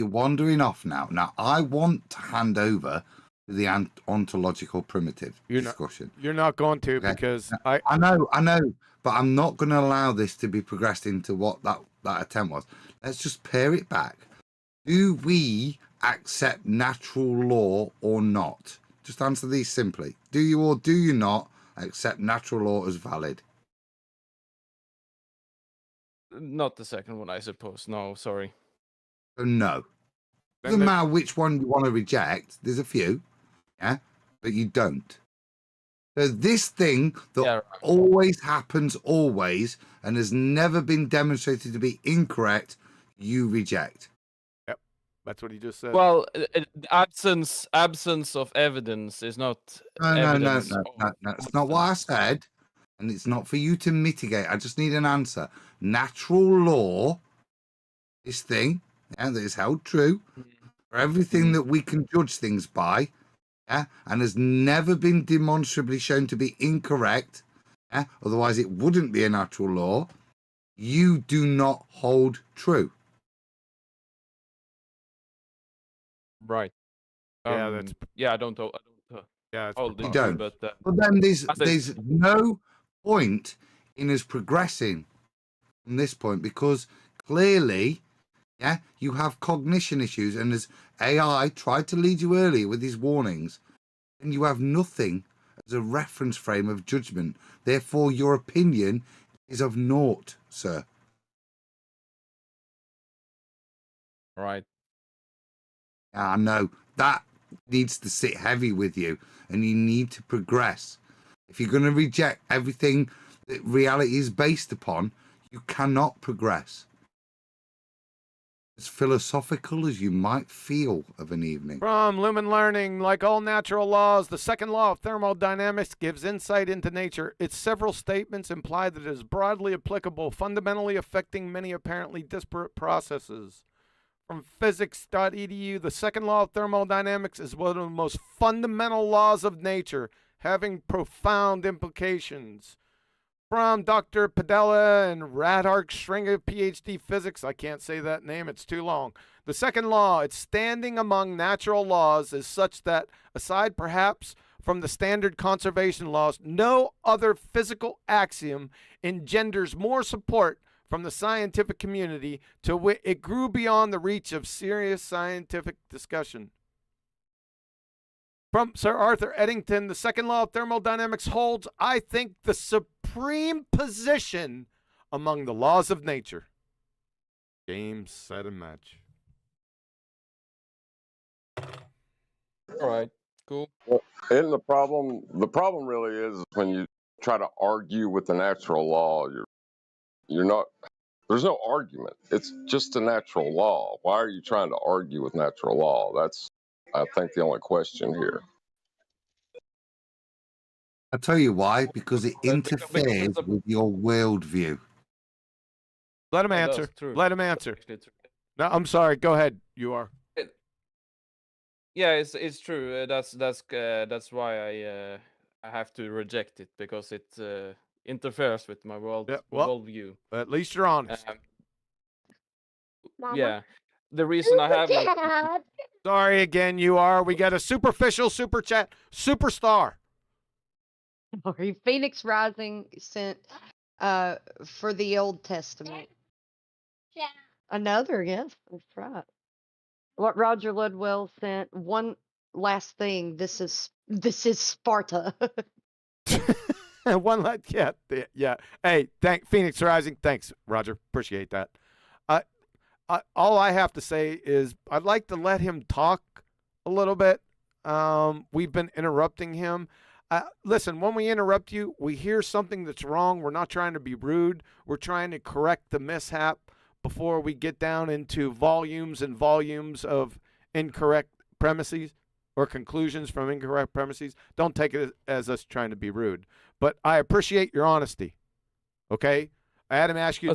wandering off now. Now I want to hand over to the ontological primitive discussion. You're not going to, because I know, but I'm not going to allow this to be progressed into what that attempt was. Let's just pare it back. Do we accept natural law or not? Just answer these simply. Do you or do you not accept natural law as valid? Not the second one, I suppose. No, sorry. So no. Doesn't matter which one you want to reject. There's a few, but you don't. So this thing that always happens, always, and has never been demonstrated to be incorrect, you reject. Yep, that's what he just said. Well, absence of evidence is not evidence. No. It's not what I said, and it's not for you to mitigate. I just need an answer. Natural law, this thing, that is held true for everything that we can judge things by, and has never been demonstrably shown to be incorrect, otherwise it wouldn't be a natural law, you do not hold true. Right. I don't hold you it, don't. But then there's no point in us progressing from this point, because clearly, you have cognition issues, and as AI tried to lead you earlier with his warnings, and you have nothing as a reference frame of judgment. Therefore, your opinion is of naught, sir. Right. I know that needs to sit heavy with you, and you need to progress. If you're going to reject everything that reality is based upon, you cannot progress. As philosophical as you might feel of an evening. From Lumen Learning, like all natural laws, the second law of thermodynamics gives insight into nature. Its several statements imply that it is broadly applicable, fundamentally affecting many apparently disparate processes. From physics.edu, the second law of thermodynamics is one of the most fundamental laws of nature, having profound implications. From Dr. Padella and Radhark Stringer, PhD physics. I can't say that name, it's too long. The second law, its standing among natural laws is such that, aside perhaps from the standard conservation laws, no other physical axiom engenders more support from the scientific community to wit it grew beyond the reach of serious scientific discussion. From Sir Arthur Eddington, the second law of thermodynamics holds, I think, the supreme position among the laws of nature. Game, set, and match. All right, cool. Well, and the problem really is when you try to argue with the natural law, you're not, there's no argument. It's just a natural law. Why are you trying to argue with natural law? That's, I think, the only question here. I'll tell you why, because it interferes with your worldview. Let him answer. Let him answer. No, I'm sorry. Go ahead. You are. Yeah, it's true. That's why I have to reject it, because it interferes with my worldview. At least you're honest. Yeah, the reason I have like. Sorry again. You are. We got a superficial super chat superstar. Sorry, Phoenix Rising sent for the Old Testament. Yeah. Another, yes, that's right. What Roger Ludwell sent, one last thing. This is Sparta. One last, yeah. Hey, Phoenix Rising. Thanks, Roger. Appreciate that. All I have to say is I'd like to let him talk a little bit. We've been interrupting him. Listen, when we interrupt you, we hear something that's wrong. We're not trying to be rude. We're trying to correct the mishap before we get down into volumes and volumes of incorrect premises or conclusions from incorrect premises. Don't take it as us trying to be rude. But I appreciate your honesty. Okay? Adam asked you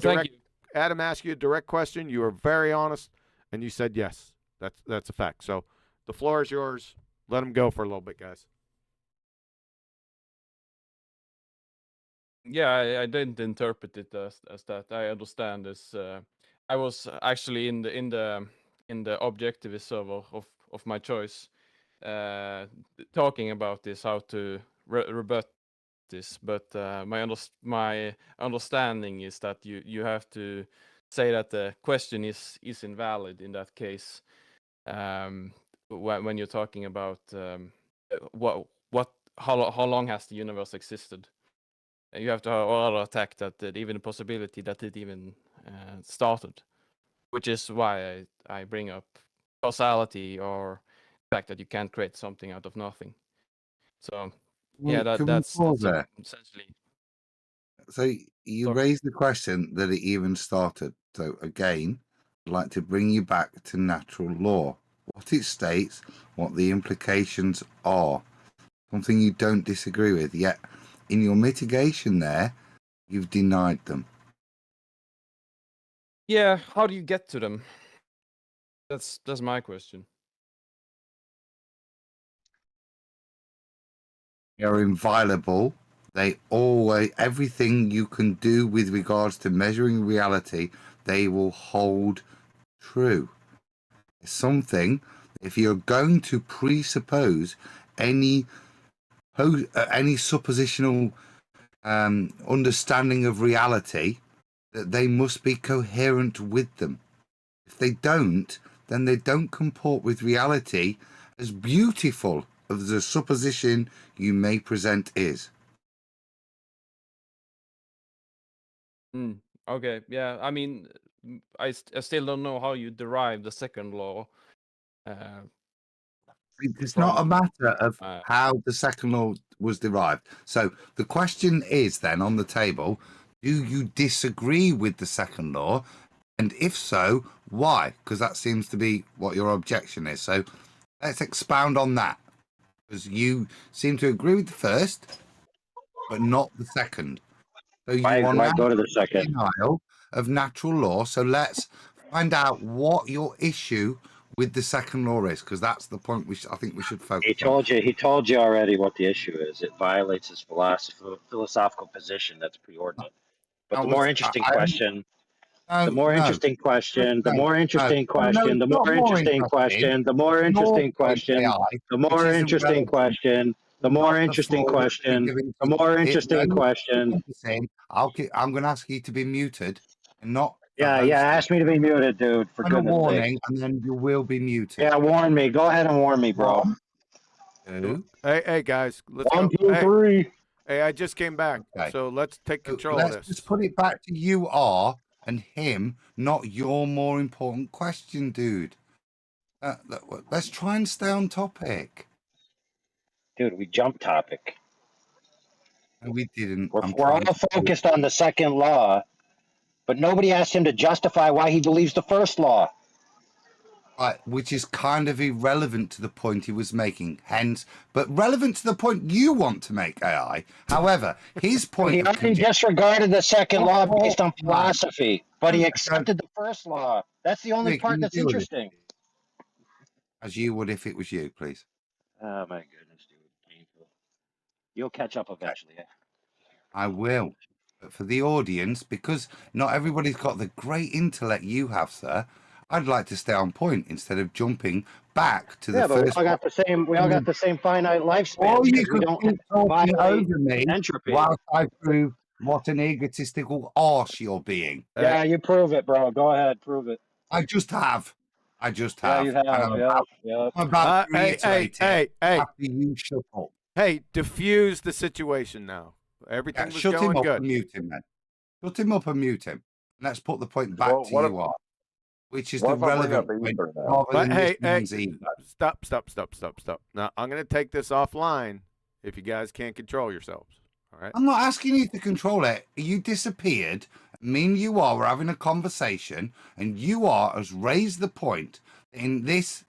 Adam asked you a direct question. You were very honest, and you said yes. That's a fact. So the floor is yours. Let him go for a little bit, guys. Yeah, I didn't interpret it as that. I understand this. I was actually in the objectivist server of my choice, talking about this, how to rebut this. But my understanding is that you have to say that the question is invalid in that case. When you're talking about how long has the universe existed? You have to also attack that even the possibility that it even started, which is why I bring up causality, or the fact that you can't create something out of nothing. So yeah, that's essentially. So you raised the question that it even started. So again, I'd like to bring you back to natural law, what it states, what the implications are, something you don't disagree with, yet in your mitigation there, you've denied them. Yeah, how do you get to them? That's my question. They're inviolable. They always, everything you can do with regards to measuring reality, they will hold true. It's something, if you're going to presuppose any suppositional understanding of reality, that they must be coherent with them. If they don't, then they don't comport with reality, as beautiful as the supposition you may present is. Okay, yeah. I mean, I still don't know how you derive the second law. It's not a matter of how the second law was derived. So the question is then on the table, do you disagree with the second law? And if so, why? Because that seems to be what your objection is. So let's expound on that. Because you seem to agree with the first, but not the second. So you are now go to the second denial of natural law. So let's find out what your issue with the second law is, because that's the point I think we should focus on. He told you already what the issue is. It violates his philosophical position that's preordinate. But the more interesting question, the more interesting question, the more interesting question, the more interesting question, the more interesting question, the more interesting question, the more interesting question, the more interesting question. I'm going to ask you to be muted and not. Yeah, ask me to be muted, dude. For goodness sake. Warning, and then you will be muted. Yeah, warn me. Go ahead and warn me, bro. Hey, guys. Let's 1, go. 2, 3. Hey, I just came back, so let's take control of this. Let's just put it back to you are and him, not your more important question, dude. Let's try and stay on topic. Dude, we jumped topic. No, we didn't. We're all focused on the second law, but nobody asked him to justify why he believes the first law. Right, which is kind of irrelevant to the point he was making, hence, but relevant to the point you want to make, AI. However, his point... He already disregarded the second law based on philosophy, but he accepted the first law. That's the only part that's interesting. As you would if it was you, please. Oh, my goodness, dude. Painful. You'll catch up eventually. I will. But for the audience, because not everybody's got the great intellect you have, sir, I'd like to stay on point instead of jumping back to the first. We all got the same. We all got the same finite lifespan. Or you could keep talking over me entropy. whilst I prove what an egotistical arse you're being. Yeah, you prove it, bro. Go ahead, prove it. I just have. Yeah, you have. I'm about to reiterate hey, after you shut up. Hey, diffuse the situation now. Everything was shut going him up good. and mute him, then. Shut him up and mute him. And let's put the point back to you are. Which is the relevant point. But hey, stop. Now, I'm going to take this offline if you guys can't control yourselves. All right? I'm not asking you to control it. You disappeared. Me and you are. We're having a conversation. And you are has raised the point in this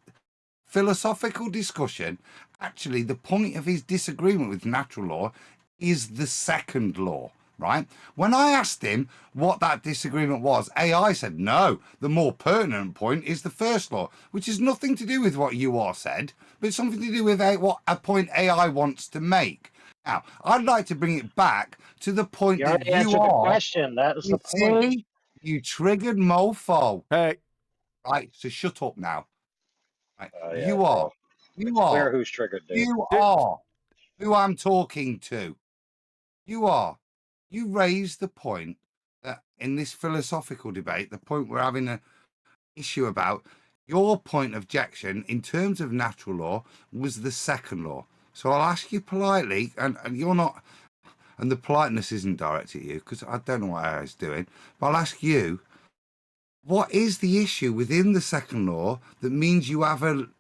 philosophical discussion. Actually, the point of his disagreement with natural law is the second law. Right? When I asked him what that disagreement was, AI said, no, the more pertinent point is the first law, which has nothing to do with what you all said, but it's something to do with what a point AI wants to make. Now, I'd like to bring it back to the point that you answered are. The question. That was the point. You triggered mofo. Hey. Right, so shut up now. Right. Yeah, you are. You are. Clear who's triggered, dude. You are who I'm talking to. You are. You raised the point that in this philosophical debate, the point we're having an issue about, your point of objection in terms of natural law was the second law. So I'll ask you politely, and you're not, and the politeness isn't directed at you because I don't know what I was doing, but I'll ask you, what is the issue within the second law that means you have an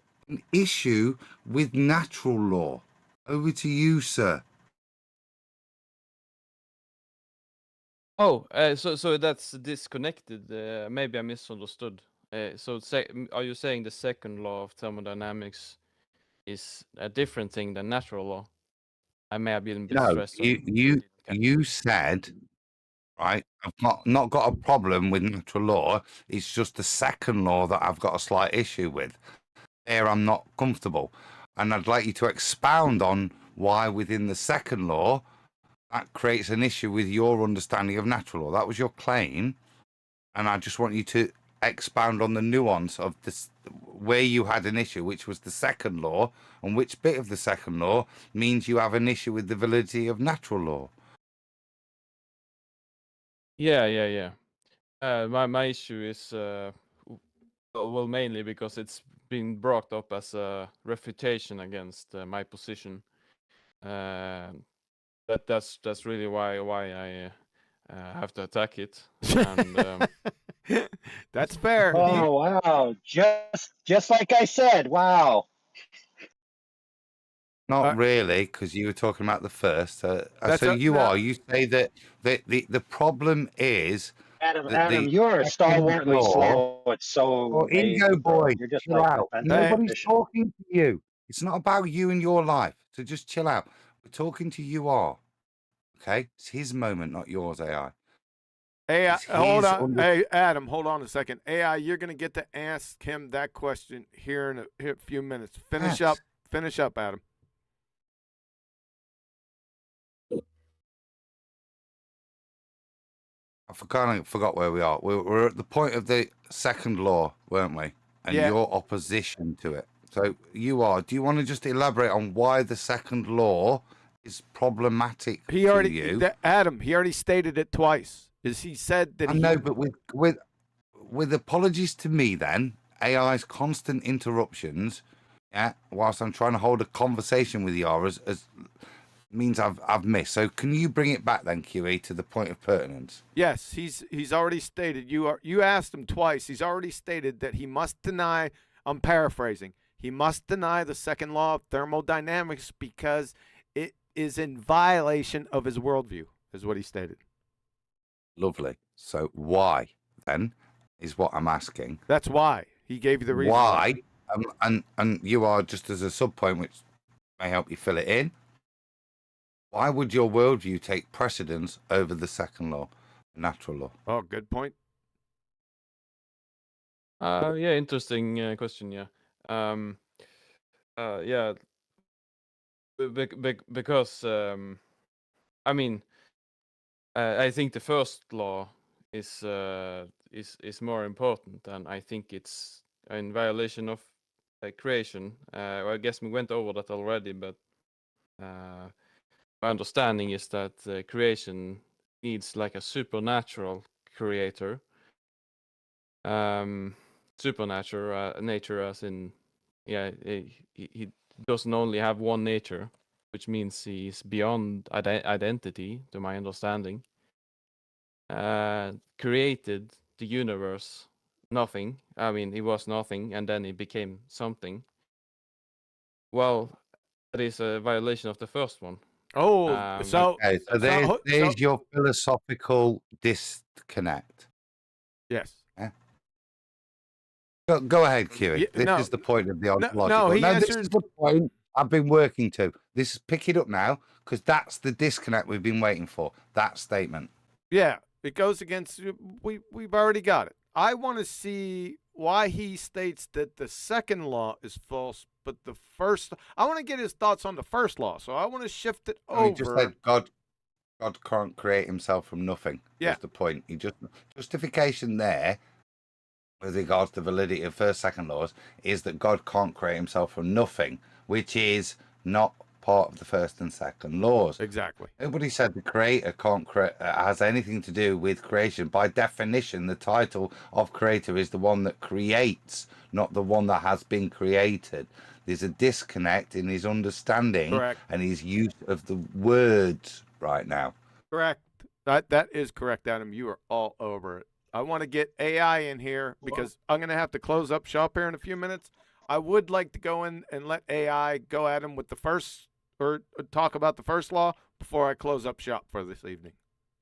issue with natural law? Over to you, sir. Oh, so that's disconnected. Maybe I misunderstood. Are you saying the second law of thermodynamics is a different thing than natural law? I may have been a bit stressed. You said, right, I've not got a problem with natural law. It's just the second law that I've got a slight issue with. There I'm not comfortable. And I'd like you to expound on why within the second law that creates an issue with your understanding of natural law. That was your claim. And I just want you to expound on the nuance of this, where you had an issue, which was the second law, and which bit of the second law means you have an issue with the validity of natural law. Yeah. My issue is, well, mainly because it's been brought up as a refutation against my position. That's really why I have to attack it. And, that's fair. Oh wow! Just like I said, wow. Not really, because you were talking about the first. So you say that the problem is Adam, that you're second stalwartly law. slow. It's so Ego amazing, bro. boy, You're just chill like out. defensive Nobody's position. talking to you. It's not about you and your life. So just chill out. We're talking to you all. Okay? It's his moment, not yours, AI. AI, hold on. Hey, Adam, hold on a second. AI, you're going to get to ask him that question here in a few minutes. Finish up, Adam. I forgot where we are. We're at the point of the second law, weren't we? And your opposition to it. So do you want to just elaborate on why the second law is problematic to you? Adam, he already stated it twice. He said that I know, but with apologies to me then, AI's constant interruptions, whilst I'm trying to hold a conversation with Yara as means I've missed. So can you bring it back then, QE, to the point of pertinence? Yes, he's already stated. You asked him twice. He's already stated that he must deny. I'm paraphrasing. He must deny the second law of thermodynamics because it is in violation of his worldview, is what he stated. Lovely. So why then is what I'm asking. That's why he gave you the reason. Why? And you are just as a sub point, which may help you fill it in. Why would your worldview take precedence over the second law, the natural law? Oh, good point. Yeah, interesting question. Yeah. Yeah. Because I mean, I think the first law is more important, and I think it's in violation of creation. Well, I guess we went over that already, but my understanding is that creation needs like a supernatural creator. Supernatural nature, as in, he doesn't only have one nature, which means he's beyond identity, to my understanding. Created the universe, nothing. I mean, he was nothing, and then he became something. Well, that is a violation of the first one. Oh, so there's your philosophical disconnect. Yes. Yeah. Go ahead, QE. This is the point of the ontological. This is the point I've been working to. Pick it up now, because that's the disconnect we've been waiting for. That statement. Yeah, it goes against. We've already got it. I want to see why he states that the second law is false, but the first. I want to get his thoughts on the first law, so I want to shift it over. He just said God can't create himself from nothing. Yeah. That's the point. Justification there, with regards to validity of first, second laws, is that God can't create himself from nothing, which is not part of the first and second laws. Exactly. Nobody said the creator can't has anything to do with creation. By definition, the title of creator is the one that creates, not the one that has been created. There's a disconnect in his understanding and his use of the words right now. Correct. That is correct, Adam. You are all over it. I want to get AI in here because I'm going to have to close up shop here in a few minutes. I would like to go in and let AI go at him with the first, or talk about the first law before I close up shop for this evening.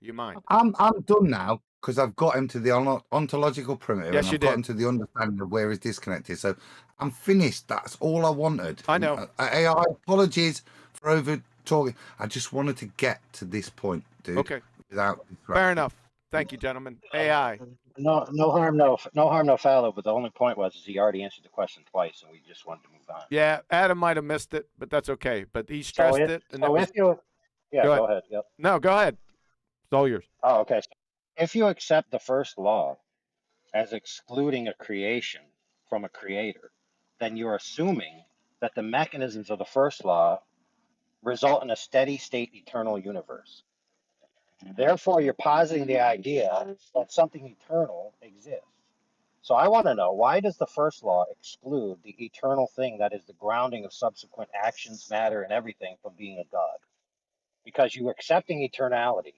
Do you mind? I'm done now because I've got him to the ontological primitive. Yes, and I've got him to the understanding of where his disconnect is. So I'm finished. That's all I wanted. I know. AI, apologies for over talking. I just wanted to get to this point, dude. Okay. Without fair enough. Thank you, gentlemen. AI. No harm, no foul. But the only point was he already answered the question twice, and we just wanted to move on. Yeah, Adam might have missed it, but that's okay. But he stressed it. And go ahead. Yep. No, go ahead. It's all yours. Oh, okay. So if you accept the first law as excluding a creation from a creator, then you're assuming that the mechanisms of the first law result in a steady state eternal universe. Therefore, you're positing the idea that something eternal exists. So I want to know, why does the first law exclude the eternal thing that is the grounding of subsequent actions, matter, and everything from being a God? Because you're accepting eternality.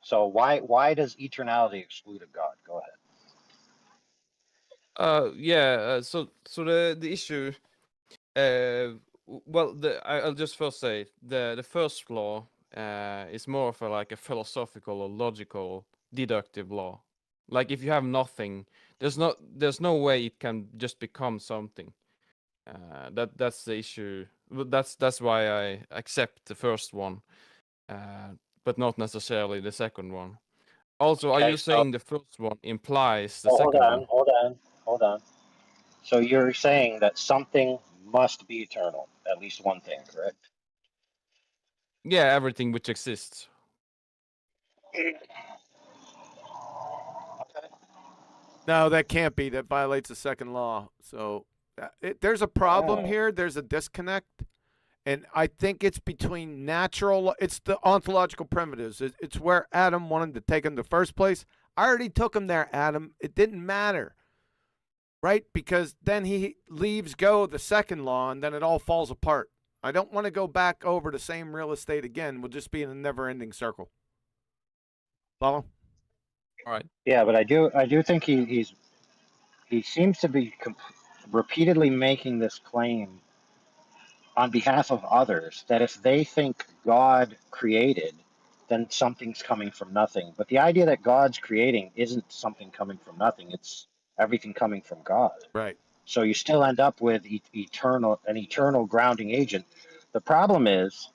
So why does eternality exclude a God? Go ahead. So the issue well, I'll just first say the first law is more of like a philosophical or logical deductive law. Like if you have nothing, there's no way it can just become something. That's the issue. That's why I accept the first one, but not necessarily the second one. Also, are you saying the first one implies the second one? Hold on. So you're saying that something must be eternal, at least one thing, correct? Yeah, everything which exists. No, that can't be. That violates the second law. So there's a problem here. There's a disconnect. And I think it's between natural, it's the ontological primitives. It's where Adam wanted to take him the first place. I already took him there, Adam. It didn't matter, right? Because then he leaves go the second law, and then it all falls apart. I don't want to go back over the same real estate again. We'll just be in a never-ending circle. Follow? All right. Yeah, but I do think he seems to be repeatedly making this claim on behalf of others that if they think God created, then something's coming from nothing. But the idea that God's creating isn't something coming from nothing. It's everything coming from God. Right. So you still end up with an eternal grounding agent. The problem is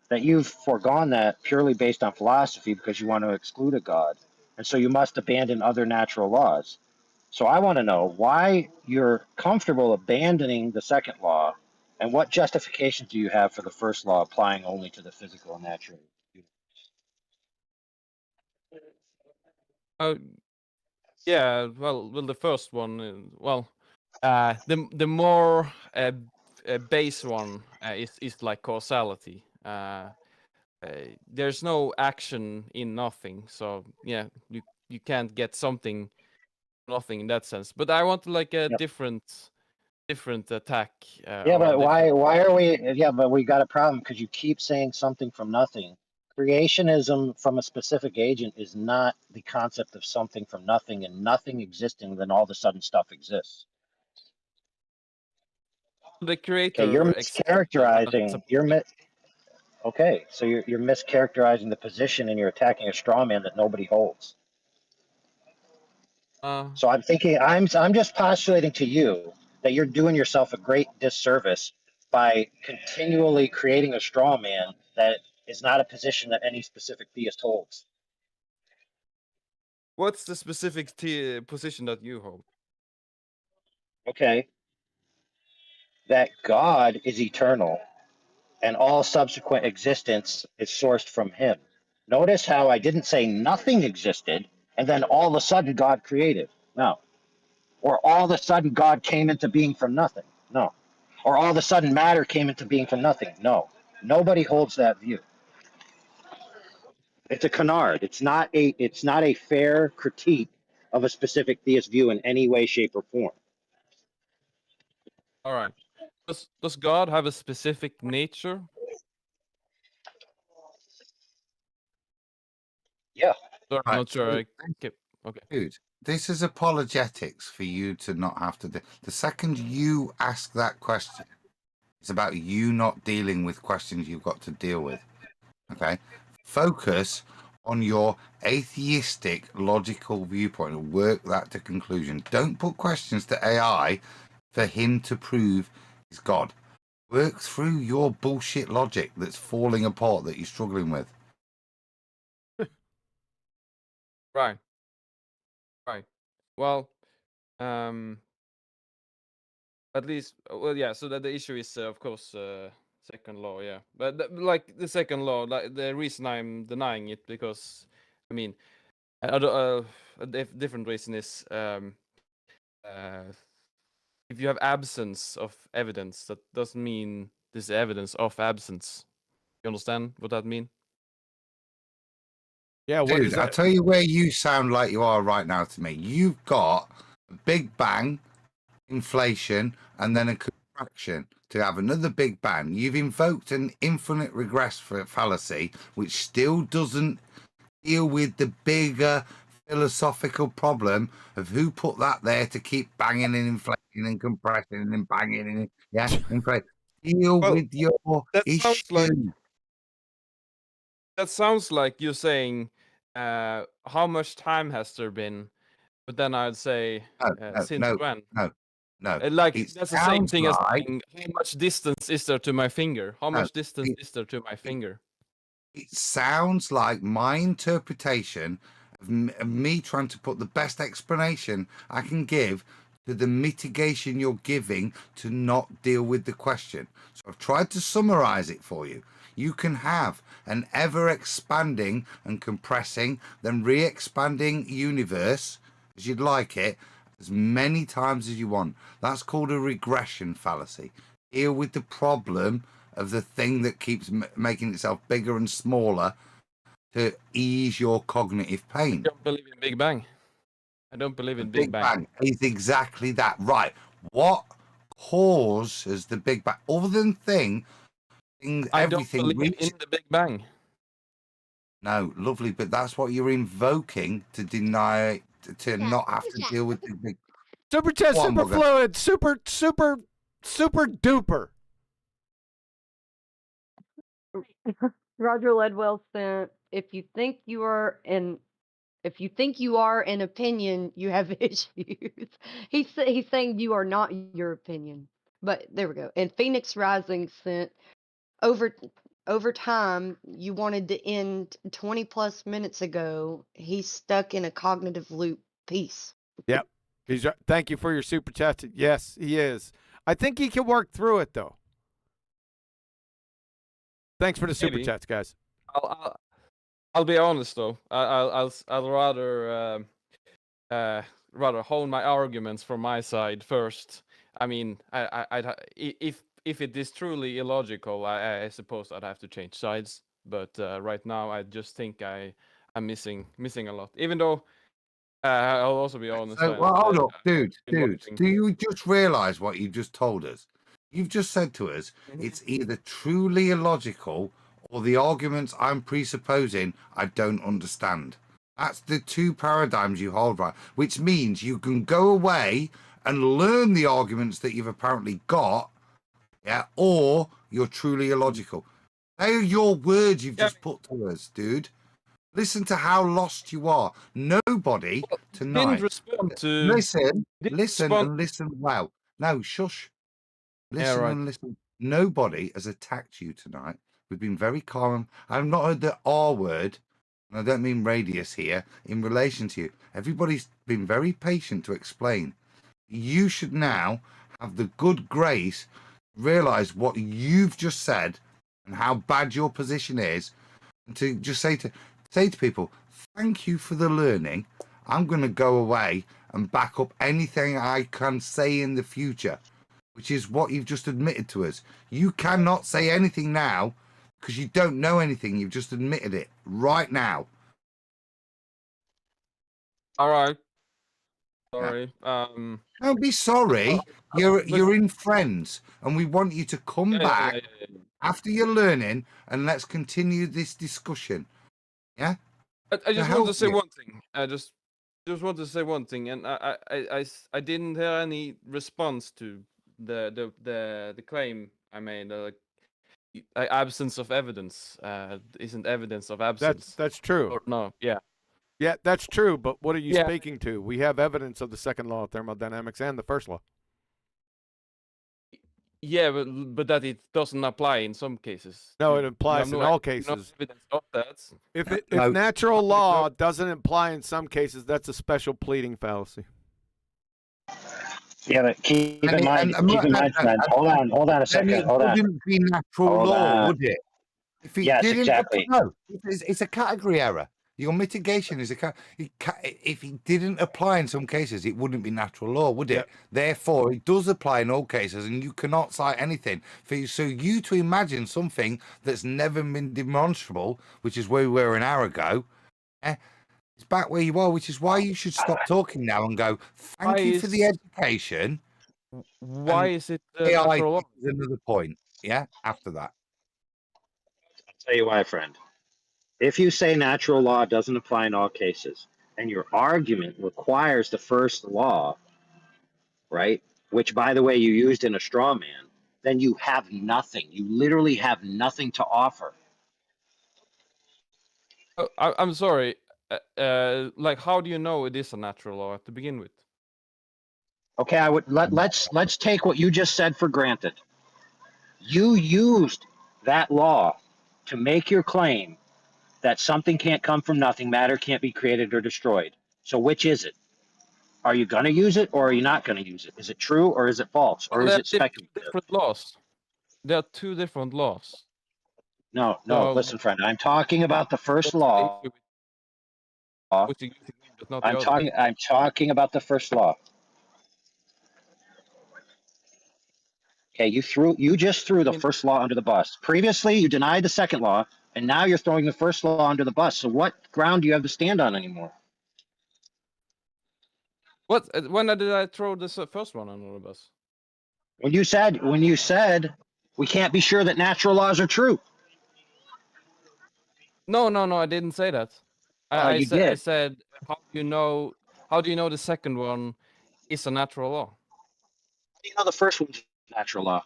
that you've foregone that purely based on philosophy because you want to exclude a God. And so you must abandon other natural laws. So I want to know why you're comfortable abandoning the second law, and what justification do you have for the first law applying only to the physical and natural? Yeah. Well, the first one. The more base one is like causality. There's no action in nothing, so yeah, you can't get something nothing in that sense. But I want like a different attack. Yeah, but why are we? Yeah, but we got a problem because you keep saying something from nothing. Creationism from a specific agent is not the concept of something from nothing and nothing existing, then all of a sudden stuff exists. The creator. Okay, you're mischaracterizing. Okay, so you're mischaracterizing the position, and you're attacking a straw man that nobody holds. So I'm thinking, I'm just postulating to you that you're doing yourself a great disservice by continually creating a straw man that is not a position that any specific theist holds. What's the specific position that you hold? Okay, that God is eternal and all subsequent existence is sourced from him. Notice how I didn't say nothing existed and then all of a sudden God created. No. Or all of a sudden God came into being from nothing. No. Or all of a sudden matter came into being from nothing. No. Nobody holds that view. It's a canard. It's not a fair critique of a specific theist view in any way, shape, or form. All right. Does God have a specific nature? Yeah. I'm not sure. Okay. Dude, this is apologetics for you to not have to do. The second you ask that question, it's about you not dealing with questions you've got to deal with. Okay? Focus on your atheistic logical viewpoint and work that to conclusion. Don't put questions to AI for him to prove he's God. Work through your bullshit logic that's falling apart that you're struggling with. Right. Well, at least, well, yeah. So that the issue is, of course, second law, yeah. But like the second law, like the reason I'm denying it because, I mean, a different reason is if you have absence of evidence, that doesn't mean there's evidence of absence. You understand what that means? Yeah, what Dude, I'll tell you where you sound like you are right now to me. You've got a Big Bang, inflation, and then a contraction to have another Big Bang. You've invoked an infinite regress fallacy, which still doesn't deal with the bigger philosophical problem of who put that there to keep banging and inflating and compressing and banging and inflating. Deal with your that issue. That sounds like you're saying, how much time has there been? But then I'd say, since when? No. Like It that's the same sounds thing as like saying, how much distance is there to my finger? How much distance is there to my finger? It sounds like my interpretation of me trying to put the best explanation I can give to the mitigation you're giving to not deal with the question. So I've tried to summarize it for you. You can have an ever expanding and compressing, then re-expanding universe as you'd like it, as many times as you want. That's called a regression fallacy. Deal with the problem of the thing that keeps making itself bigger and smaller to ease your cognitive pain. I don't believe in Big Bang. I don't believe in Big Bang is exactly that. Right. What causes the Big Bang? Other than everything. I don't believe in the Big Bang. No, lovely, but that's what you're invoking to deny, to not have to deal with the Big Super chat, super fluid, super duper. Roger Ledwell sent, if you think you are an opinion, you have issues. He's saying you are not your opinion. But there we go. And Phoenix Rising sent, over time, you wanted to end 20 plus minutes ago. He's stuck in a cognitive loop. Peace. Yep. Thank you for your super chat. Yes, he is. I think he can work through it though. Thanks for the super chats, guys. I'll be honest though. I'll rather hone my arguments from my side first. I mean, if it is truly illogical, I suppose I'd have to change sides. But right now, I just think I'm missing a lot. Even though I'll also be honest. Well, hold up, dude. Do you just realize what you just told us? You've just said to us it's either truly illogical or the arguments I'm presupposing I don't understand. That's the two paradigms you hold, right? Which means you can go away and learn the arguments that you've apparently got, yeah, or you're truly illogical. They are your words you've just put to us, dude. Listen to how lost you are. Nobody tonight. Didn't respond to. Listen and listen. Wow. No, shush. Listen and listen. Nobody has attacked you tonight. We've been very calm. I've not heard the R word, and I don't mean radius here, in relation to you. Everybody's been very patient to explain. You should now have the good grace, realize what you've just said and how bad your position is, and to just say to people, thank you for the learning. I'm going to go away and back up anything I can say in the future, which is what you've just admitted to us. You cannot say anything now because you don't know anything. You've just admitted it right now. All right. Sorry. Don't be sorry. You're in Friends, and we want you to come back after your learning, and let's continue this discussion. Yeah. I just want to say one thing. I just want to say one thing, and I didn't hear any response to the claim I made. Absence of evidence isn't evidence of absence. That's true. Or no, yeah. Yeah, that's true. But what are you speaking to? We have evidence of the second law of thermodynamics and the first law. Yeah, but that it doesn't apply in some cases. No, it applies in all cases. No evidence of that. If natural law doesn't apply in some cases, that's a special pleading fallacy. Yeah, but keep in mind, friend. Hold on a second. Hold on. It wouldn't be natural law, would it? If it yes, didn't exactly. No, it's a category error. Your mitigation is if it didn't apply in some cases, it wouldn't be natural law, would it? Yep. Therefore, it does apply in all cases, and you cannot cite anything. So you to imagine something that's never been demonstrable, which is where we were an hour ago, it's back where you are, which is why you should stop talking now and go, thank you for the education. Why is it natural law? Is another point, yeah, after that. I'll tell you why, friend. If you say natural law doesn't apply in all cases, and your argument requires the first law, right, which, by the way, you used in a straw man, then you have nothing. You literally have nothing to offer. I'm sorry. Like, how do you know it is a natural law to begin with? Okay, I would let's take what you just said for granted. You used that law to make your claim that something can't come from nothing, matter can't be created or destroyed. So which is it? Are you going to use it or are you not going to use it? Is it true or is it false or is it speculative? Different laws. There are two different laws. No, So, listen, friend. I'm talking about the first law. I'm talking about the first law. Okay, you just threw the first law under the bus. Previously, you denied the second law, and now you're throwing the first law under the bus. So what ground do you have to stand on anymore? What? When did I throw this first one under the bus? When you said we can't be sure that natural laws are true. No, I didn't say that. I said, how do you know the second one is a natural law? How do you know the first one's a natural law?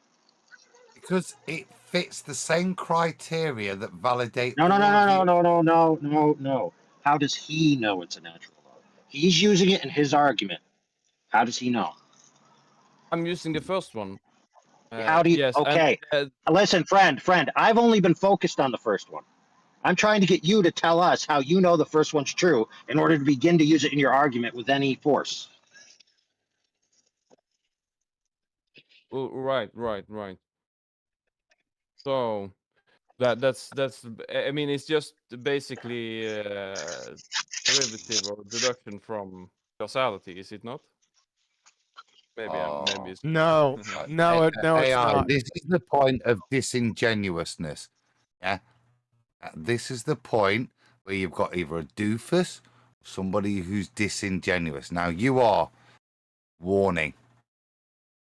Because it fits the same criteria that validate. No. How does he know it's a natural law? He's using it in his argument. How does he know? I'm using the first one. How do you? Yes, okay. Listen, friend. I've only been focused on the first one. I'm trying to get you to tell us how you know the first one's true in order to begin to use it in your argument with any force. Oh, right. So that's I mean, it's just basically derivative or deduction from causality, is it not? Maybe it's No, it's not. This is the point of disingenuousness. Yeah, this is the point where you've got either a doofus, or somebody who's disingenuous. Now you are warning,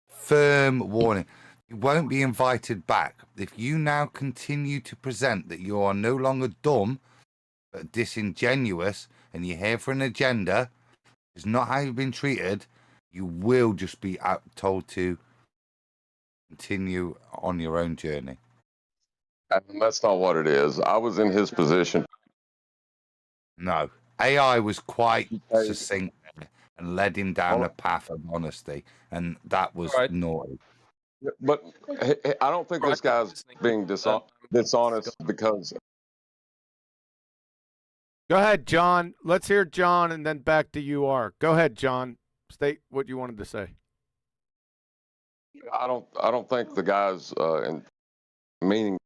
firm warning. You won't be invited back if you now continue to present that you are no longer dumb, but disingenuous, and you're here for an agenda. It's not how you've been treated. You will just be told to continue on your own journey. And that's not what it is. I was in his position. No. AI was quite succinct and led him down a path of honesty, and that was naughty. But I don't think this guy's being dishonest because... Go ahead, John. Let's hear John, and then back to you. Go ahead, John. State what you wanted to say. I don't think the guy's meaning.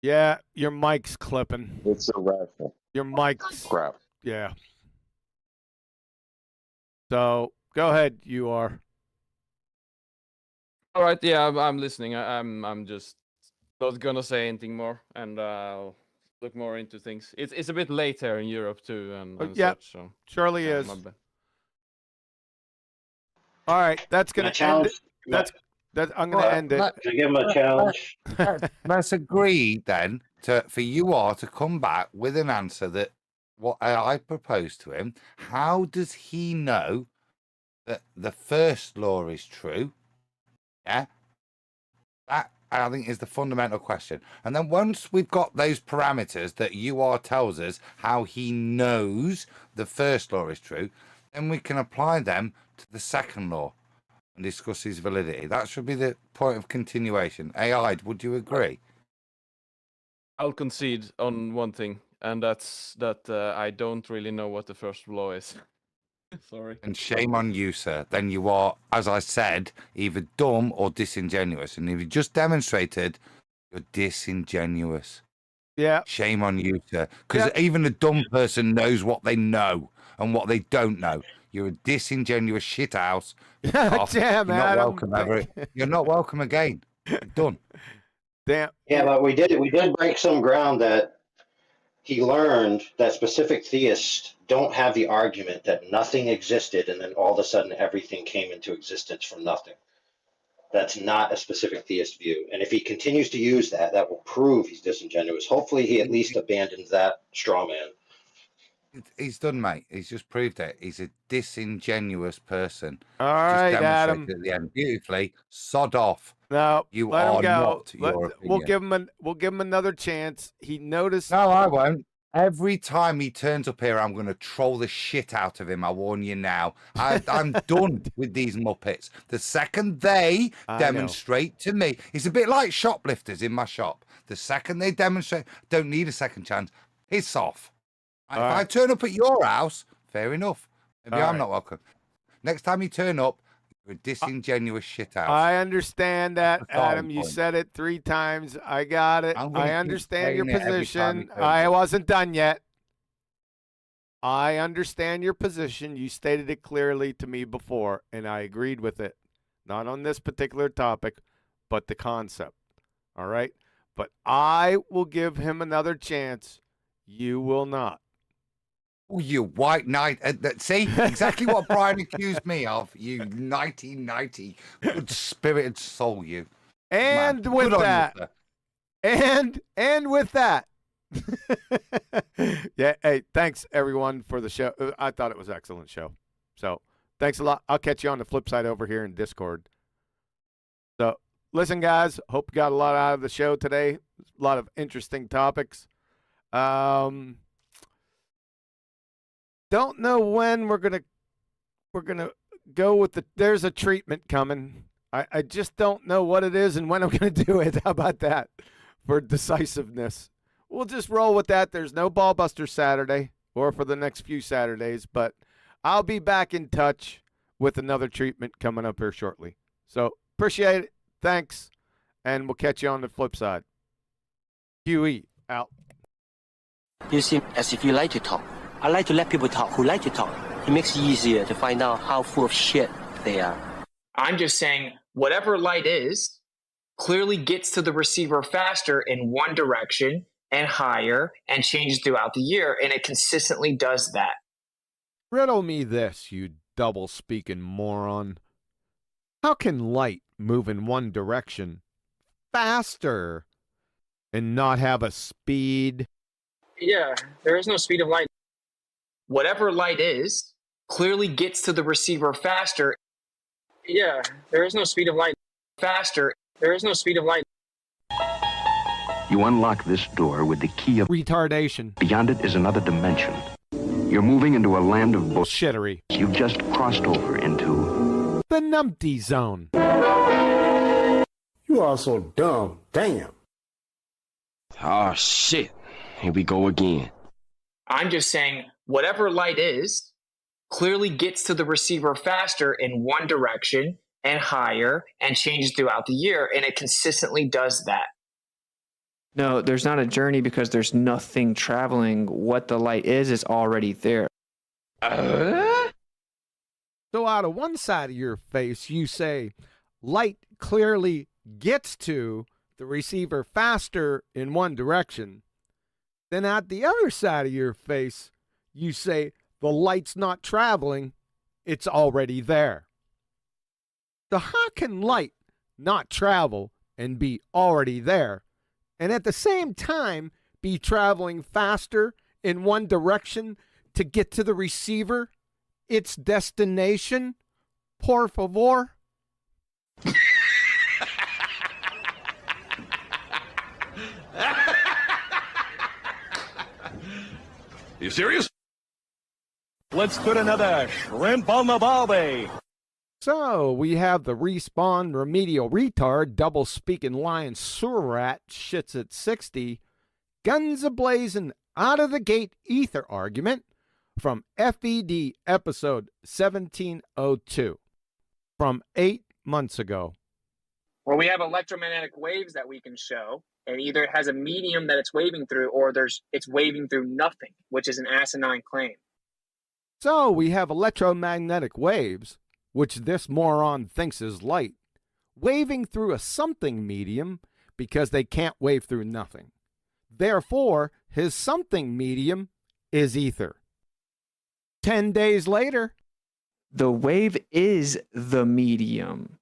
Yeah, your mic's clipping. It's irrational. Your mic's crap. Yeah. So go ahead. You are. All right. Yeah, I'm listening. I'm just not gonna say anything more, and I'll look more into things. It's a bit late here in Europe too, and yeah, such, so surely is. All right, that's gonna end it. I'm gonna end it. Can I give him a challenge? Let's agree then for you all to come back with an answer that what I proposed to him. How does he know that the first law is true? Yeah, that I think is the fundamental question. And then once we've got those parameters that UR tells us how he knows the first law is true, then we can apply them to the second law and discuss his validity. That should be the point of continuation. AI, would you agree? I'll concede on one thing, and that's that I don't really know what the first law is. Sorry. And shame on you, sir. Then you are, as I said, either dumb or disingenuous. And if you just demonstrated, you're disingenuous. Yeah. Shame on you, sir. Because even a dumb person knows what they know and what they don't know. You're a disingenuous shithouse. Damn, you're not Adam. welcome ever. You're not welcome again. You're done. Damn. Yeah, but we did break some ground that he learned that specific theists don't have the argument that nothing existed and then all of a sudden everything came into existence from nothing. That's not a specific theist view. And if he continues to use that, that will prove he's disingenuous. Hopefully he at least abandons that straw man. He's done, mate. He's just proved it. He's a disingenuous person. All right, Adam. At the end, beautifully. Sod off. No, you let are him go. not your We'll opinion. give him another chance. He noticed. No, I won't. Every time he turns up here, I'm going to troll the shit out of him. I warn you now. I'm done with these Muppets. The second they demonstrate to me, it's a bit like shoplifters in my shop. The second they demonstrate, don't need a second chance. It's off. If I turn up at your house, fair enough. Maybe I'm not welcome. Next time you turn up, you're a disingenuous shit house. I understand that, Adam. You said it 3 times. I got it. I understand your position. I wasn't done yet. I understand your position. You stated it clearly to me before, and I agreed with it. Not on this particular topic, but the concept. All right? But I will give him another chance. You will not. Oh, you white knight. See, exactly what Brian accused me of, you nighty, good-spirited soul, you. And Man, with good on that, you, and with that, yeah, hey, thanks, everyone, for the show. I thought it was an excellent show. So thanks a lot. I'll catch you on the flip side over here in Discord. So listen, guys, hope you got a lot out of the show today. A lot of interesting topics. Don't know when we're gonna go with the. There's a treatment coming. I just don't know what it is and when I'm gonna do it. How about that for decisiveness? We'll just roll with that. There's no Ballbuster Saturday or for the next few Saturdays, but I'll be back in touch with another treatment coming up here shortly. So appreciate it. Thanks, and we'll catch you on the flip side. QE out. You seem as if you like to talk. I like to let people talk who like to talk. It makes it easier to find out how full of shit they are. I'm just saying, whatever light is, clearly gets to the receiver faster in one direction and higher and changes throughout the year, and it consistently does that. Riddle me this, you double-speaking moron. How can light move in one direction faster and not have a speed? Yeah, there is no speed of light. Whatever light is, clearly gets to the receiver faster. Yeah, there is no speed of light. Faster. There is no speed of light. You unlock this door with the key of retardation. Beyond it is another dimension. You're moving into a land of bullshittery. You've just crossed over into the numpty zone. You are so dumb. Damn. Oh, shit. Here we go again. I'm just saying, whatever light is, clearly gets to the receiver faster in one direction and higher and changes throughout the year, and it consistently does that. No, there's not a journey because there's nothing traveling. What the light is already there. So out of one side of your face, you say, light clearly gets to the receiver faster in one direction. Then at the other side of your face, you say, the light's not traveling, it's already there. So how can light not travel and be already there, and at the same time be traveling faster in one direction to get to the receiver, its destination? Por favor. You serious? Let's put another shrimp on the barbie. So we have the Respawn Remedial Retard, double-speaking lion sewer rat, shits at 60, guns a-blazing, out-of-the-gate ether argument from FED episode 1702 from 8 months ago. Where we have electromagnetic waves that we can show, and either it has a medium that it's waving through, or it's waving through nothing, which is an asinine claim. So we have electromagnetic waves, which this moron thinks is light, waving through a something medium because they can't wave through nothing. Therefore, his something medium is ether. 10 days later, the wave is the medium.